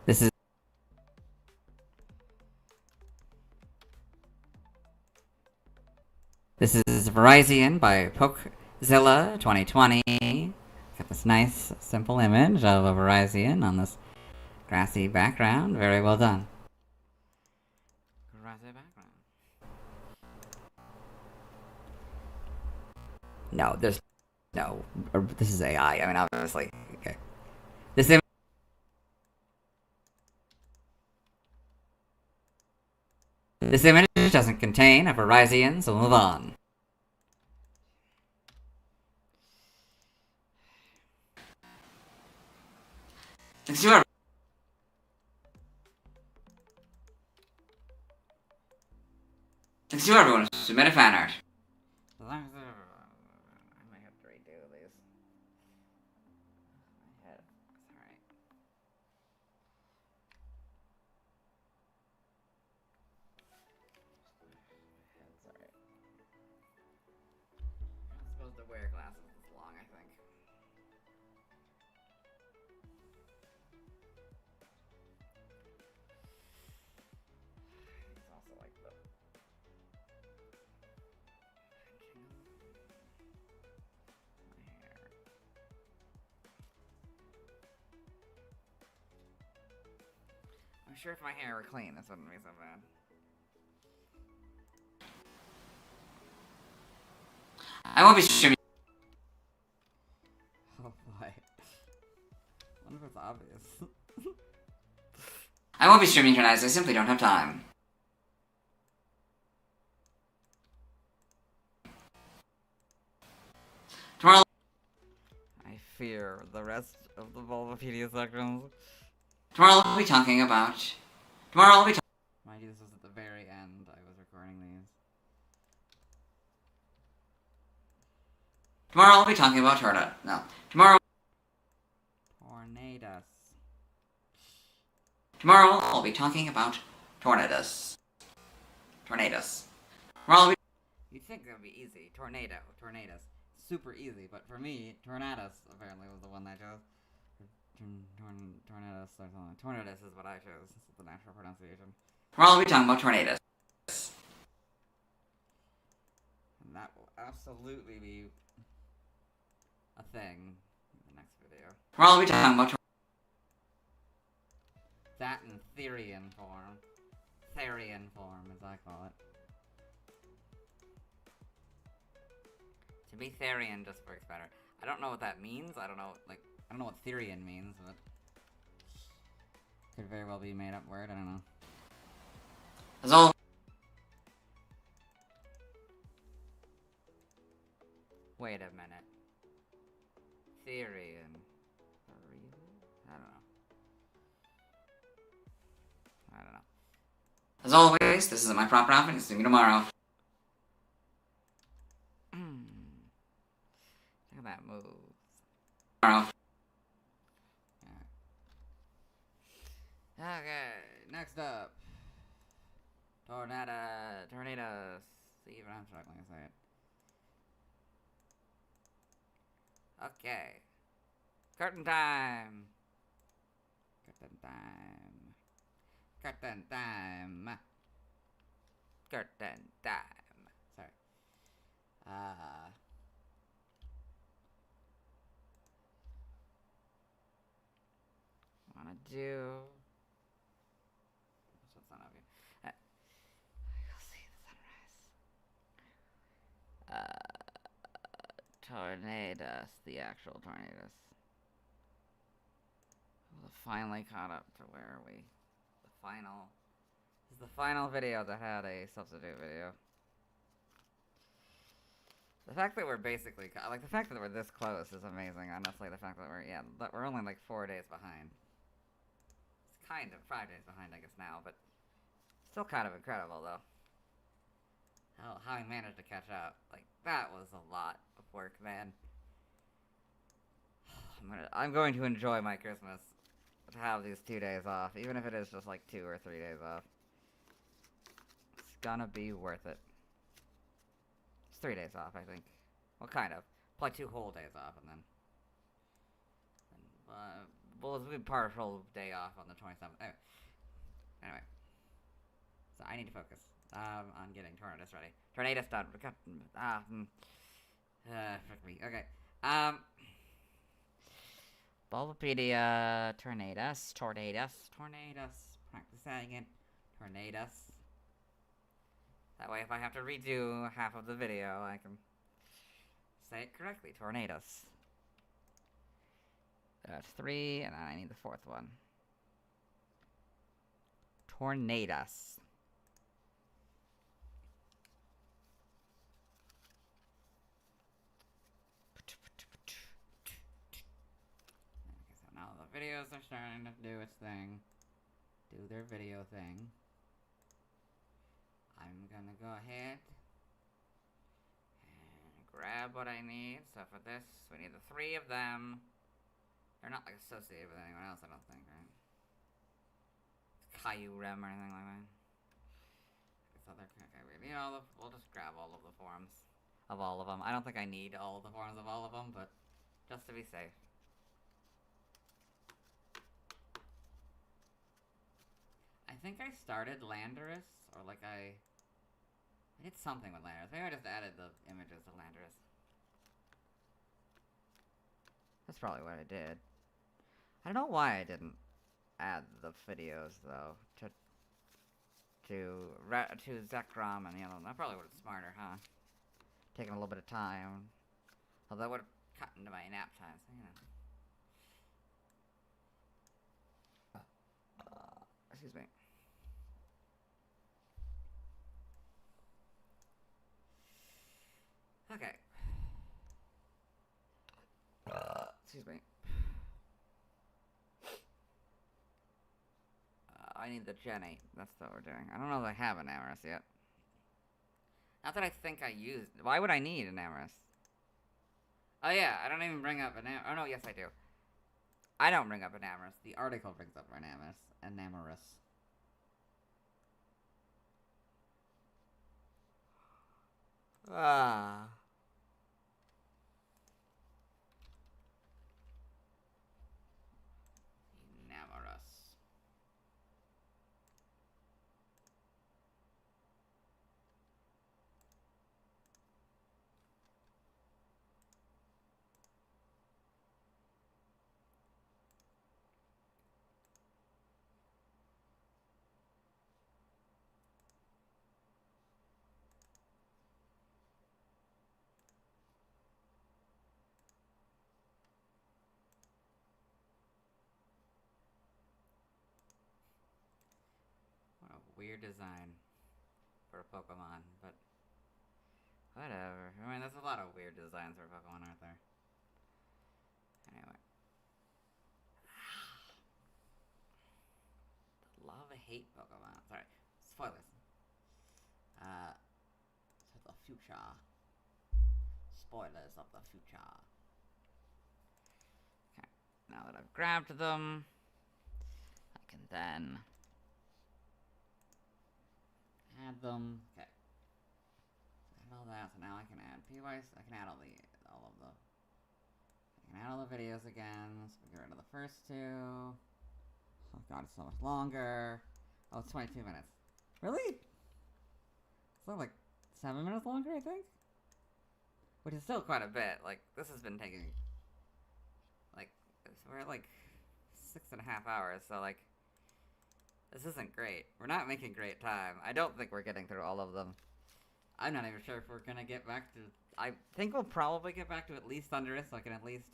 This is Virizion by Pokezilla 2020. Got this nice, simple image of a Virizion on this grassy background. Very well done. Grassy background. No, there's no. This is AI. I mean, obviously. Okay. This image doesn't contain a Virizion, so we'll move on. Thanks to everyone who submitted fan art. I might have to redo these. My head. Alright. Sorry. I'm not supposed to wear glasses this long, I think. It's also like the my hair. I'm sure if my hair were clean, this wouldn't be so bad. I won't be streaming. Oh boy. I wonder if it's obvious. I won't be streaming tonight as I simply don't have time. Tomorrow I fear the rest of the Bulbapedia sections. Tomorrow I'll be talking about... Mind you, this was at the very end. I was recording these. Tomorrow I'll be talking about Tornadus. Tomorrow I'll be talking about Tornadus. You'd think that would be easy. Tornadus. Super easy, but for me, Tornadus apparently was the one I chose. Tornadus or something. Tornadus is what I chose. This is the natural pronunciation. Tomorrow I'll be talking about Tornadus. And that will absolutely be a thing in the next video. Tomorrow I'll be talking about that in Therian form. Therian form, as I call it. To be Therian just works better. I don't know what that means. I don't know what Therian means, but could very well be a made-up word. I don't know. As all. Wait a minute. Therian. I don't know. As always, this isn't my proper outfit. It's me tomorrow. Look at that move. Tomorrow. Okay, next up. Tornadus. See, even I'm struggling to say it. Okay. Curtain time. Curtain time. Curtain time. Curtain time. Sorry. Wanna do... What's on up here? You'll see the sunrise. Tornadus. The actual Tornadus. Well, finally caught up to where are we? The final... This is the final video that had a substitute video. The fact that we're basically... Like, the fact that we're this close is amazing, honestly. The fact that we're... Yeah, that we're only, like, 4 days behind. It's kind of 5 days behind, I guess, now, but... Still kind of incredible, though. How he managed to catch up. Like, that was a lot of work, man. I'm going to enjoy my Christmas. To have these 2 days off, even if it is just, like, 2 or 3 days off. It's gonna be worth it. It's 3 days off, I think. Well, kind of. Probably 2 whole days off, and then... well, it's a partial day off on the 27th. Anyway. So, I need to focus on getting Tornadus ready. Tornadus done. Frick me. Okay. Bulbapedia, Tornadus. Practice that again. Tornadus. That way, if I have to redo half of the video, I can say it correctly. Tornadus. That's 3, and then I need the 4th one. Tornadus. Okay, so now the videos are starting to do its thing. Do their video thing. I'm gonna go ahead and grab what I need. So for this, we need the 3 of them. They're not like associated with anyone else, I don't think, right? Kyurem or anything like that. So they're okay. You know, we'll just grab all of the forms of all of them. I don't think I need all of the forms of all of them, but just to be safe. I think I started Landorus, or like I did something with Landorus. Maybe I just added the images of Landorus. That's probably what I did. I don't know why I didn't add the videos though to Zekrom and the other one. That probably would have been smarter, huh? Taking a little bit of time. Although that would have cut into my nap time, so you know. Excuse me. Okay. Excuse me. I need the Jenny. That's what we're doing. I don't know if I have an Amorous yet. Not that I think I used... Why would I need an Amorous? Oh yeah, I don't even bring up an Amorous. Oh no, yes I do. I don't bring up an Amorous. The article brings up an Amorous. Ah. Amorous. weird design for a Pokemon, but whatever. I mean, there's a lot of weird designs for Pokemon, aren't there? Anyway. Love-hate Pokemon. Sorry. Spoilers. To the future. Spoilers of the future. Okay. Now that I've grabbed them, I can then add them. Okay. Add all that, so now I can add PYs. I can add all the videos again. So we get rid of the first two. Oh god, it's so much longer. Oh, it's 22 minutes. Really? It's like 7 minutes longer, I think? Which is still quite a bit. Like, this has been taking, like, we're at like 6.5 hours, so like, this isn't great. We're not making great time. I don't think we're getting through all of them. I'm not even sure if we're gonna get back to, I think we'll probably get back to at least Thundurus, so I can at least,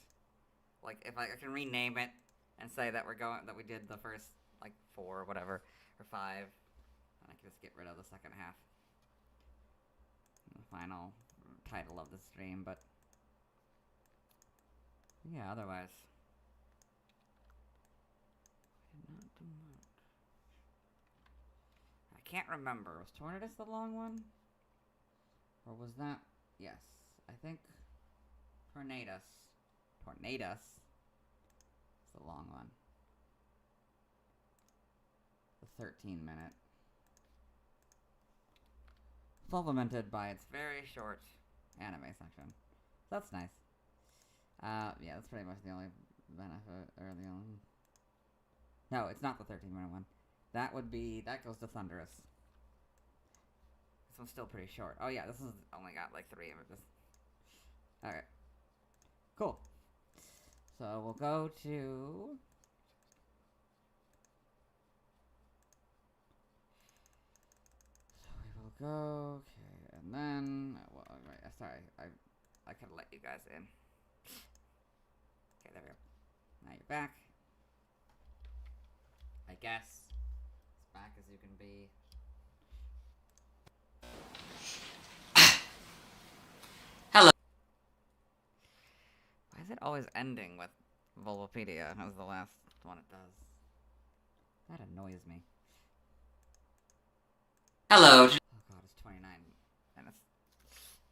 like, if I can rename it and say that that we did the first, like, 4 or whatever, or 5, and I can just get rid of the second half. The final title of the stream, but yeah, otherwise, I did not do much. I can't remember. Was Tornadus the long one? Or was that? Yes, I think Tornadus is the long one. The 13-minute. Supplemented by its very short anime section. So that's nice. Yeah, that's pretty much the only benefit, or the only... No, it's not the 13-minute one. That goes to Thundurus. This one's still pretty short. Oh yeah, this has only got like 3 images. Okay. Cool. So we'll go to... Go, okay, and then, well, right, sorry, I could let you guys in. Okay, there we go. Now you're back. I guess. As back as you can be. Hello. Why is it always ending with Volvopedia as the last one it does? That annoys me. Hello. Oh god, it's 29 minutes.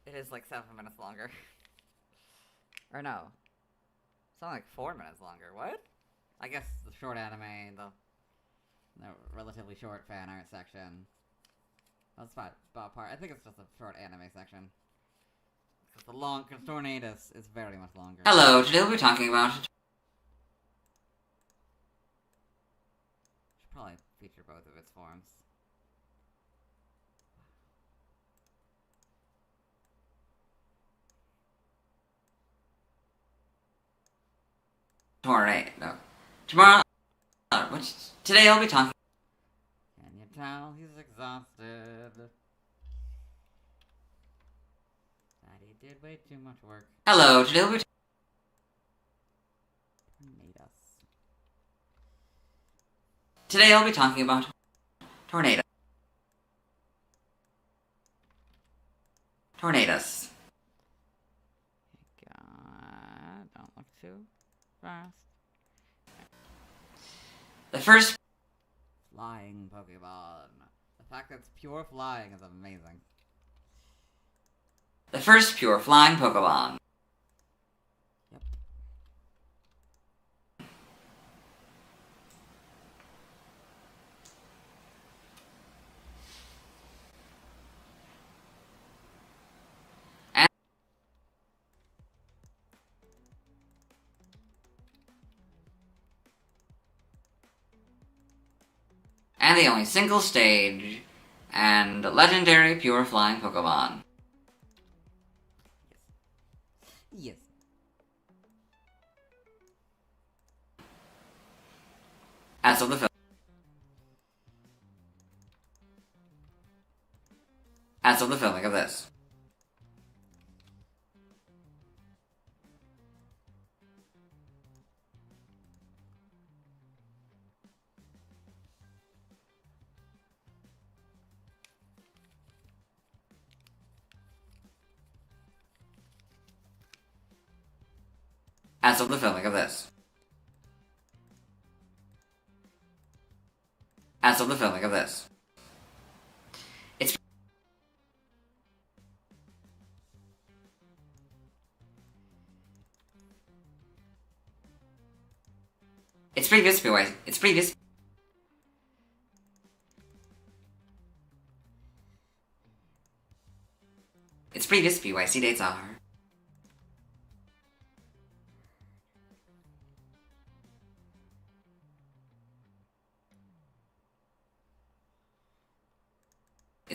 It is like 7 minutes longer. Or no. It's only like 4 minutes longer. What? I guess the short anime, the relatively short fan art section. That's fine. Part. I think it's just a short anime section. Because because Tornadus is very much longer. Hello, today we'll be talking about... Should probably feature both of its forms. Tornado. Tomorrow... Today I'll be talking... Can you tell he's exhausted? That he did way too much work. Hello, today we'll be... Tornadus. Today I'll be talking about... Tornado. Tornadus. God, don't look too fast. The first... Flying Pokemon. The fact that it's pure flying is amazing. The first pure flying Pokemon. Yep. And the only single stage and legendary pure flying Pokemon. Yes. As of the film. As of the filming of this. as of the filming of this. As of the filming of this. Its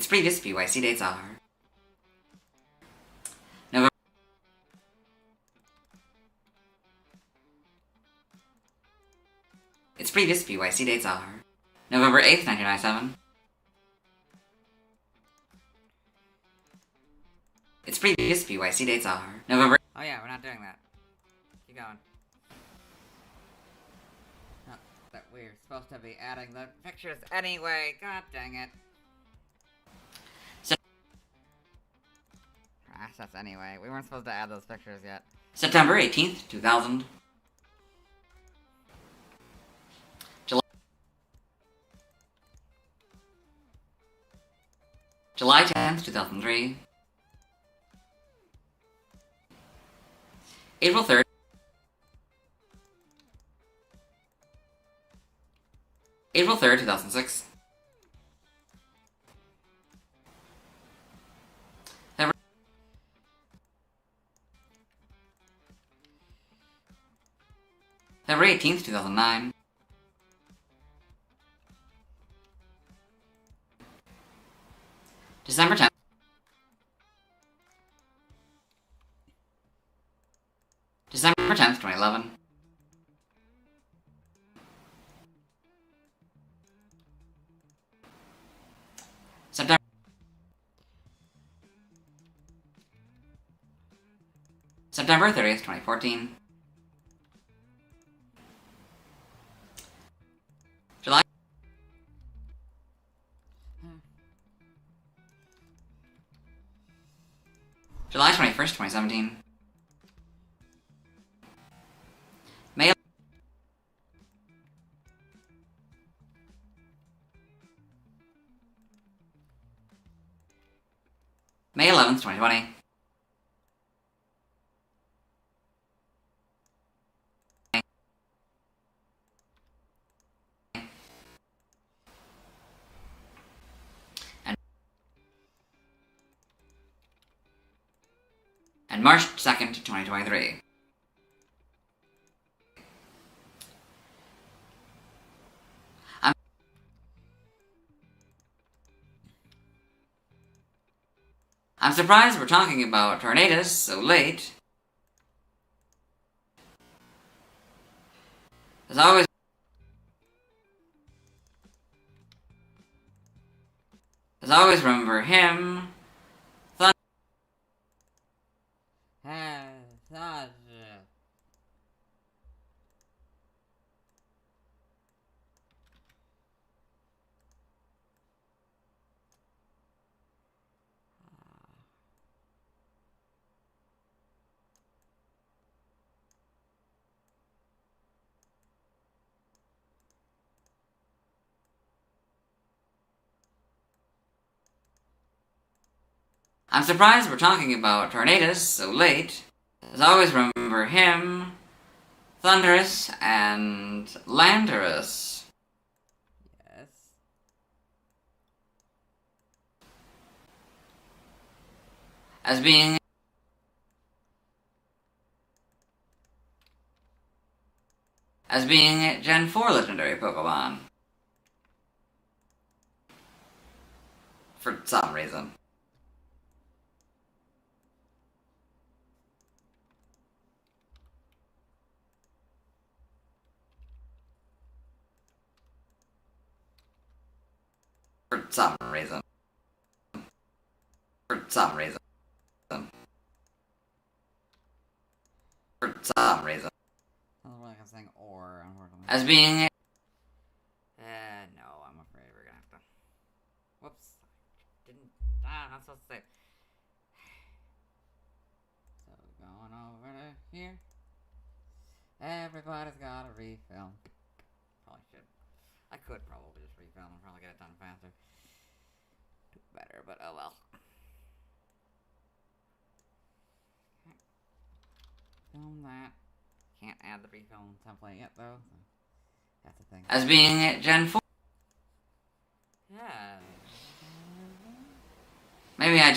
previous BYC dates are November. Its previous BYC dates are November 8th, 1997. Its previous BYC dates are November. Oh yeah, we're not doing that. Keep going. Not that we're supposed to be adding the pictures anyway. God dang it. Crash us anyway. We weren't supposed to add those pictures yet. September 18th, 2000. July 10th, 2003. April 3rd. April 3rd, 2006. February 18th, 2009. December 10th. December 10th, 2011. September 30th, 2014. July. July 21st, 2017. May 11th, 2020. And March 2nd, 2023. I'm surprised we're talking about Tornadus so late. As always, remember him. I'm surprised we're talking about Tornadus so late. As always, remember him, Thundurus, and Landorus. Yes. As being Gen 4 legendary Pokemon. For some reason. For some reason. For some reason. For some reason. Sounds like I'm saying or, unfortunately. As being no, I'm afraid we're gonna have to. Whoops. I'm not supposed to say. So, going over to here. Everybody's got a refill. Probably should. I could probably just refill and probably get it done faster. Do better, but oh well. Film that. Can't add the refill template yet though. So that's the thing. As being at Gen 4. Yeah. Maybe I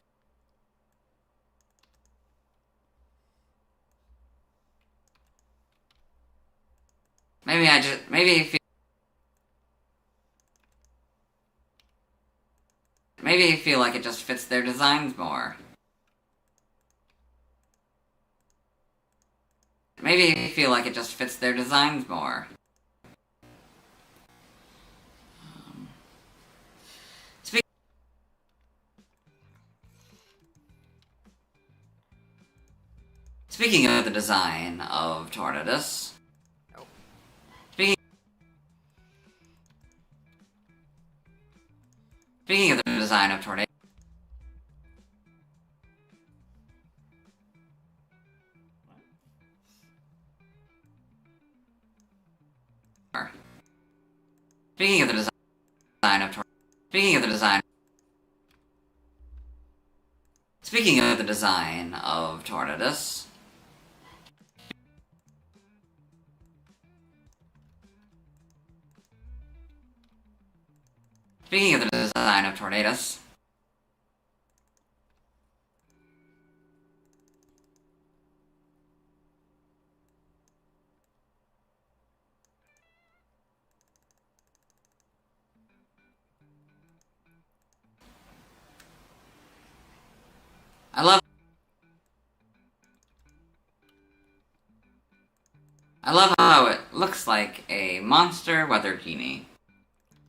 maybe I feel like it just fits their designs more. Maybe I feel like it just fits their designs more. Speaking of the design of Tornadus. Speaking of the design of Tornadus. Speaking of the design of Tornadus. Speaking of the design. Speaking of the design of Tornadus. Speaking of the design of Tornadus. I love how it looks like a monster weather genie.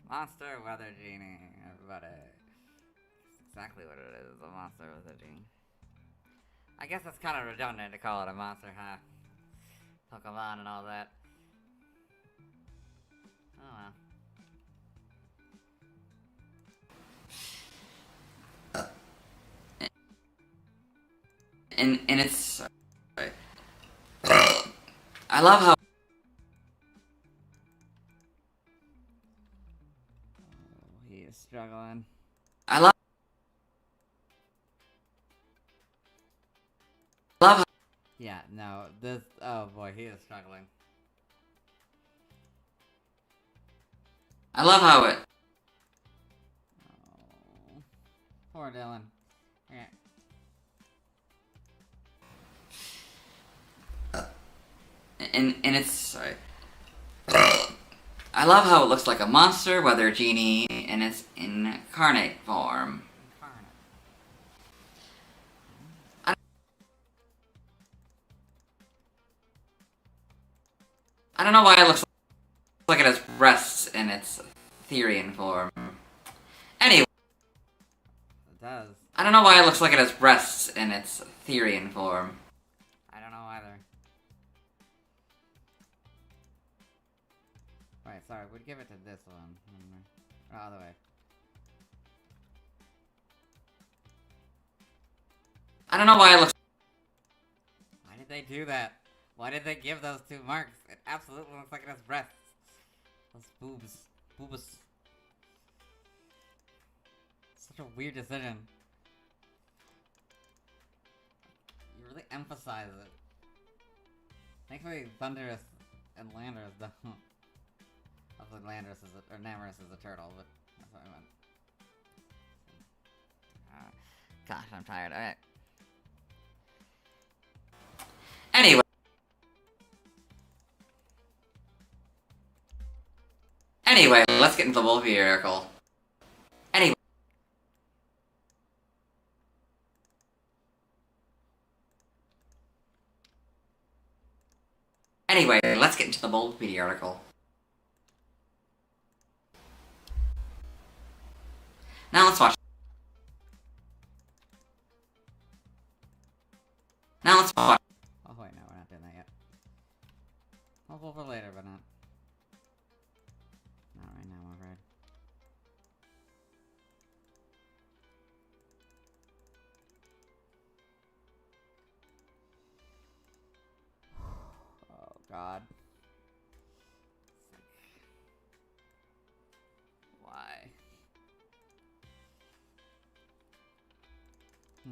Monster weather genie, everybody. That's exactly what it is, a monster weather genie. I guess it's kind of redundant to call it a monster, huh? Pokemon and all that. Oh well. And it's... I love how... Oh, he is struggling. I love how... Yeah, no, this... Oh boy, he is struggling. I love how it... Oh, poor Dylan. Yeah. And it's... I love how it looks like a monster weather genie in its incarnate form. I don't know why it looks like it has breasts in its Therian form. Anyway. It does. I don't know why it looks like it has breasts in its Therian form. I don't know either. Right, sorry, we'd give it to this one. Oh, other way. I don't know why it looks... Why did they do that? Why did they give those two marks? It absolutely looks like it has breasts. Those boobs. Boobus. Such a weird decision. You really emphasize it. Thankfully, Thundurus and Landorus don't. Hopefully Landorus is or Namorous is a turtle, but that's what I meant. Gosh, I'm tired. Alright. Anyway, let's get into the Wolfie article. Anyway, let's get into the Bulbapedia article. Now let's watch. Oh wait, no, we're not doing that yet. Hopeful for later, but not right now, I'm afraid. Oh God.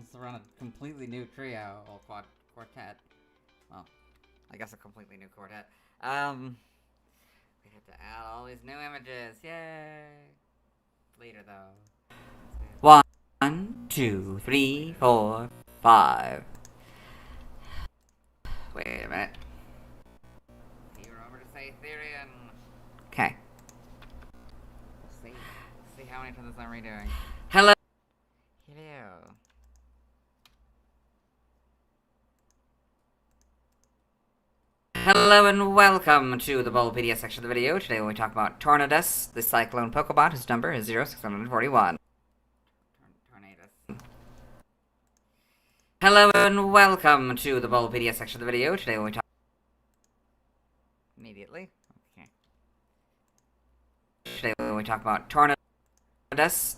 Let's run a completely new trio, or quartet. Well, I guess a completely new quartet. We have to add all these new images. Yay! Later, though. 1, 2, 3, 4, 5. Wait a minute. You remember to say Therian. Okay. See how many times I'm redoing. Hello. Hello. Hello and welcome to the Bulbapedia section of the video. Today we talk about Tornadus, the Cyclone Pokebot, whose number is 0641. Tornadus. Hello and welcome to the Bulbapedia section of the video. Today we talk... Immediately? Okay. Today we talk about Tornadus,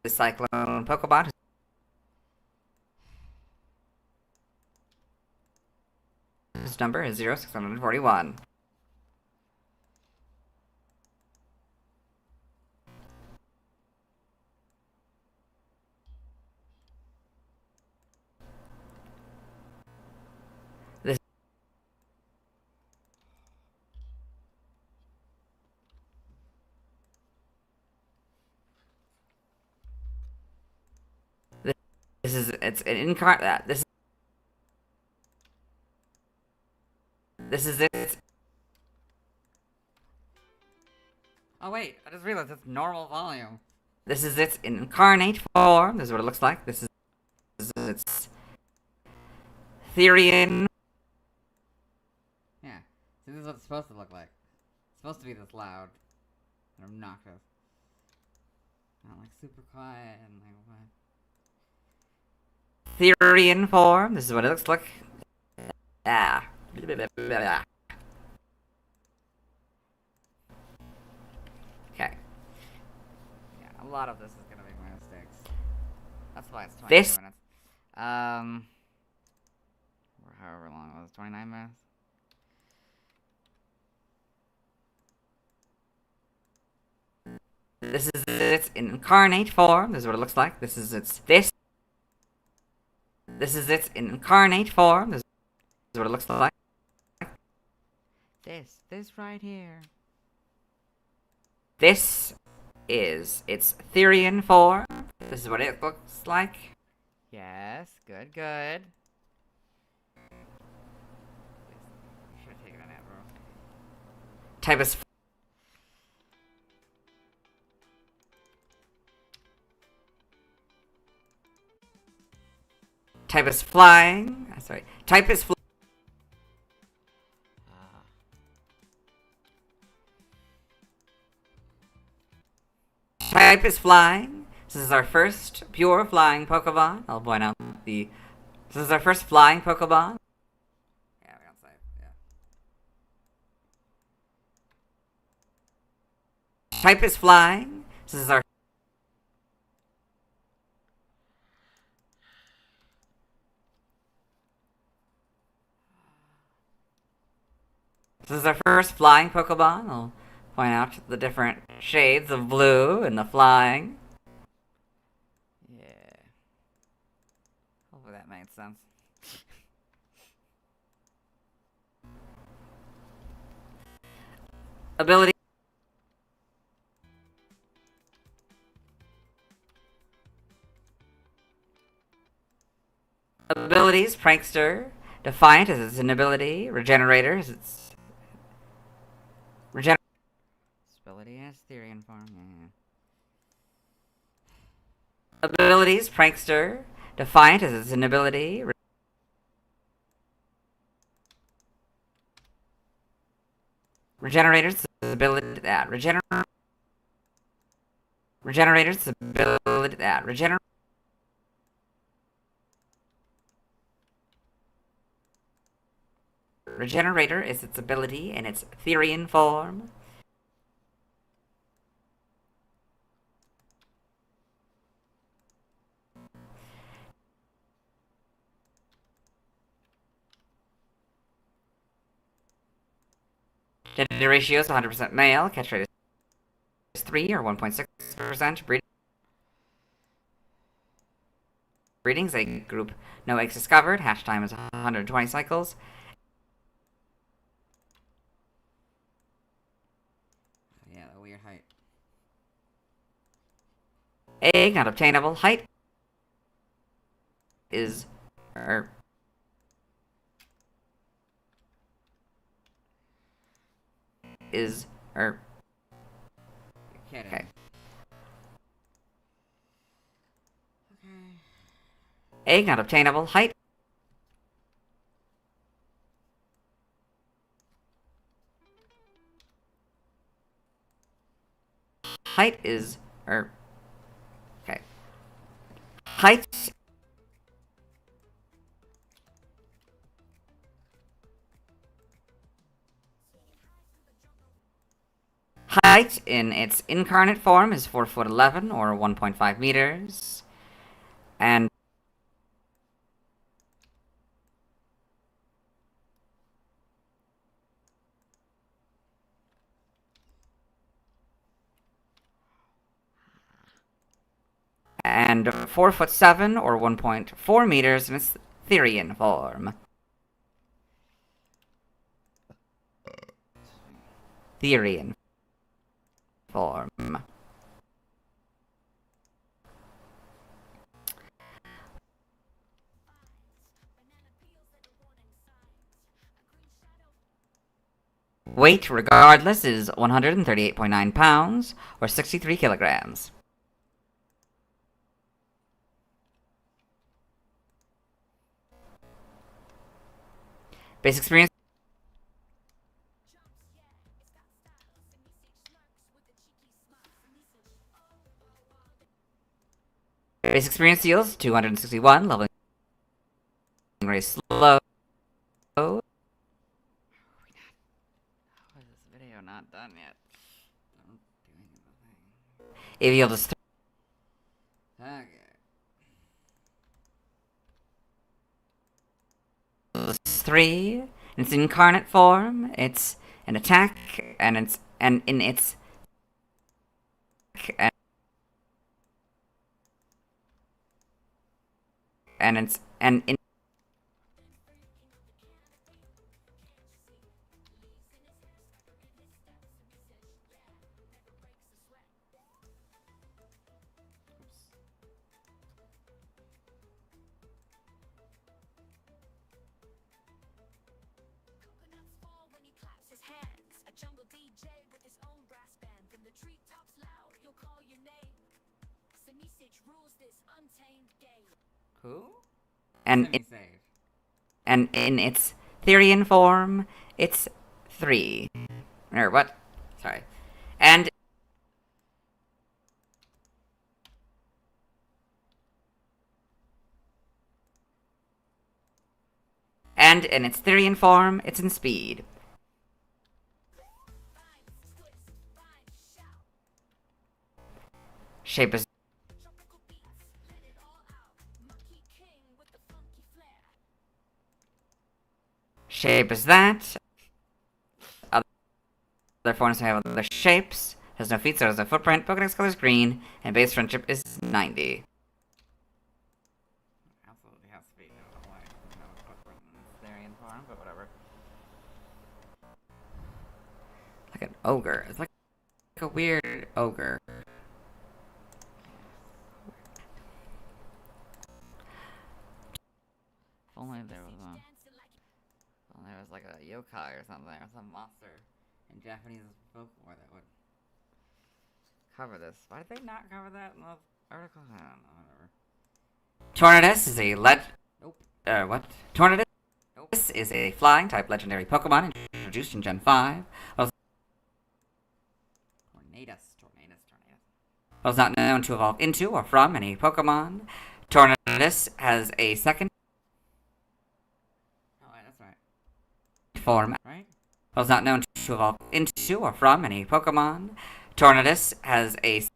the Cyclone Pokebot, his number is 0641. This is it's an incarnate. This is it. Oh wait, I just realized it's normal volume. This is its incarnate form. This is what it looks like. This is its Therian. Yeah, see, this is what it's supposed to look like. It's supposed to be this loud and obnoxious. Not like super quiet and like what? Therian form. This is what it looks like. Ah. Okay. Yeah, a lot of this is gonna be my mistakes. That's why it's 22 minutes. Or however long it was, 29 minutes? This is its incarnate form. This is what it looks like. This is its incarnate form. This is what it looks like. This right here. This is its Therian form. This is what it looks like. Yes, good. Should have taken a nap, bro. Type is flying. Sorry. Type is flying. Type is flying. This is our first pure flying Pokemon. I'll point out this is our first flying Pokemon. Yeah, we don't say. Yeah. Type is flying. This is our first flying Pokemon. I'll point out the different shades of blue and the flying. Yeah. Hopefully that made sense. Ability. Abilities, Prankster. Defiant is its inability. Regenerator is its... Ability has Therian form, yeah. Abilities, Prankster. Defiant is its inability. Regenerator's ability that Regenerator's ability that Regenerator is its ability in its Therian form. Gender ratio is 100% male. Catch rate is 3 or 1.6%. Breeding breedings, egg group, no eggs discovered. Hatch time is 120 cycles. Yeah, the weird height. Egg not obtainable. Height is You're kidding. Okay. Okay. Egg not obtainable. Height is okay. Height in its incarnate form is 4'11" or 1.5 meters, and and 4'7" or 1.4 meters in its Therian form. Therian form. Weight, regardless, is 138.9 pounds, or 63 kilograms. Base experience. Base experience deals 261, leveling rate slow. How is this video not done yet? Don't do anything. If yield is Okay. 3. In its incarnate form, it's an attack, and in its Who? and in its Therian form, it's 3. Or what? Sorry. And in its Therian form, it's in speed. Shape is that. Other forms may have other shapes. Has no feet, so has no footprint. Pokedex color is green, and base friendship is 90. Absolutely has to be no footprint in Therian form, but whatever. Like an ogre. It's like a weird ogre. If only there was like a yokai or something, or some monster in Japanese folklore that would cover this. Why did they not cover that in the article? I don't know, whatever. Tornadus is a Tornadus is a flying type legendary Pokemon introduced in Gen 5. Was not known to evolve into or from any Pokemon. Tornadus has a second That's right. form. Right? Was not known to evolve into or from any Pokemon. Tornadus has a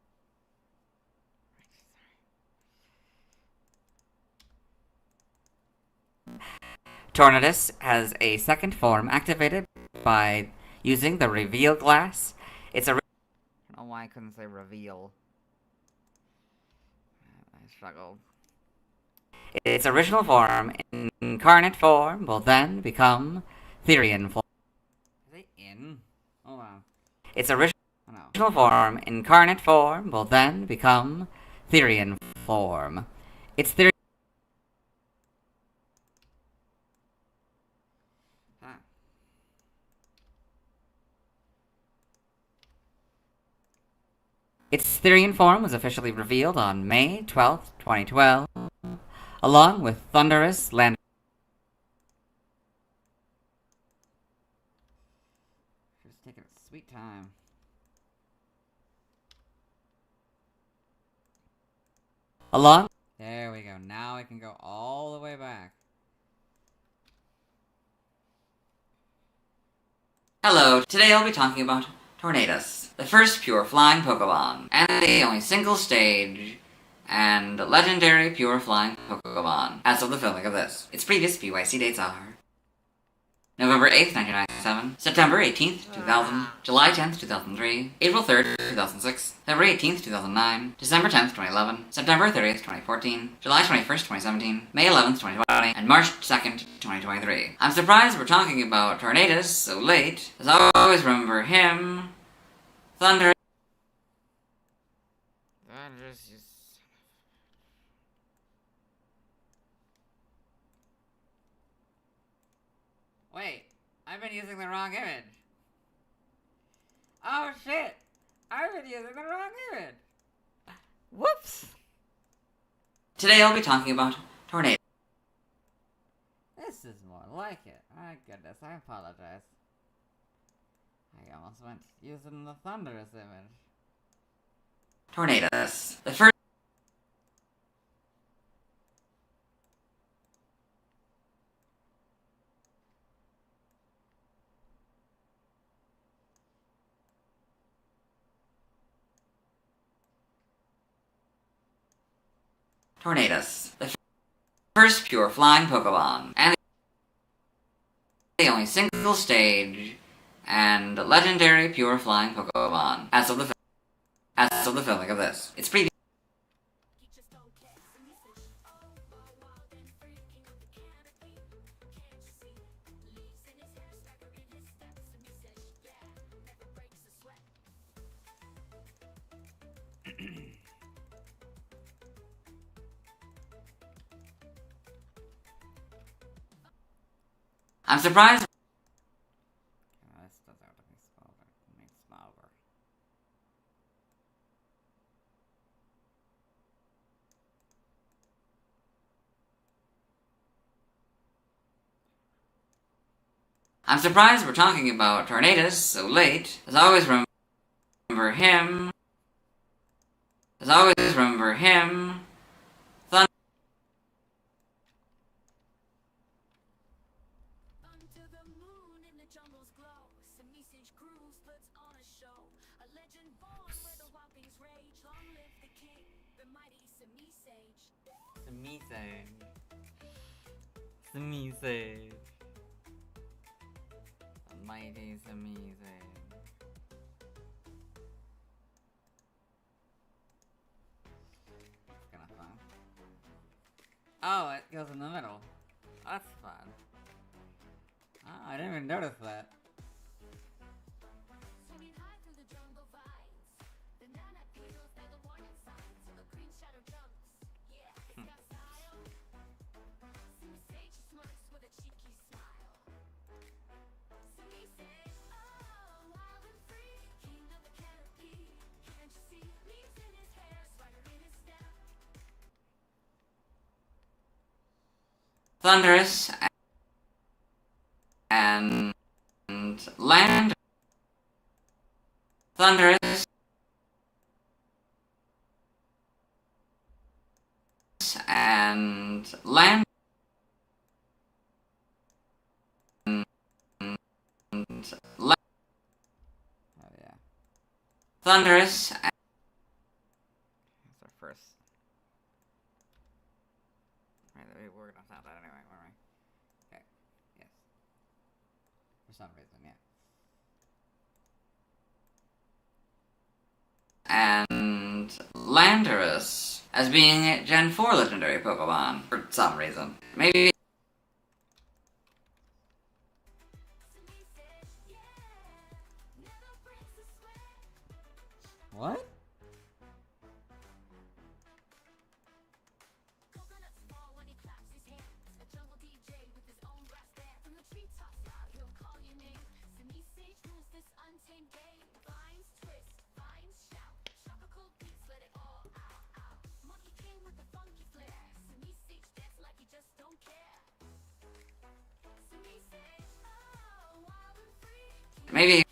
second form activated by using the Reveal Glass. It's a I don't know why I couldn't say reveal. I struggled. Its original form, incarnate form, will then become Therian form. Are they in? Hold on. Its original form, incarnate form, will then become Therian form. Its Therian. Its Therian form was officially revealed on May 12th, 2012, along with Thundurus, Landorus. Just taking its sweet time. Along. There we go. Now I can go all the way back. Hello, today I'll be talking about Tornadus, the first pure flying Pokemon, and the only single stage and legendary pure flying Pokemon as of the filming of this. Its previous PYC dates are November 8th, 1997, September 18th, 2000, July 10th, 2003, April 3rd, 2006, February 18th, 2009, December 10th, 2011, September 30th, 2014, July 21st, 2017, May 11th, 2020, and March 2nd, 2023. I'm surprised we're talking about Tornadus so late, as I always remember him, Thundurus. Wait, I've been using the wrong image. Oh shit! I've been using the wrong image. Whoops! Today I'll be talking about Tornadus. This is more like it. My goodness, I apologize. I almost went using the Thundurus image. Tornadus, the first Tornadus, the first pure flying Pokemon, and the only single stage and legendary pure flying Pokemon as of the filming of this. Its previous I'm surprised. This doesn't have to be smaller. Make it smaller. I'm surprised we're talking about Tornadus so late, as I always remember him. Smeesage. Almighty Smeesage. That's kinda fun. Oh, it goes in the middle. That's fun. Oh, I didn't even notice that. Thundurus and Land. Thundurus and Land. Oh yeah. Thundurus. That's our first. Right, we're gonna sound that anyway, weren't we? Okay. Yes. For some reason, yeah. And Landorus. as being Gen 4 legendary Pokemon for some reason. Maybe. What? Maybe.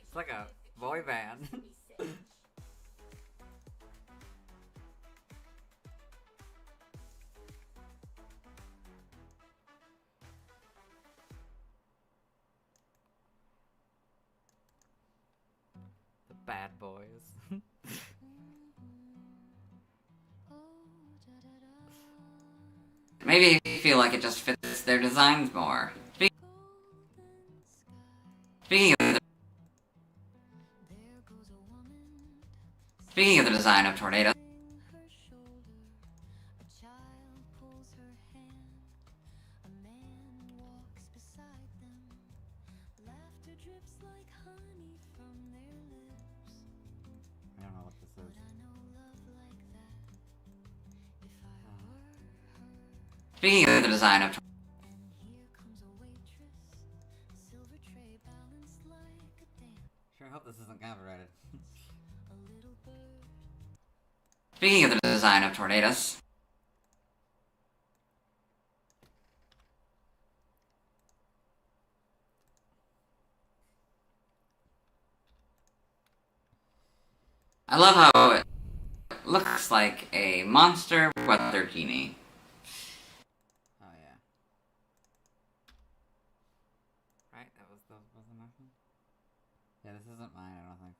It's like a boy band. The bad boys. Maybe I feel like it just fits their designs more. Speaking of the design of Tornadus, I don't know what this is. speaking of the design of Sure hope this isn't copyrighted. Speaking of the design of Tornadus, I love how it looks like a monster weather genie. Oh yeah. Right, that was the motion? Yeah, this isn't mine, I don't think.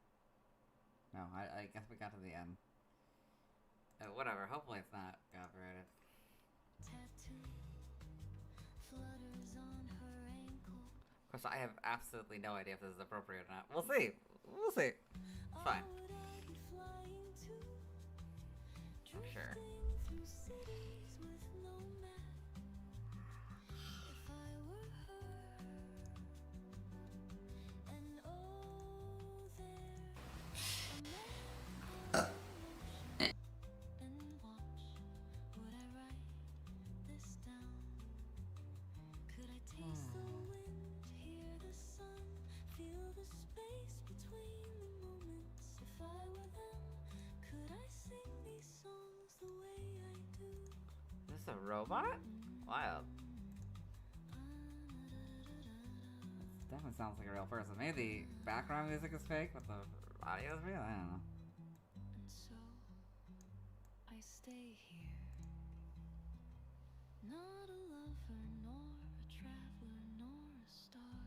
No, I guess we got to the end. Whatever, hopefully it's not copyrighted. Of course, I have absolutely no idea if this is appropriate or not. We'll see. We'll see. It's fine. I'm sure. Is this a robot? Wild. This definitely sounds like a real person. Maybe the background music is fake, but the audio is real? I don't know. And so I stay here, not a lover, nor a traveler, nor a star,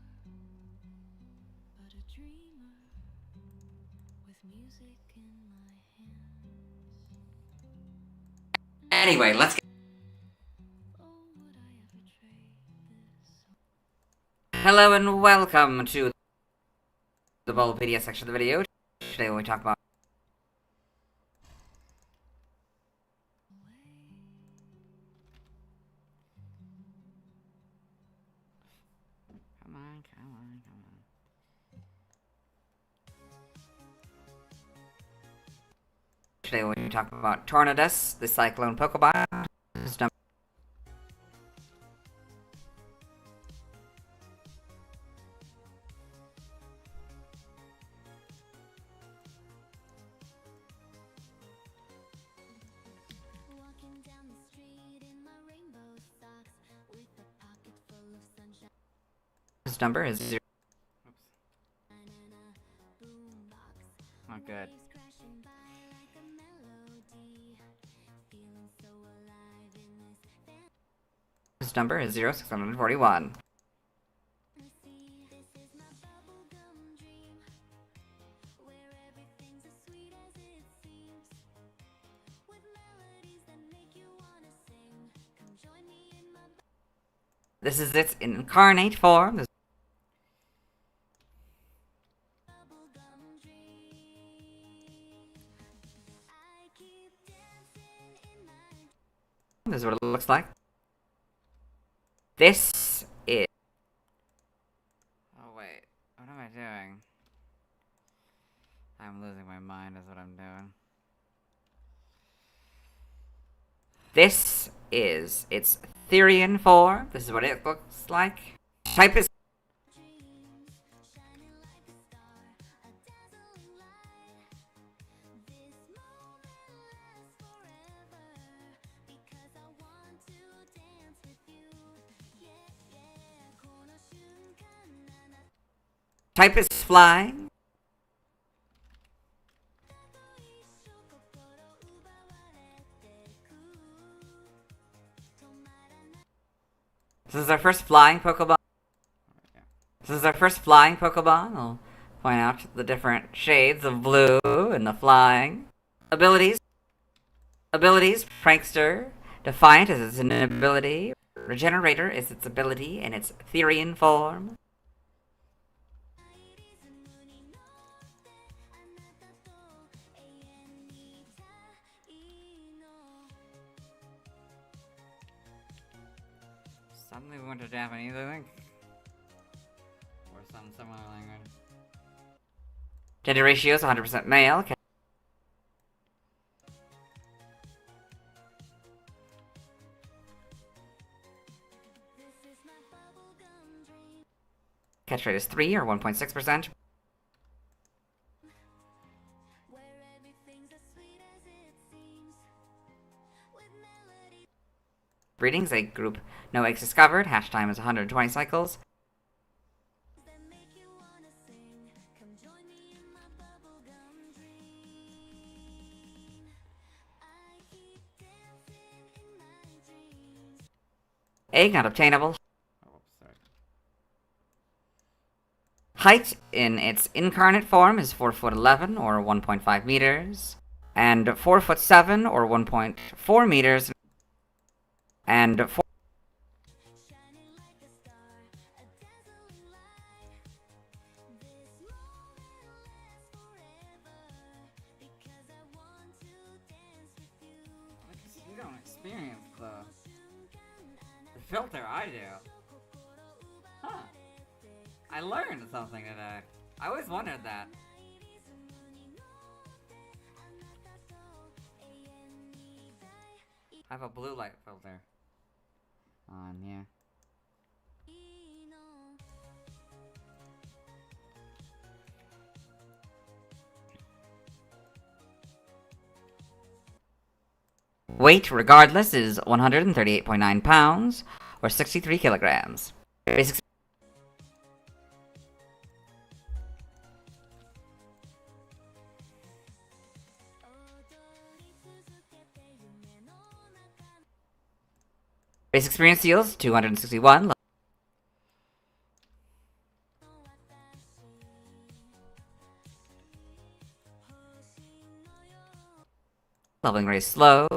but a dreamer with music in my hands. Anyway, let's get. Oh, would I ever trade this? Hello and welcome to the Bulbapedia section of the video. Today when we talk about Come on. Today when we talk about Tornadus, the Cyclone Pokemon. Walking down the street in my rainbow socks with a pocket full of sunshine His number is 0. and a boombox. Not good. Waves crashing by like a melody. Feeling so alive in this His number is 0641. fantasy. This is my bubblegum dream, where everything's as sweet as it seems. This is its incarnate form. Bubblegum dream. I keep dancing in my This is what it looks like. This is... Oh wait, what am I doing? I'm losing my mind is what I'm doing. This is its Therian form. This is what it looks like. Type is... dreams, shining like a star, a dazzling light. This moment lasts forever, because I want to dance with you. Yeah, yeah. この瞬間あなた Type is flying. と一緒心奪われてく。止まらない This is our first flying Pokemon. This is our first flying Pokemon. I'll point out the different shades of blue and the flying. Abilities. Abilities. Prankster. Defiant is its ability. Regenerator is its ability in its Therian form. リズムに乗ってあなたと永遠にいたいの Suddenly we went to Japanese, I think. Or some similar language. Gender ratio is 100% male. This is my bubblegum dream. Catch rate is 3 or 1.6%. Where everything's as sweet as it seems. With melody Breedings, egg group, no eggs discovered. Hatch time is 120 cycles. that make you wanna sing. Come join me in my bubblegum dream. I keep dancing in my dreams. Egg not obtainable. Height in its incarnate form is 4'11" or 1.5 meters, and 4'7" or 1.4 meters, and Shining like a star, a dazzling light. This moment lasts forever, because I want to dance with you. You don't experience the filter I do. Huh. I learned something today. I always wondered that. I have a blue light filter on, yeah. Weight, regardless, is 138.9 pounds, or 63 kilograms. Basic Base experience seals, 261. Leveling rate is slow.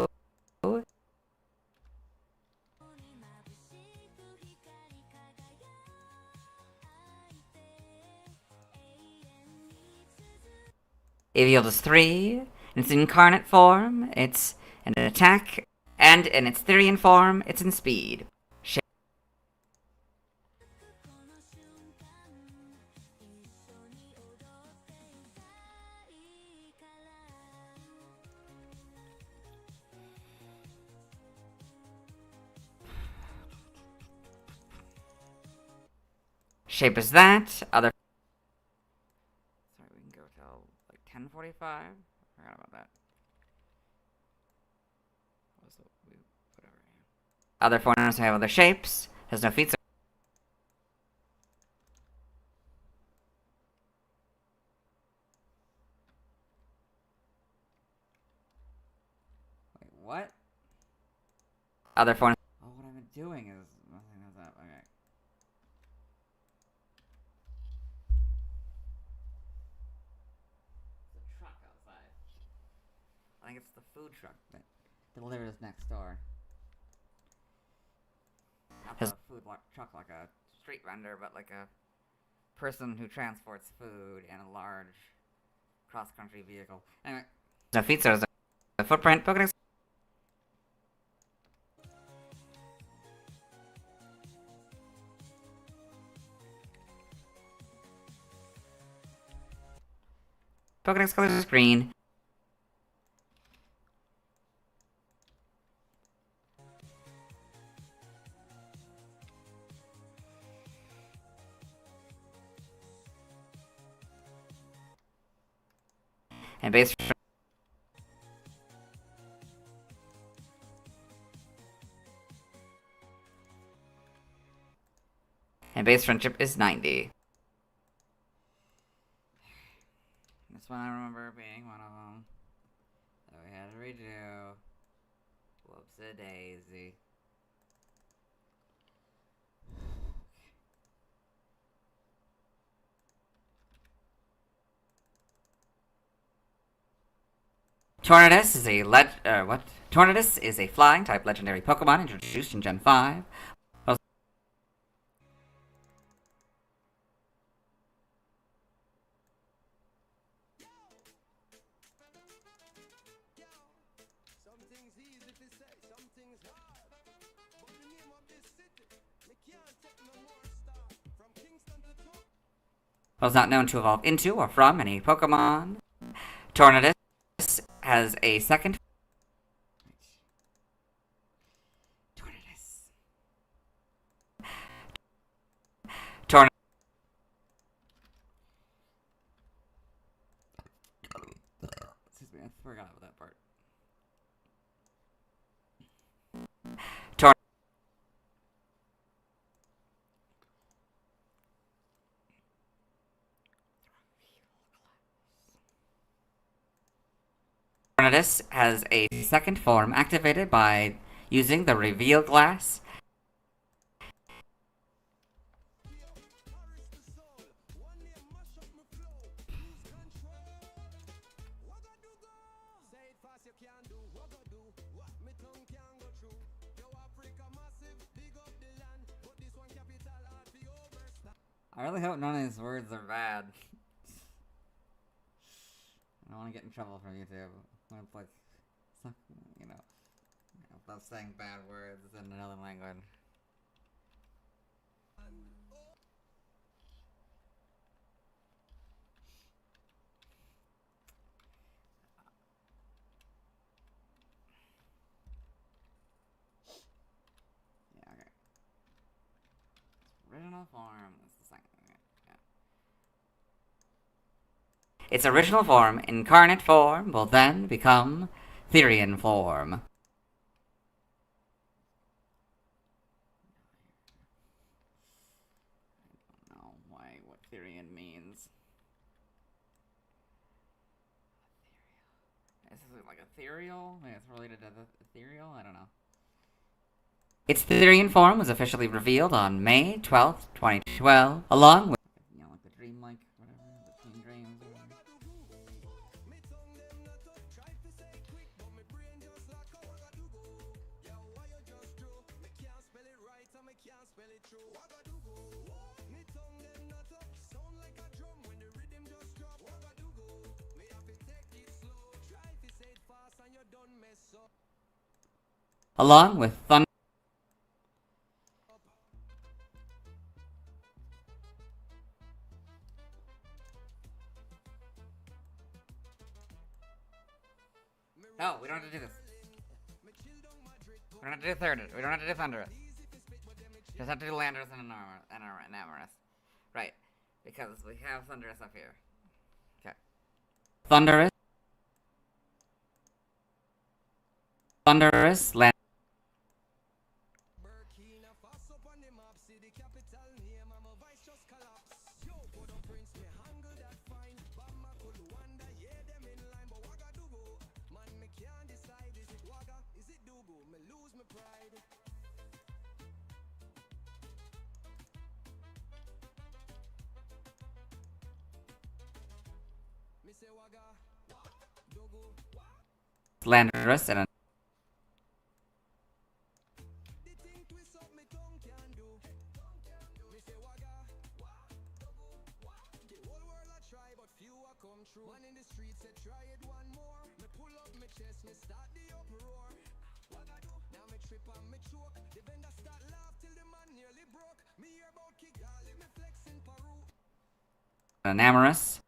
Avial is 3. In its incarnate form, it's in an attack, and in its Therian form, it's in speed. Shape is that. Other. Sorry, we can go till like 10:45. Forgot about that. Whatever. Other foreigners have other shapes. Has no feet. Wait, what? Other foreigners. Oh, what I've been doing is nothing is up. Okay. Truck outside. I think it's the food truck that delivers next door. Not Has- a truck like a street vendor, but like a person who transports food in a large cross-country vehicle. Anyway, No features. The footprint Pokedex. Pokedex colors is green. And base friendship is 90. this one I remember being one of them that we had to redo. Whoops-a-daisy. Tornadus is Tornadus is a flying type legendary Pokemon introduced in Gen 5. Something's easy to say, something's hard. But the name of this city, me can't take no more star. From Kingston to top. Was not known to evolve into or from any Pokemon. Tornadus has a second. Tornadus. Excuse me, I forgot about that part. Tornadus has a second form activated by using the Reveal Glass. I really hope none of these words are bad. I don't want to get in trouble from YouTube. When it's like, you know, I'm saying bad words in another language. Yeah, okay. Original form. That's the second one. Yeah. Its original form, incarnate form, will then become Therian form. I don't know what Therian means. Is this like ethereal? Maybe it's related to the ethereal? I don't know. Its Therian form was officially revealed on May 12th, 2012, along with You know, like the dreamlike, whatever, between dreams or whatever. along with Thundurus. No, we don't have to do this. We don't have to do Thundurus. We don't have to do Thundurus. Just have to do Landorus and Enamorous. Right. Because we have Thundurus up here. Okay. Thundurus, Landorus, and true. Man in the streets said try it one more. Me pull up my chest, me start the uproar. What I do? Now me trip and me choke. The vendor start laugh till the man nearly broke. Me hear about Kigali, me flexing Peru. Enamorous.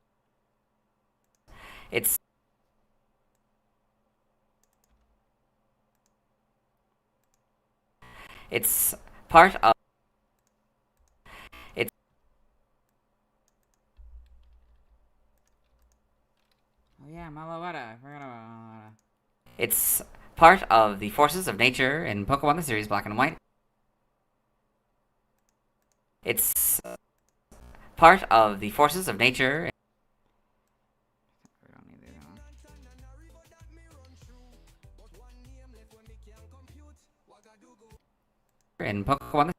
It's part of it's Oh yeah, Malawada. I forgot about Malawada. It's part of the forces of nature in Pokemon the series Black and White. It's part of the forces of nature. We don't need these ones. In Pokemon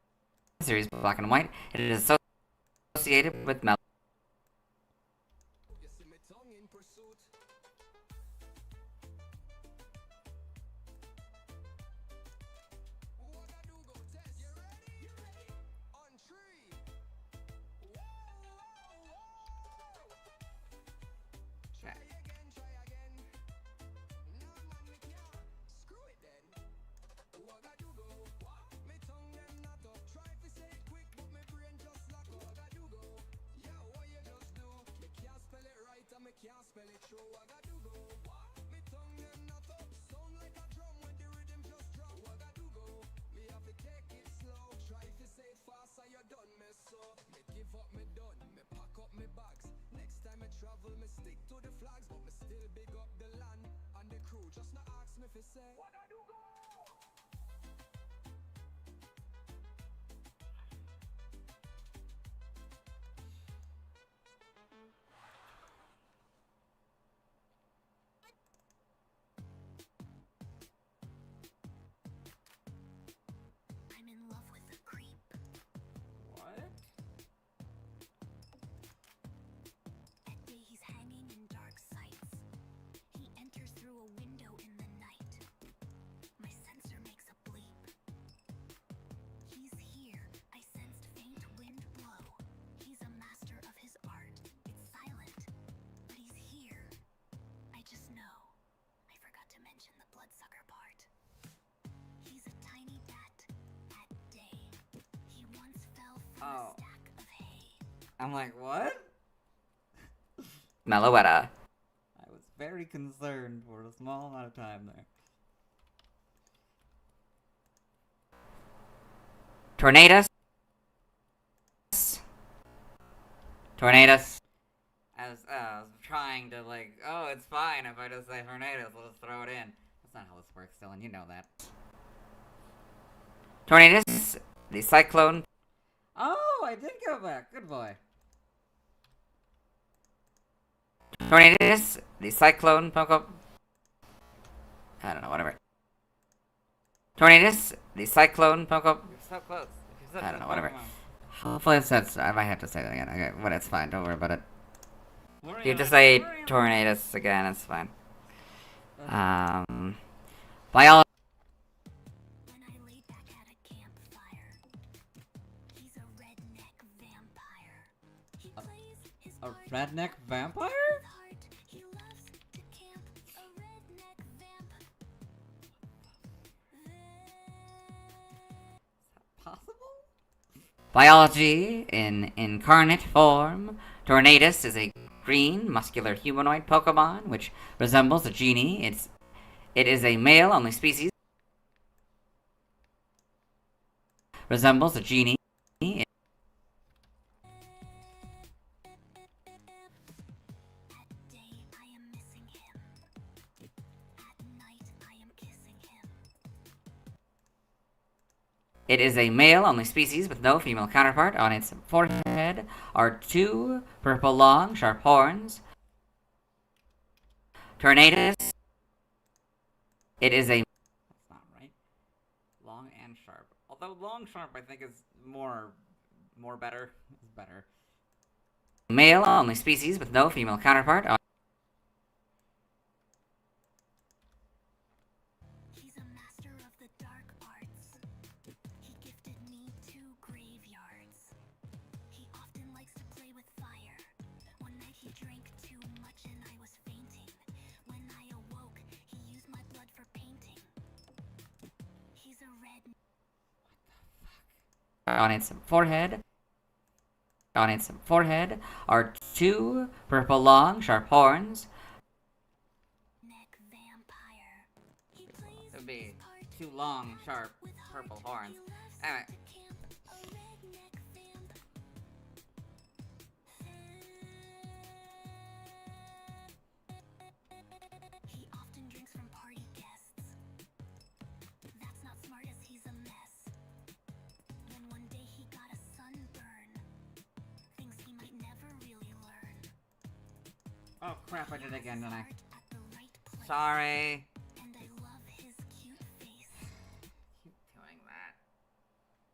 the series Black and White, it is associated with Mel. You see me tongue in pursuit. What I do go test. You ready? You ready? On three. Whoa, whoa, whoa. Try again, try again. No man me can't. Screw it then. What I do go? What? Me tongue them not up. Try to say it quick, but me brain just lock up. What I do go? Yeah, what you just do? Me can't spell it right and me can't spell it true. What I do go? What? Me tongue them not up. Sound like a drum when the rhythm just drop. What I do go? Me have to take it slow. Try to say it fast and you done mess up. Me give up, me done. Me pack up me bags. Next time I travel, me stick to the flags, but me still big up the land and the crew. Just not ask me if you say what I do go. I'm in love with the creep. What? At day he's hanging in dark sights. He enters through a window in the night. My sensor makes a bleep. He's here. I sensed faint wind blow. He's a master of his art. It's silent, but he's here. I just know. I forgot to mention the bloodsucker part. He's a tiny bat at day. He once fell from Oh. a stack of hay. I'm like, what? Meloetta. I was very concerned for a small amount of time there. Tornadus. Tornadus. I was trying to like, oh, it's fine if I just say tornadoes, we'll just throw it in. That's not how this works, Dylan, you know that. Tornadus. The Cyclone. Oh, I did go back. Good boy. Tornadus. The Cyclone Pokemon. I don't know, whatever. Tornadus. The Cyclone Pokemon. You're so close. You're such I a don't know, whatever. Pokemon. Hopefully that's. I might have to say that again. Okay, but it's fine. Don't worry about it. Worry You about just it, say worry about it. Tornadus again. It's fine. Biology. When I lay back at a campfire, he's a redneck vampire. He plays his A part redneck vampire? with heart. He loves to camp. A redneck vamp. Possible? Biology in incarnate form. Tornadus is a green, muscular humanoid Pokemon which resembles a genie. It is a male-only species. Resembles a genie. At day, I am missing him. At night, I am kissing him. It is a male-only species with no female counterpart. On its forehead are two purple long, sharp horns. Tornadus. It is a That's not right. Long and sharp. Although long sharp I think is more better. Is better. male-only species with no female counterpart. He's a master of the dark arts. He gifted me 2 graveyards. He often likes to play with fire. One night he drank too much and on its forehead are two purple long, sharp horns. Neck vampire. He plays It would be his part two long, sharp, with purple heart. horns. He loves Anyway, to camp. A redneck vamp. He often drinks from party guests. That's not smart as he's a mess. Then one day he got a sunburn. Things he might never really learn. oh crap, I did it again, didn't I? Heart at the right place. Sorry. And I love his cute face. Keep doing that.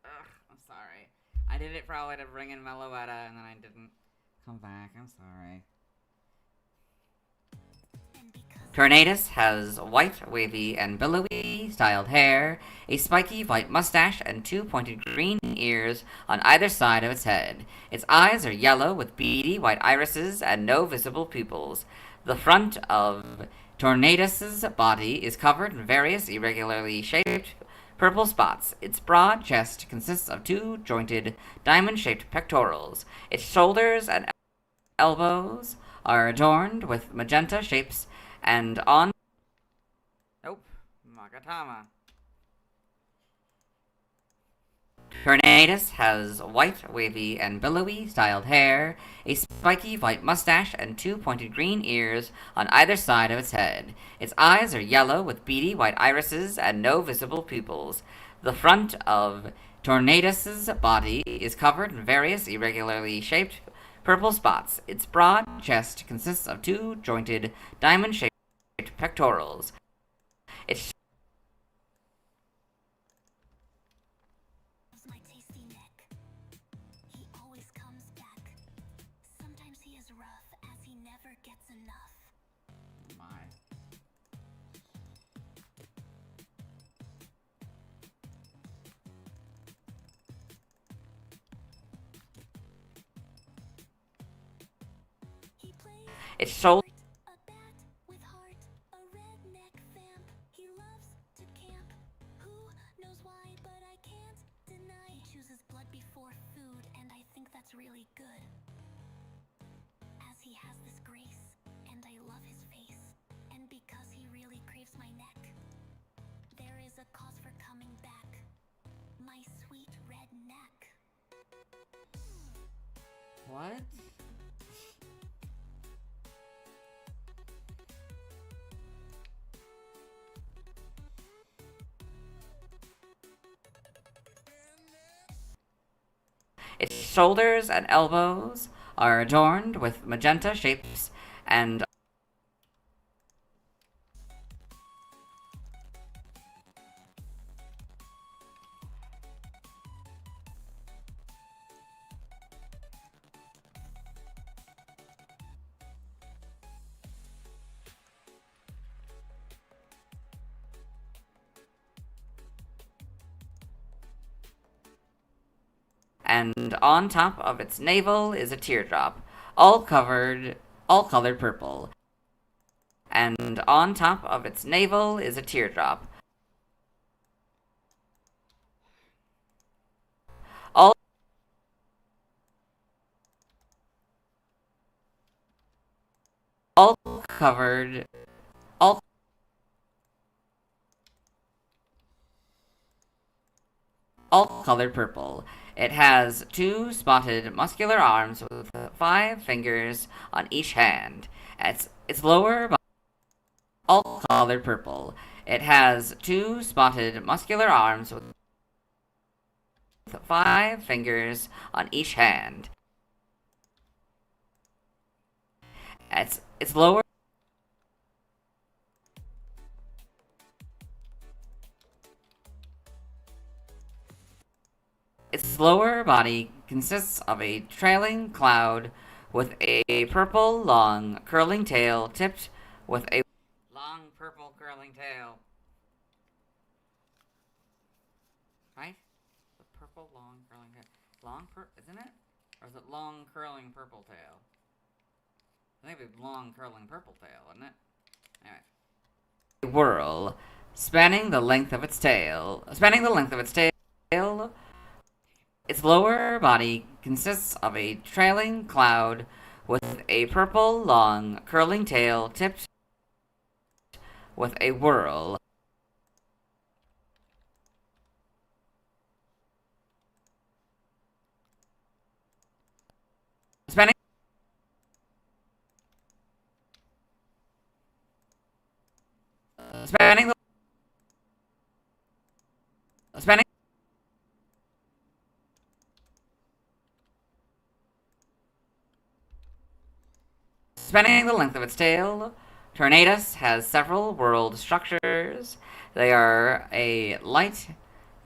Ugh, I'm sorry. I did it probably to bring in Meloetta, and then I didn't come back. I'm sorry. And because Tornadus has white, wavy, and billowy styled hair, a spiky white mustache, and two pointed green ears on either side of its head. Its eyes are yellow with beady white irises and no visible pupils. The front of Tornadus's body is covered in various irregularly shaped purple spots. Its broad chest consists of two jointed, diamond-shaped pectorals. Its shoulders and elbows are adorned with magenta shapes, and on... Nope. Magatama. Tornadus has white, wavy, and billowy styled hair, a spiky white mustache, and two pointed green ears on either side of its head. Its eyes are yellow with beady white irises and no visible pupils. The front of Tornadus's body is covered in various irregularly shaped purple spots. Its broad chest consists of two jointed, diamond-shaped pectorals. Its loves my tasty neck. He always comes back. Sometimes he is rough as he never gets enough. my. He plays Its shoulder. a bat with heart, a redneck vamp. He loves to camp. Who knows why, but I can't deny. He chooses blood before food, and I think that's really good. As he has this grace, and I love his face. And because he really craves my neck, there is a cause for coming back. My sweet red neck. What? Its shoulders and elbows are adorned with magenta shapes, and on top of its navel is a teardrop, all colored purple. And on top of its navel is a teardrop, all covered, all colored purple. It has two spotted muscular arms with 5 fingers on each hand. Its lower body, all colored purple. It has two spotted muscular arms with 5 fingers on each hand. Its lower Its lower body consists of a trailing cloud with a purple long curling tail tipped with a long purple curling tail. Right? The purple long curling tail. Isn't it? Or is it long curling purple tail? I think it'd be long curling purple tail, isn't it? Anyway. A whirl, spanning the length of its tail. Its lower body consists of a trailing cloud with a purple, long, curling tail tipped with a whirl. Spanning spanning the spanning spanning the length of its tail, Tornadus has several whorled structures. They are a light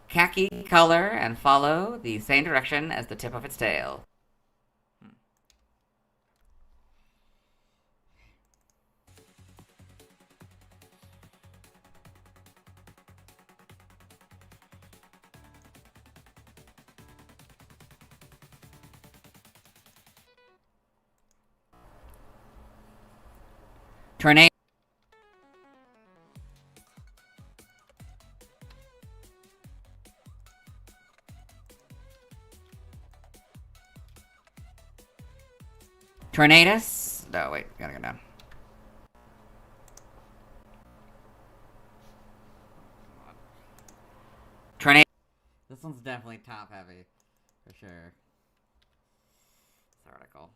khaki color and follow the same direction as the tip of its tail. Tornado. Tornadus. No, wait, gotta go down. Tornado. This one's definitely top heavy, for sure. This article.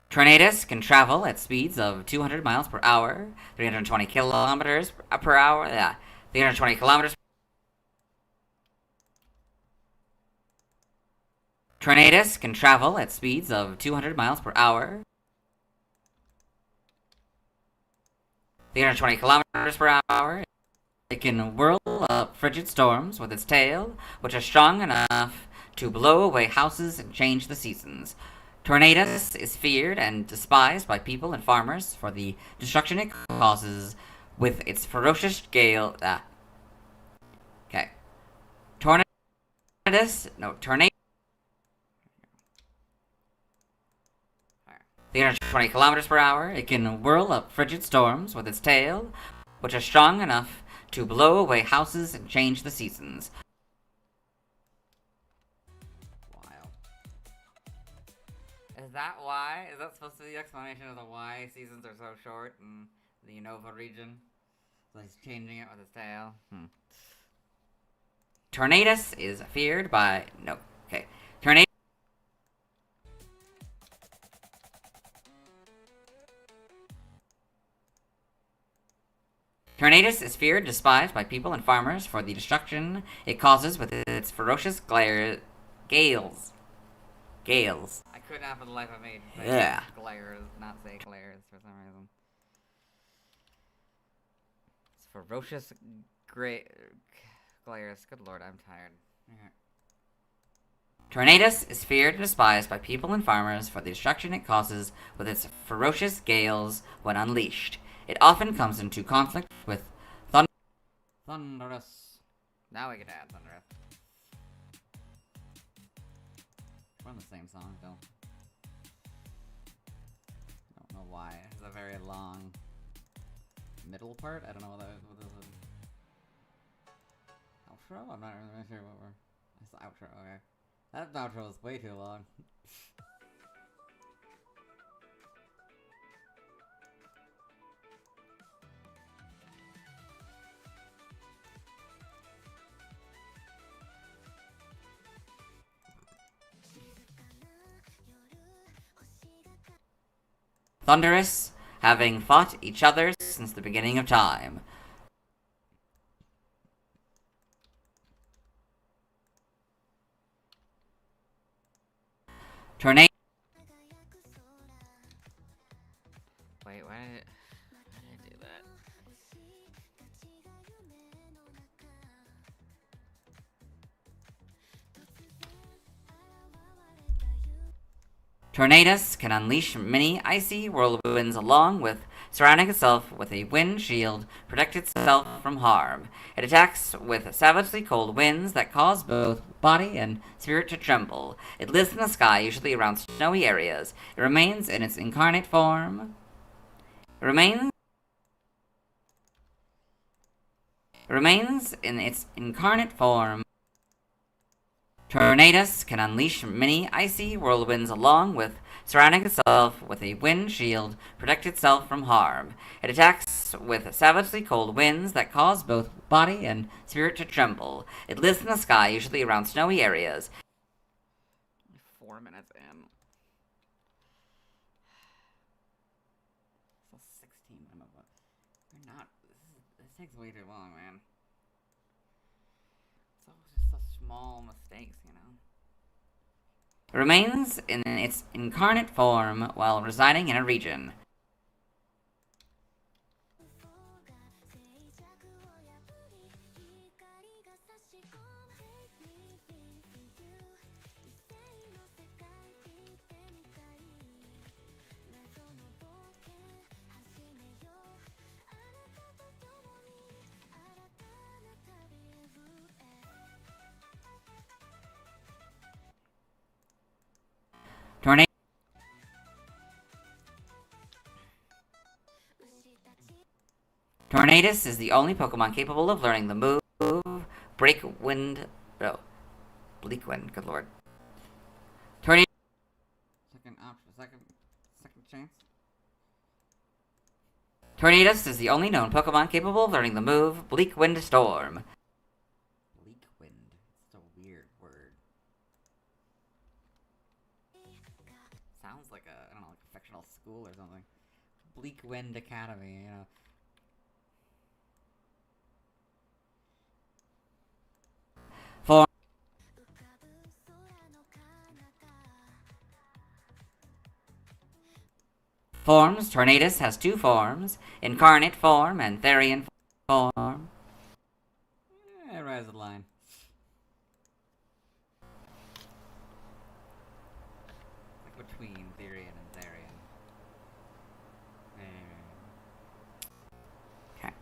Tornadus can travel at speeds of 200 miles per hour, 320 kilometers per hour, 320 kilometers. Tornadus can travel at speeds of 200 miles per hour, 320 kilometers per hour. It can whirl up frigid storms with its tail, which is strong enough to blow away houses and change the seasons. Tornadus is feared and despised by people and farmers for the destruction it causes with its ferocious gale. Okay. Tornadus. 320 kilometers per hour. It can whirl up frigid storms with its tail, which is strong enough to blow away houses and change the seasons. Is that why? Is that supposed to be the explanation of the why seasons are so short in the Unova region? So he's changing it with his tail. Tornadus is feared by... No. Okay. Tornadus is feared and despised by people and farmers for the destruction it causes with its ferocious gales. I could not for the life of me say glares, not say glares for some reason. It's ferocious glares. Good lord, I'm tired. Tornadus is feared and despised by people and farmers for the destruction it causes with its ferocious gales when unleashed. It often comes into conflict with Thundurus. Now we can add Thundurus. We're on the same song, though. I don't know why. It's a very long middle part. I don't know what this is. Outro? I'm not really sure what we're... It's the outro, okay. That outro is way too long. Thundurus, having fought each other since the beginning of time. Tornado. Wait, why did I do that? Tornadus can unleash many icy whirlwinds along with surrounding itself with a wind shield, protect itself from harm. It attacks with savagely cold winds that cause both body and spirit to tremble. It lives in the sky, usually around snowy areas. It remains in its incarnate form. Remains in its incarnate form. Tornadus can unleash many icy whirlwinds along with surrounding itself with a wind shield, protect itself from harm. It attacks with savagely cold winds that cause both body and spirit to tremble. It lives in the sky, usually around snowy areas. 4 minutes in. So 16 minutes. We're not. This takes way too long, man. It's all just such small mistakes, you know. Remains in its incarnate form while residing in a region. Tornadus is the only Pokemon capable of learning the move Bleak Wind, good lord. Tornadus. Second chance. Tornadus is the only known Pokemon capable of learning the move Bleak Wind Storm. Bleak Wind. It's a weird word. Sounds like I don't know, like a fictional school or something. Bleak Wind Academy, you know. Forms. Tornadus has two forms, incarnate form and Therian form. Rise the line. Like between Therian and Therian. Okay.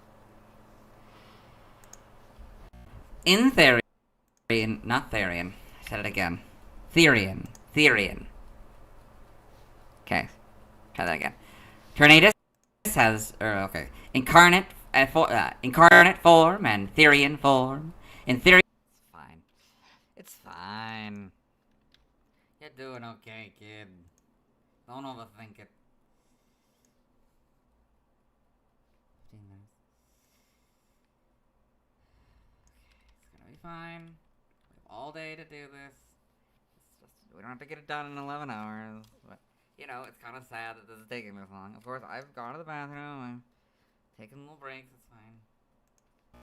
In Therian, not Therian. I said it again. Therian. Okay. Try that again. Tornadus has, incarnate form and Therian form. In Therian, it's fine. You're doing okay, kid. Don't overthink it. 15 minutes. It's gonna be fine. We have all day to do this. We don't have to get it done in 11 hours, but. You know, it's kind of sad that this is taking this long. Of course, I've gone to the bathroom, I'm taking little breaks, it's fine.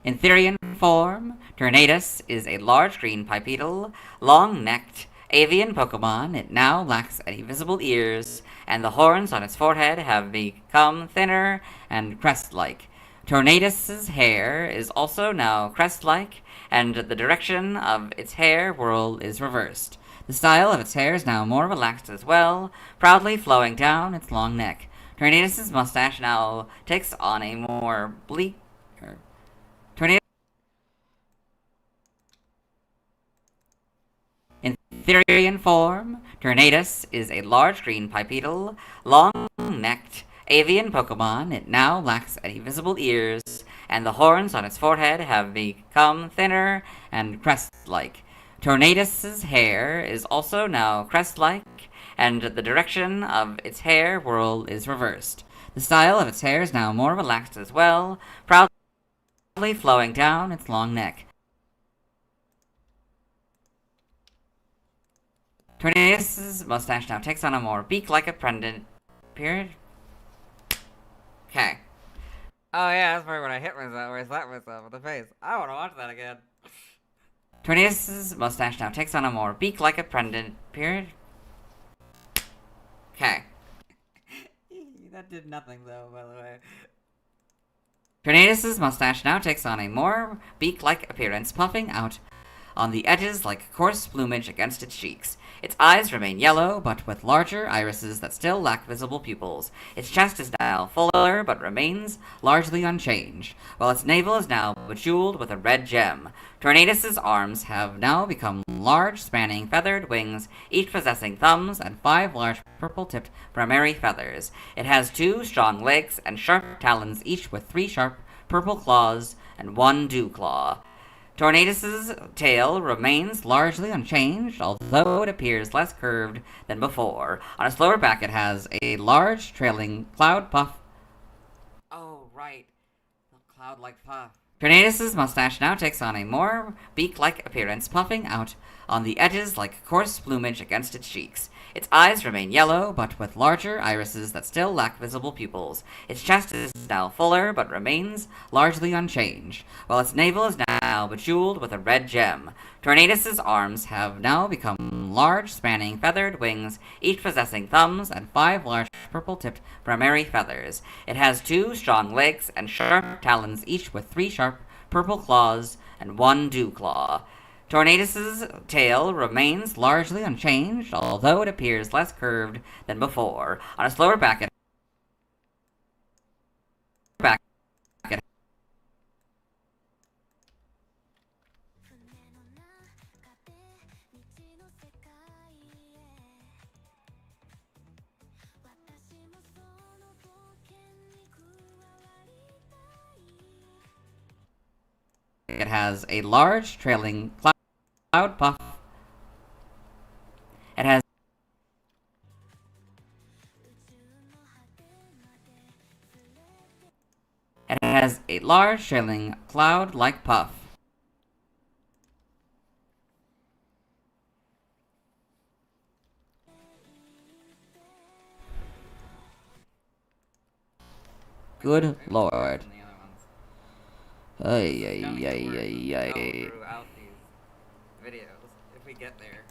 In Therian form, Tornadus is a large green bipedal, long-necked avian Pokemon. It now lacks any visible ears, and the horns on its forehead have become thinner and crest-like. Tornadus's hair is also now crest-like, and the direction of its hair whirl is reversed. The style of its hair is now more relaxed as well, proudly flowing down its long neck. Tornadus's mustache now takes on a more bleak... In Therian form, Tornadus is a large green bipedal, long-necked avian Pokemon. It now lacks any visible ears, and the horns on its forehead have become thinner and crest-like. Tornadus's hair is also now crest-like, and the direction of its hair whirl is reversed. The style of its hair is now more relaxed as well, proudly flowing down its long neck. Tornadus's mustache now takes on a more beak-like pendant. Period. Okay. Oh yeah, that's probably when I hit myself, or I slapped myself in the face. I want to watch that again. Tornadus's mustache now takes on a more beak-like pendant. Period. Okay. That did nothing though, by the way. Tornadus's mustache now takes on a more beak-like appearance, puffing out on the edges like coarse plumage against its cheeks. Its eyes remain yellow, but with larger irises that still lack visible pupils. Its chest is now fuller, but remains largely unchanged, while its navel is now bejeweled with a red gem. Tornadus's arms have now become large, spanning, feathered wings, each possessing thumbs and 5 large purple-tipped primary feathers. It has 2 strong legs and sharp talons, each with 3 sharp purple claws and 1 dew claw. Tornadus's tail remains largely unchanged, although it appears less curved than before. On its lower back it has a large trailing cloud puff. Oh, right. The cloud-like puff. Tornadus's mustache now takes on a more beak-like appearance, puffing out on the edges like coarse plumage against its cheeks. Its eyes remain yellow, but with larger irises that still lack visible pupils. Its chest is now fuller, but remains largely unchanged, while its navel is now bejeweled with a red gem. Tornadus's arms have now become large, spanning, feathered wings, each possessing thumbs and 5 large purple-tipped primary feathers. It has 2 strong legs and sharp talons, each with 3 sharp purple claws and 1 dew claw. Tornadus's tail remains largely unchanged, although it appears less curved than before. On its lower back it has a large trailing cloud puff. It has a large trailing cloud-like puff. Good lord. And the other ones. Ay, Don't ay, need to ay, worry ay, go ay. throughout these videos if we get there.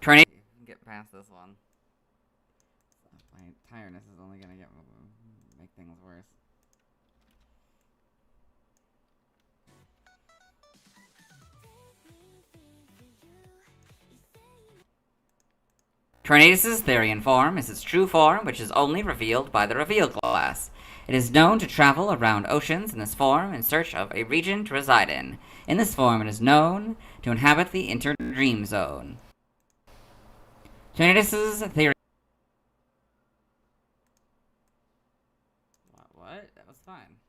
Tornado. We can get past this one. My tiredness is only gonna make things worse. Tornadus's Therian form is its true form, which is only revealed by the reveal glass. It is known to travel around oceans in this form in search of a region to reside in. In this form, it is known to inhabit the interdream zone. Tornadus's Therian. What? That was fine.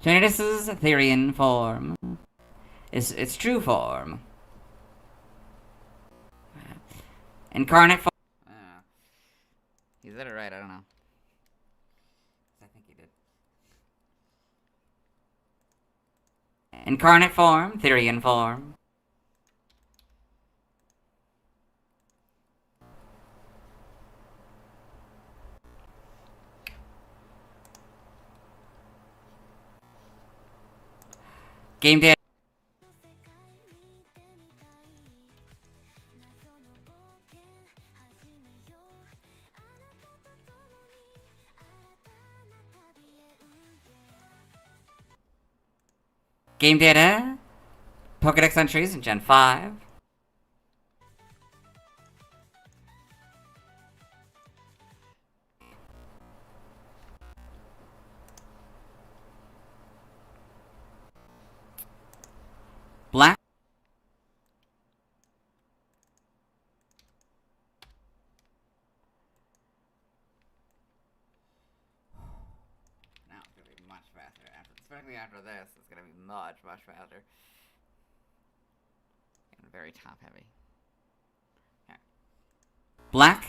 Tornadus's Therian form is its true form. Incarnate form. He said it right, I don't know. I think he did. Incarnate form, Therian form. Game data. Game data. Pokedex entries in Gen 5. Black. Now it's gonna be much faster especially after this. It's gonna be much faster. And very top heavy. Okay. Black.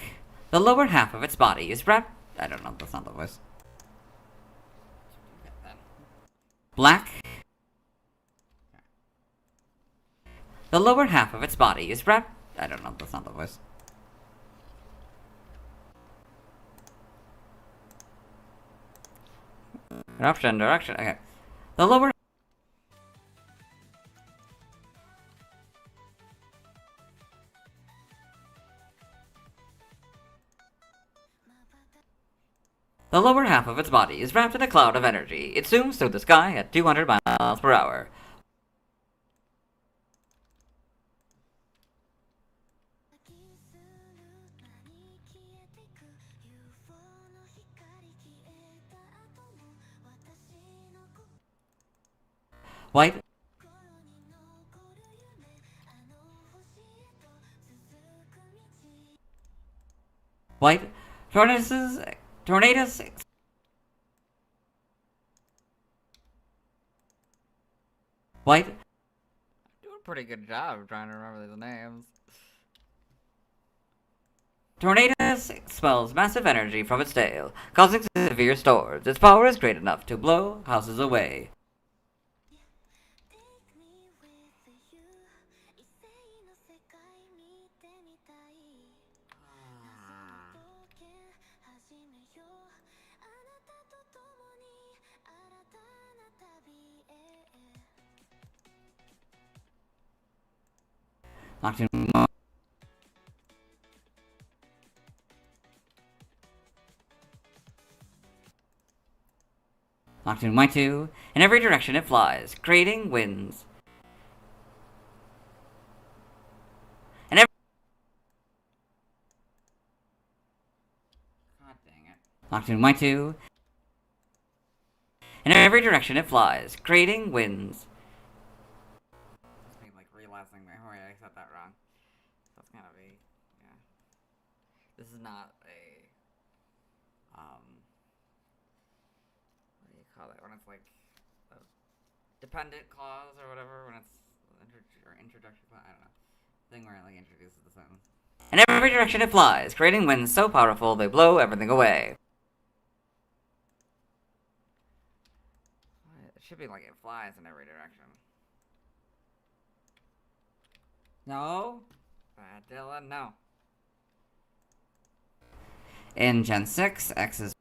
The lower half of its body is wrapped. I don't know, that's not the voice. Get that. Black. The lower half of its body is wrapped. I don't know, that's not the voice. Eruption, direction, okay. The lower. The lower half of its body is wrapped in a cloud of energy. It zooms through the sky at 200 miles per hour. White. White. Tornadus. White. Doing a pretty good job of trying to remember these names. Tornadus expels massive energy from its tail, causing severe storms. Its power is great enough to blow houses away. Nocturne. Nocturne Y2. In every direction it flies, creating winds. God dang it. Nocturne Y2. In every direction it flies, creating winds. It's me, like, realizing my oh, yeah, I said that wrong. That's gonna be, yeah. This is not a, what do you call it? When it's, like, a dependent clause or whatever, when it's, or introduction clause, I don't know. Thing where it, like, introduces the sentence. In every direction it flies, creating winds so powerful they blow everything away. It should be like it flies in every direction. No. Dylan, no. In Gen 6, X is...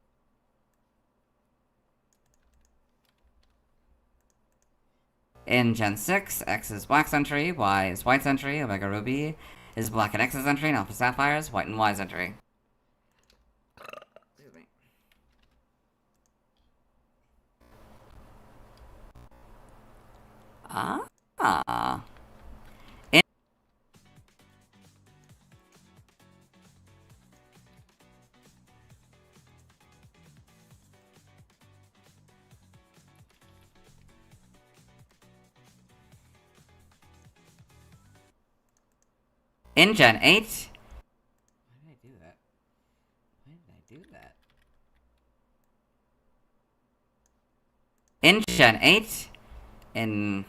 In Gen 6, X is Black Sentry, Y is White Sentry, Omega Ruby is Black and X's entry, and Alpha Sapphire is White and Y's entry. Excuse me. Ah. In Gen 8... Why did I do that? Why did I do that? In Gen 8... In...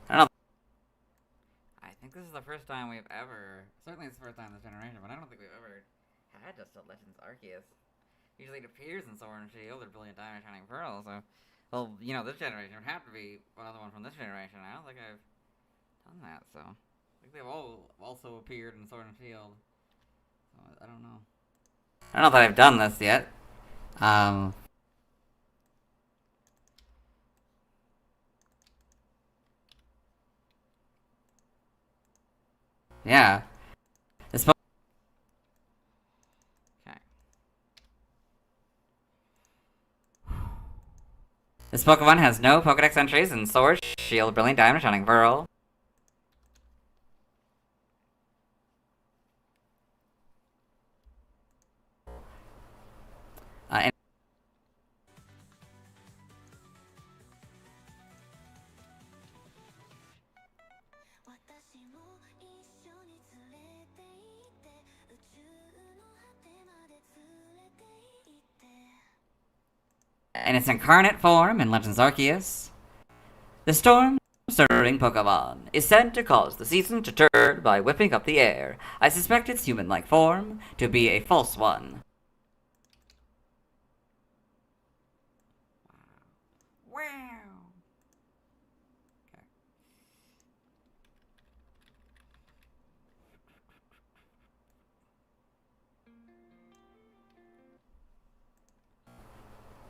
I don't know. I think this is the first time we've ever, certainly it's the first time this generation, but I don't think we've ever had just a Legends Arceus. Usually it appears in Sword and Shield or Brilliant Diamond Shining Pearl, so, well, you know, this generation would have to be another one from this generation. I don't think I've done that, so. I think they've all also appeared in Sword and Shield. So, I don't know. I don't know that I've done this yet. Yeah. This Okay. Pokemon has no Pokedex entries in Sword, Shield, Brilliant Diamond, Shining Pearl. And in its incarnate form in Legends Arceus, the storm stirring Pokemon is said to cause the season to turn by whipping up the air. I suspect its human-like form to be a false one. Wow. Okay.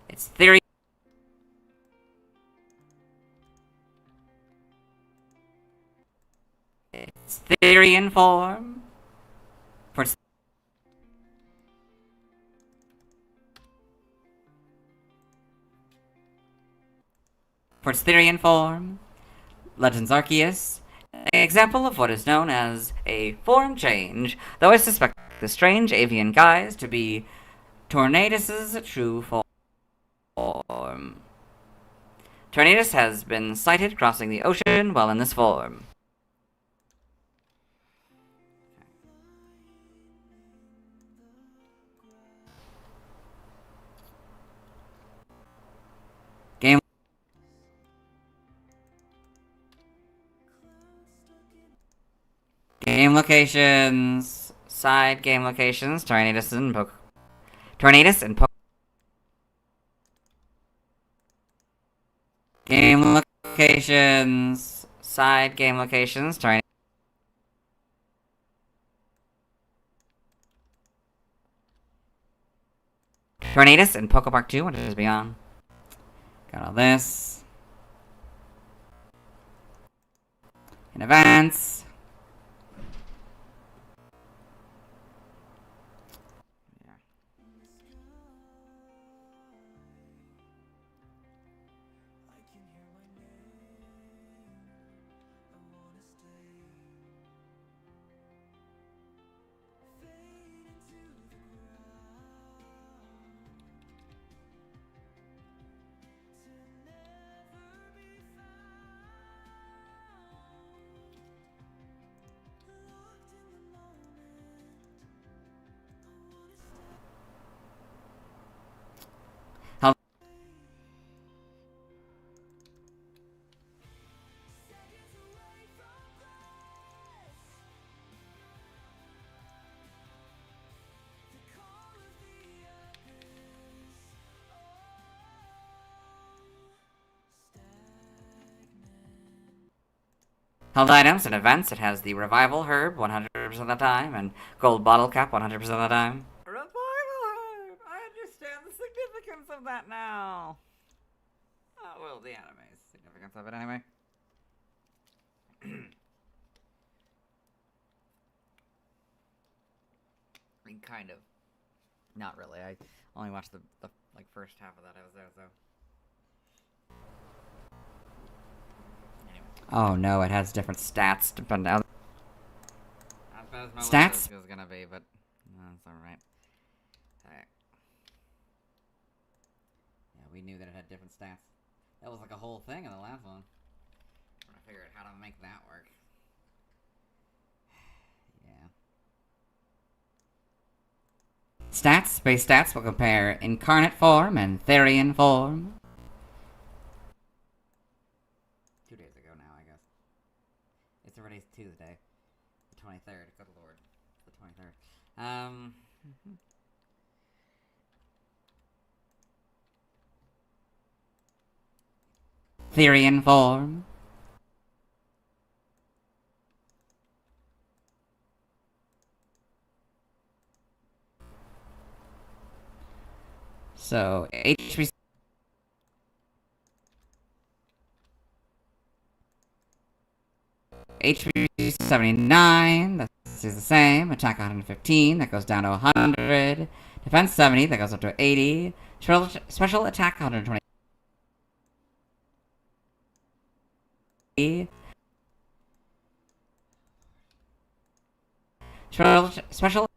Its theory in form for its theory in form, Legends Arceus, an example of what is known as a form change, though I suspect the strange avian guise to be Tornadus's true form. Tornadus has been sighted crossing the ocean while in this form. Game locations. Side game locations. Tornadus and Game locations. Side game locations. Tornadus and Pokepark 2, what is beyond? Got all this. In events. Held items and events, it has the Revival Herb 100% of the time, and Gold Bottle Cap 100% of the time. Revival Herb! I understand the significance of that now. Oh, well, the anime's significance of it anyway. I mean, kind of. Not really. I only watched the like first half of that. I was there, so. Oh no, it has different stats depending on Not as bad as my Stats? was gonna be, but that's alright. Alright. Yeah, we knew that it had different stats. That was like a whole thing in the last one. Trying to figure out how to make that work. Yeah. Stats, base stats will compare Incarnate form and Therian form. 2 days ago now, I guess. It's already Tuesday. The 23rd. Good lord. The 23rd. Therian form. So, HP HP 79, that stays the same. Attack 115, that goes down to 100. Defense 70, that goes up to 80. Special attack 120. Special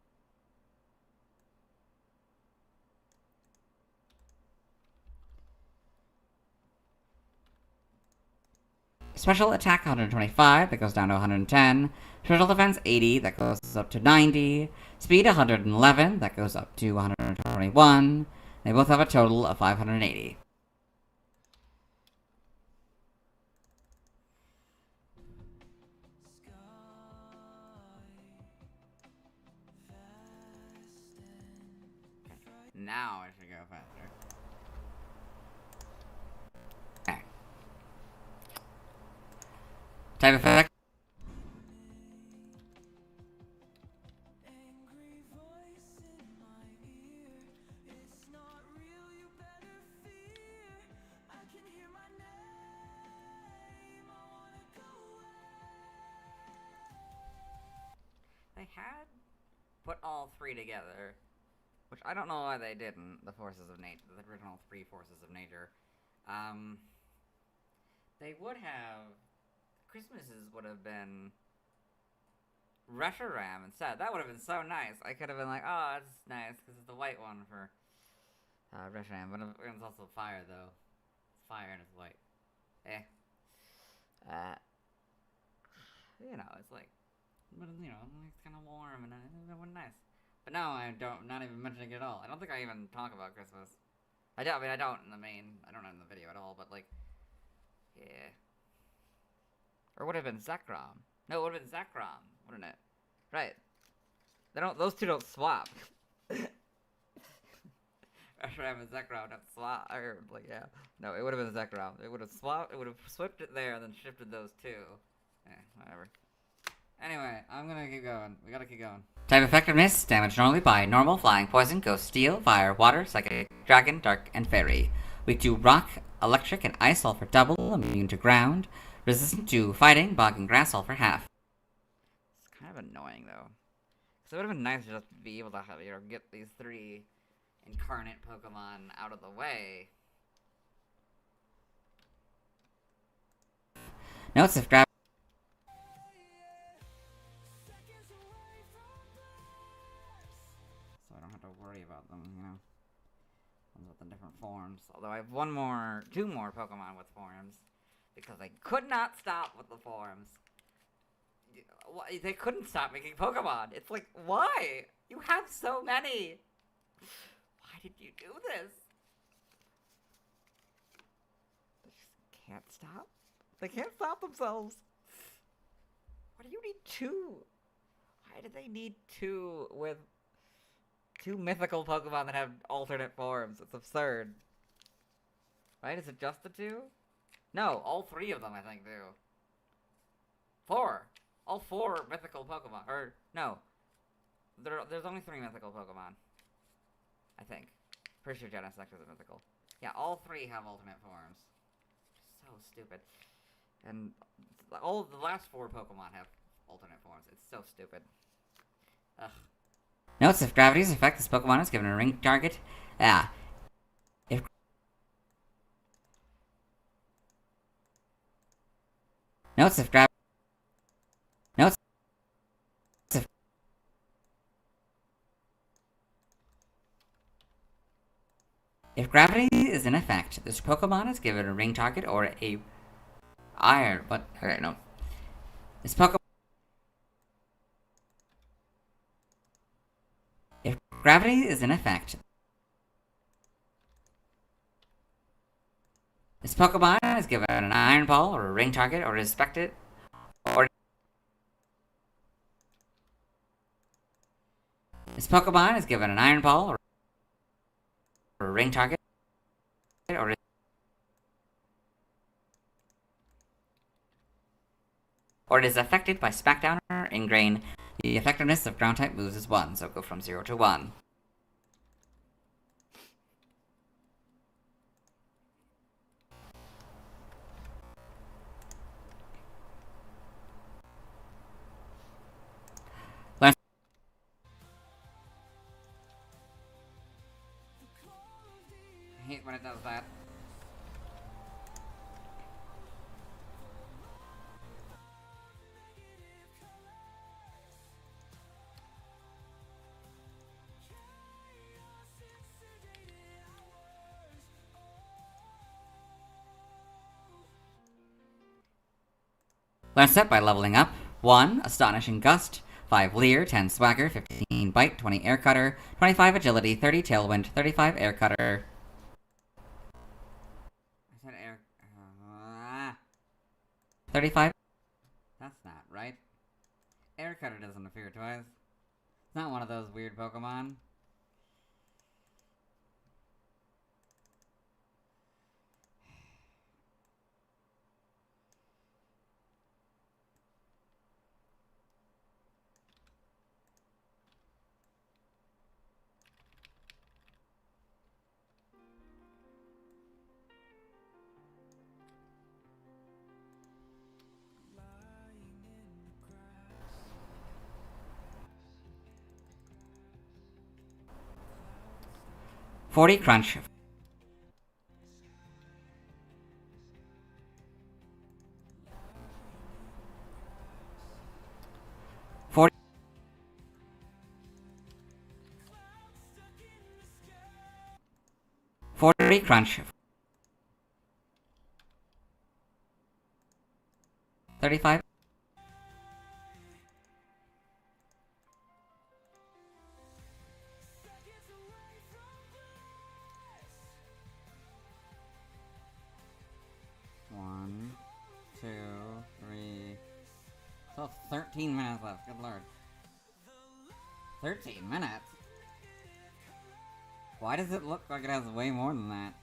Special attack 125, that goes down to 110. Special defense 80, that goes up to 90. Speed 111, that goes up to 121. They both have a total of 580. Now I should go faster. Okay. Type effect. They had put all three together, which I don't know why they didn't. The forces of nature, the original three forces of nature. They would have. Christmases would have been Reshiram instead. That would have been so nice. I could have been like, oh, that's nice because it's the white one for Reshiram, but it's also fire though. It's fire and it's white. eh. You know, it's like, but you know, it's kind of warm and it was nice. But now I'm not even mentioning it at all. I don't think I even talk about Christmas. I don't in the main. I don't in the video at all. But like, yeah. Or would have been Zekrom. No, it would have been Zekrom, wouldn't it? Right. They don't. Those two don't swap. Reshiram and Zekrom don't swap. Or like, yeah. No, it would have been Zekrom. It would have swapped. It would have switched it there and then shifted those two. Whatever. Anyway, I'm gonna keep going. We gotta keep going. Type effectiveness, damage normally by normal, flying, poison, ghost, steel, fire, water, psychic, dragon, dark, and fairy. Weak to rock, electric, and ice, all for double, immune to ground, resistant to fighting, bog, and grass, all for half. It's kind of annoying though. Because it would have been nice to just be able to have, get these 3 incarnate Pokemon out of the way. Notes if grab. So I don't have to worry about them, Ones with the different forms. Although I have 2 more Pokemon with forms. Because I could not stop with the forms. They couldn't stop making Pokemon. It's like, why? You have so many. Why did you do this? They just can't stop. They can't stop themselves. Why do you need 2? Why do they need 2 with 2 mythical Pokemon that have alternate forms? It's absurd. Right? Is it just the 2? No, all 3 of them I think do. 4. All 4 mythical Pokemon. Or, no. There's only 3 mythical Pokemon. I think. Pretty sure Genesect is a mythical. Yeah, all 3 have alternate forms. So stupid. And all the last 4 Pokemon have alternate forms. It's so stupid. Ugh. Notes if gravity's effect, this Pokemon is given a ring target. If Notes if gravity. Notes if If gravity is in effect, this Pokemon is given a ring target or a iron. But okay, no. This Pokemon. If gravity is in effect, this Pokemon is given an iron ball or a ring target or is expected or this Pokemon is given an iron ball or a ring target or it is affected by Smackdown or Ingrain. The effectiveness of ground type moves is 1, so go from 0 to 1. Learn. I hate when it does that. Learn Step by leveling up. 1. Astonishing Gust. 5 Leer, 10 Swagger, 15 Bite, 20 Air Cutter, 25 Agility, 30 Tailwind, 35 Air Cutter. I said air. 35. That's not right. Air Cutter doesn't appear twice. It's not one of those weird Pokemon. Lying in the grass. 40 Crunch. 40 40 Crunch. 35. One, two, three. So 13 minutes left. Good lord. 13 minutes? Why does it look like it has way more than that?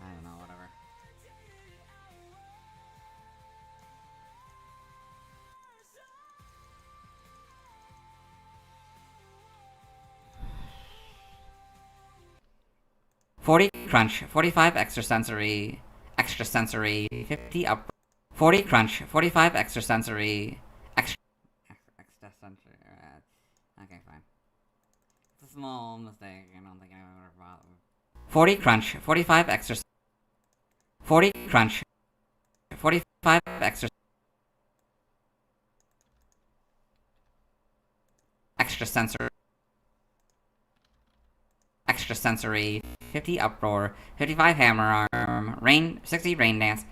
I don't know, whatever. $40 crunch, 45 extrasensory, 50 up. 40 crunch, 45 extrasensory, extrasensory. Okay, fine. It's a small mistake. I don't think anyone would have bought. 40 crunch, 45 extra. 40 crunch, 45 extra. Extrasensory, 50 uproar, 55 hammer arm, 60 rain dance.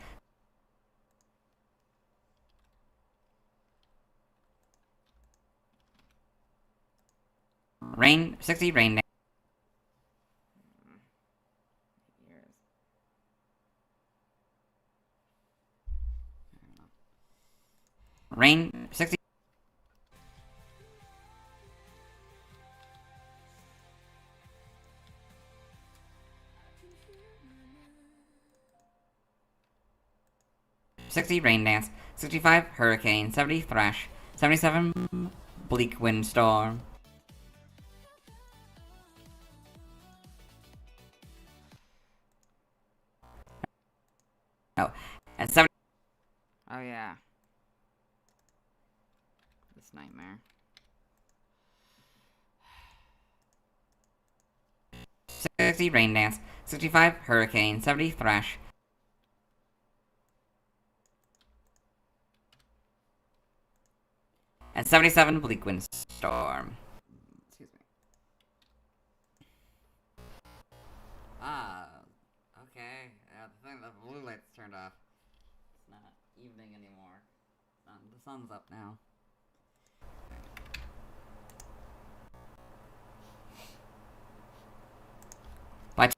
Rain 60 rain dance. Rain 60. Rain dance, 65 hurricane, 70 thrash, 77 bleak windstorm. Oh, and 70. Oh yeah. This nightmare. 60 rain dance, 65 hurricane, 70 thrash. And 77 bleak windstorm. Excuse me. Okay. The blue light's turned off. It's not evening anymore. The sun's up now. Bye.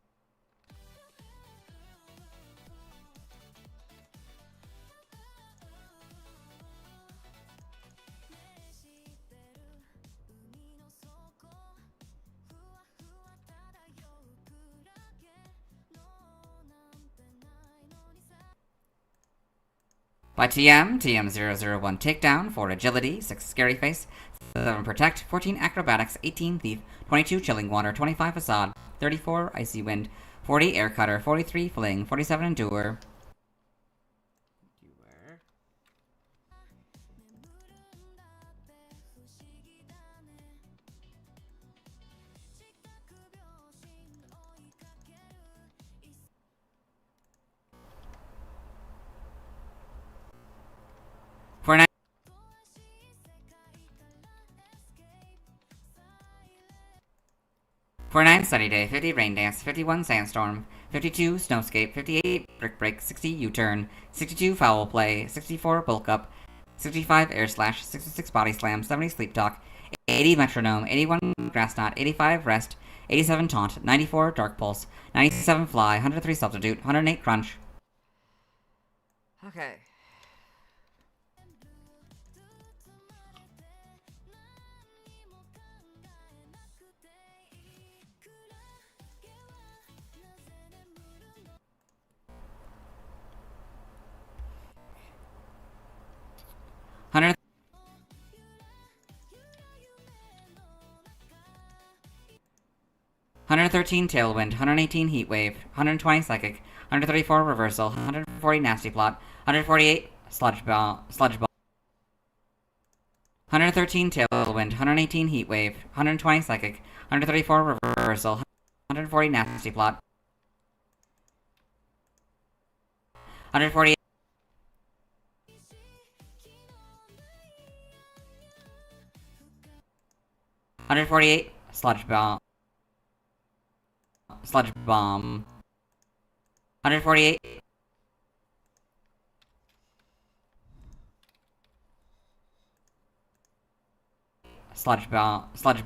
By TM001 takedown, 4 agility, 6 scary face, 7 protect, 14 acrobatics, 18 thief, 22 chilling water, 25 facade, 34 icy wind, 40 air cutter, 43 fling, 47 endure. For 9 sunny day, 50 rain dance, 51 sandstorm, 52 snowscape, 58 brick break, 60 U-turn, 62 foul play, 64 bulk up, 65 air slash, 66 body slam, 70 sleep talk, 80 metronome, 81 grass knot, 85 rest, 87 taunt, 94 dark pulse, 97 fly, 103 substitute, 108 crunch. Okay. $113 tailwind, 118 heat wave, 120 psychic, 134 reversal, 140 nasty plot, 148 sludge bomb. 113 tailwind, 118 heat wave, 120 psychic, 134 reversal, 140 nasty plot, 148. 148 sludge bomb. 148 Sludge Bomb. Sludge.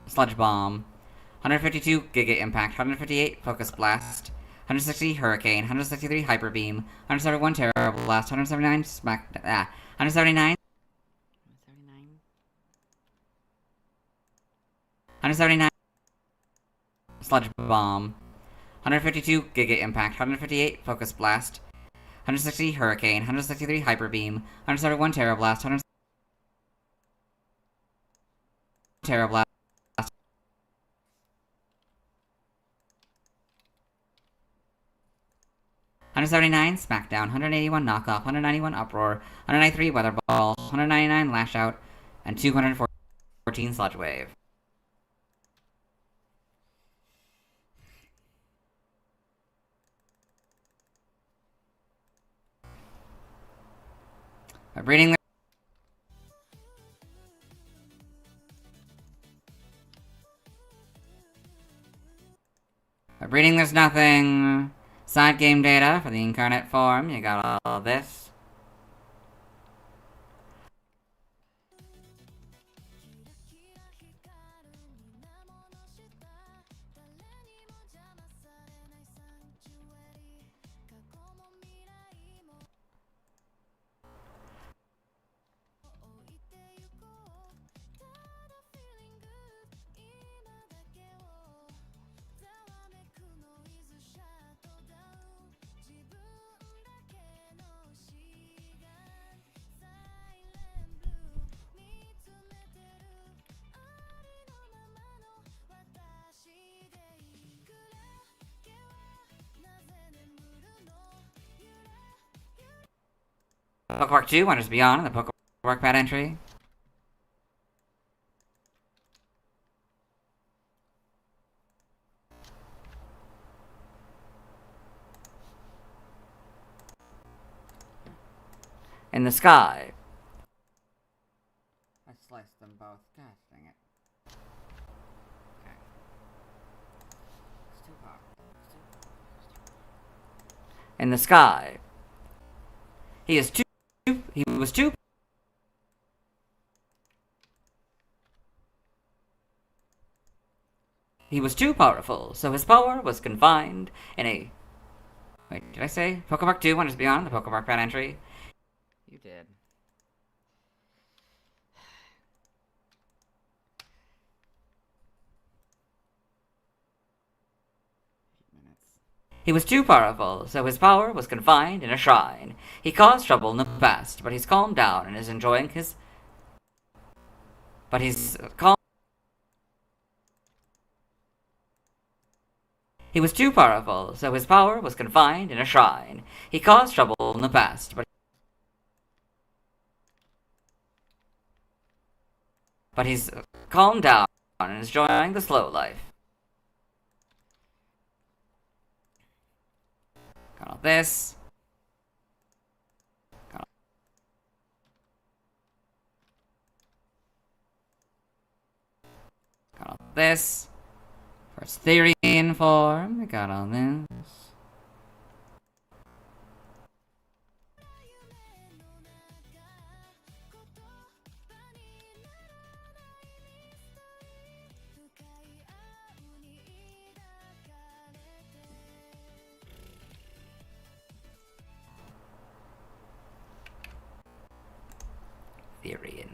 Sludge Bomb. 152 Giga Impact. 158 Focus Blast. 160 Hurricane. 163 Hyper Beam. 171 Terror Blast. 179 Smack. 179. 179 Sludge Bomb. 152 Giga Impact. 158 Focus Blast. 160 Hurricane. 163 Hyper Beam. 171 Terror Blast. 100 Terror Blast. 179 Smackdown, 181 Knockoff, 191 Uproar, 193 Weather Ball, 199 Lash Out, and 214 Sludge Wave. Vibrating there's nothing. Side game data for the incarnate form. You got all this. Pokepark 2, Wonders Beyond, and the Pokepark pad entry. In the sky. I sliced them both. God dang it. Okay. It's too hot. In the sky. He was too. He was too powerful, so his power was confined in a. Wait, did I say Pokepark 2 Wonders Beyond, the Pokepark pad entry? You did. He was too powerful, so his power was confined in a shrine. He caused trouble in the past, but he's calmed down and is enjoying his... But he's calm... He was too powerful, so his power was confined in a shrine. He caused trouble in the past, but he's calmed down and is enjoying the slow life. Got all this. Got all this. First theory in form. We got all this. Virizion.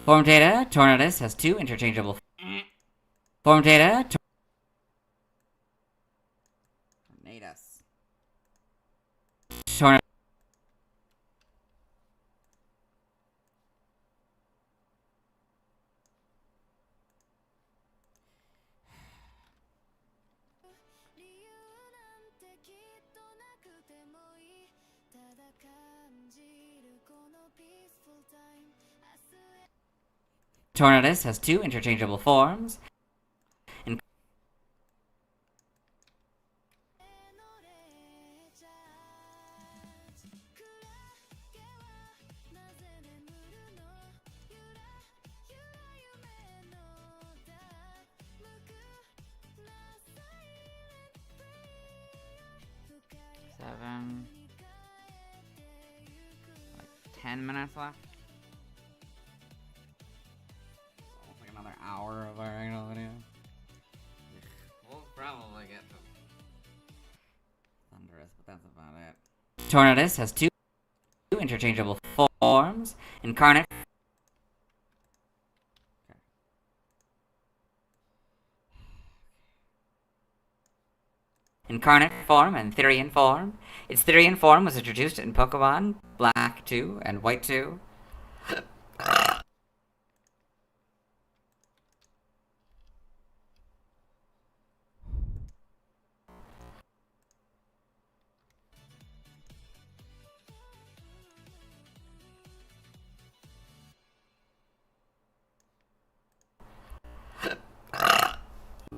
Form data, Tornadus has two interchangeable form data. Tornadus. Tornadus. Tornadus has 2 interchangeable forms. Seven. Like 10 minutes left. Almost like another hour of our annual video. We'll probably get to Thundurus, but that's about it. Tornadus has 2 interchangeable forms. Incarnate. Incarnate form and Therian form. Its Therian form was introduced in Pokemon Black 2 and White 2.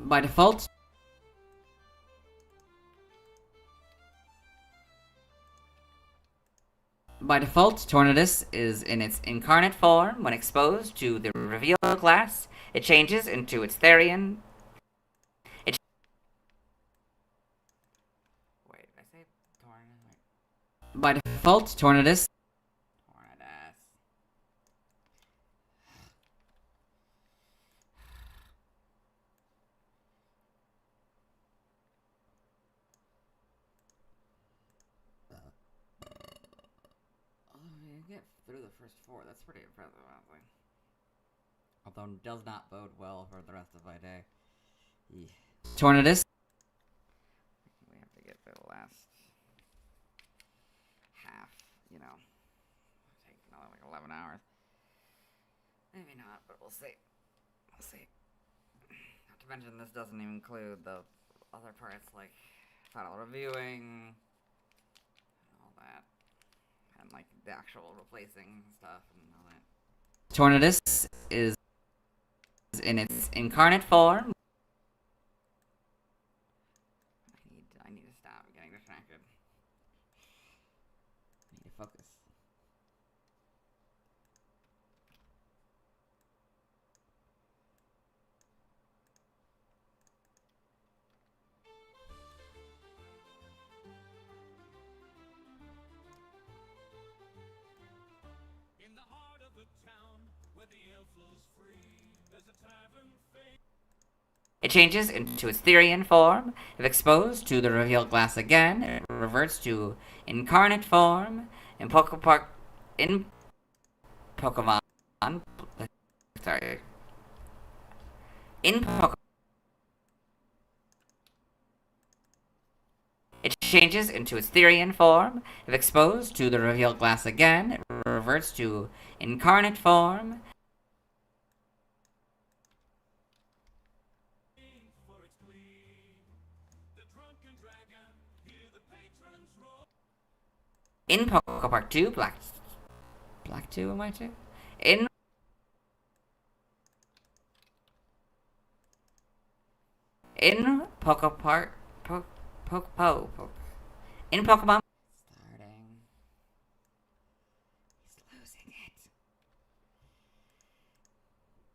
By default, Tornadus is in its incarnate form. When exposed to the reveal glass, it changes into its Therian. Wait, I say Tornadus? By default, Tornadus. Tornadus. You get through the first 4. That's pretty impressive, honestly. Although it does not bode well for the rest of my day. Tornadus. We have to get through the last half, you know. Take another like 11 hours. Maybe not, but we'll see. We'll see. Not to mention, this doesn't even include the other parts like final reviewing and all that. And like the actual replacing stuff and all that. Tornadus is in its incarnate form. I need to stop getting distracted. I need to focus. In the heart of the town, where the air flows free, there's a tavern famous. It changes into its Therian form. If exposed to the revealed glass again, it reverts to incarnate form. In Pokemon. Sorry. In Pokemon. It changes into its Therian form. If exposed to the revealed glass again, it reverts to incarnate form. For its glee, the drunken dragon, hear the patrons roar. In Pokepark 2, Black 2, am I 2? In Pokepark, in Pokemon. Starting. He's losing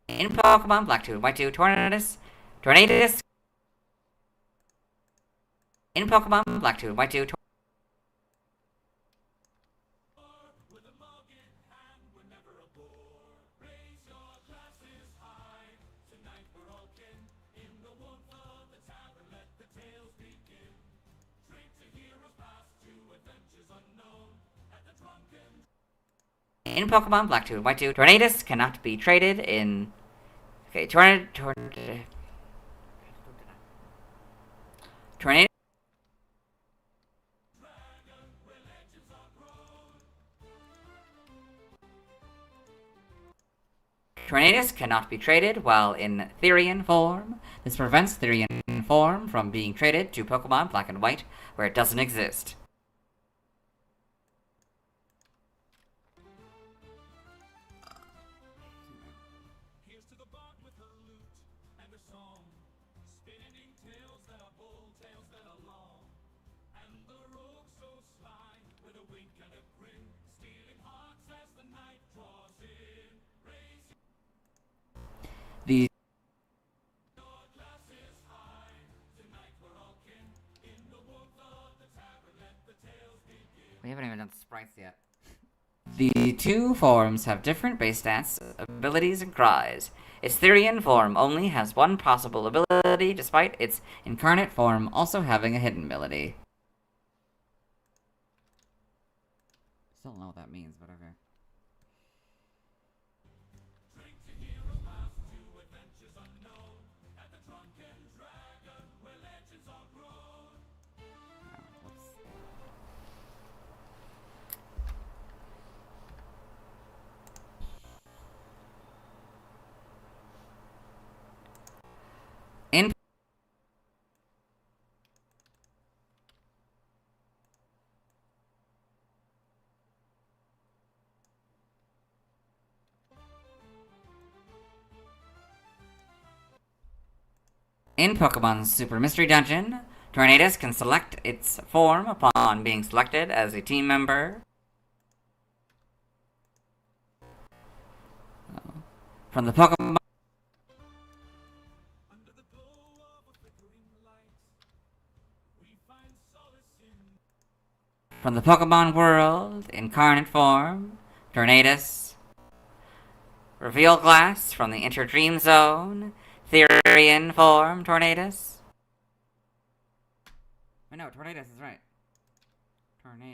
it. In Pokemon Black 2 and White 2, Tornadus. In Pokemon Black 2 and White 2, With a mug in hand, we're never a bore. Raise your glasses high. Tonight we're all kin. In the warmth of the tavern, let the tales begin. Drink to heroes past, to adventures unknown. At the drunken. in Pokemon Black 2 and White 2, Tornadus cannot be traded in. Okay, Tornadus. Tornadus cannot be traded while in Therian form. This prevents Therian form from being traded to Pokemon Black and White, where it doesn't exist. Here's We haven't even done sprites yet. The two forms have different base stats, abilities, and cries. Its Therian form only has one possible ability, despite its incarnate form also having a hidden ability. Still don't know what that means, but okay. In Pokemon's Super Mystery Dungeon, Tornadus can select its form upon being selected as a team member. From the Pokemon world, incarnate form, Tornadus. Reveal Glass from the Inter Dream Zone, Therian form, Tornadus. I know, Tornadus is right.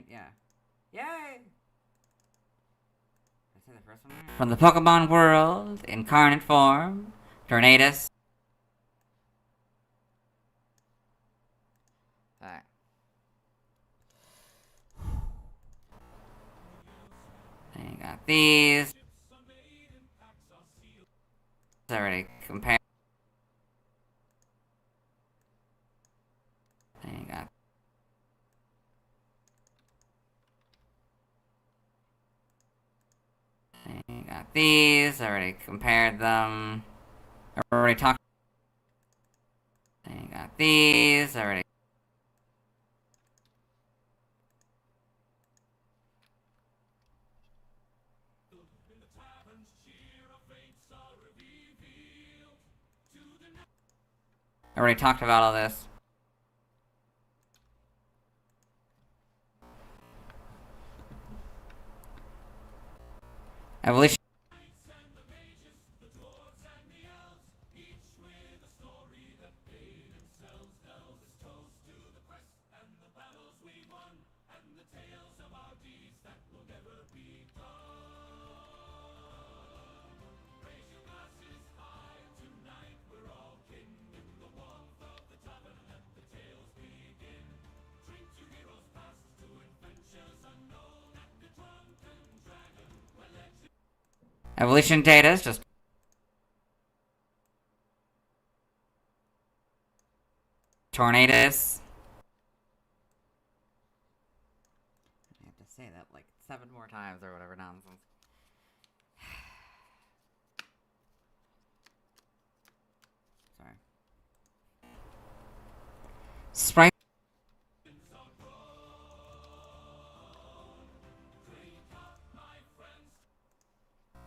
Yeah. Yay! Did I say the first one right? From the Pokemon world, incarnate form, Tornadus. Alright. Then you got these. Already compared. Then you got. Then you got these. Already compared them. Already talked. Then you got these. Already. Already talked about all this. Evolution. Evolution data is just Tornadus. I have to say that like 7 more times or whatever nonsense. Sorry. Sprite.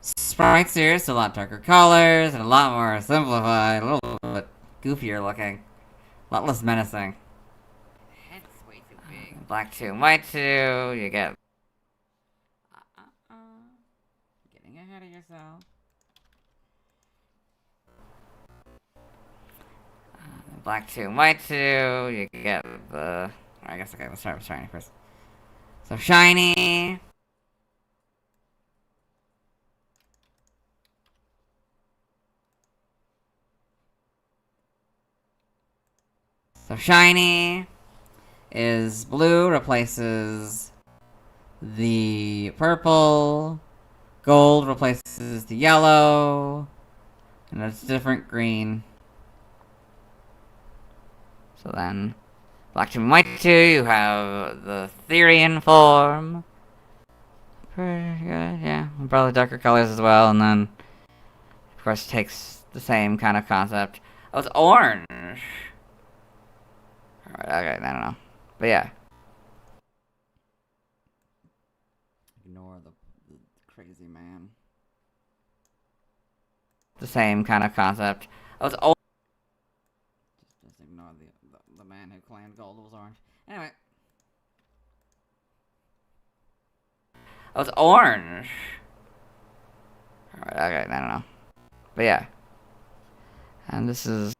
Sprites here, so a lot darker colors and a lot more simplified, a little bit goofier looking, a lot less menacing. Head's way too big. Black 2 and white 2, you get. Getting ahead of yourself. Black 2 and white 2, you get the. I guess okay, let's start with shiny first. So shiny. So shiny is blue, replaces the purple, gold replaces the yellow, and it's different green. So then, black 2 and white 2, you have the Therian form. Pretty good, yeah. Probably darker colors as well, and then, of course, takes the same kind of concept. Oh, it's orange! Alright, okay, I don't know. But yeah. Ignore the crazy man. The same kind of concept. Oh, it's orange. Just ignore the man who claimed gold was orange. Anyway. Oh, it's orange. Alright, okay, I don't know. But yeah. And this is...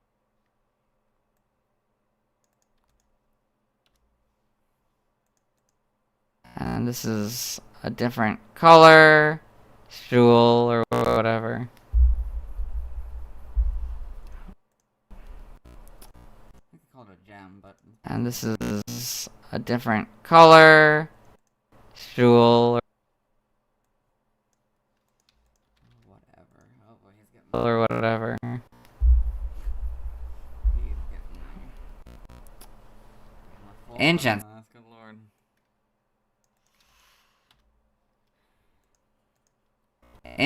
And this is a different color. Jewel or whatever. I could call it a gem, but... And this is a different color. Jewel or whatever. Oh boy, he's getting... Or whatever. Ancient. Good lord.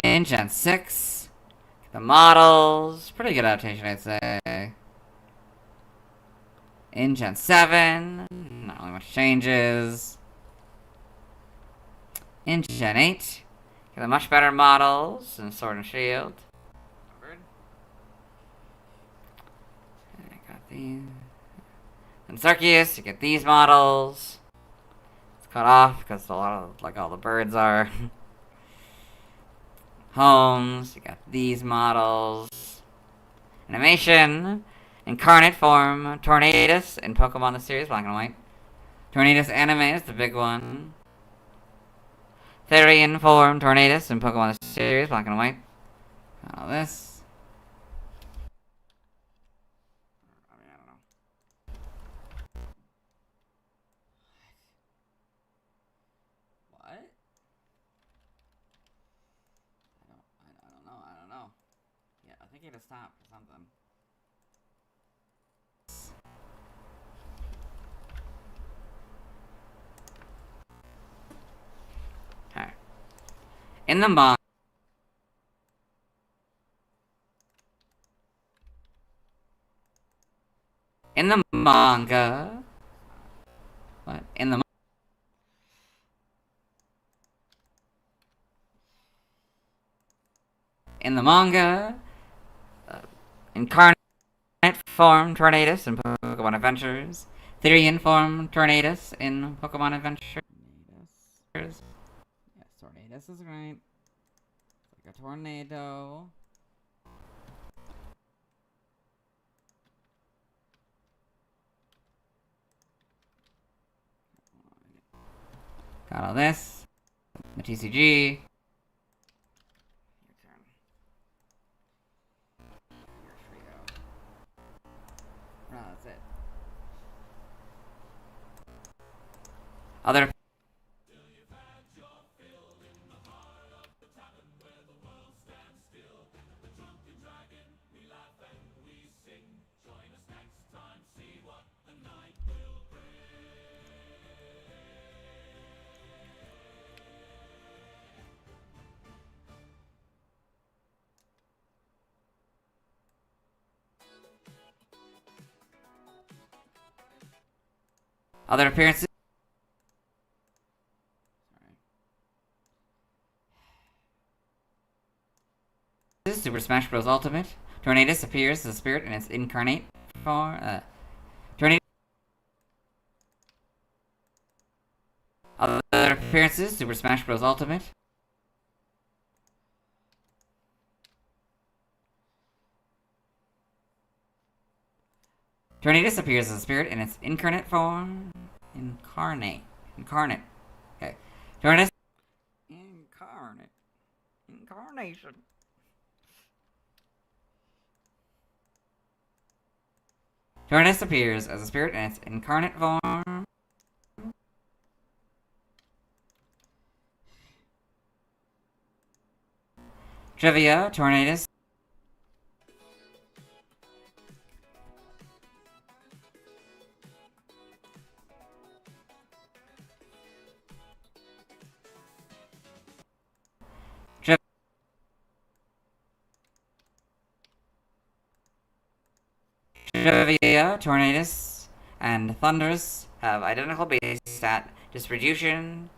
Ancient 6. The models. Pretty good adaptation, I'd say. Ancient 7. Not really much changes. Ancient 8. Got the much better models and Sword and Shield. I got these. And Circeus, you get these models. It's cut off because a lot of, like, all the birds are. Homes, you got these models. Animation, Incarnate Form, Tornadus in Pokemon the series, black and white. Tornadus anime is the big one. Therian Form, Tornadus in Pokemon the series, black and white. All this. I don't know. Yeah, I think he had to stop for something. Alright. In the manga. What? In the manga, Incarnate Form Tornadus in Pokemon Adventures. Therian Form Tornadus in Pokemon Adventures. Yes, Tornadus is right. It's like a tornado. Got all this. The TCG. That's it. Other. Other appearances. Super Smash Bros. Ultimate. Tornadus appears as a spirit in its incarnate form. Tornadus. Other appearances. Super Smash Bros. Ultimate. Tornadus appears as a spirit in its incarnate form. Incarnate. Okay. Tornadus. Incarnation. Tornadus appears as a spirit in its incarnate form. Trivia, Tornadus. Trivia, Tornadus, and Thundurus have identical base stat distribution.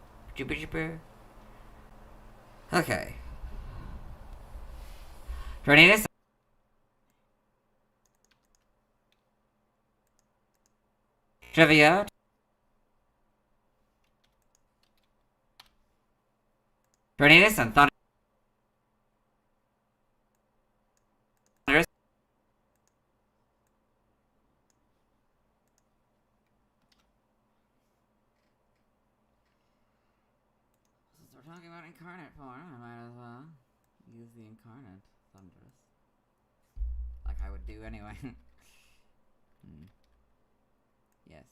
Okay. Tornadus. Trivia. Tornadus and Thundurus. Since we're talking about incarnate form, I might as well use the incarnate Thundurus. Like I would do anyway. Yes.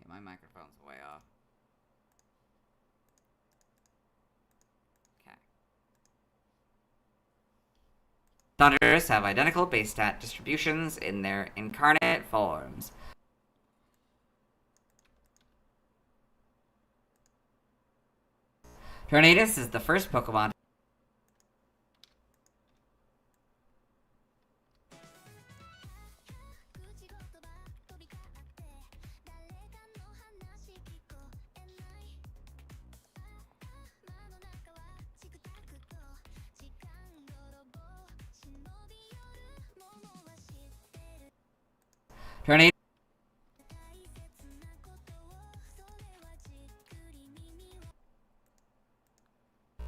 Okay, my microphone's way off. Okay. Thundurus have identical base stat distributions in their incarnate forms. Tornadus is the first Pokemon. Tornadus.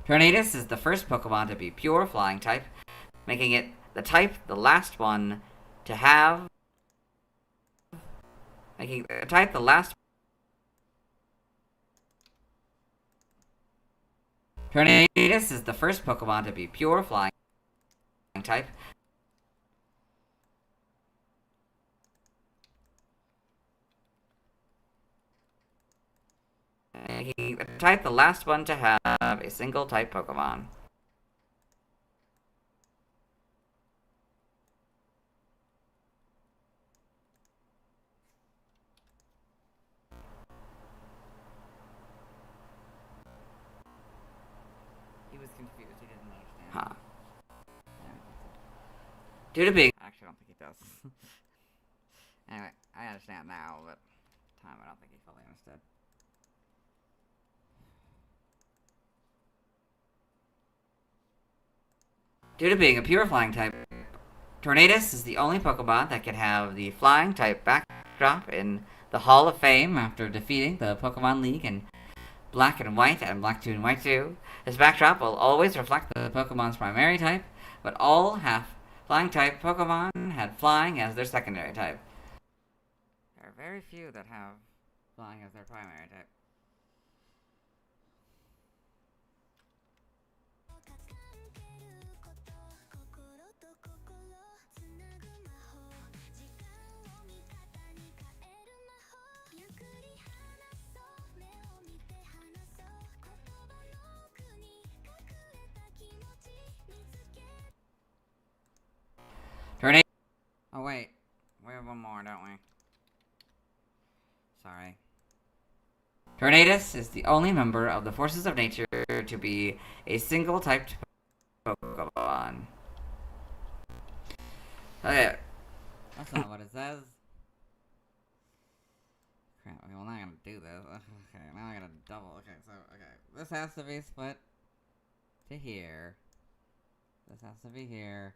Tornadus is the first Pokemon to be pure flying type, making it the type the last one to have. Making the type the last. Tornadus is the first Pokemon to be pure flying type. Making the type the last one to have a single type Pokemon. He was confused, he didn't understand. Huh. Due to being... Actually, I don't think he does. Anyway, I understand now, but at the time I don't think he fully understood. Due to being a pure flying type, Tornadus is the only Pokemon that can have the flying type backdrop in the Hall of Fame after defeating the Pokemon League in Black and White and Black 2 and White 2. This backdrop will always reflect the Pokemon's primary type, but all half-flying type Pokemon had flying as their secondary type. There are very few that have flying as their primary type. Tornadus. Oh wait, we have one more, don't we? Sorry. Tornadus is the only member of the forces of nature to be a single-typed Pokemon. Okay. That's not what it says. Crap, okay, well now I'm gonna do this. Okay, now I gotta double. Okay, so, okay. This has to be split to here. This has to be here.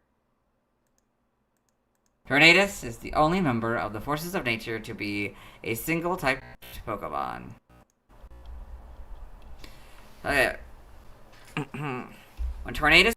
Tornadus is the only member of the forces of nature to be a single-typed Pokemon. Okay. When Tornadus...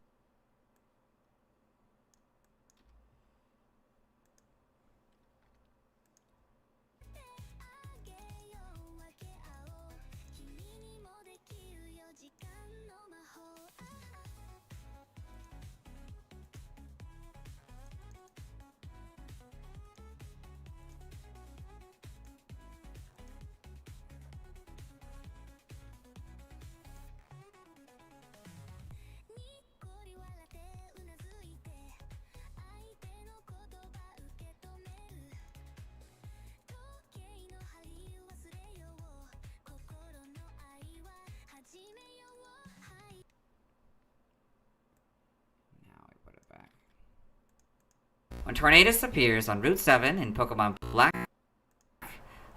When Tornadus appears on Route 7 in Pokemon Black,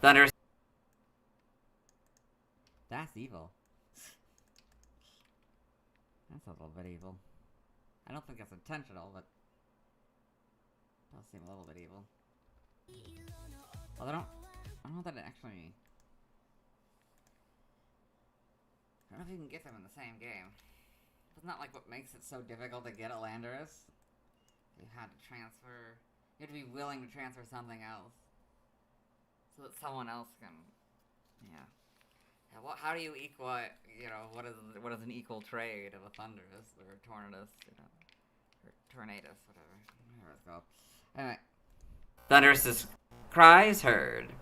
Thundurus... That's evil. That's a little bit evil. I don't think that's intentional, but... it does seem a little bit evil. Although I don't know that it actually I don't know if you can get them in the same game. It's not like what makes it so difficult to get a Landorus. You had to transfer. You have to be willing to transfer something else, so that someone else can. Yeah. Well, how do you equal? You know, what is an equal trade of a Thundurus or a Tornadus? You know, or Tornadus, whatever it's called. Anyway, Thundurus' cry is heard.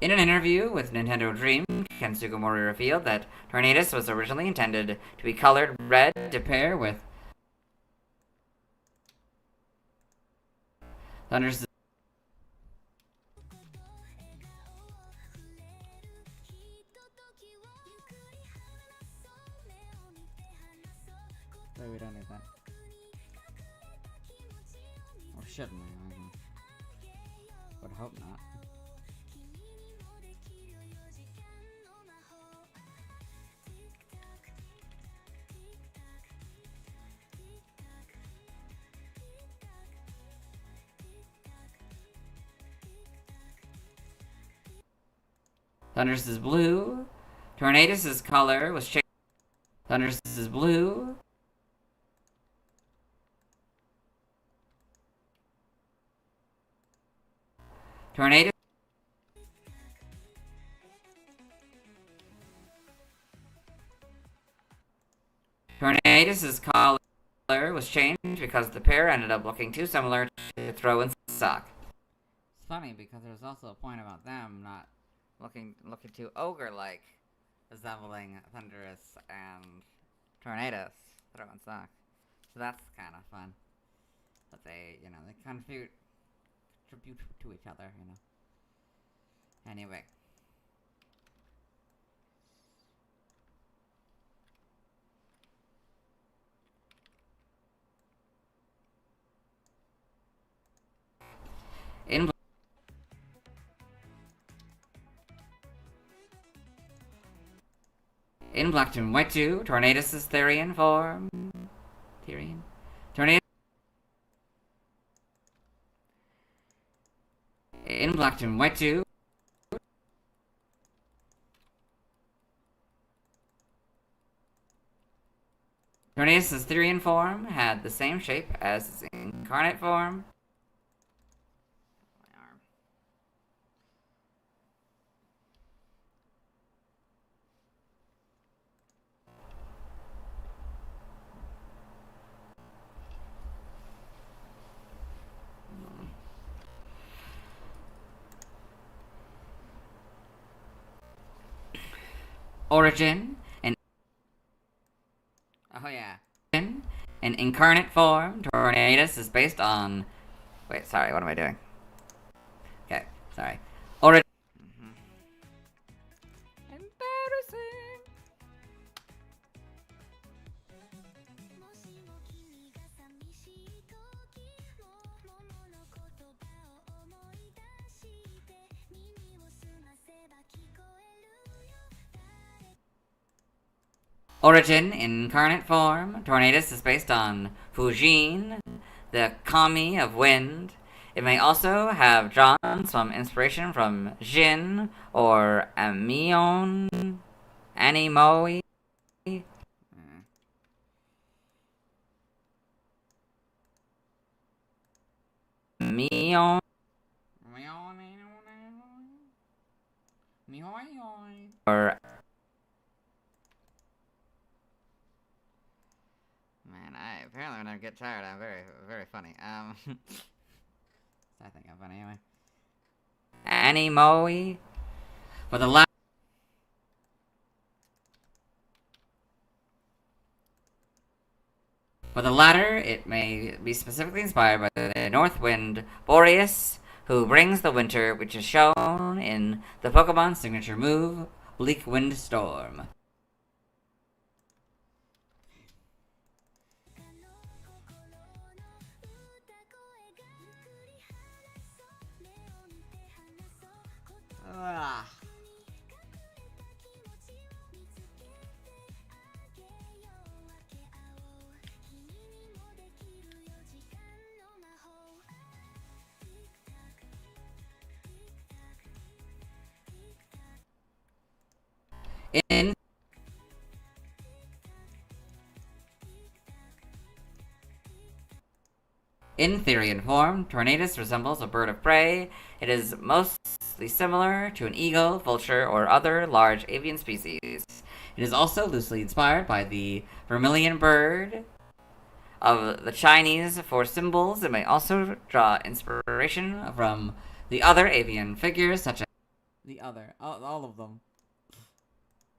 In an interview with Nintendo Dream, Ken Sugimori revealed that Tornadus was originally intended to be colored red to pair with Thundurus. Wait, we don't need that. Or shouldn't we? Would hope not. Thundurus is blue. Tornadus' color was changed. Thundurus is blue. Tornadus. Tornadus' color was changed because the pair ended up looking too similar to throw and suck. It's funny because there's also a point about them not looking too ogre-like, resembling Thundurus and Tornadus, throw and suck. So that's kind of fun. But they, you know, they contribute to each other, you know. Anyway. In Black and White 2, Tornadus' Therian form. Tornadus. In Black and White 2, Tornadus' Therian form had the same shape as his incarnate form. Origin and an incarnate form. Tornadus is based on. Wait, sorry. What am I doing? Okay, sorry. Origin. Embarrassing. Origin, incarnate form. Tornadus is based on Fujin, the kami of wind. It may also have drawn some inspiration from Jin or Amion, Animoe. Mion. Or apparently when I get tired, I'm very, very funny. I think I'm funny anyway. Animoe. For the latter, it may be specifically inspired by the North Wind Boreas, who brings the winter, which is shown in the Pokemon signature move, Bleak Wind Storm. Ah. In Therian form, Tornadus resembles a bird of prey. It is mostly similar to an eagle, vulture, or other large avian species. It is also loosely inspired by the vermilion bird of the Chinese for symbols. It may also draw inspiration from the other avian figures, such as all of them.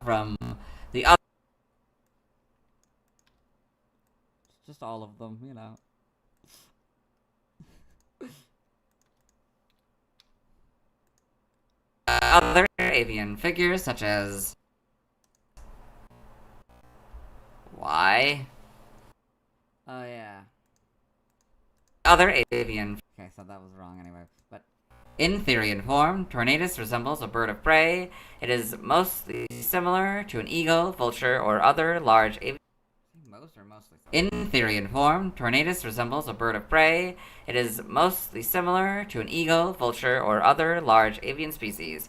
From the other, just all of them, you know. Other avian figures, such as why? Oh yeah. Other avian. Okay, so that was wrong anyway. But in Therian form, Tornadus resembles a bird of prey. It is mostly similar to an eagle, vulture, or other large avian. In Therian form, Tornadus resembles a bird of prey. It is mostly similar to an eagle, vulture, or other large avian species.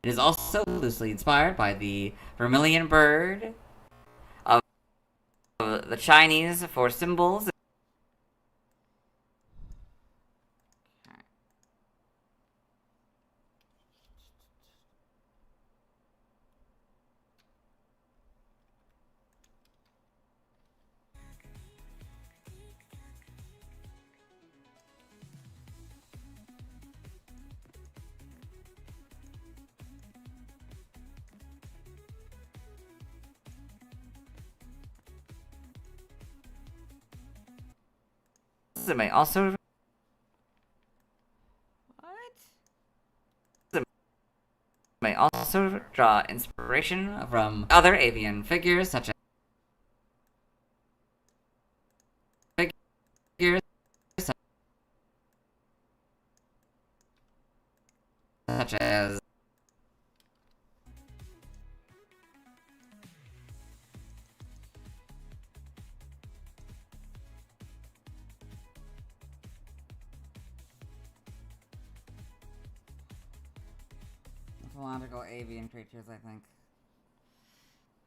It is also loosely inspired by the vermilion bird of the Chinese for symbols. It may also may also draw inspiration from other avian figures such as mythological avian creatures, I think.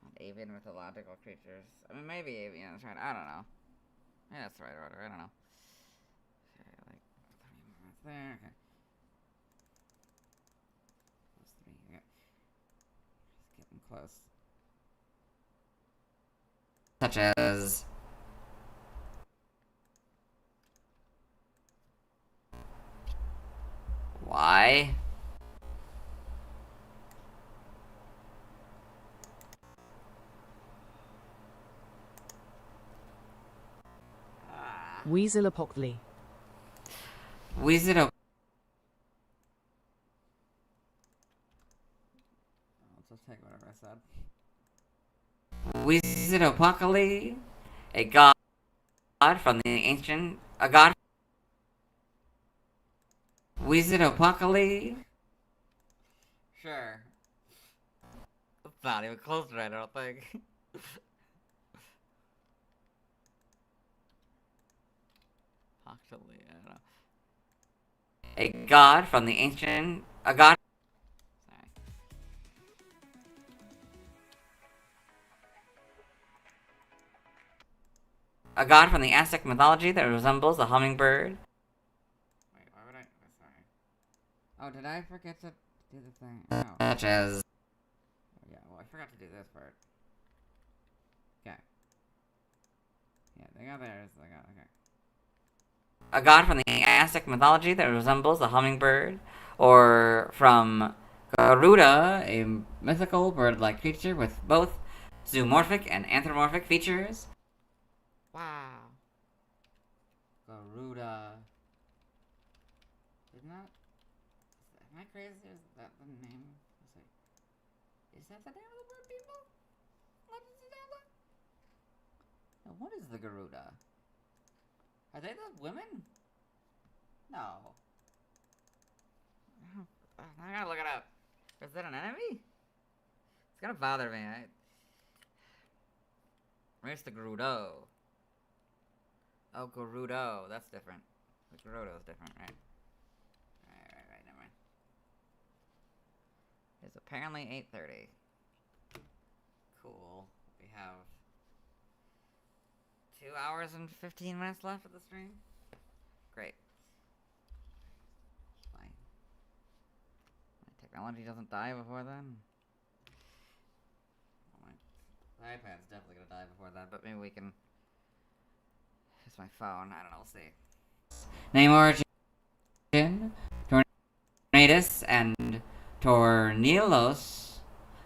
Not avian mythological creatures. I mean, maybe avian is right. I don't know. Yeah, that's the right order. I don't know. Okay, like 3 minutes there. Okay. Plus 3. Okay. Just getting close. Such as why? Weaselopoctly. Weaselop. I'll just take whatever I said. Weaselopoctly, a god from the ancient. A god. Weaselopoctly. Sure. It's not even close right, I don't think. Actually, I don't know. A god from the ancient. A god. Sorry. A god from the Aztec mythology that resembles a hummingbird. Wait, why would I? Sorry. Oh, did I forget to do the thing? No. Such as. Oh, yeah, well, I forgot to do this part. Okay. Yeah, they got theirs. They got. Okay. A god from the Aztec mythology that resembles a hummingbird, or from Garuda, a mythical bird-like creature with both zoomorphic and anthropomorphic features. Wow. Garuda. Isn't that... Am I crazy? Is that the name? Is that the name of the bird, people? Legends of Zelda? Now, what is the Garuda? Are they the women? No. I gotta look it up. Is that an enemy? It's gonna bother me. Where's the Gerudo? Oh, Gerudo. That's different. The Gerudo's different, right? Right, never mind. It's apparently 8:30. Cool. We have 2 hours and 15 minutes left of the stream. Great. Fine. My technology doesn't die before then. My iPad's definitely gonna die before that, but maybe we can. It's my phone. I don't know. We'll see. Name origin, Tornadus and Tornillos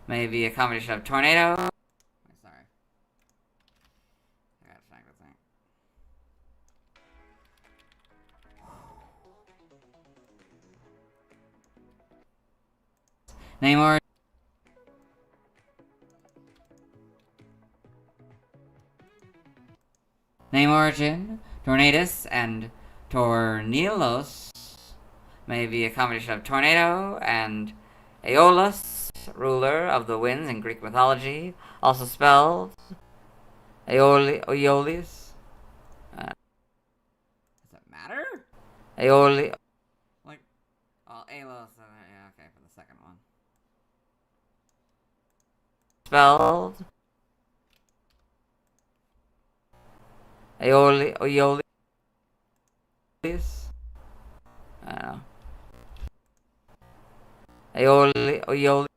may be a combination of tornado. Wait, sorry. I gotta check this thing. Name origin. Name origin, Tornadus and Tornillos may be a combination of tornado and Aeolus, ruler of the winds in Greek mythology, also spelled Aeolus. Does that matter? Aeoli. Like, well, Alos. Yeah, okay, for the second one. Spelled Aeolus. I don't know. Aeolus.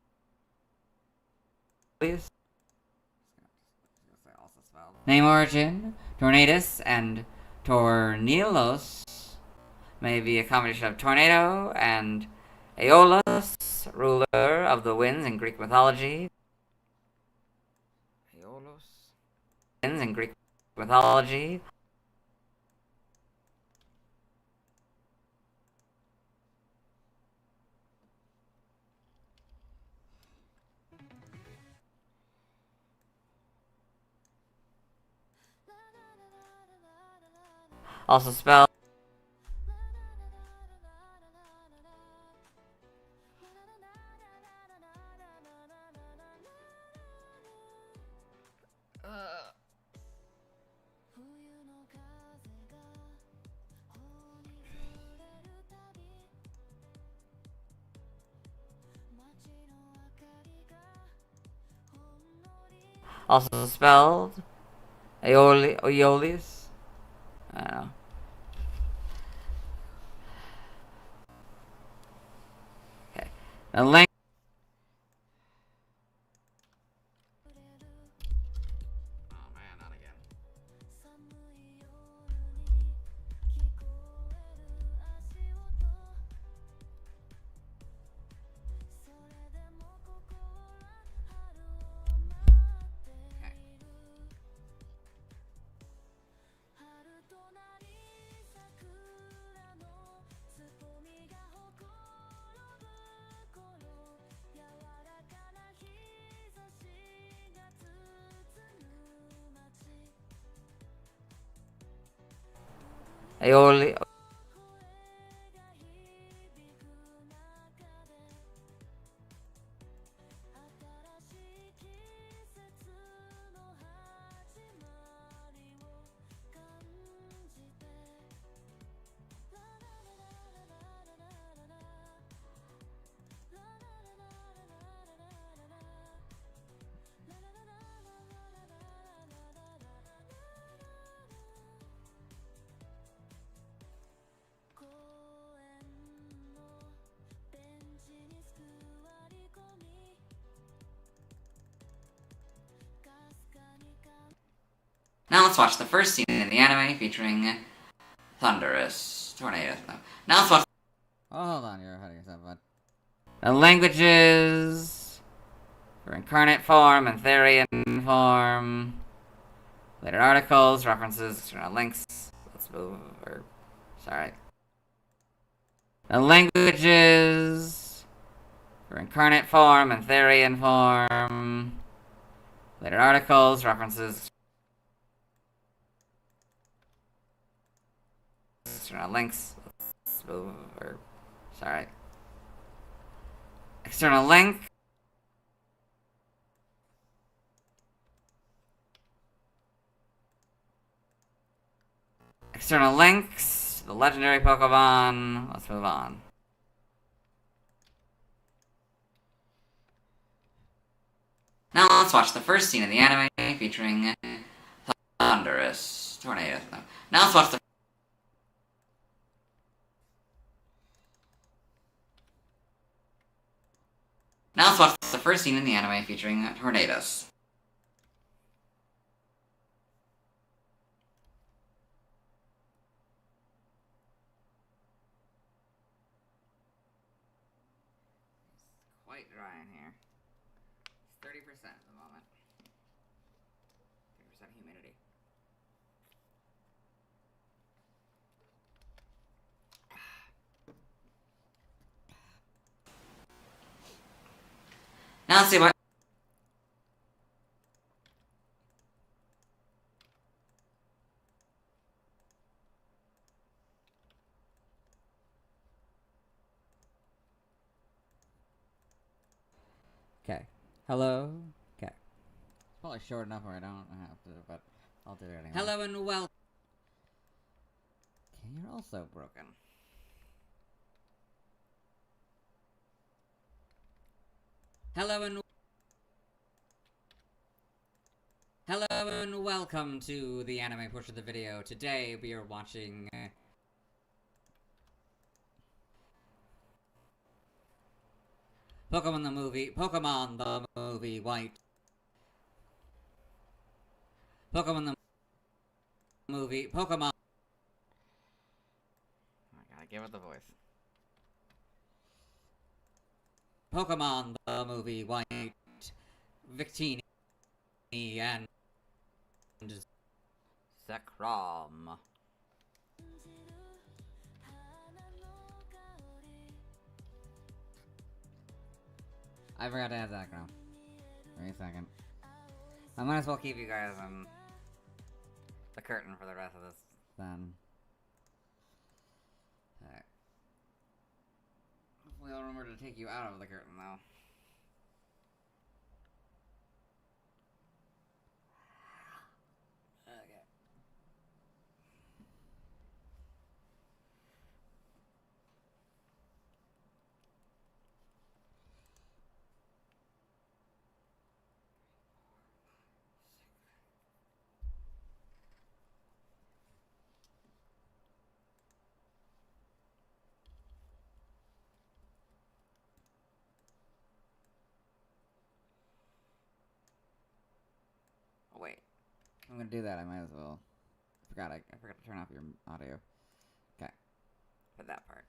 Also spelled. Name origin, Tornadus and Tornillos may be a combination of tornado and Aeolus, ruler of the winds in Greek mythology. Aeolus. Winds in Greek mythology. Also spelled Aeolus. I don't know. Okay. A link. Oh man, not again. Aeolus. Now let's watch the first scene in the anime featuring Thundurus. Tornadus. Now let's watch. Oh, hold on, you're ahead of yourself, bud. Languages for incarnate form and Therian form. Later articles, references, links. Let's move. Sorry. Languages for incarnate form and Therian form. Later articles, references, links. Let's move. Sorry. External link. External links. The legendary Pokemon. Let's move on. Now let's watch the first scene of the anime featuring Thundurus. Tornadus. Now let's watch the first scene in the anime featuring Tornadus. It's quite dry in here. It's 30% at the moment. 30% humidity. Now let's see what. Okay. Hello. Okay. It's probably short enough where I don't have to, but I'll do it anyway. Hello and welcome. Okay, you're also broken. Hello and welcome to the anime portion of the video. Today we are watching Pokemon the movie White. Pokemon the movie Pokemon. I gotta give it the voice. Pokemon the movie White, Victini, and Zekrom. I forgot to add Zekrom. Wait a second. I might as well keep you guys in the curtain for the rest of this then. Alright. Hopefully I'll remember to take you out of the curtain though. Okay. Oh, wait. If I'm gonna do that, I might as well. I forgot to turn off your audio. Okay. For that part.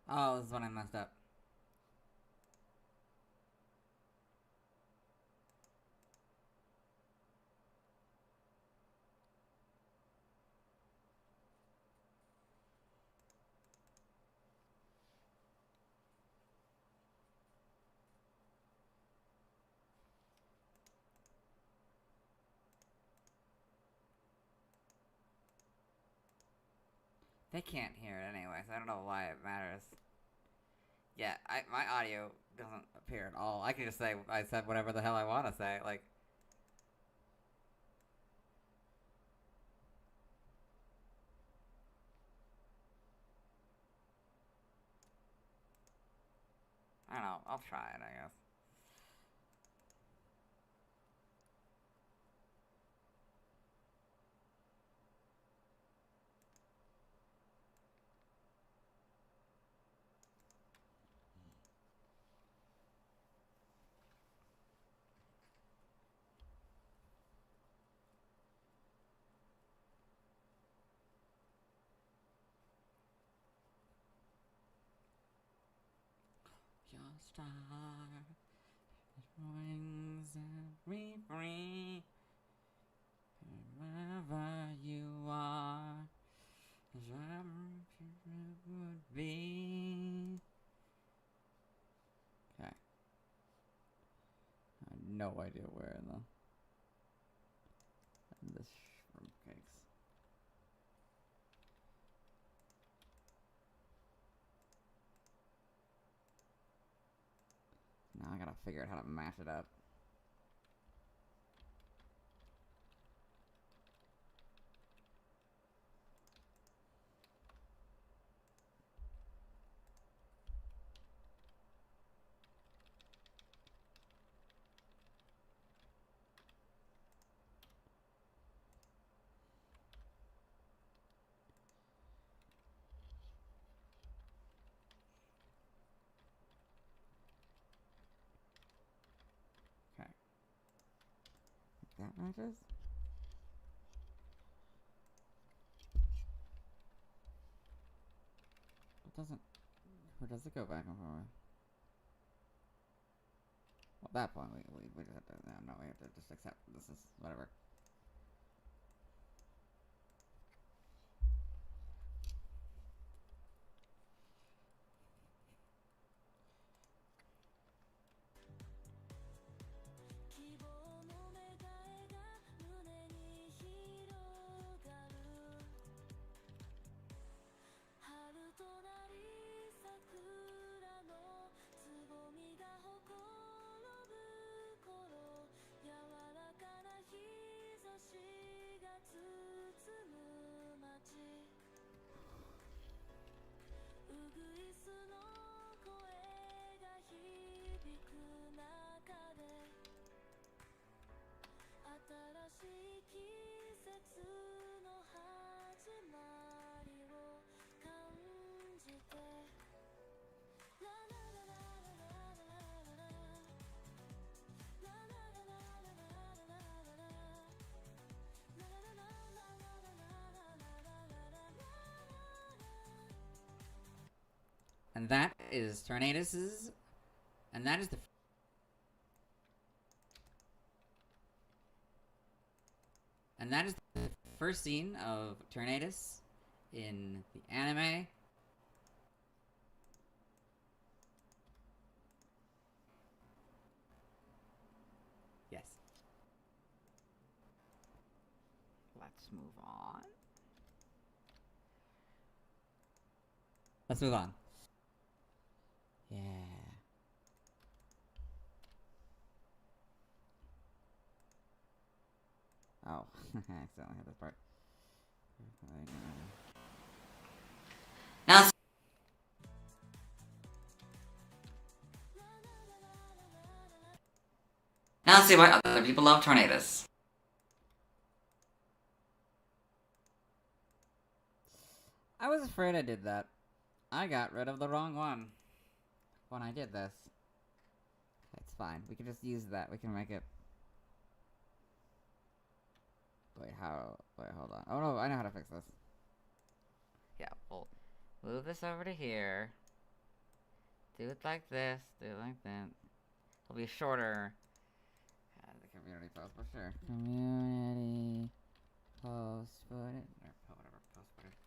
Oh, this is when I messed up. They can't hear it anyway, so I don't know why it matters. Yeah, my audio doesn't appear at all. I can just say I said whatever the hell I want to say, like. I don't know. I'll try it, I guess. Your star wings every free wherever you are, as I would be. Okay. I have no idea where in the shrimp cakes. Now I gotta figure out how to mash it up. Okay. That matches? It doesn't... Where does it go back and forth? Well, at that point, we just have to... No, we have to just accept this is... whatever. And that is Tornadus's... And that is the... And that is the first scene of Tornadus in the anime. Yes. Let's move on. Let's move on. Yeah. Oh, I accidentally hit this part. Now, now let's see why other people love Tornadus. I was afraid I did that. I got rid of the wrong one when I did this. It's fine. We can just use that. We can make it... Wait, how... Wait, hold on. Oh no, I know how to fix this. Yeah, we'll move this over to here. Do it like this. Do it like that. It'll be shorter. The community post, for sure. Community post footage. Or whatever, post footage.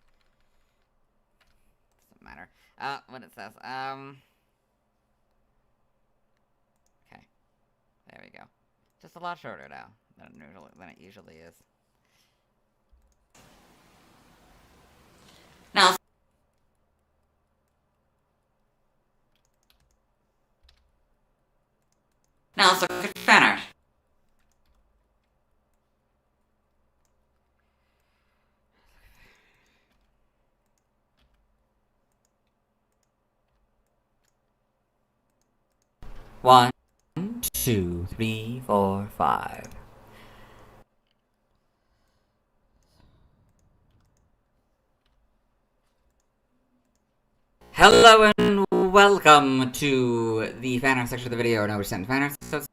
Doesn't matter. What it says. Okay. There we go. Just a lot shorter now than it usually is. Now, let's look at fan art. 1, 2, 3, 4, 5. Hello and welcome to the fan art section of the video. Now we're sending fan art. So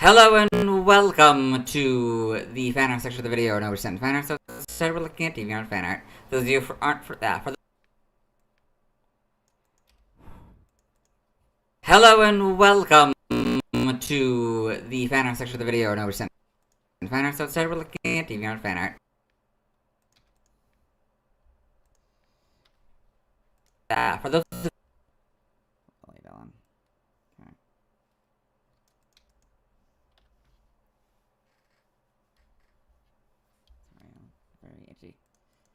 hello and welcome to the fan art section of the video. Now we're sending fan art. So today we're looking at DeviantArt fan art. Those of you who aren't for that, hello and welcome to the fan art section of the video. Now we're sending fan art. So today we're looking at DeviantArt fan art. For those of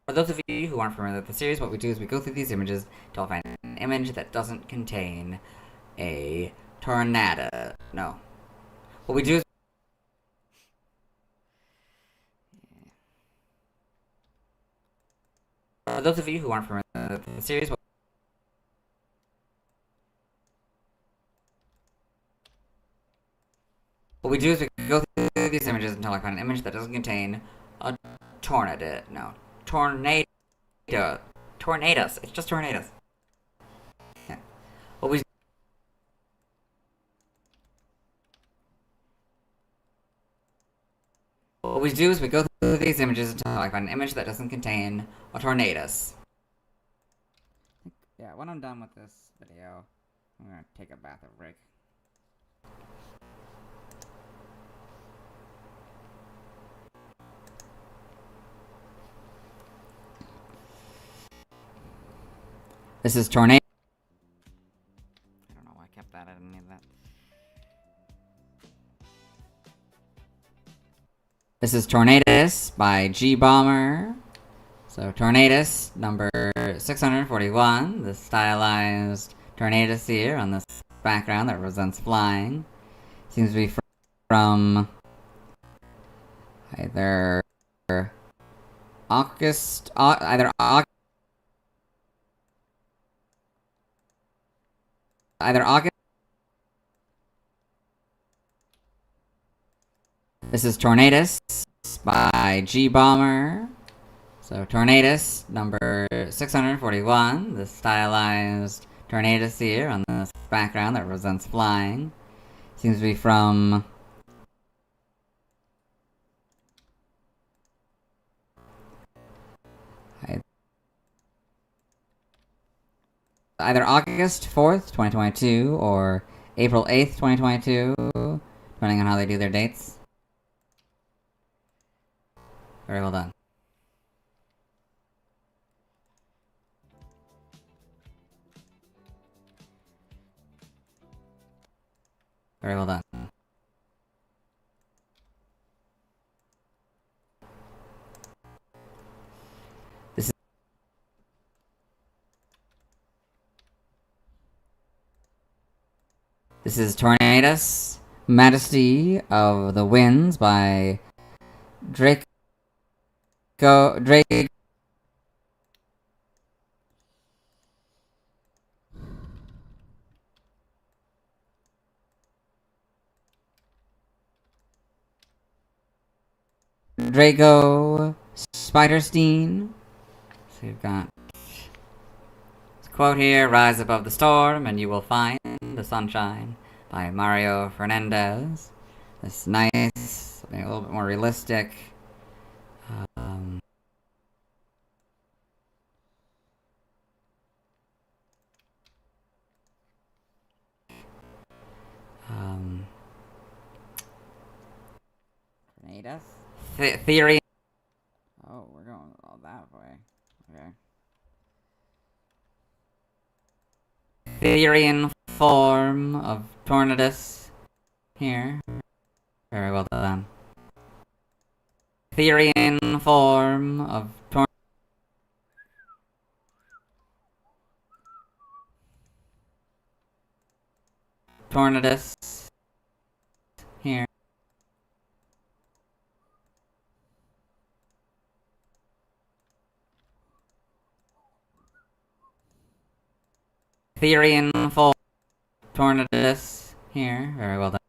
For those of you who aren't familiar with the series, what we do is we go through these images to find an image that doesn't contain a tornado. No. What we do is for those of you who aren't familiar with the series, what we do is we go through these images until I find an image that doesn't contain a tornado. No. Tornado. Tornadoes. It's just tornadoes. Yeah. What we do is we go through these images until I find an image that doesn't contain a tornadoes. Yeah, when I'm done with this video, I'm gonna take a bathroom break. This is Tornado. I don't know why I kept that. I didn't need that. This is Tornadus by G Bomber. So Tornadus number 641. The stylized Tornadus here on this background that represents flying. Seems to be from either August. This is Tornadus by G Bomber. So Tornadus number 641. The stylized Tornadus here on this background that represents flying. Seems to be from either August 4th, 2022 or April 8th, 2022, depending on how they do their dates. Very well done. Very well done. This is Tornadus, Majesty of the Winds by Draco. Draco Spiderstein. So you've got this quote here: "Rise above the storm, and you will find the sunshine." By Mario Fernandez. This nice, something a little bit more realistic. Theory. Oh, we're going all that way. Okay. Therian form of Tornadus here. Very well done. Therian form of Tornadus here. Therian full Tornadus here. Very well done.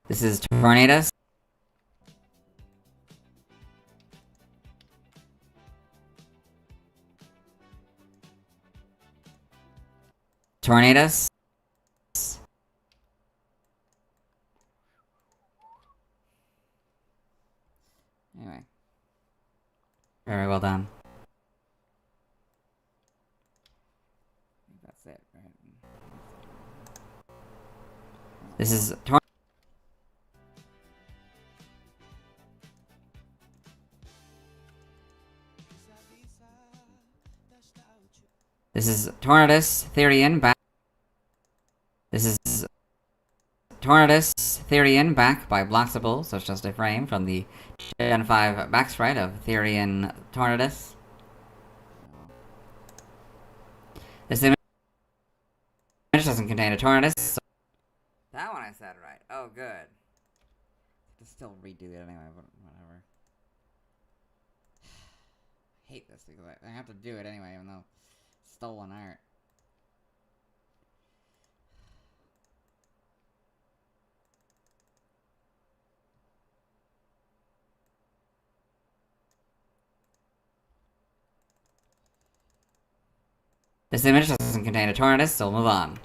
This is Tornadus. Tornadus. Anyway. Very well done. That's it, right? This is This is Tornadus Therian back. This is Tornadus Therian back by Bloxable, so it's just a frame from the Gen 5 back sprite of Therian Tornadus. This image doesn't contain a Tornadus. So That one I said right. Oh, good. to still redo it anyway, but whatever. I hate this because I have to do it anyway, even though it's stolen art. This image doesn't contain a Tornadus, so we'll move on.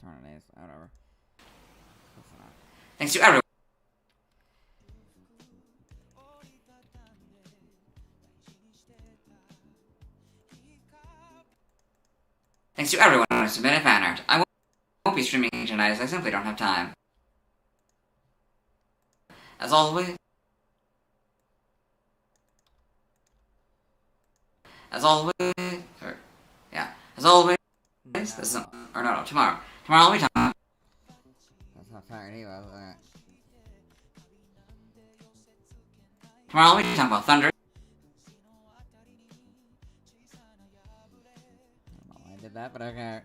Tornadus, whatever. Thanks to everyone. Thanks to everyone who submitted fan art. I won't be streaming tonight as I simply don't have time. As always, as always, this is, tomorrow. Tomorrow I'll be talking. That's how tired he was. Tomorrow I'll be talking about Thundurus. I don't know why I did that, but okay.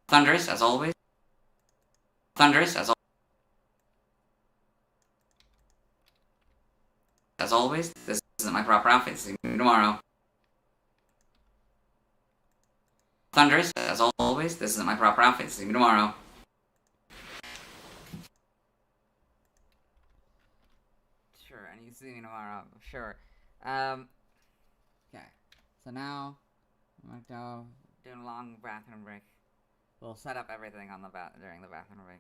Thundurus, as always. Thundurus, as always, this isn't my proper outfit. See me tomorrow. Thundurus, as always, this isn't my proper outfit. See me tomorrow. Sure, and you see me tomorrow. Sure. Okay. So now, I'm gonna go. Doing a long bathroom break. We'll set up everything on the during the bathroom break.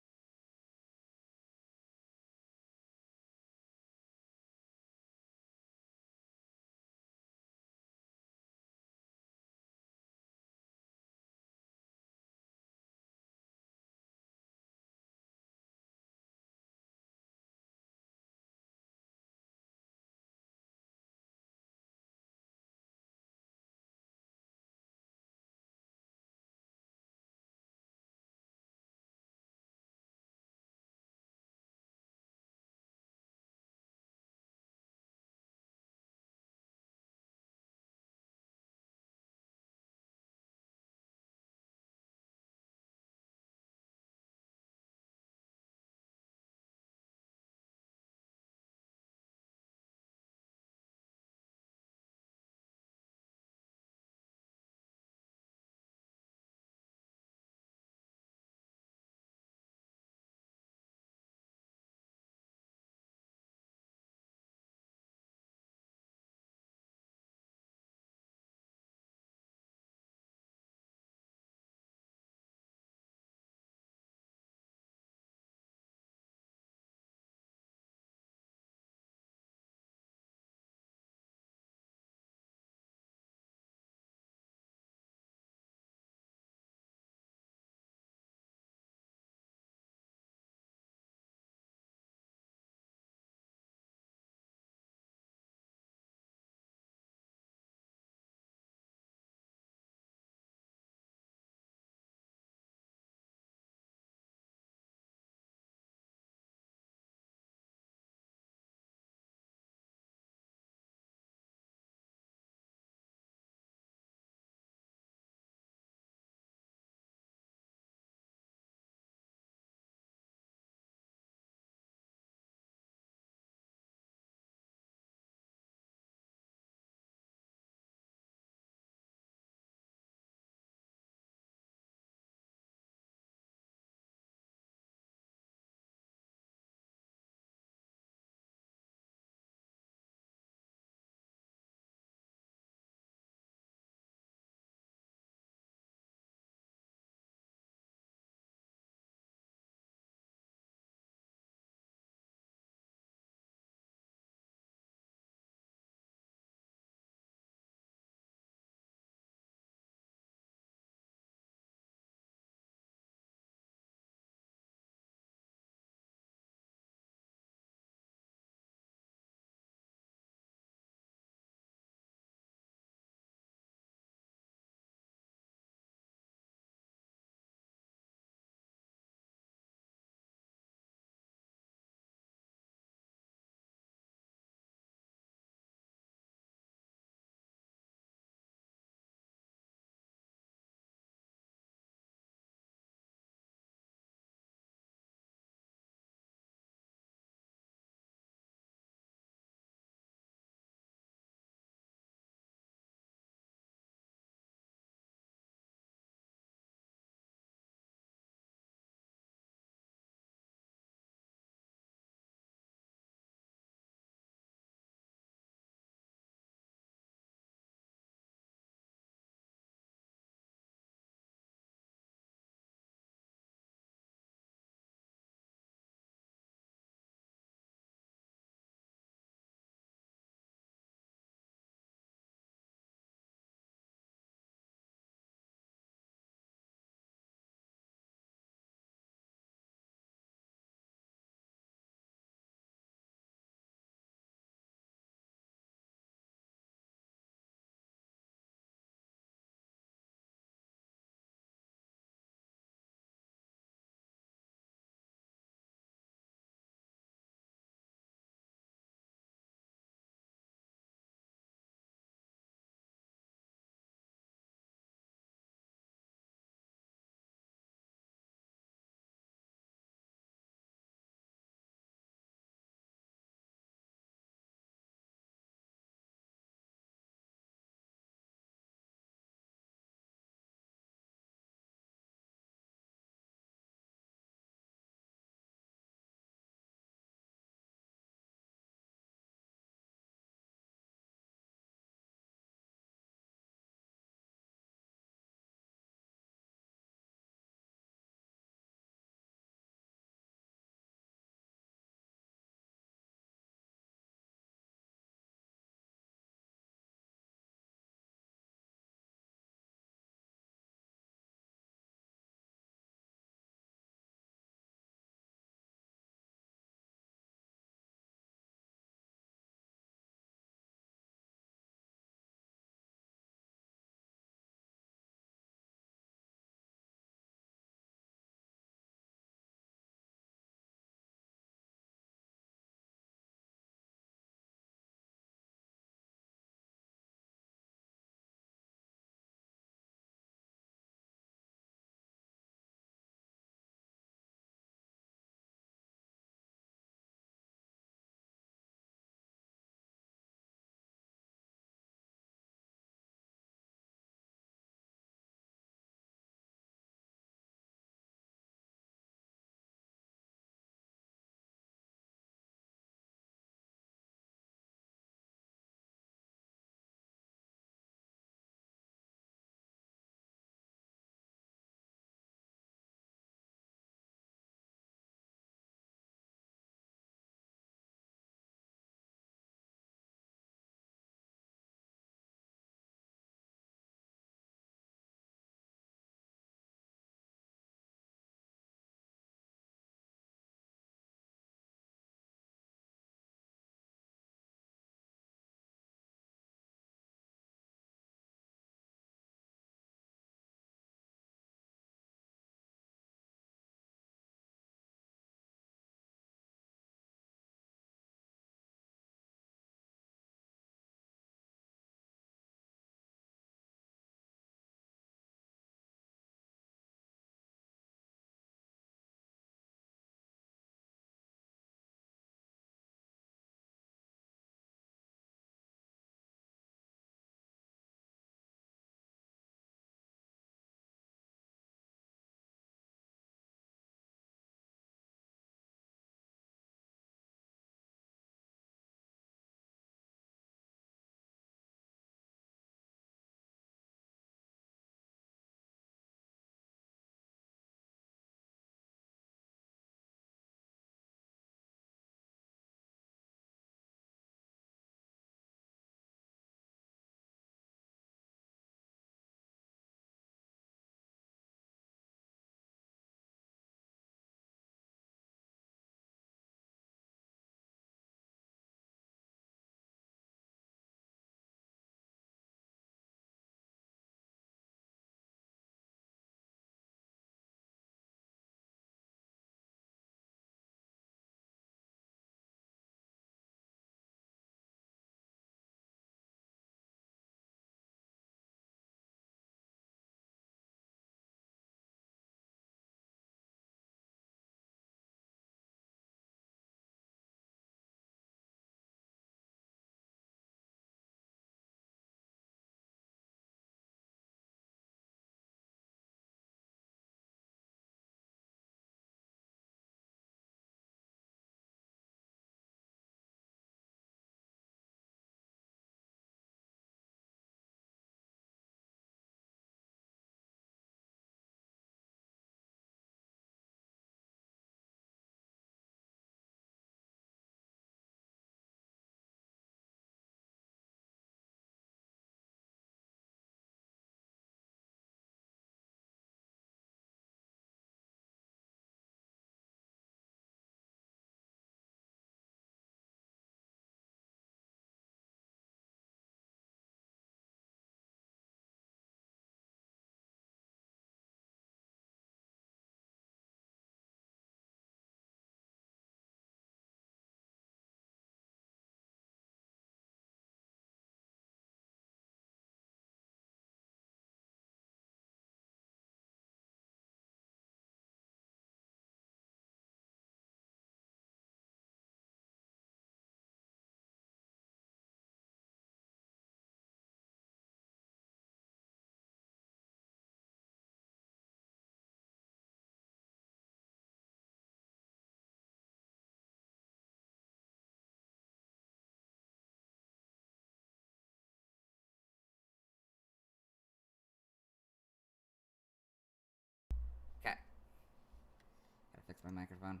my microphone.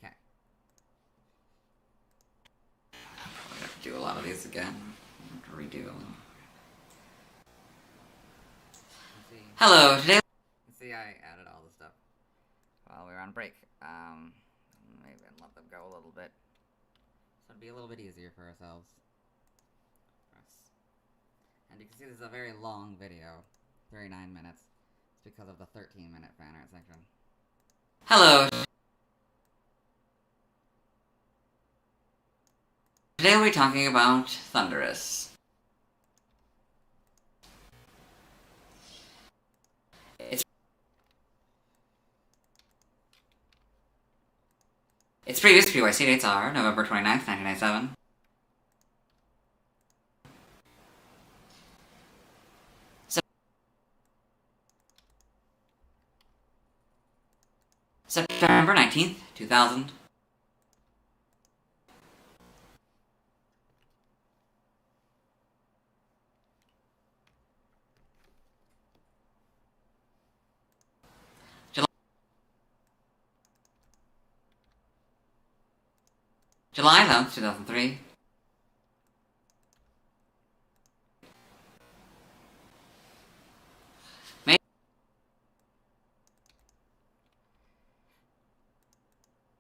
Okay. I'll probably have to do a lot of these again. Redo them. Hello, today. See, I added all the stuff while we were on break. Maybe I'd let them go a little bit. So it'd be a little bit easier for ourselves. And you can see this is a very long video. 39 minutes. It's because of the 13-minute fan art section. Hello. Today we'll be talking about Thundurus. Its previous PYC dates are November 29th, 1997. September 19th, 2000. July 11th, 2003.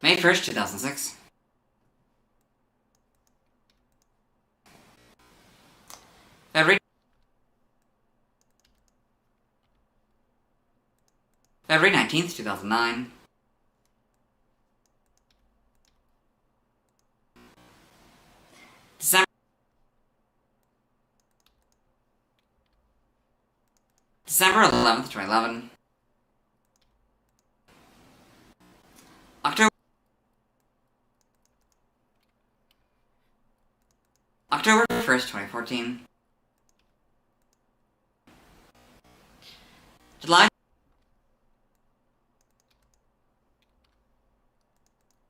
May 1st, 2006. February 19th, 2009. December 11th, 2011. October 1st, 2014. July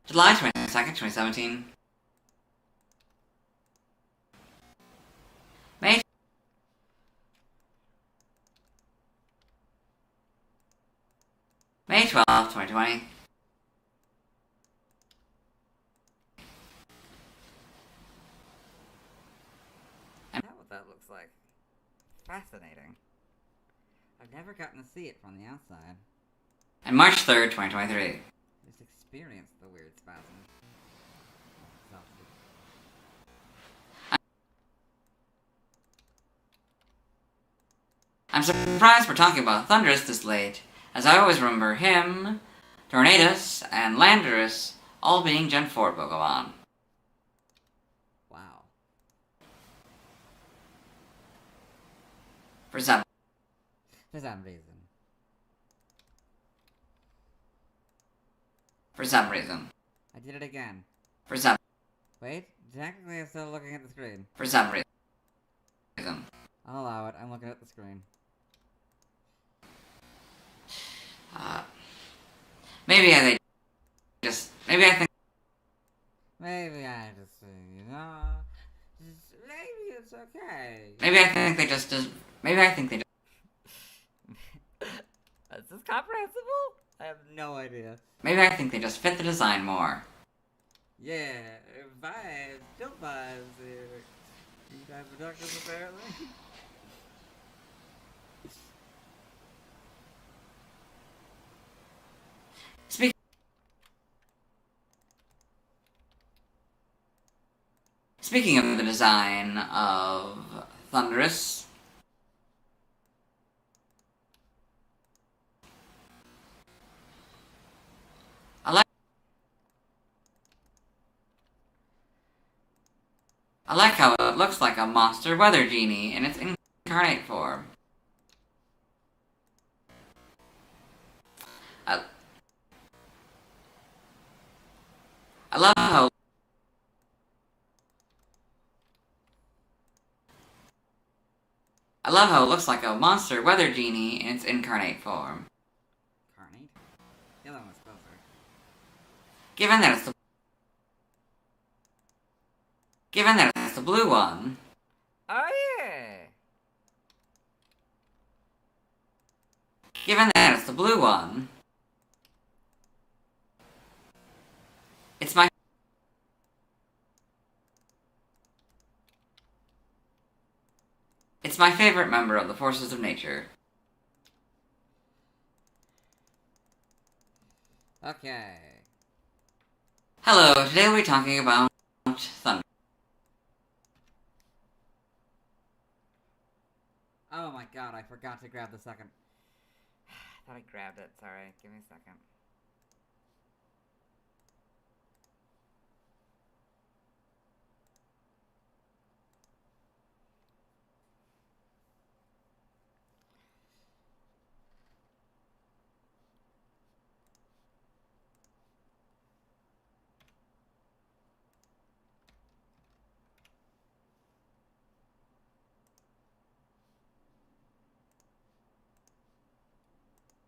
22nd, 2017. May 12th, 2020. Is that what that looks like? Fascinating. I've never gotten to see it from the outside. And March 3rd, 2023. Just experienced the weird spasm. I'm surprised we're talking about Thundurus this late, as I always remember him, Tornadus, and Landorus all being Gen 4 Pokemon. Wow. For some reason. For some reason. I did it again. For some. Wait, technically I'm still looking at the screen. For some reason. I'll allow it, I'm looking at the screen. Maybe I think. Maybe I just, maybe it's okay. Maybe I think they just. Is this comprehensible? I have no idea. Maybe I think they just fit the design more. Yeah, vibes, still vibes here. You guys are doctors apparently. Speaking of the design of Thundurus, I like how it looks like a monster weather genie in its incarnate form. I love how it looks like a monster weather genie in its incarnate form. Carnate? The other one was closer. Given that it's the blue one. Oh yeah! Given that it's the blue one, it's my favorite member of the forces of nature. Okay. Hello, today we'll be talking about Thunder. Oh my god, I forgot to grab the second. I thought I grabbed it. Sorry. Give me a second.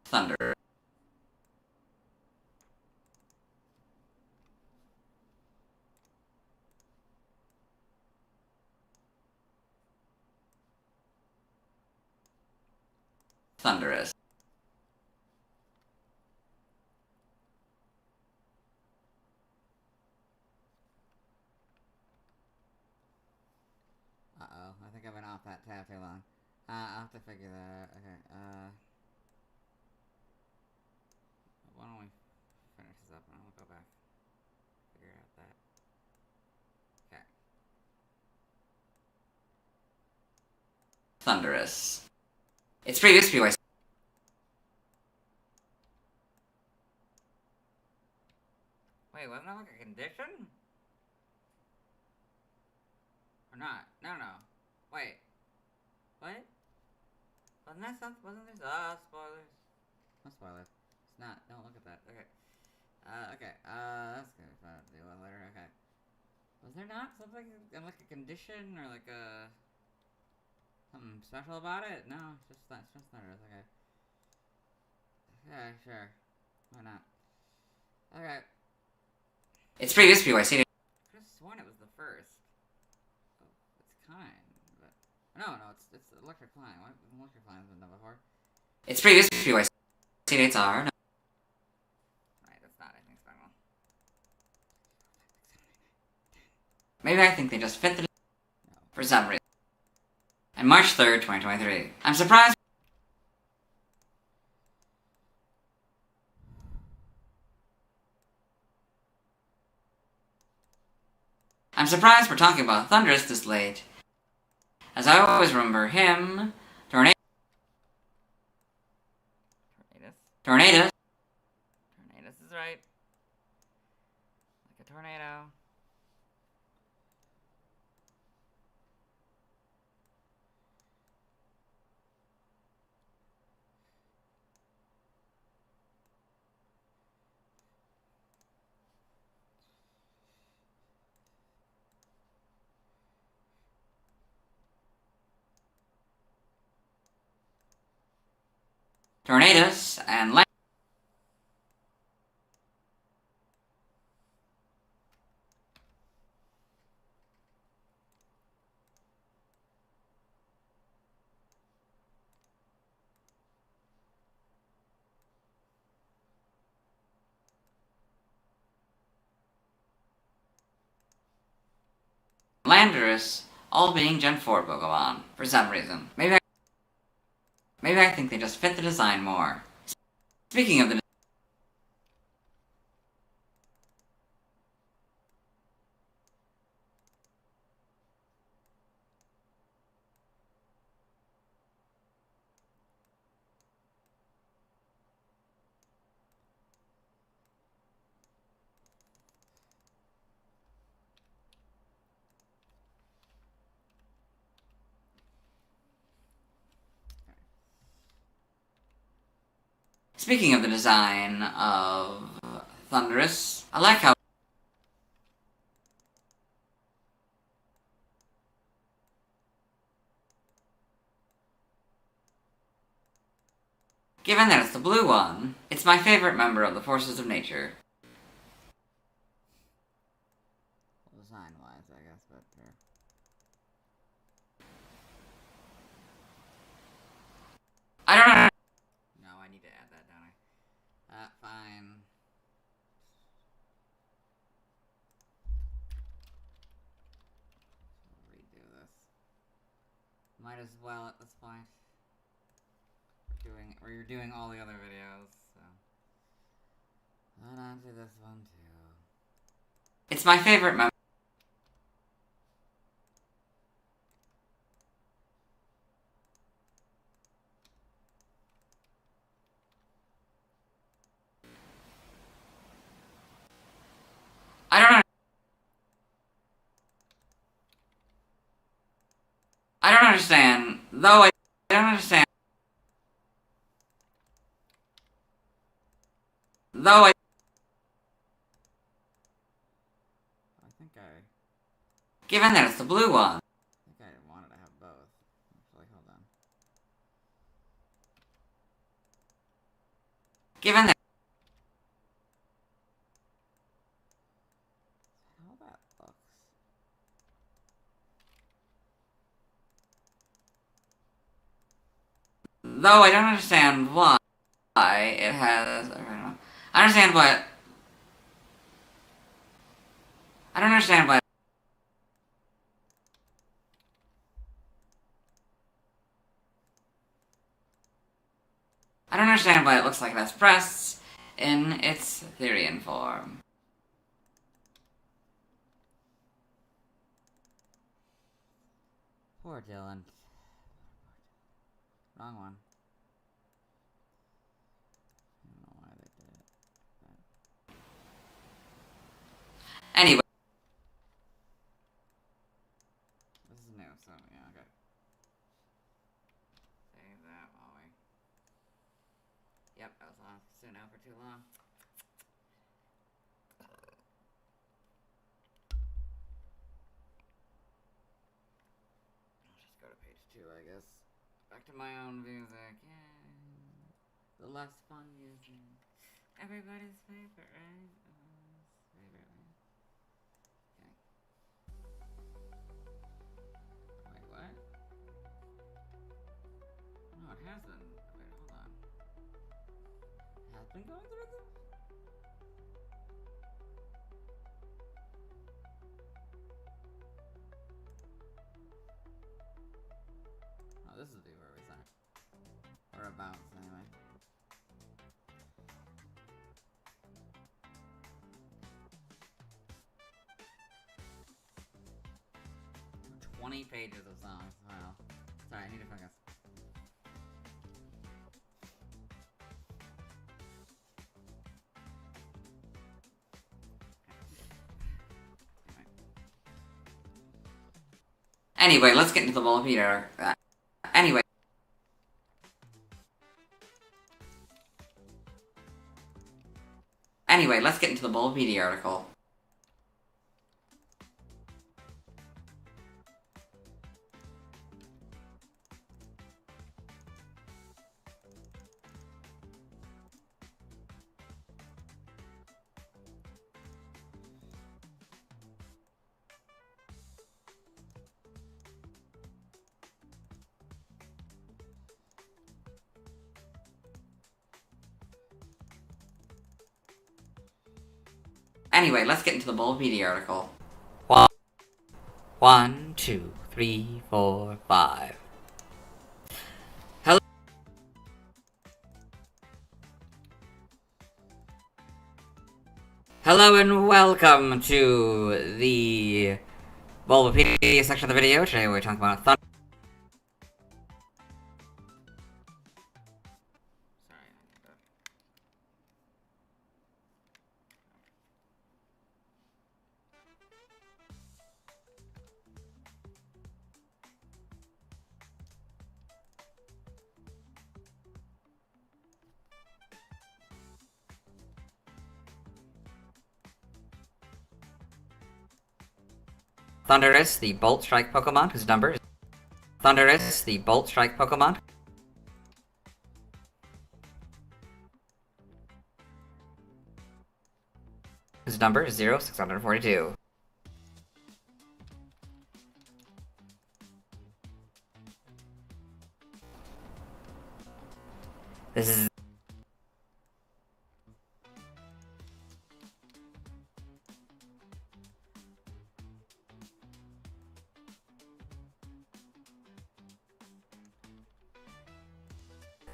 Thunder. Thundurus. Uh-oh, I think I've been off that tab too long. I'll have to figure that out. Okay, why don't we finish this up and I'll go back. Figure out that. Okay. Thundurus. Its previous PYC. Wait, wasn't that like a condition? Or not? No. Wait. What? Wasn't there something? Wasn't there? Spoilers. No spoilers. It's not. Don't look at that. Okay. Okay. That's gonna be fun to deal with later. Okay. Was there not something like a condition or like a something special about it? No, it's just that. It's just Thundurus. Okay. Yeah, sure. Why not? Okay. Its previous PYC. I could have sworn it was the first. Oh, it's kind, but no, it's electric flying. What electric flying has been done before? Its previous PYC dates are. Right, that's not anything special. Maybe I think they just fit the for some reason. And March 3rd, 2023. I'm surprised. I'm surprised we're talking about Thundurus this late, as I always remember him, Tornadus. Tornadus, Tornadus is right. Like a tornado. Tornadus, and Landorus, all being Gen 4 Pokemon, for some reason. Maybe I think they just fit the design more. Speaking of the design of Thundurus, I like how given that it's the blue one, it's my favorite member of the forces of nature. Design-wise, I guess, but I don't know. no, I Might as well at this point. We're doing all the other videos, so. Hold on to this one too. It's my favorite moment. I don't know. I don't understand. Though I don't understand. Though I think I given that it's the blue one. I wanted to have both. Actually, hold on. Given that How that looks. though I don't understand why it has I understand what I don't understand why I don't understand why it looks like it has breasts in its Therian form. Poor Dylan. Wrong one. I don't know why they did it. Anyway, This is new, so yeah, okay. Save that while we. Yep, I was on Suno for too long. I'll just go to page 2, I guess. Back to my own music. Yay. The less fun music. Everybody's favorite, right? Favorite, right? Okay. Wait, what? No, it hasn't. Wait, hold on. It has been going through them? Oh, this is where we start. Or about, anyway. Ooh, 20 pages of songs. Wow. Sorry, I need to focus. anyway, let's get into the Volpeter. Anyway. Anyway, let's get into the Volpedia article. Anyway, let's get into the Volpedia article. 1, 2, 3, 4, 5. Hello. Hello and welcome to the Bulbapedia section of the video. Today we're talking about Thundurus. Thundurus, the Bolt Strike Pokemon, whose number is Thundurus, the Bolt Strike Pokemon. Whose number is 0642. This is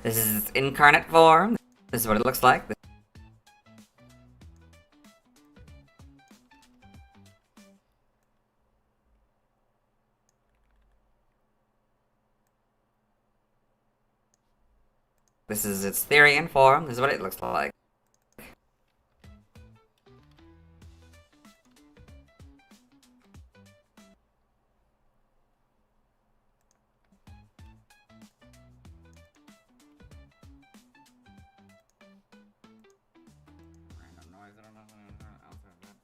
This is its incarnate form. This is what it looks like. This is its Therian form. This is what it looks like. Random noise, I don't know what else I've got.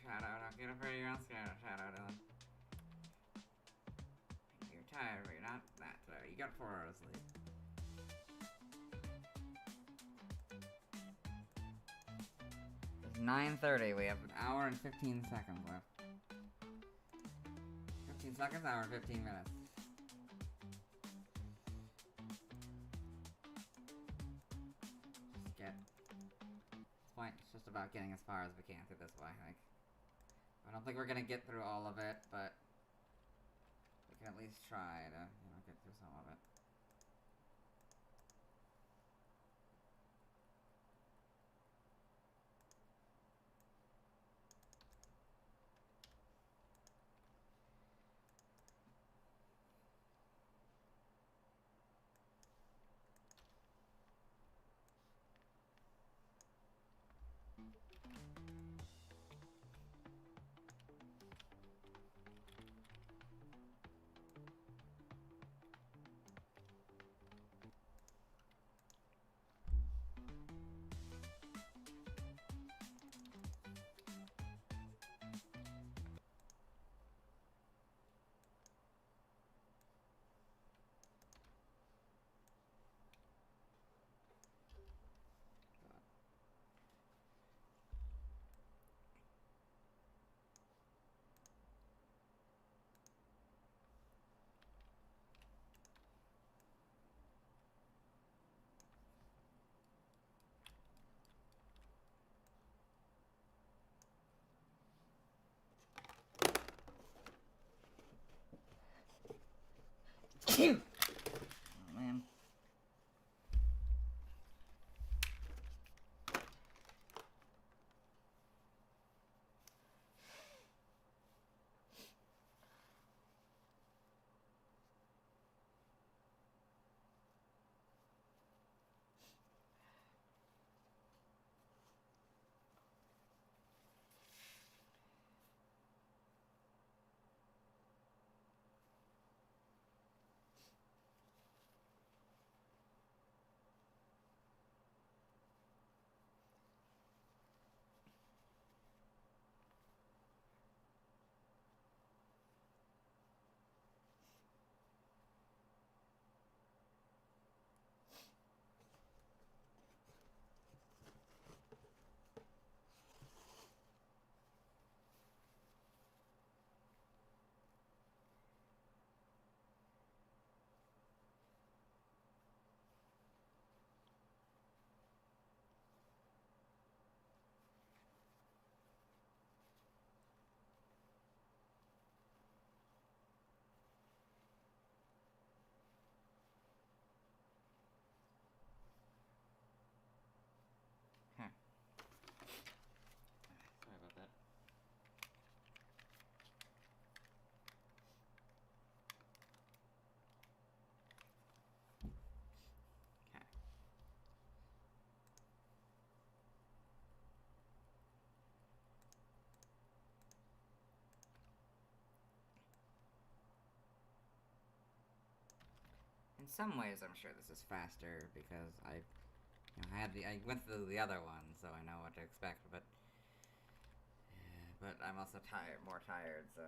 Shout out, I'll get up for your own shout out, Dylan. You're tired, but you're not that tired. You got 4 hours sleep. It's 9:30. We have an hour and 15 seconds left. 15 seconds, hour and 15 minutes. Just get. This point, it's just about getting as far as we can through this way, I think. I don't think we're gonna get through all of it, but we can at least try to, get through some of it. Oh, man. Sorry about that. Okay. In some ways, I'm sure this is faster because I went through the other one, so I know what to expect. But I'm also more tired, so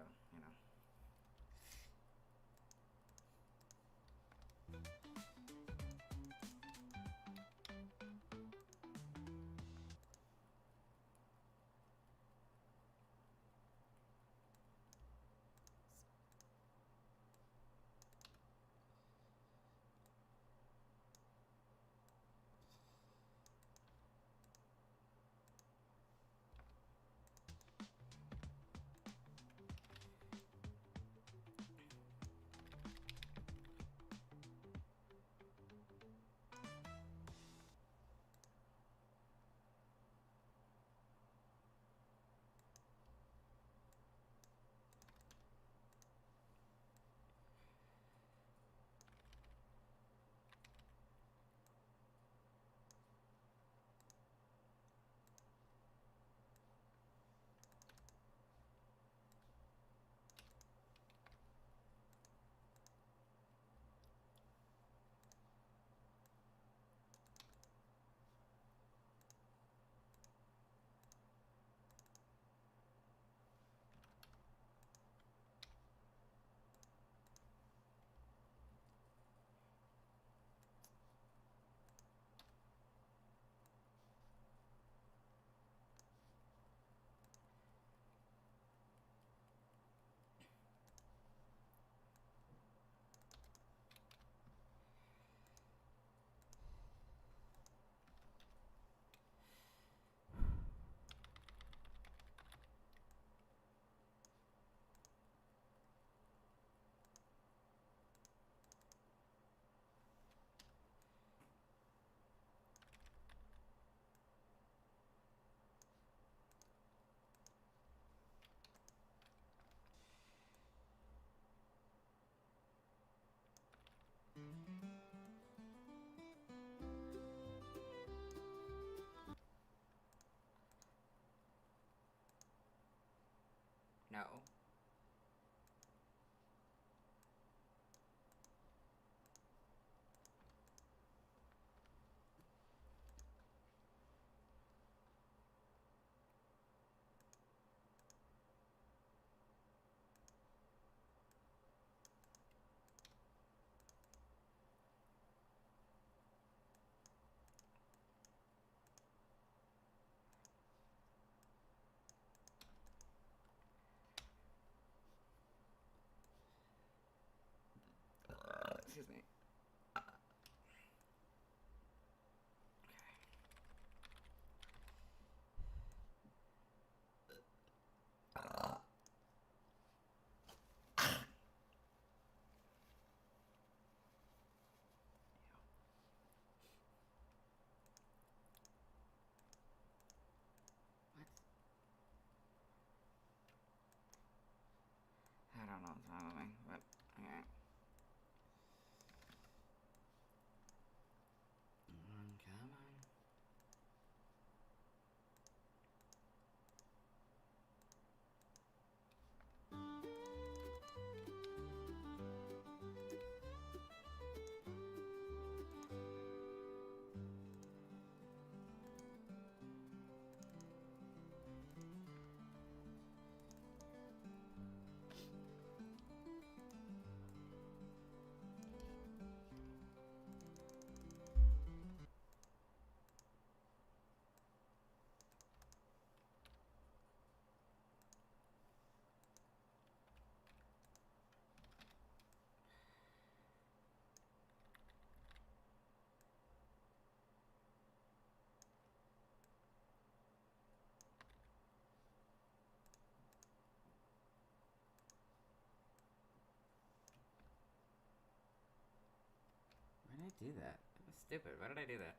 do that? That was stupid. Why did I do that?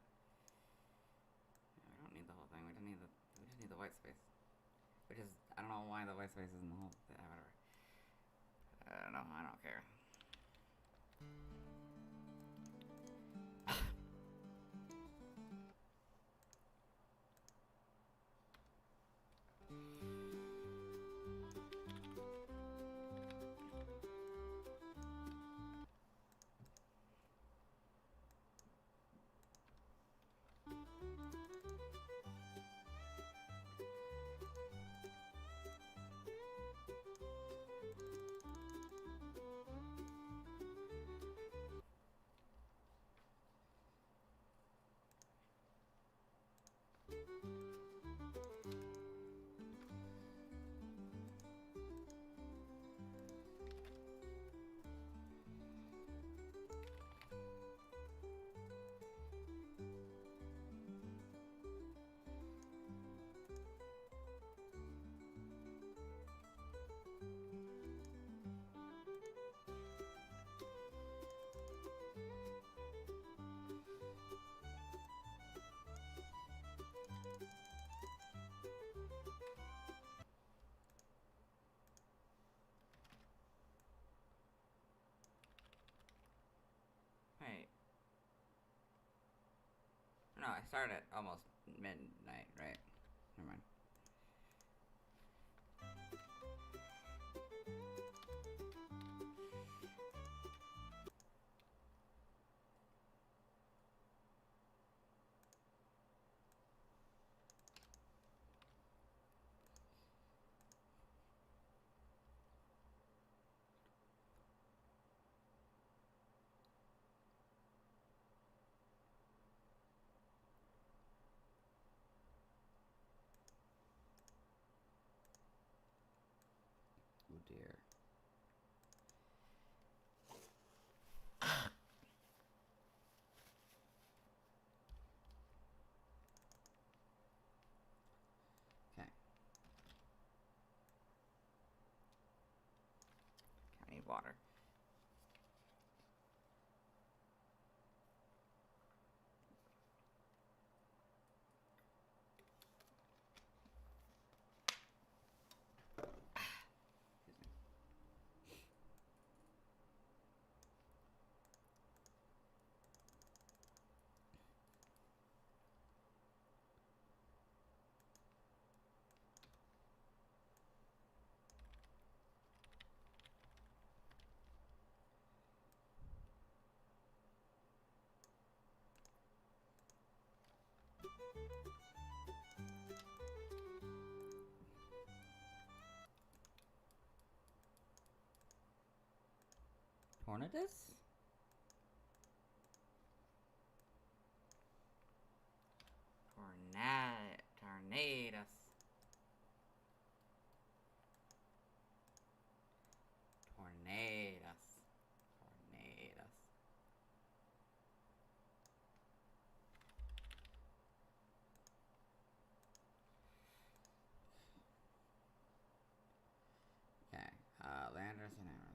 We don't need the whole thing. We just need the white space. Which is, I don't know why the white space isn't the whole thing. Whatever. I don't know. I don't care. Wait. No, I started at almost midnight, right? Never mind. Oh dear. Okay. I need water. Tornadus? Tornadus. Tornadus. Tornadus. Okay, Landorus and Arrow.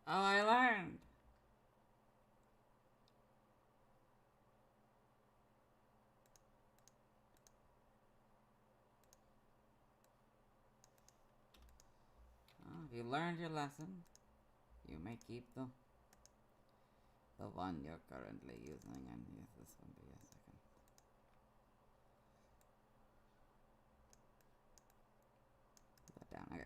Oh, I learned! you learned your lesson, you may keep the one you're currently using and use this one for a second. Put that down.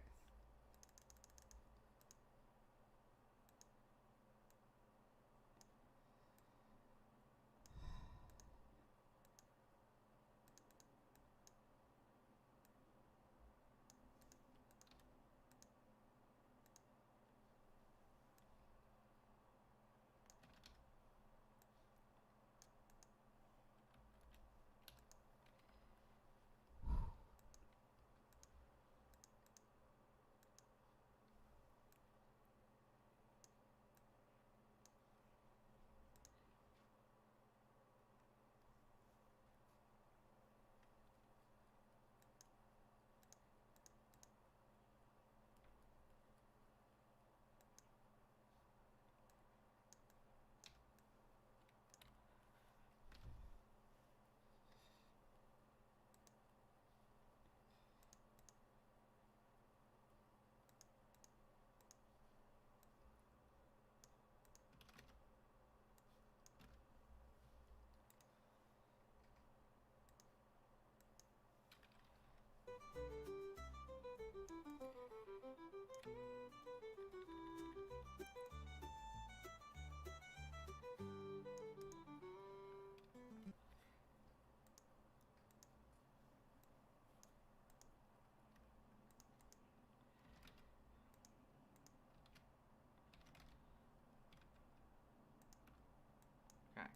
Okay. Okay.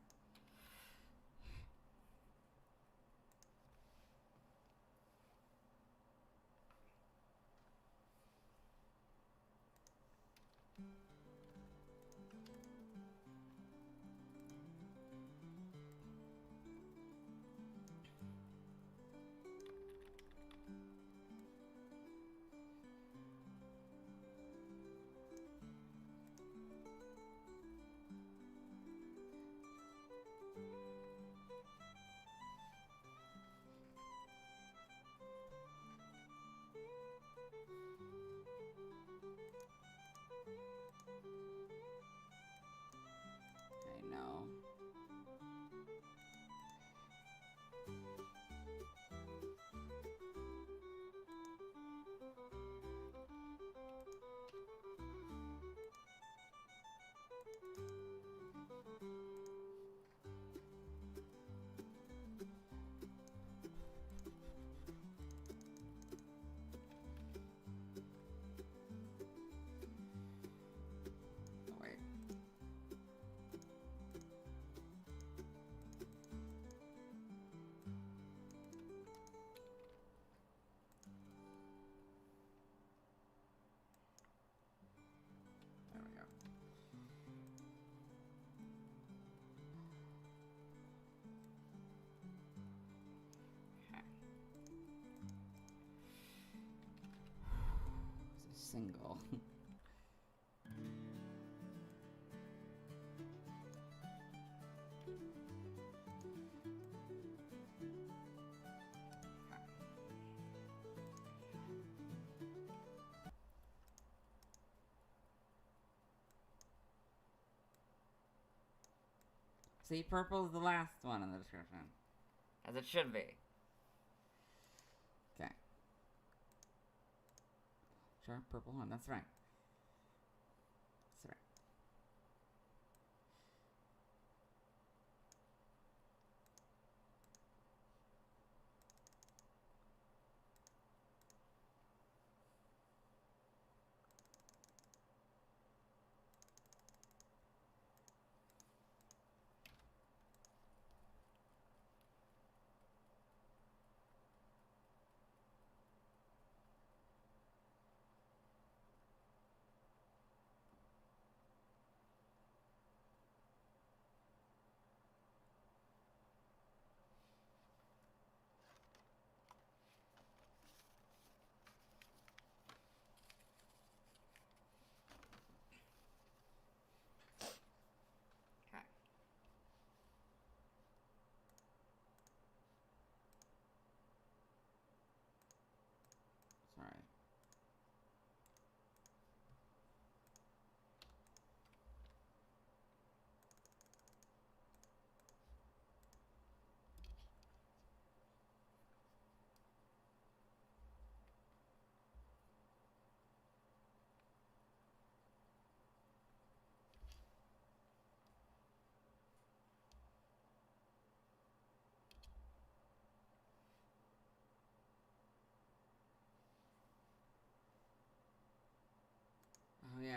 Okay, no. Oh, wait. There we go. Okay. It's a single. See, purple's the last one in the description. As it should be. Okay. Sure, purple one, that's right. That's right.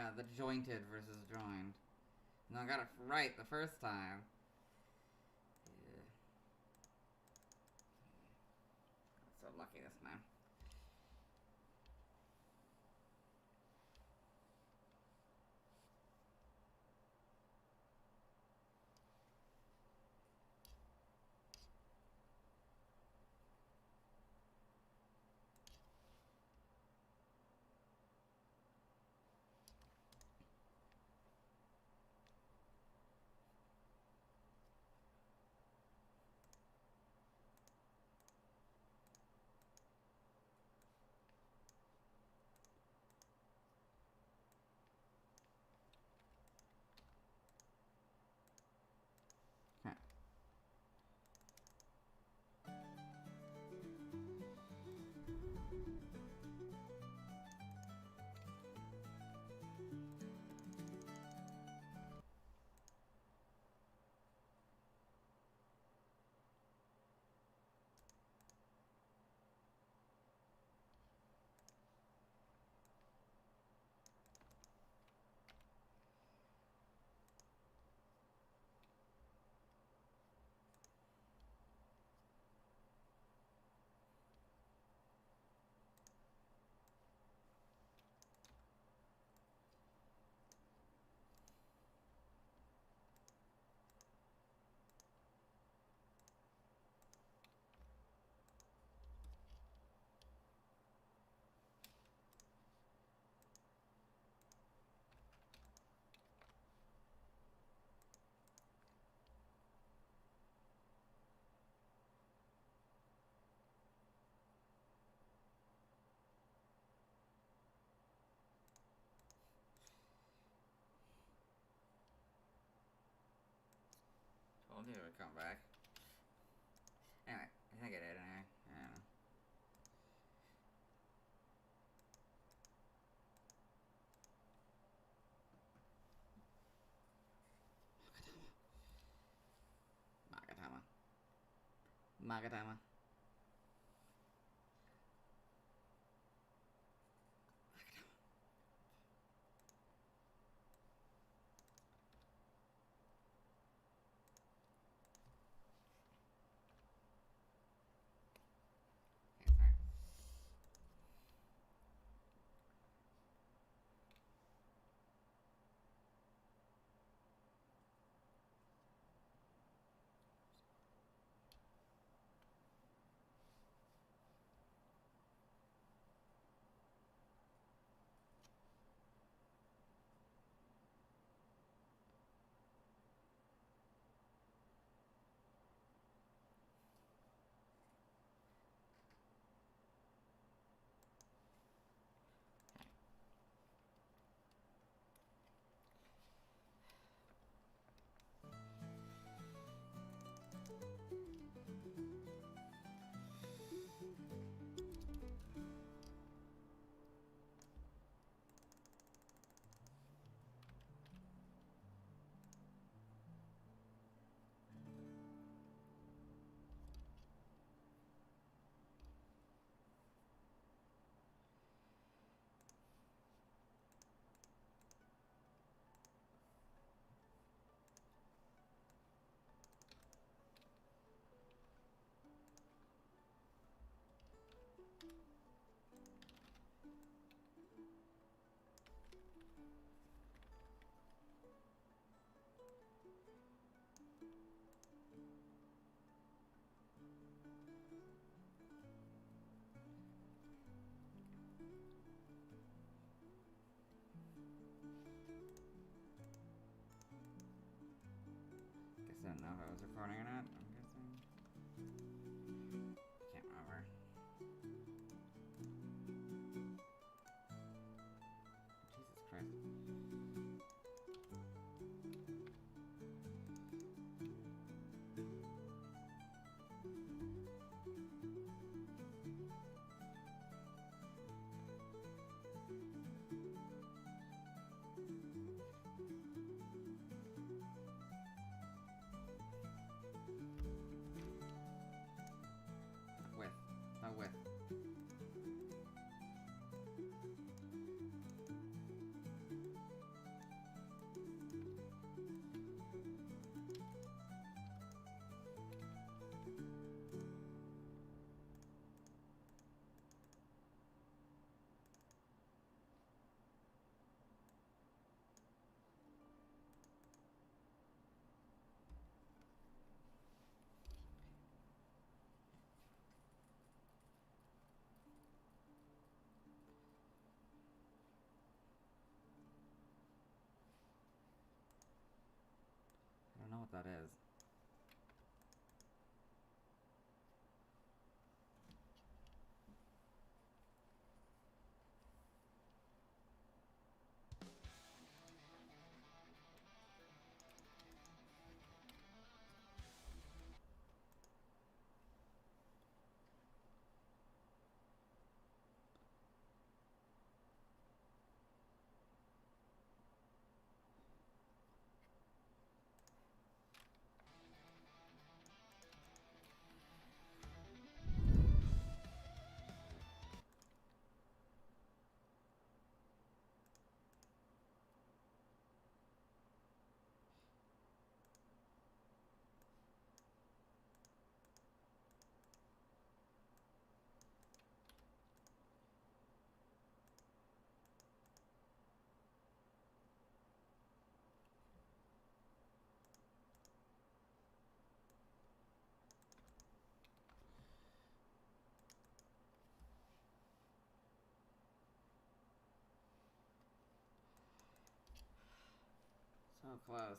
Yeah, the jointed versus joined. No, I got it right the first time. Yeah. So lucky this time. Okay. Told you it would come back. Anyway, I think it did anyway. I don't know. Magatama. Magatama. Okay, sorry. Guess I don't know if I was recording or not. I'm guessing. Can't remember. Jesus Christ. what that is. So close.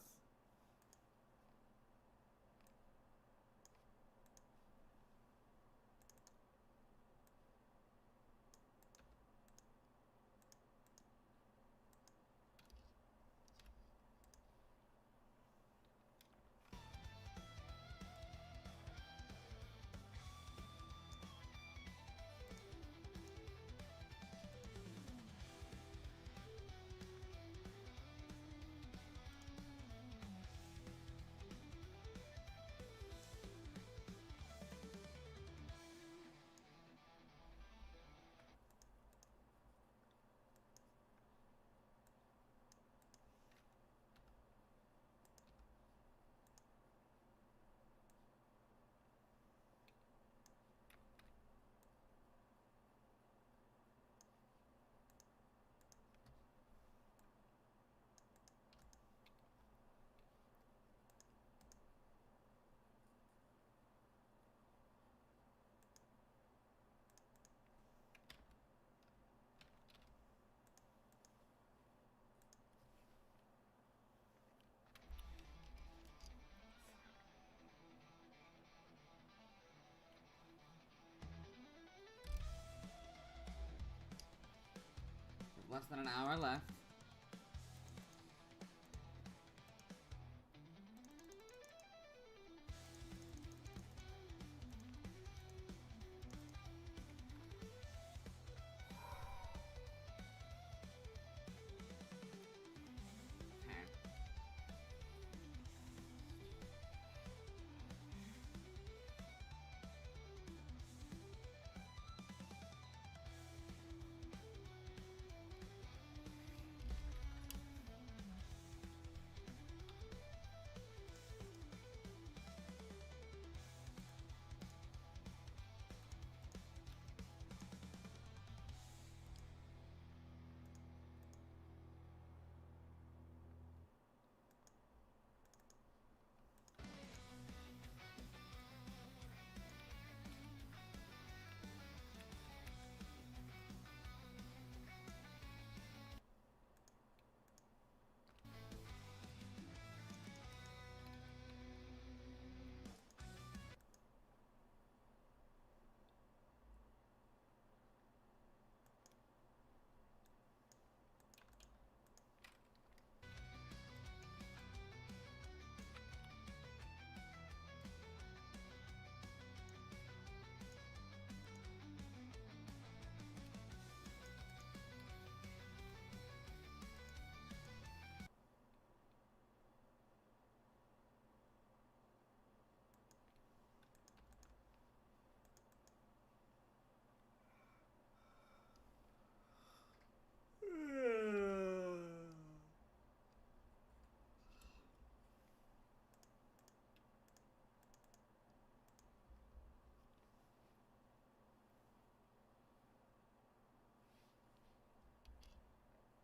Less than an hour left. Okay.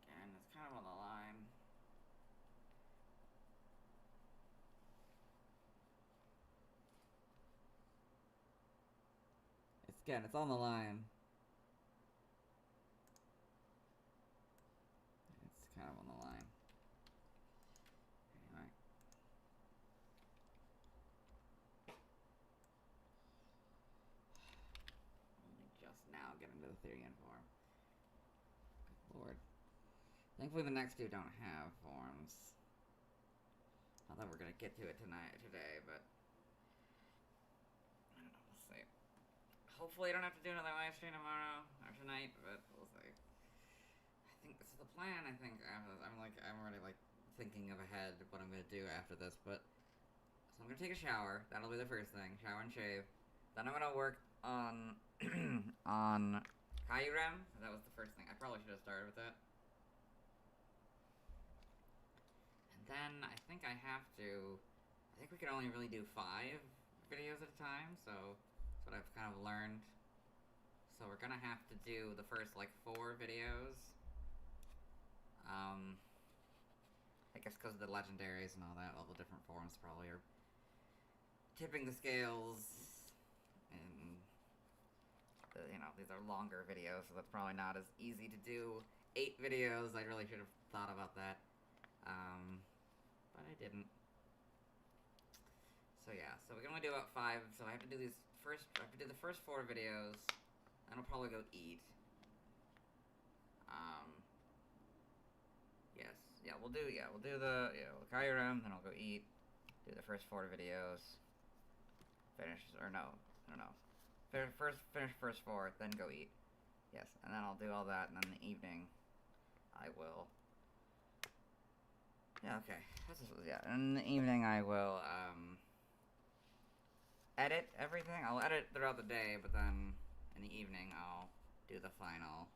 Again, it's kind of on the line. It's on the line. It's kind of on the line. Anyway. get into the Therian form. Good lord. Thankfully the next two don't have forms. Not that we're gonna get to it today, but I don't know, we'll see. Hopefully I don't have to do another live stream tomorrow or tonight, but we'll see. I think this is the plan. I think after this, I'm already like thinking of ahead what I'm gonna do after this, but so I'm gonna take a shower. That'll be the first thing. Shower and shave. Then I'm gonna work on on Kyurem. That was the first thing. I probably should have started with that. And then I think I think we can only really do 5 videos at a time, so that's what I've kind of learned. So we're gonna have to do the first like 4 videos. I guess because of the legendaries and all that, all the different forms probably are tipping the scales, and you know, these are longer videos, so that's probably not as easy to do 8 videos. I really should have thought about that, but I didn't. So yeah, so we can only do about 5, so I have to do the first 4 videos, then I'll probably go eat. Yes, yeah, we'll do the Kyurem, then I'll go eat, do the first 4 videos, finish, or no, I don't know. Finish first 4, then go eat. Yes, and then I'll do all that, and then in the evening, I will... Yeah, okay. Yeah, in the evening I will, edit everything. I'll edit throughout the day, but then in the evening I'll do the final...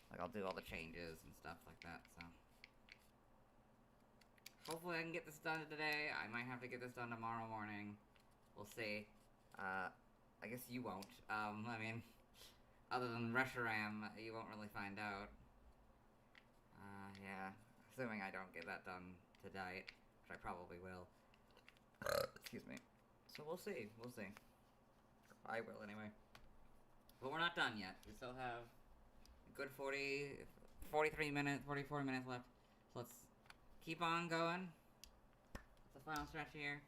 Like, I'll do all the changes and stuff like that, so... Hopefully I can get this done today. I might have to get this done tomorrow morning. We'll see. I guess you won't. I mean, other than Reshiram, you won't really find out. Yeah. Assuming I don't get that done tonight, which I probably will. Excuse me. So we'll see. We'll see. I will, anyway. But we're not done yet. We still have a good 44 minutes left. So let's keep on going. It's the final stretch here.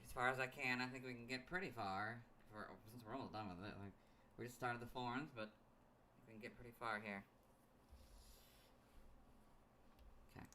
As far as I can, I think we can get pretty far. Since we're almost done with it. Like, we just started the forms, but we can get pretty far here. Okay.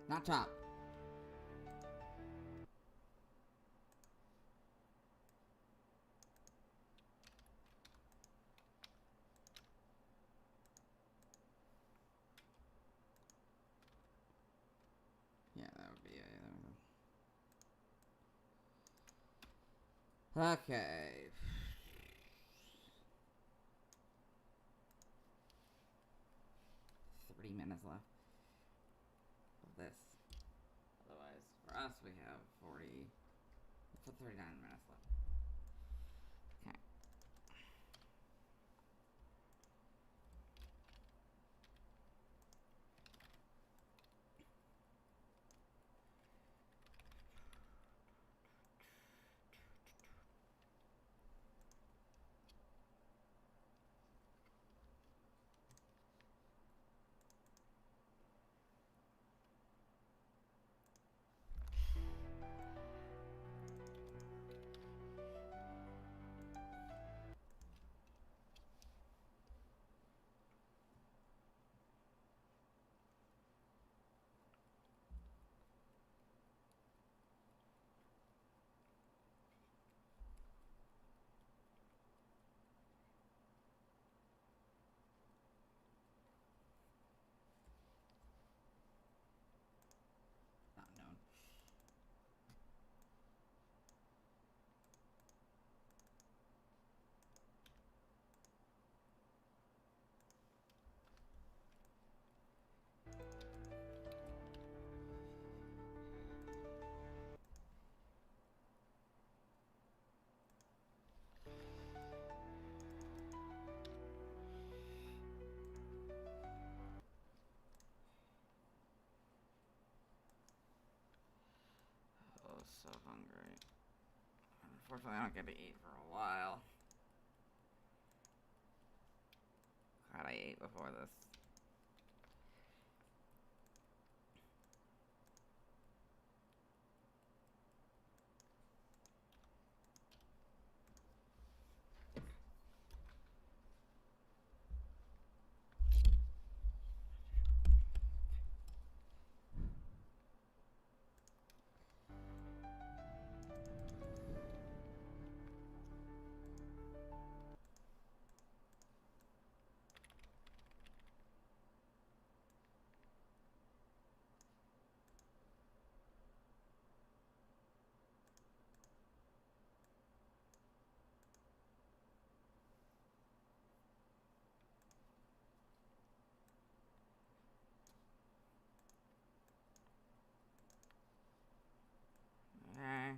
Not top. Yeah, that would be it. Okay. 3 minutes left of this. Otherwise, for us, we have 39 minutes left. Okay. Not known. Oh, so hungry. Unfortunately, I don't get to eat for a while. God, I ate before this. Okay.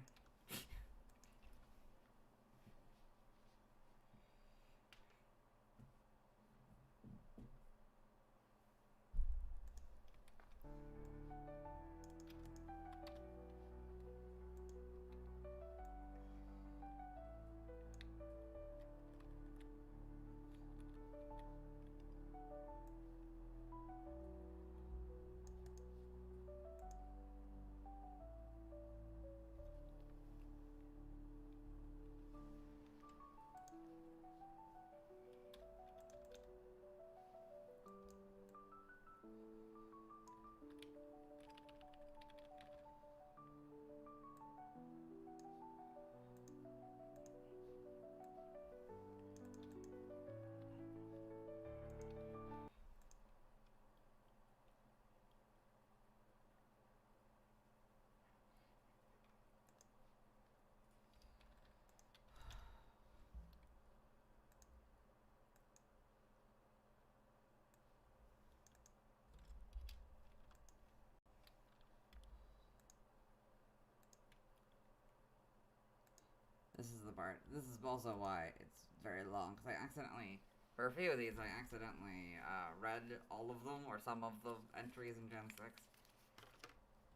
This is the part. This is also why it's very long, because I accidentally, for a few of these, I accidentally read all of them, or some of the entries in Gen 6.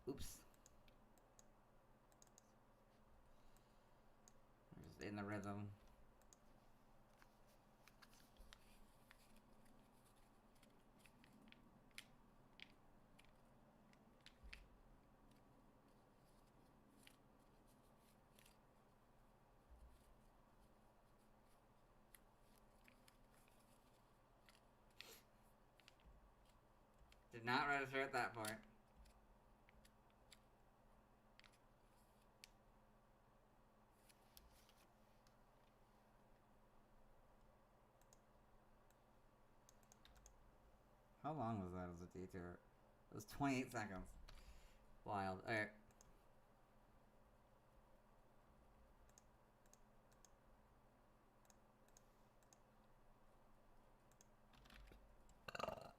Oops. Just in the rhythm. Did not register at that point. How long was that as a detour? It was 28 seconds. Wild. Alright.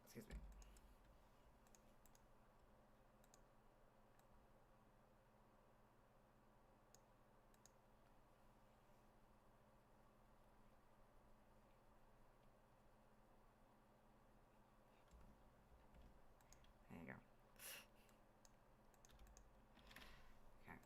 Excuse me. There you go. Okay.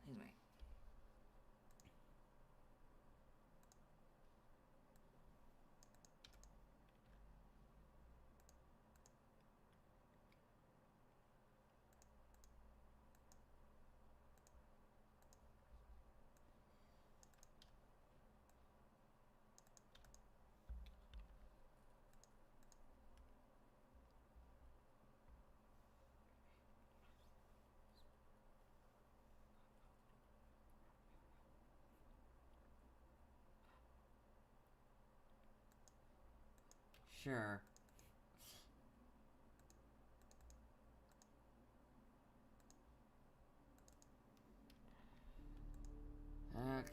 Excuse me. Sure. Okay.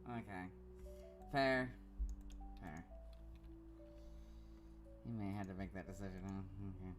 Okay. Fair. Fair. You may have to make that decision, huh? Okay.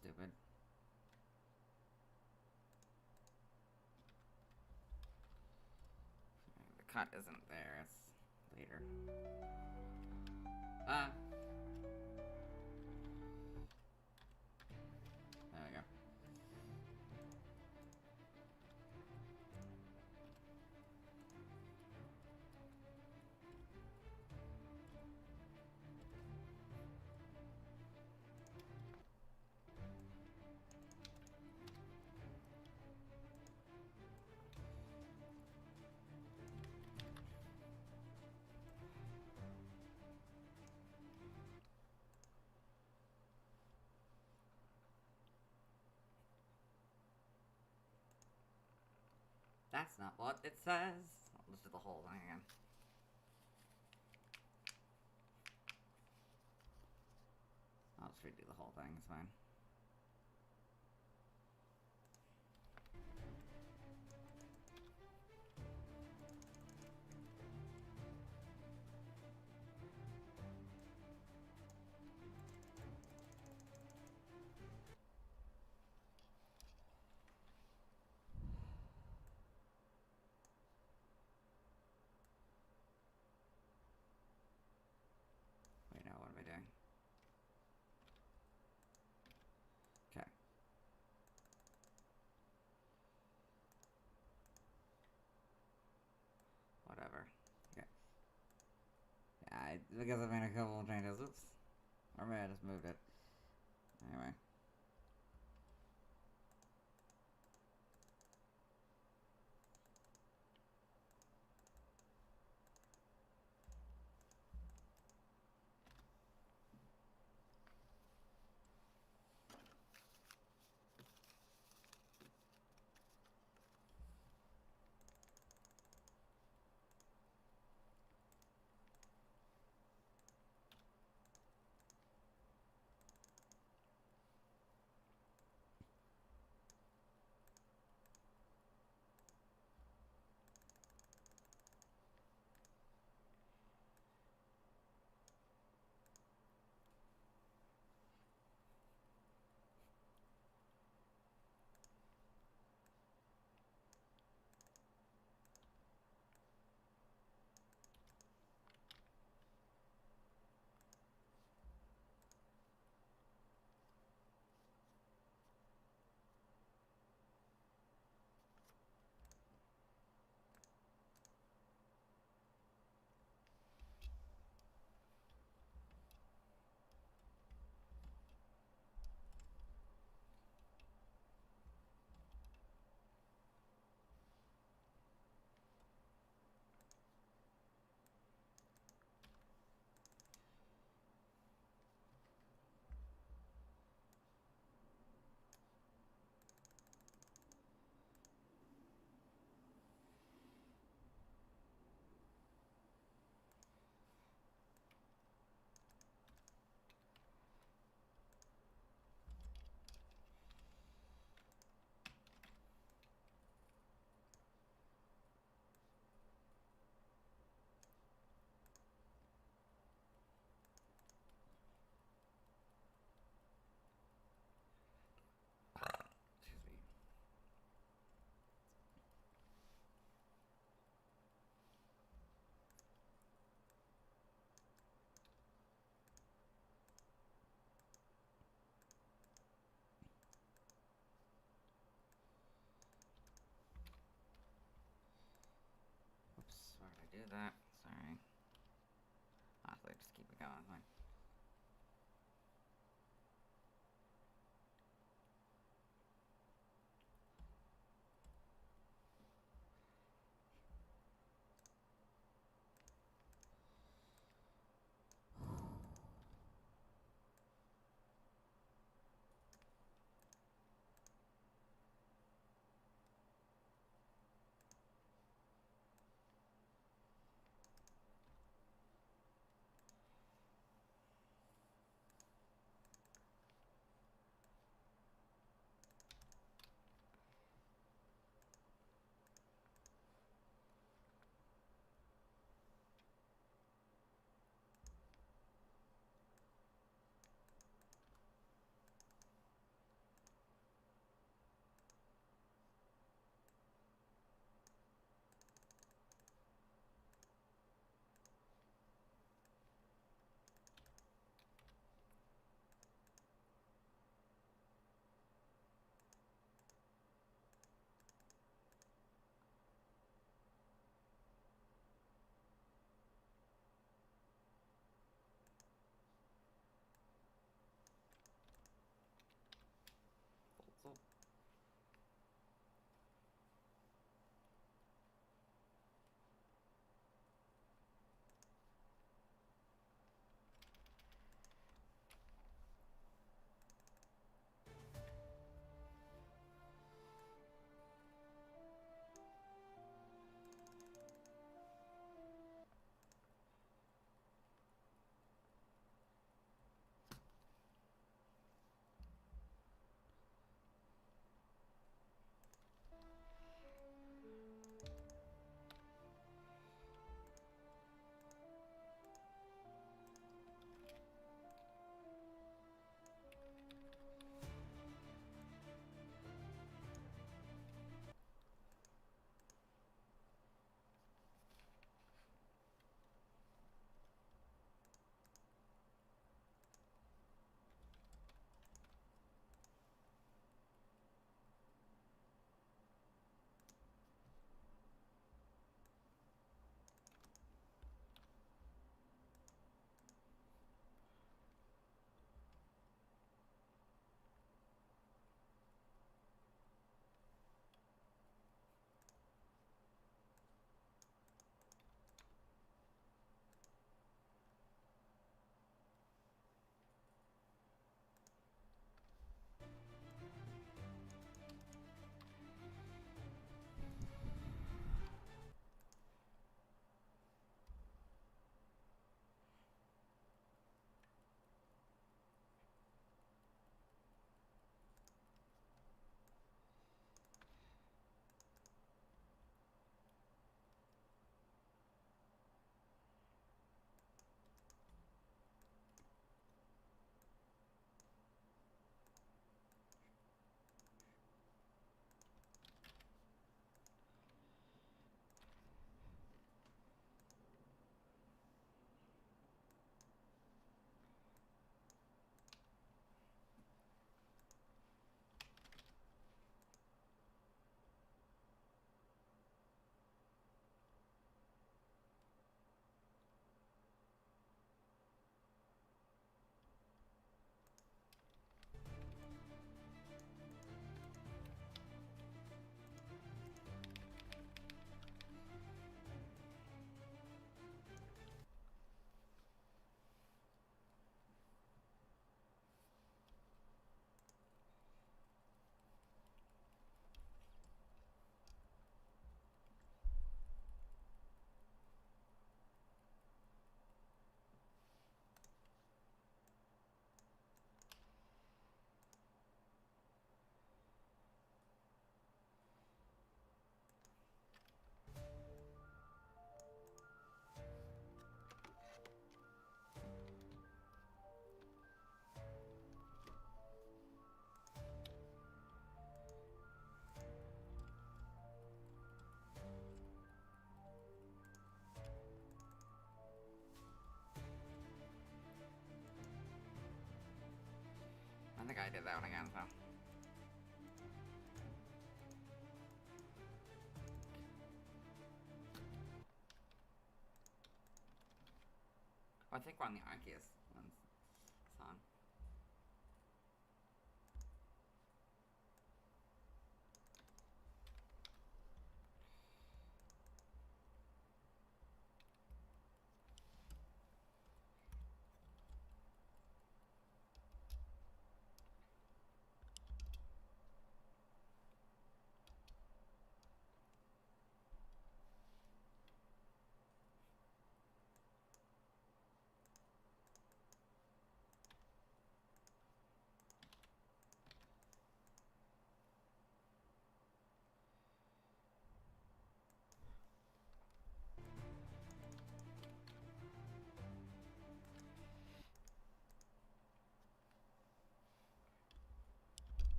stupid. The cut isn't there, it's later. There we go. That's not what it says. Let's do the whole thing again. I'll just redo the whole thing, it's fine. Wait, no, what am I doing? Okay. Whatever. Okay. Yeah, because I made a couple of changes. Oops. Or maybe I just moved it. Anyway. Excuse me. Oops, why did I do that? Sorry. Honestly, just keep it going, fine. did that one again, so. Oh, I think we're on the Arceus song.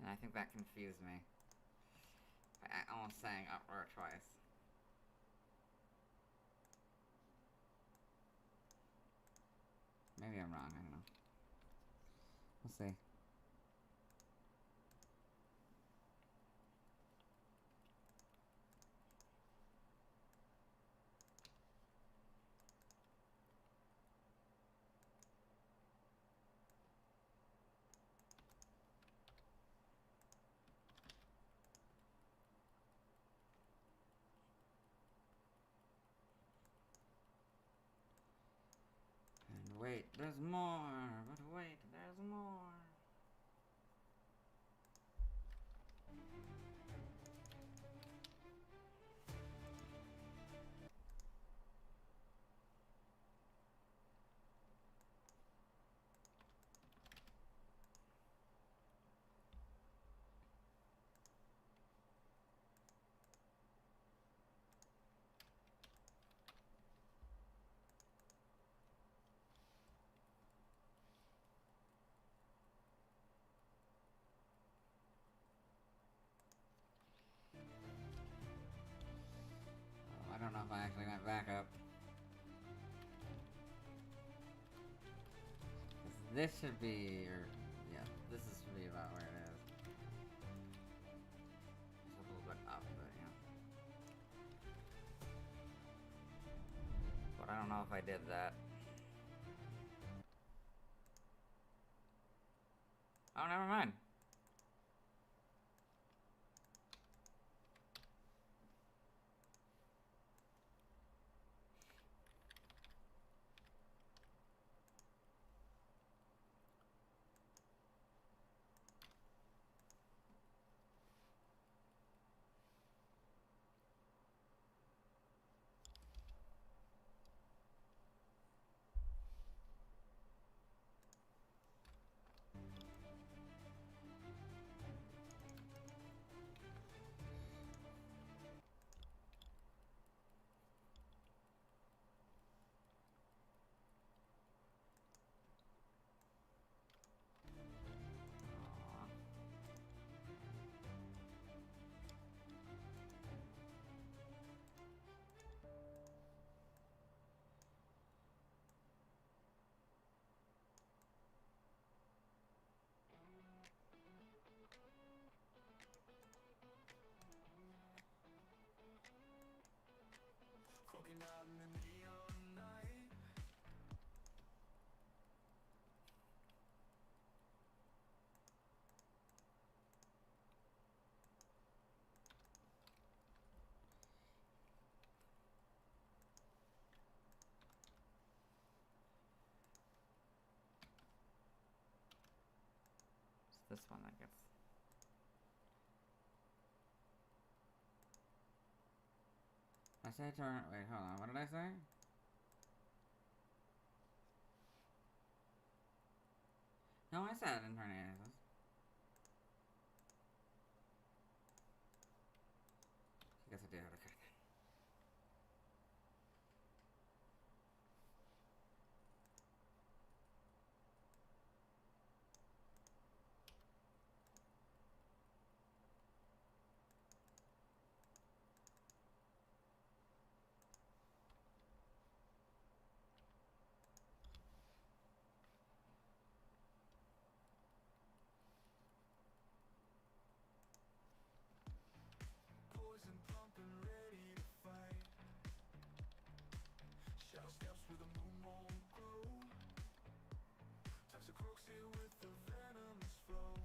And I think that confused me. By almost saying uproar twice. Maybe I'm wrong, I don't know. We'll see. And wait, there's more! But wait, there's more! I don't know if I actually went back up. This should be, or, yeah, this should be about where it is. It's a little bit up, but, you know. But I don't know if I did that. Oh, never mind. This one, I guess. I said turn. Wait, hold on. What did I say? No, I said Tornadus. I guess I do. Okay. Poison pumping, ready to fight. Shadow steps with a moon won't grow. Types of crooks here with the venomous flow.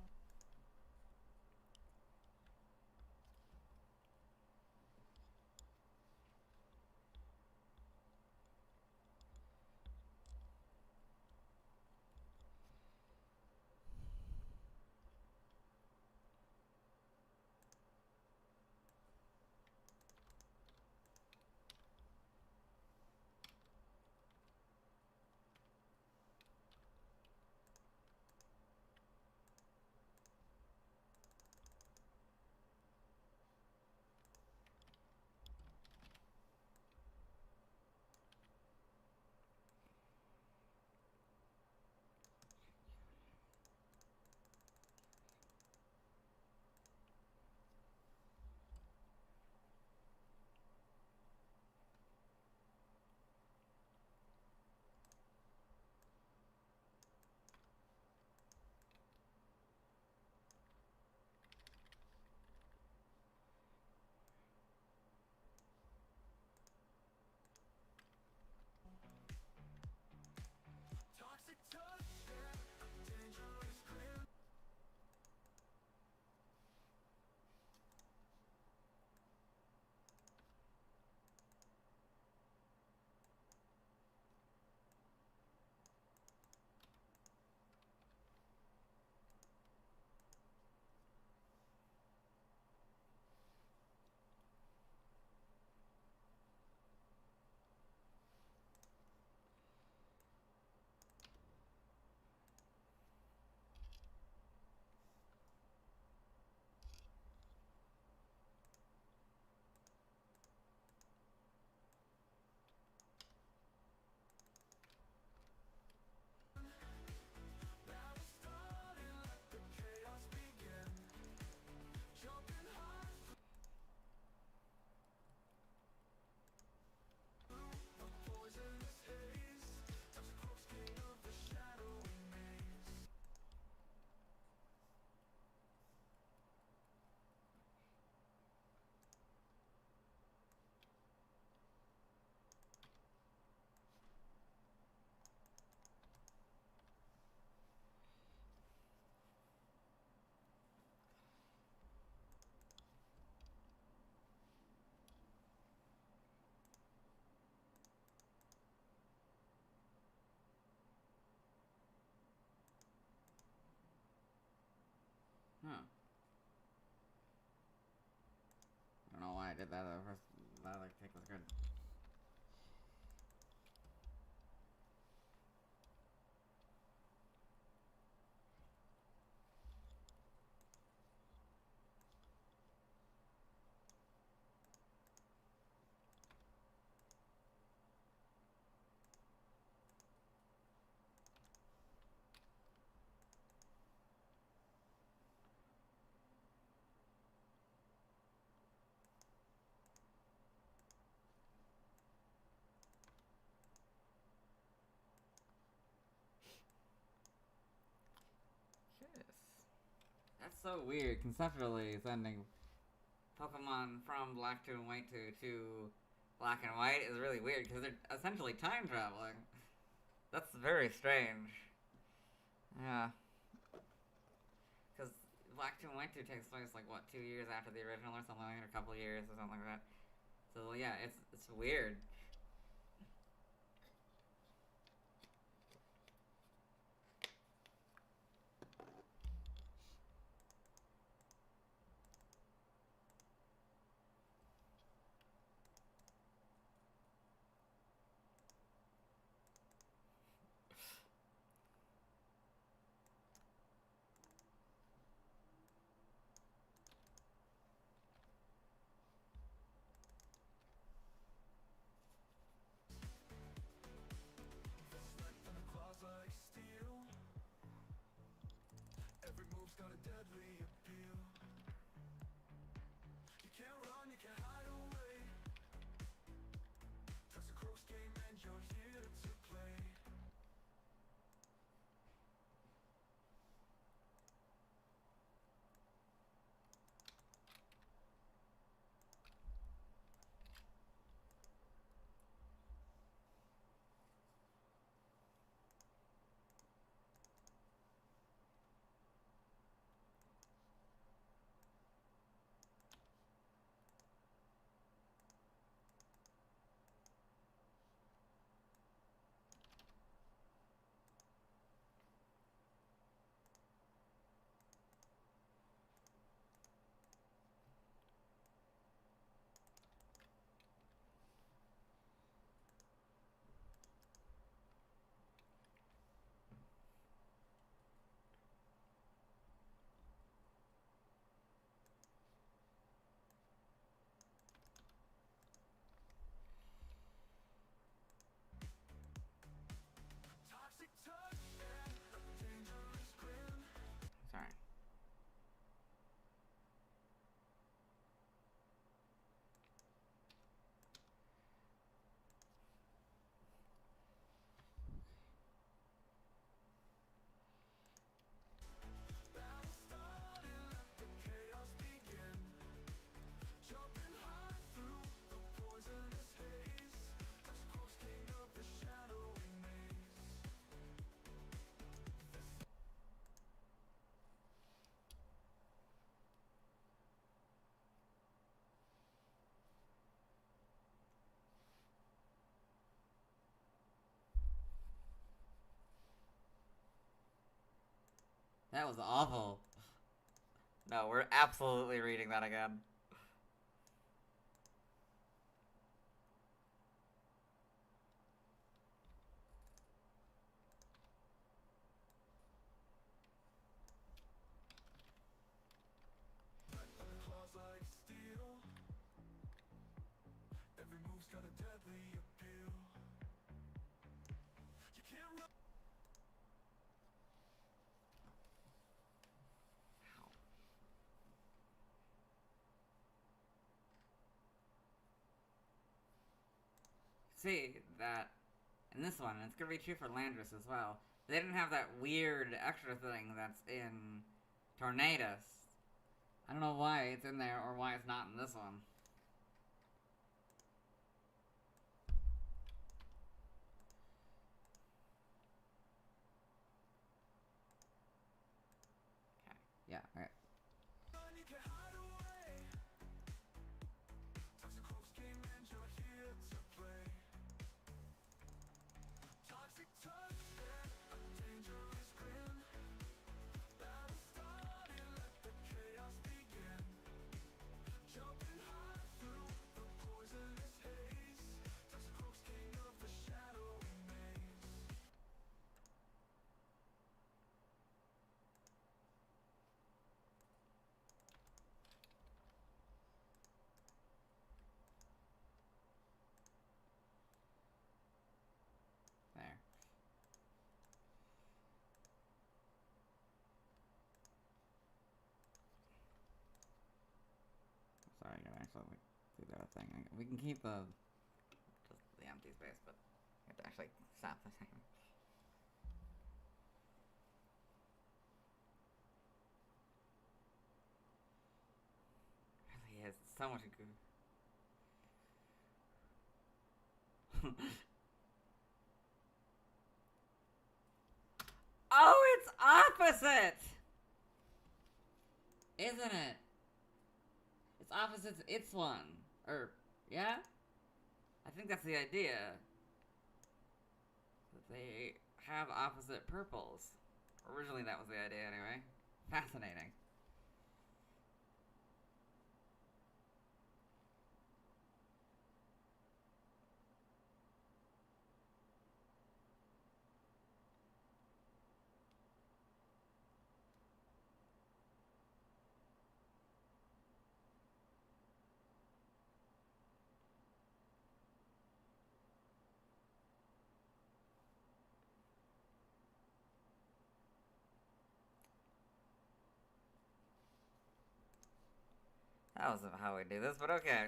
Toxic touch, yeah. Dangerous grip. Now it's starting, let the chaos begin. Jumping high through the poisonous haze. Types of crooks, king of the shadowy maze. Huh. I don't know why I did that. First, that like take was good. That's so weird. Conceptually, sending Pokemon from Black to White to Black and White is really weird because they're essentially time traveling. That's very strange. Yeah. Because Black 2 and White 2 takes place like what, 2 years after the original or something like that, or a couple of years or something like that. So yeah, it's weird. got a deadly appeal. You can't run, you can't hide away. That's a crow's game and you're here to play. Toxic touch and a dangerous grin. Sorry. Battle started, let the chaos begin. Jumping high through the poisonous haze. That's close king of the shadowy maze. That was awful. No, we're absolutely reading that again. Claws like steel. Every move's got a deadly appeal. You can't run. See, that in this one, it's gonna be true for Landorus as well. They didn't have that weird extra thing that's in Tornadus. I don't know why it's in there or why it's not in this one. Okay. Yeah, alright. You can hide away. Toxic close game and you're here to play. Toxic touch and a dangerous grin. Battle started, let the chaos begin. Jumping high through the poisonous haze. Toxic close king of the shadowy maze. There. Sorry, I gotta actually do the other thing. We can keep the Just the empty space, but you have to actually stop the timer. Really is. It's so much goo. Oh, it's opposite! Isn't it? It's opposite to its one. Or, yeah? I think that's the idea. That they have opposite purples. Originally that was the idea anyway. Fascinating. That wasn't how we do this, but okay.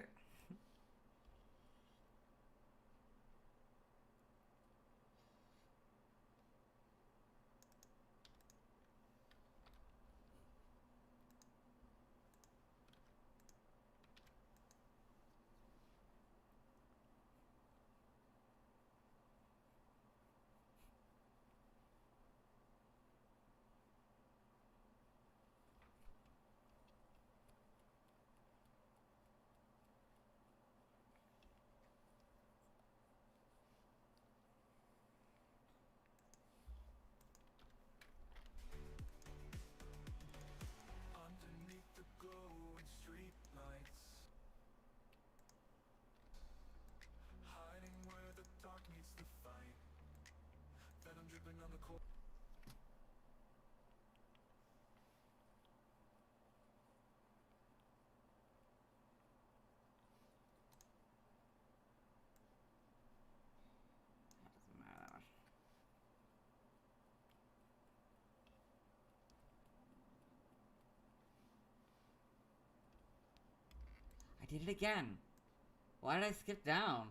Underneath the glowing street lights, hiding where the dark meets the fight. Venom dripping on the cold. That doesn't matter that much. I did it again. Why did I skip down?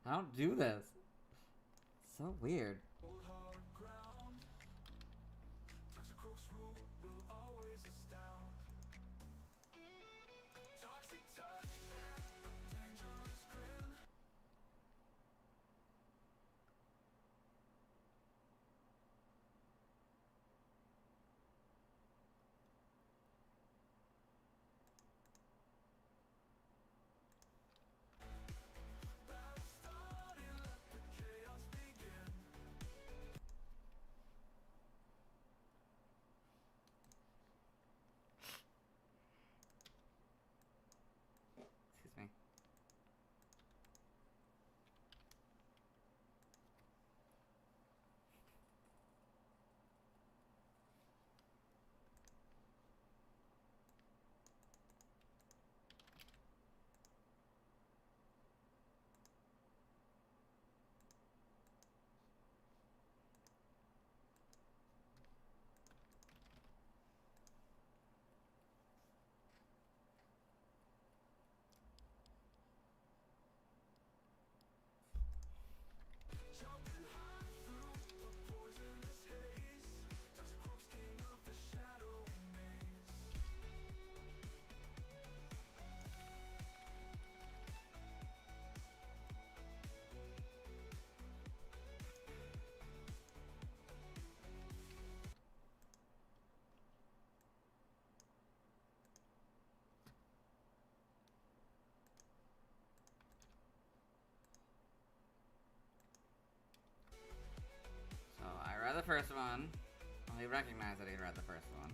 I don't do this. So weird. Old hard ground, Toxicroak's rule will always astound. Toxic touch, dangerous grin. Battle started, let the chaos begin. Excuse me. Jumping high through the poisonous haze. Toxicroak's king of the shadow maze. So I read the first one. Well, he recognized that he read the first one.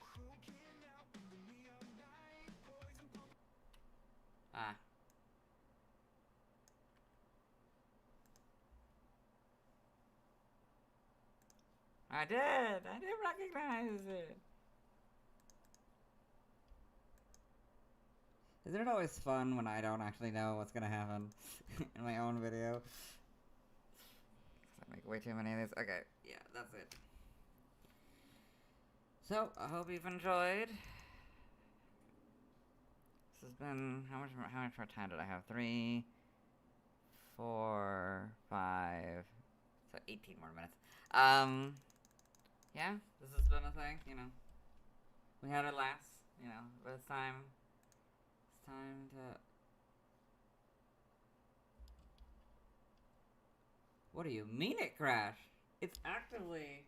Croaking out in the neon night. Poison pump. Ah. I did recognize it. Isn't it always fun when I don't actually know what's gonna happen in my own video? I make way too many of these. Okay, yeah, that's it. So, I hope you've enjoyed. This has been, how much more time did I have? 3, 4, 5, so 18 more minutes. Yeah, this has been a thing, you know. We had our laughs, you know, but it's time to... What do you mean it crashed? It's actively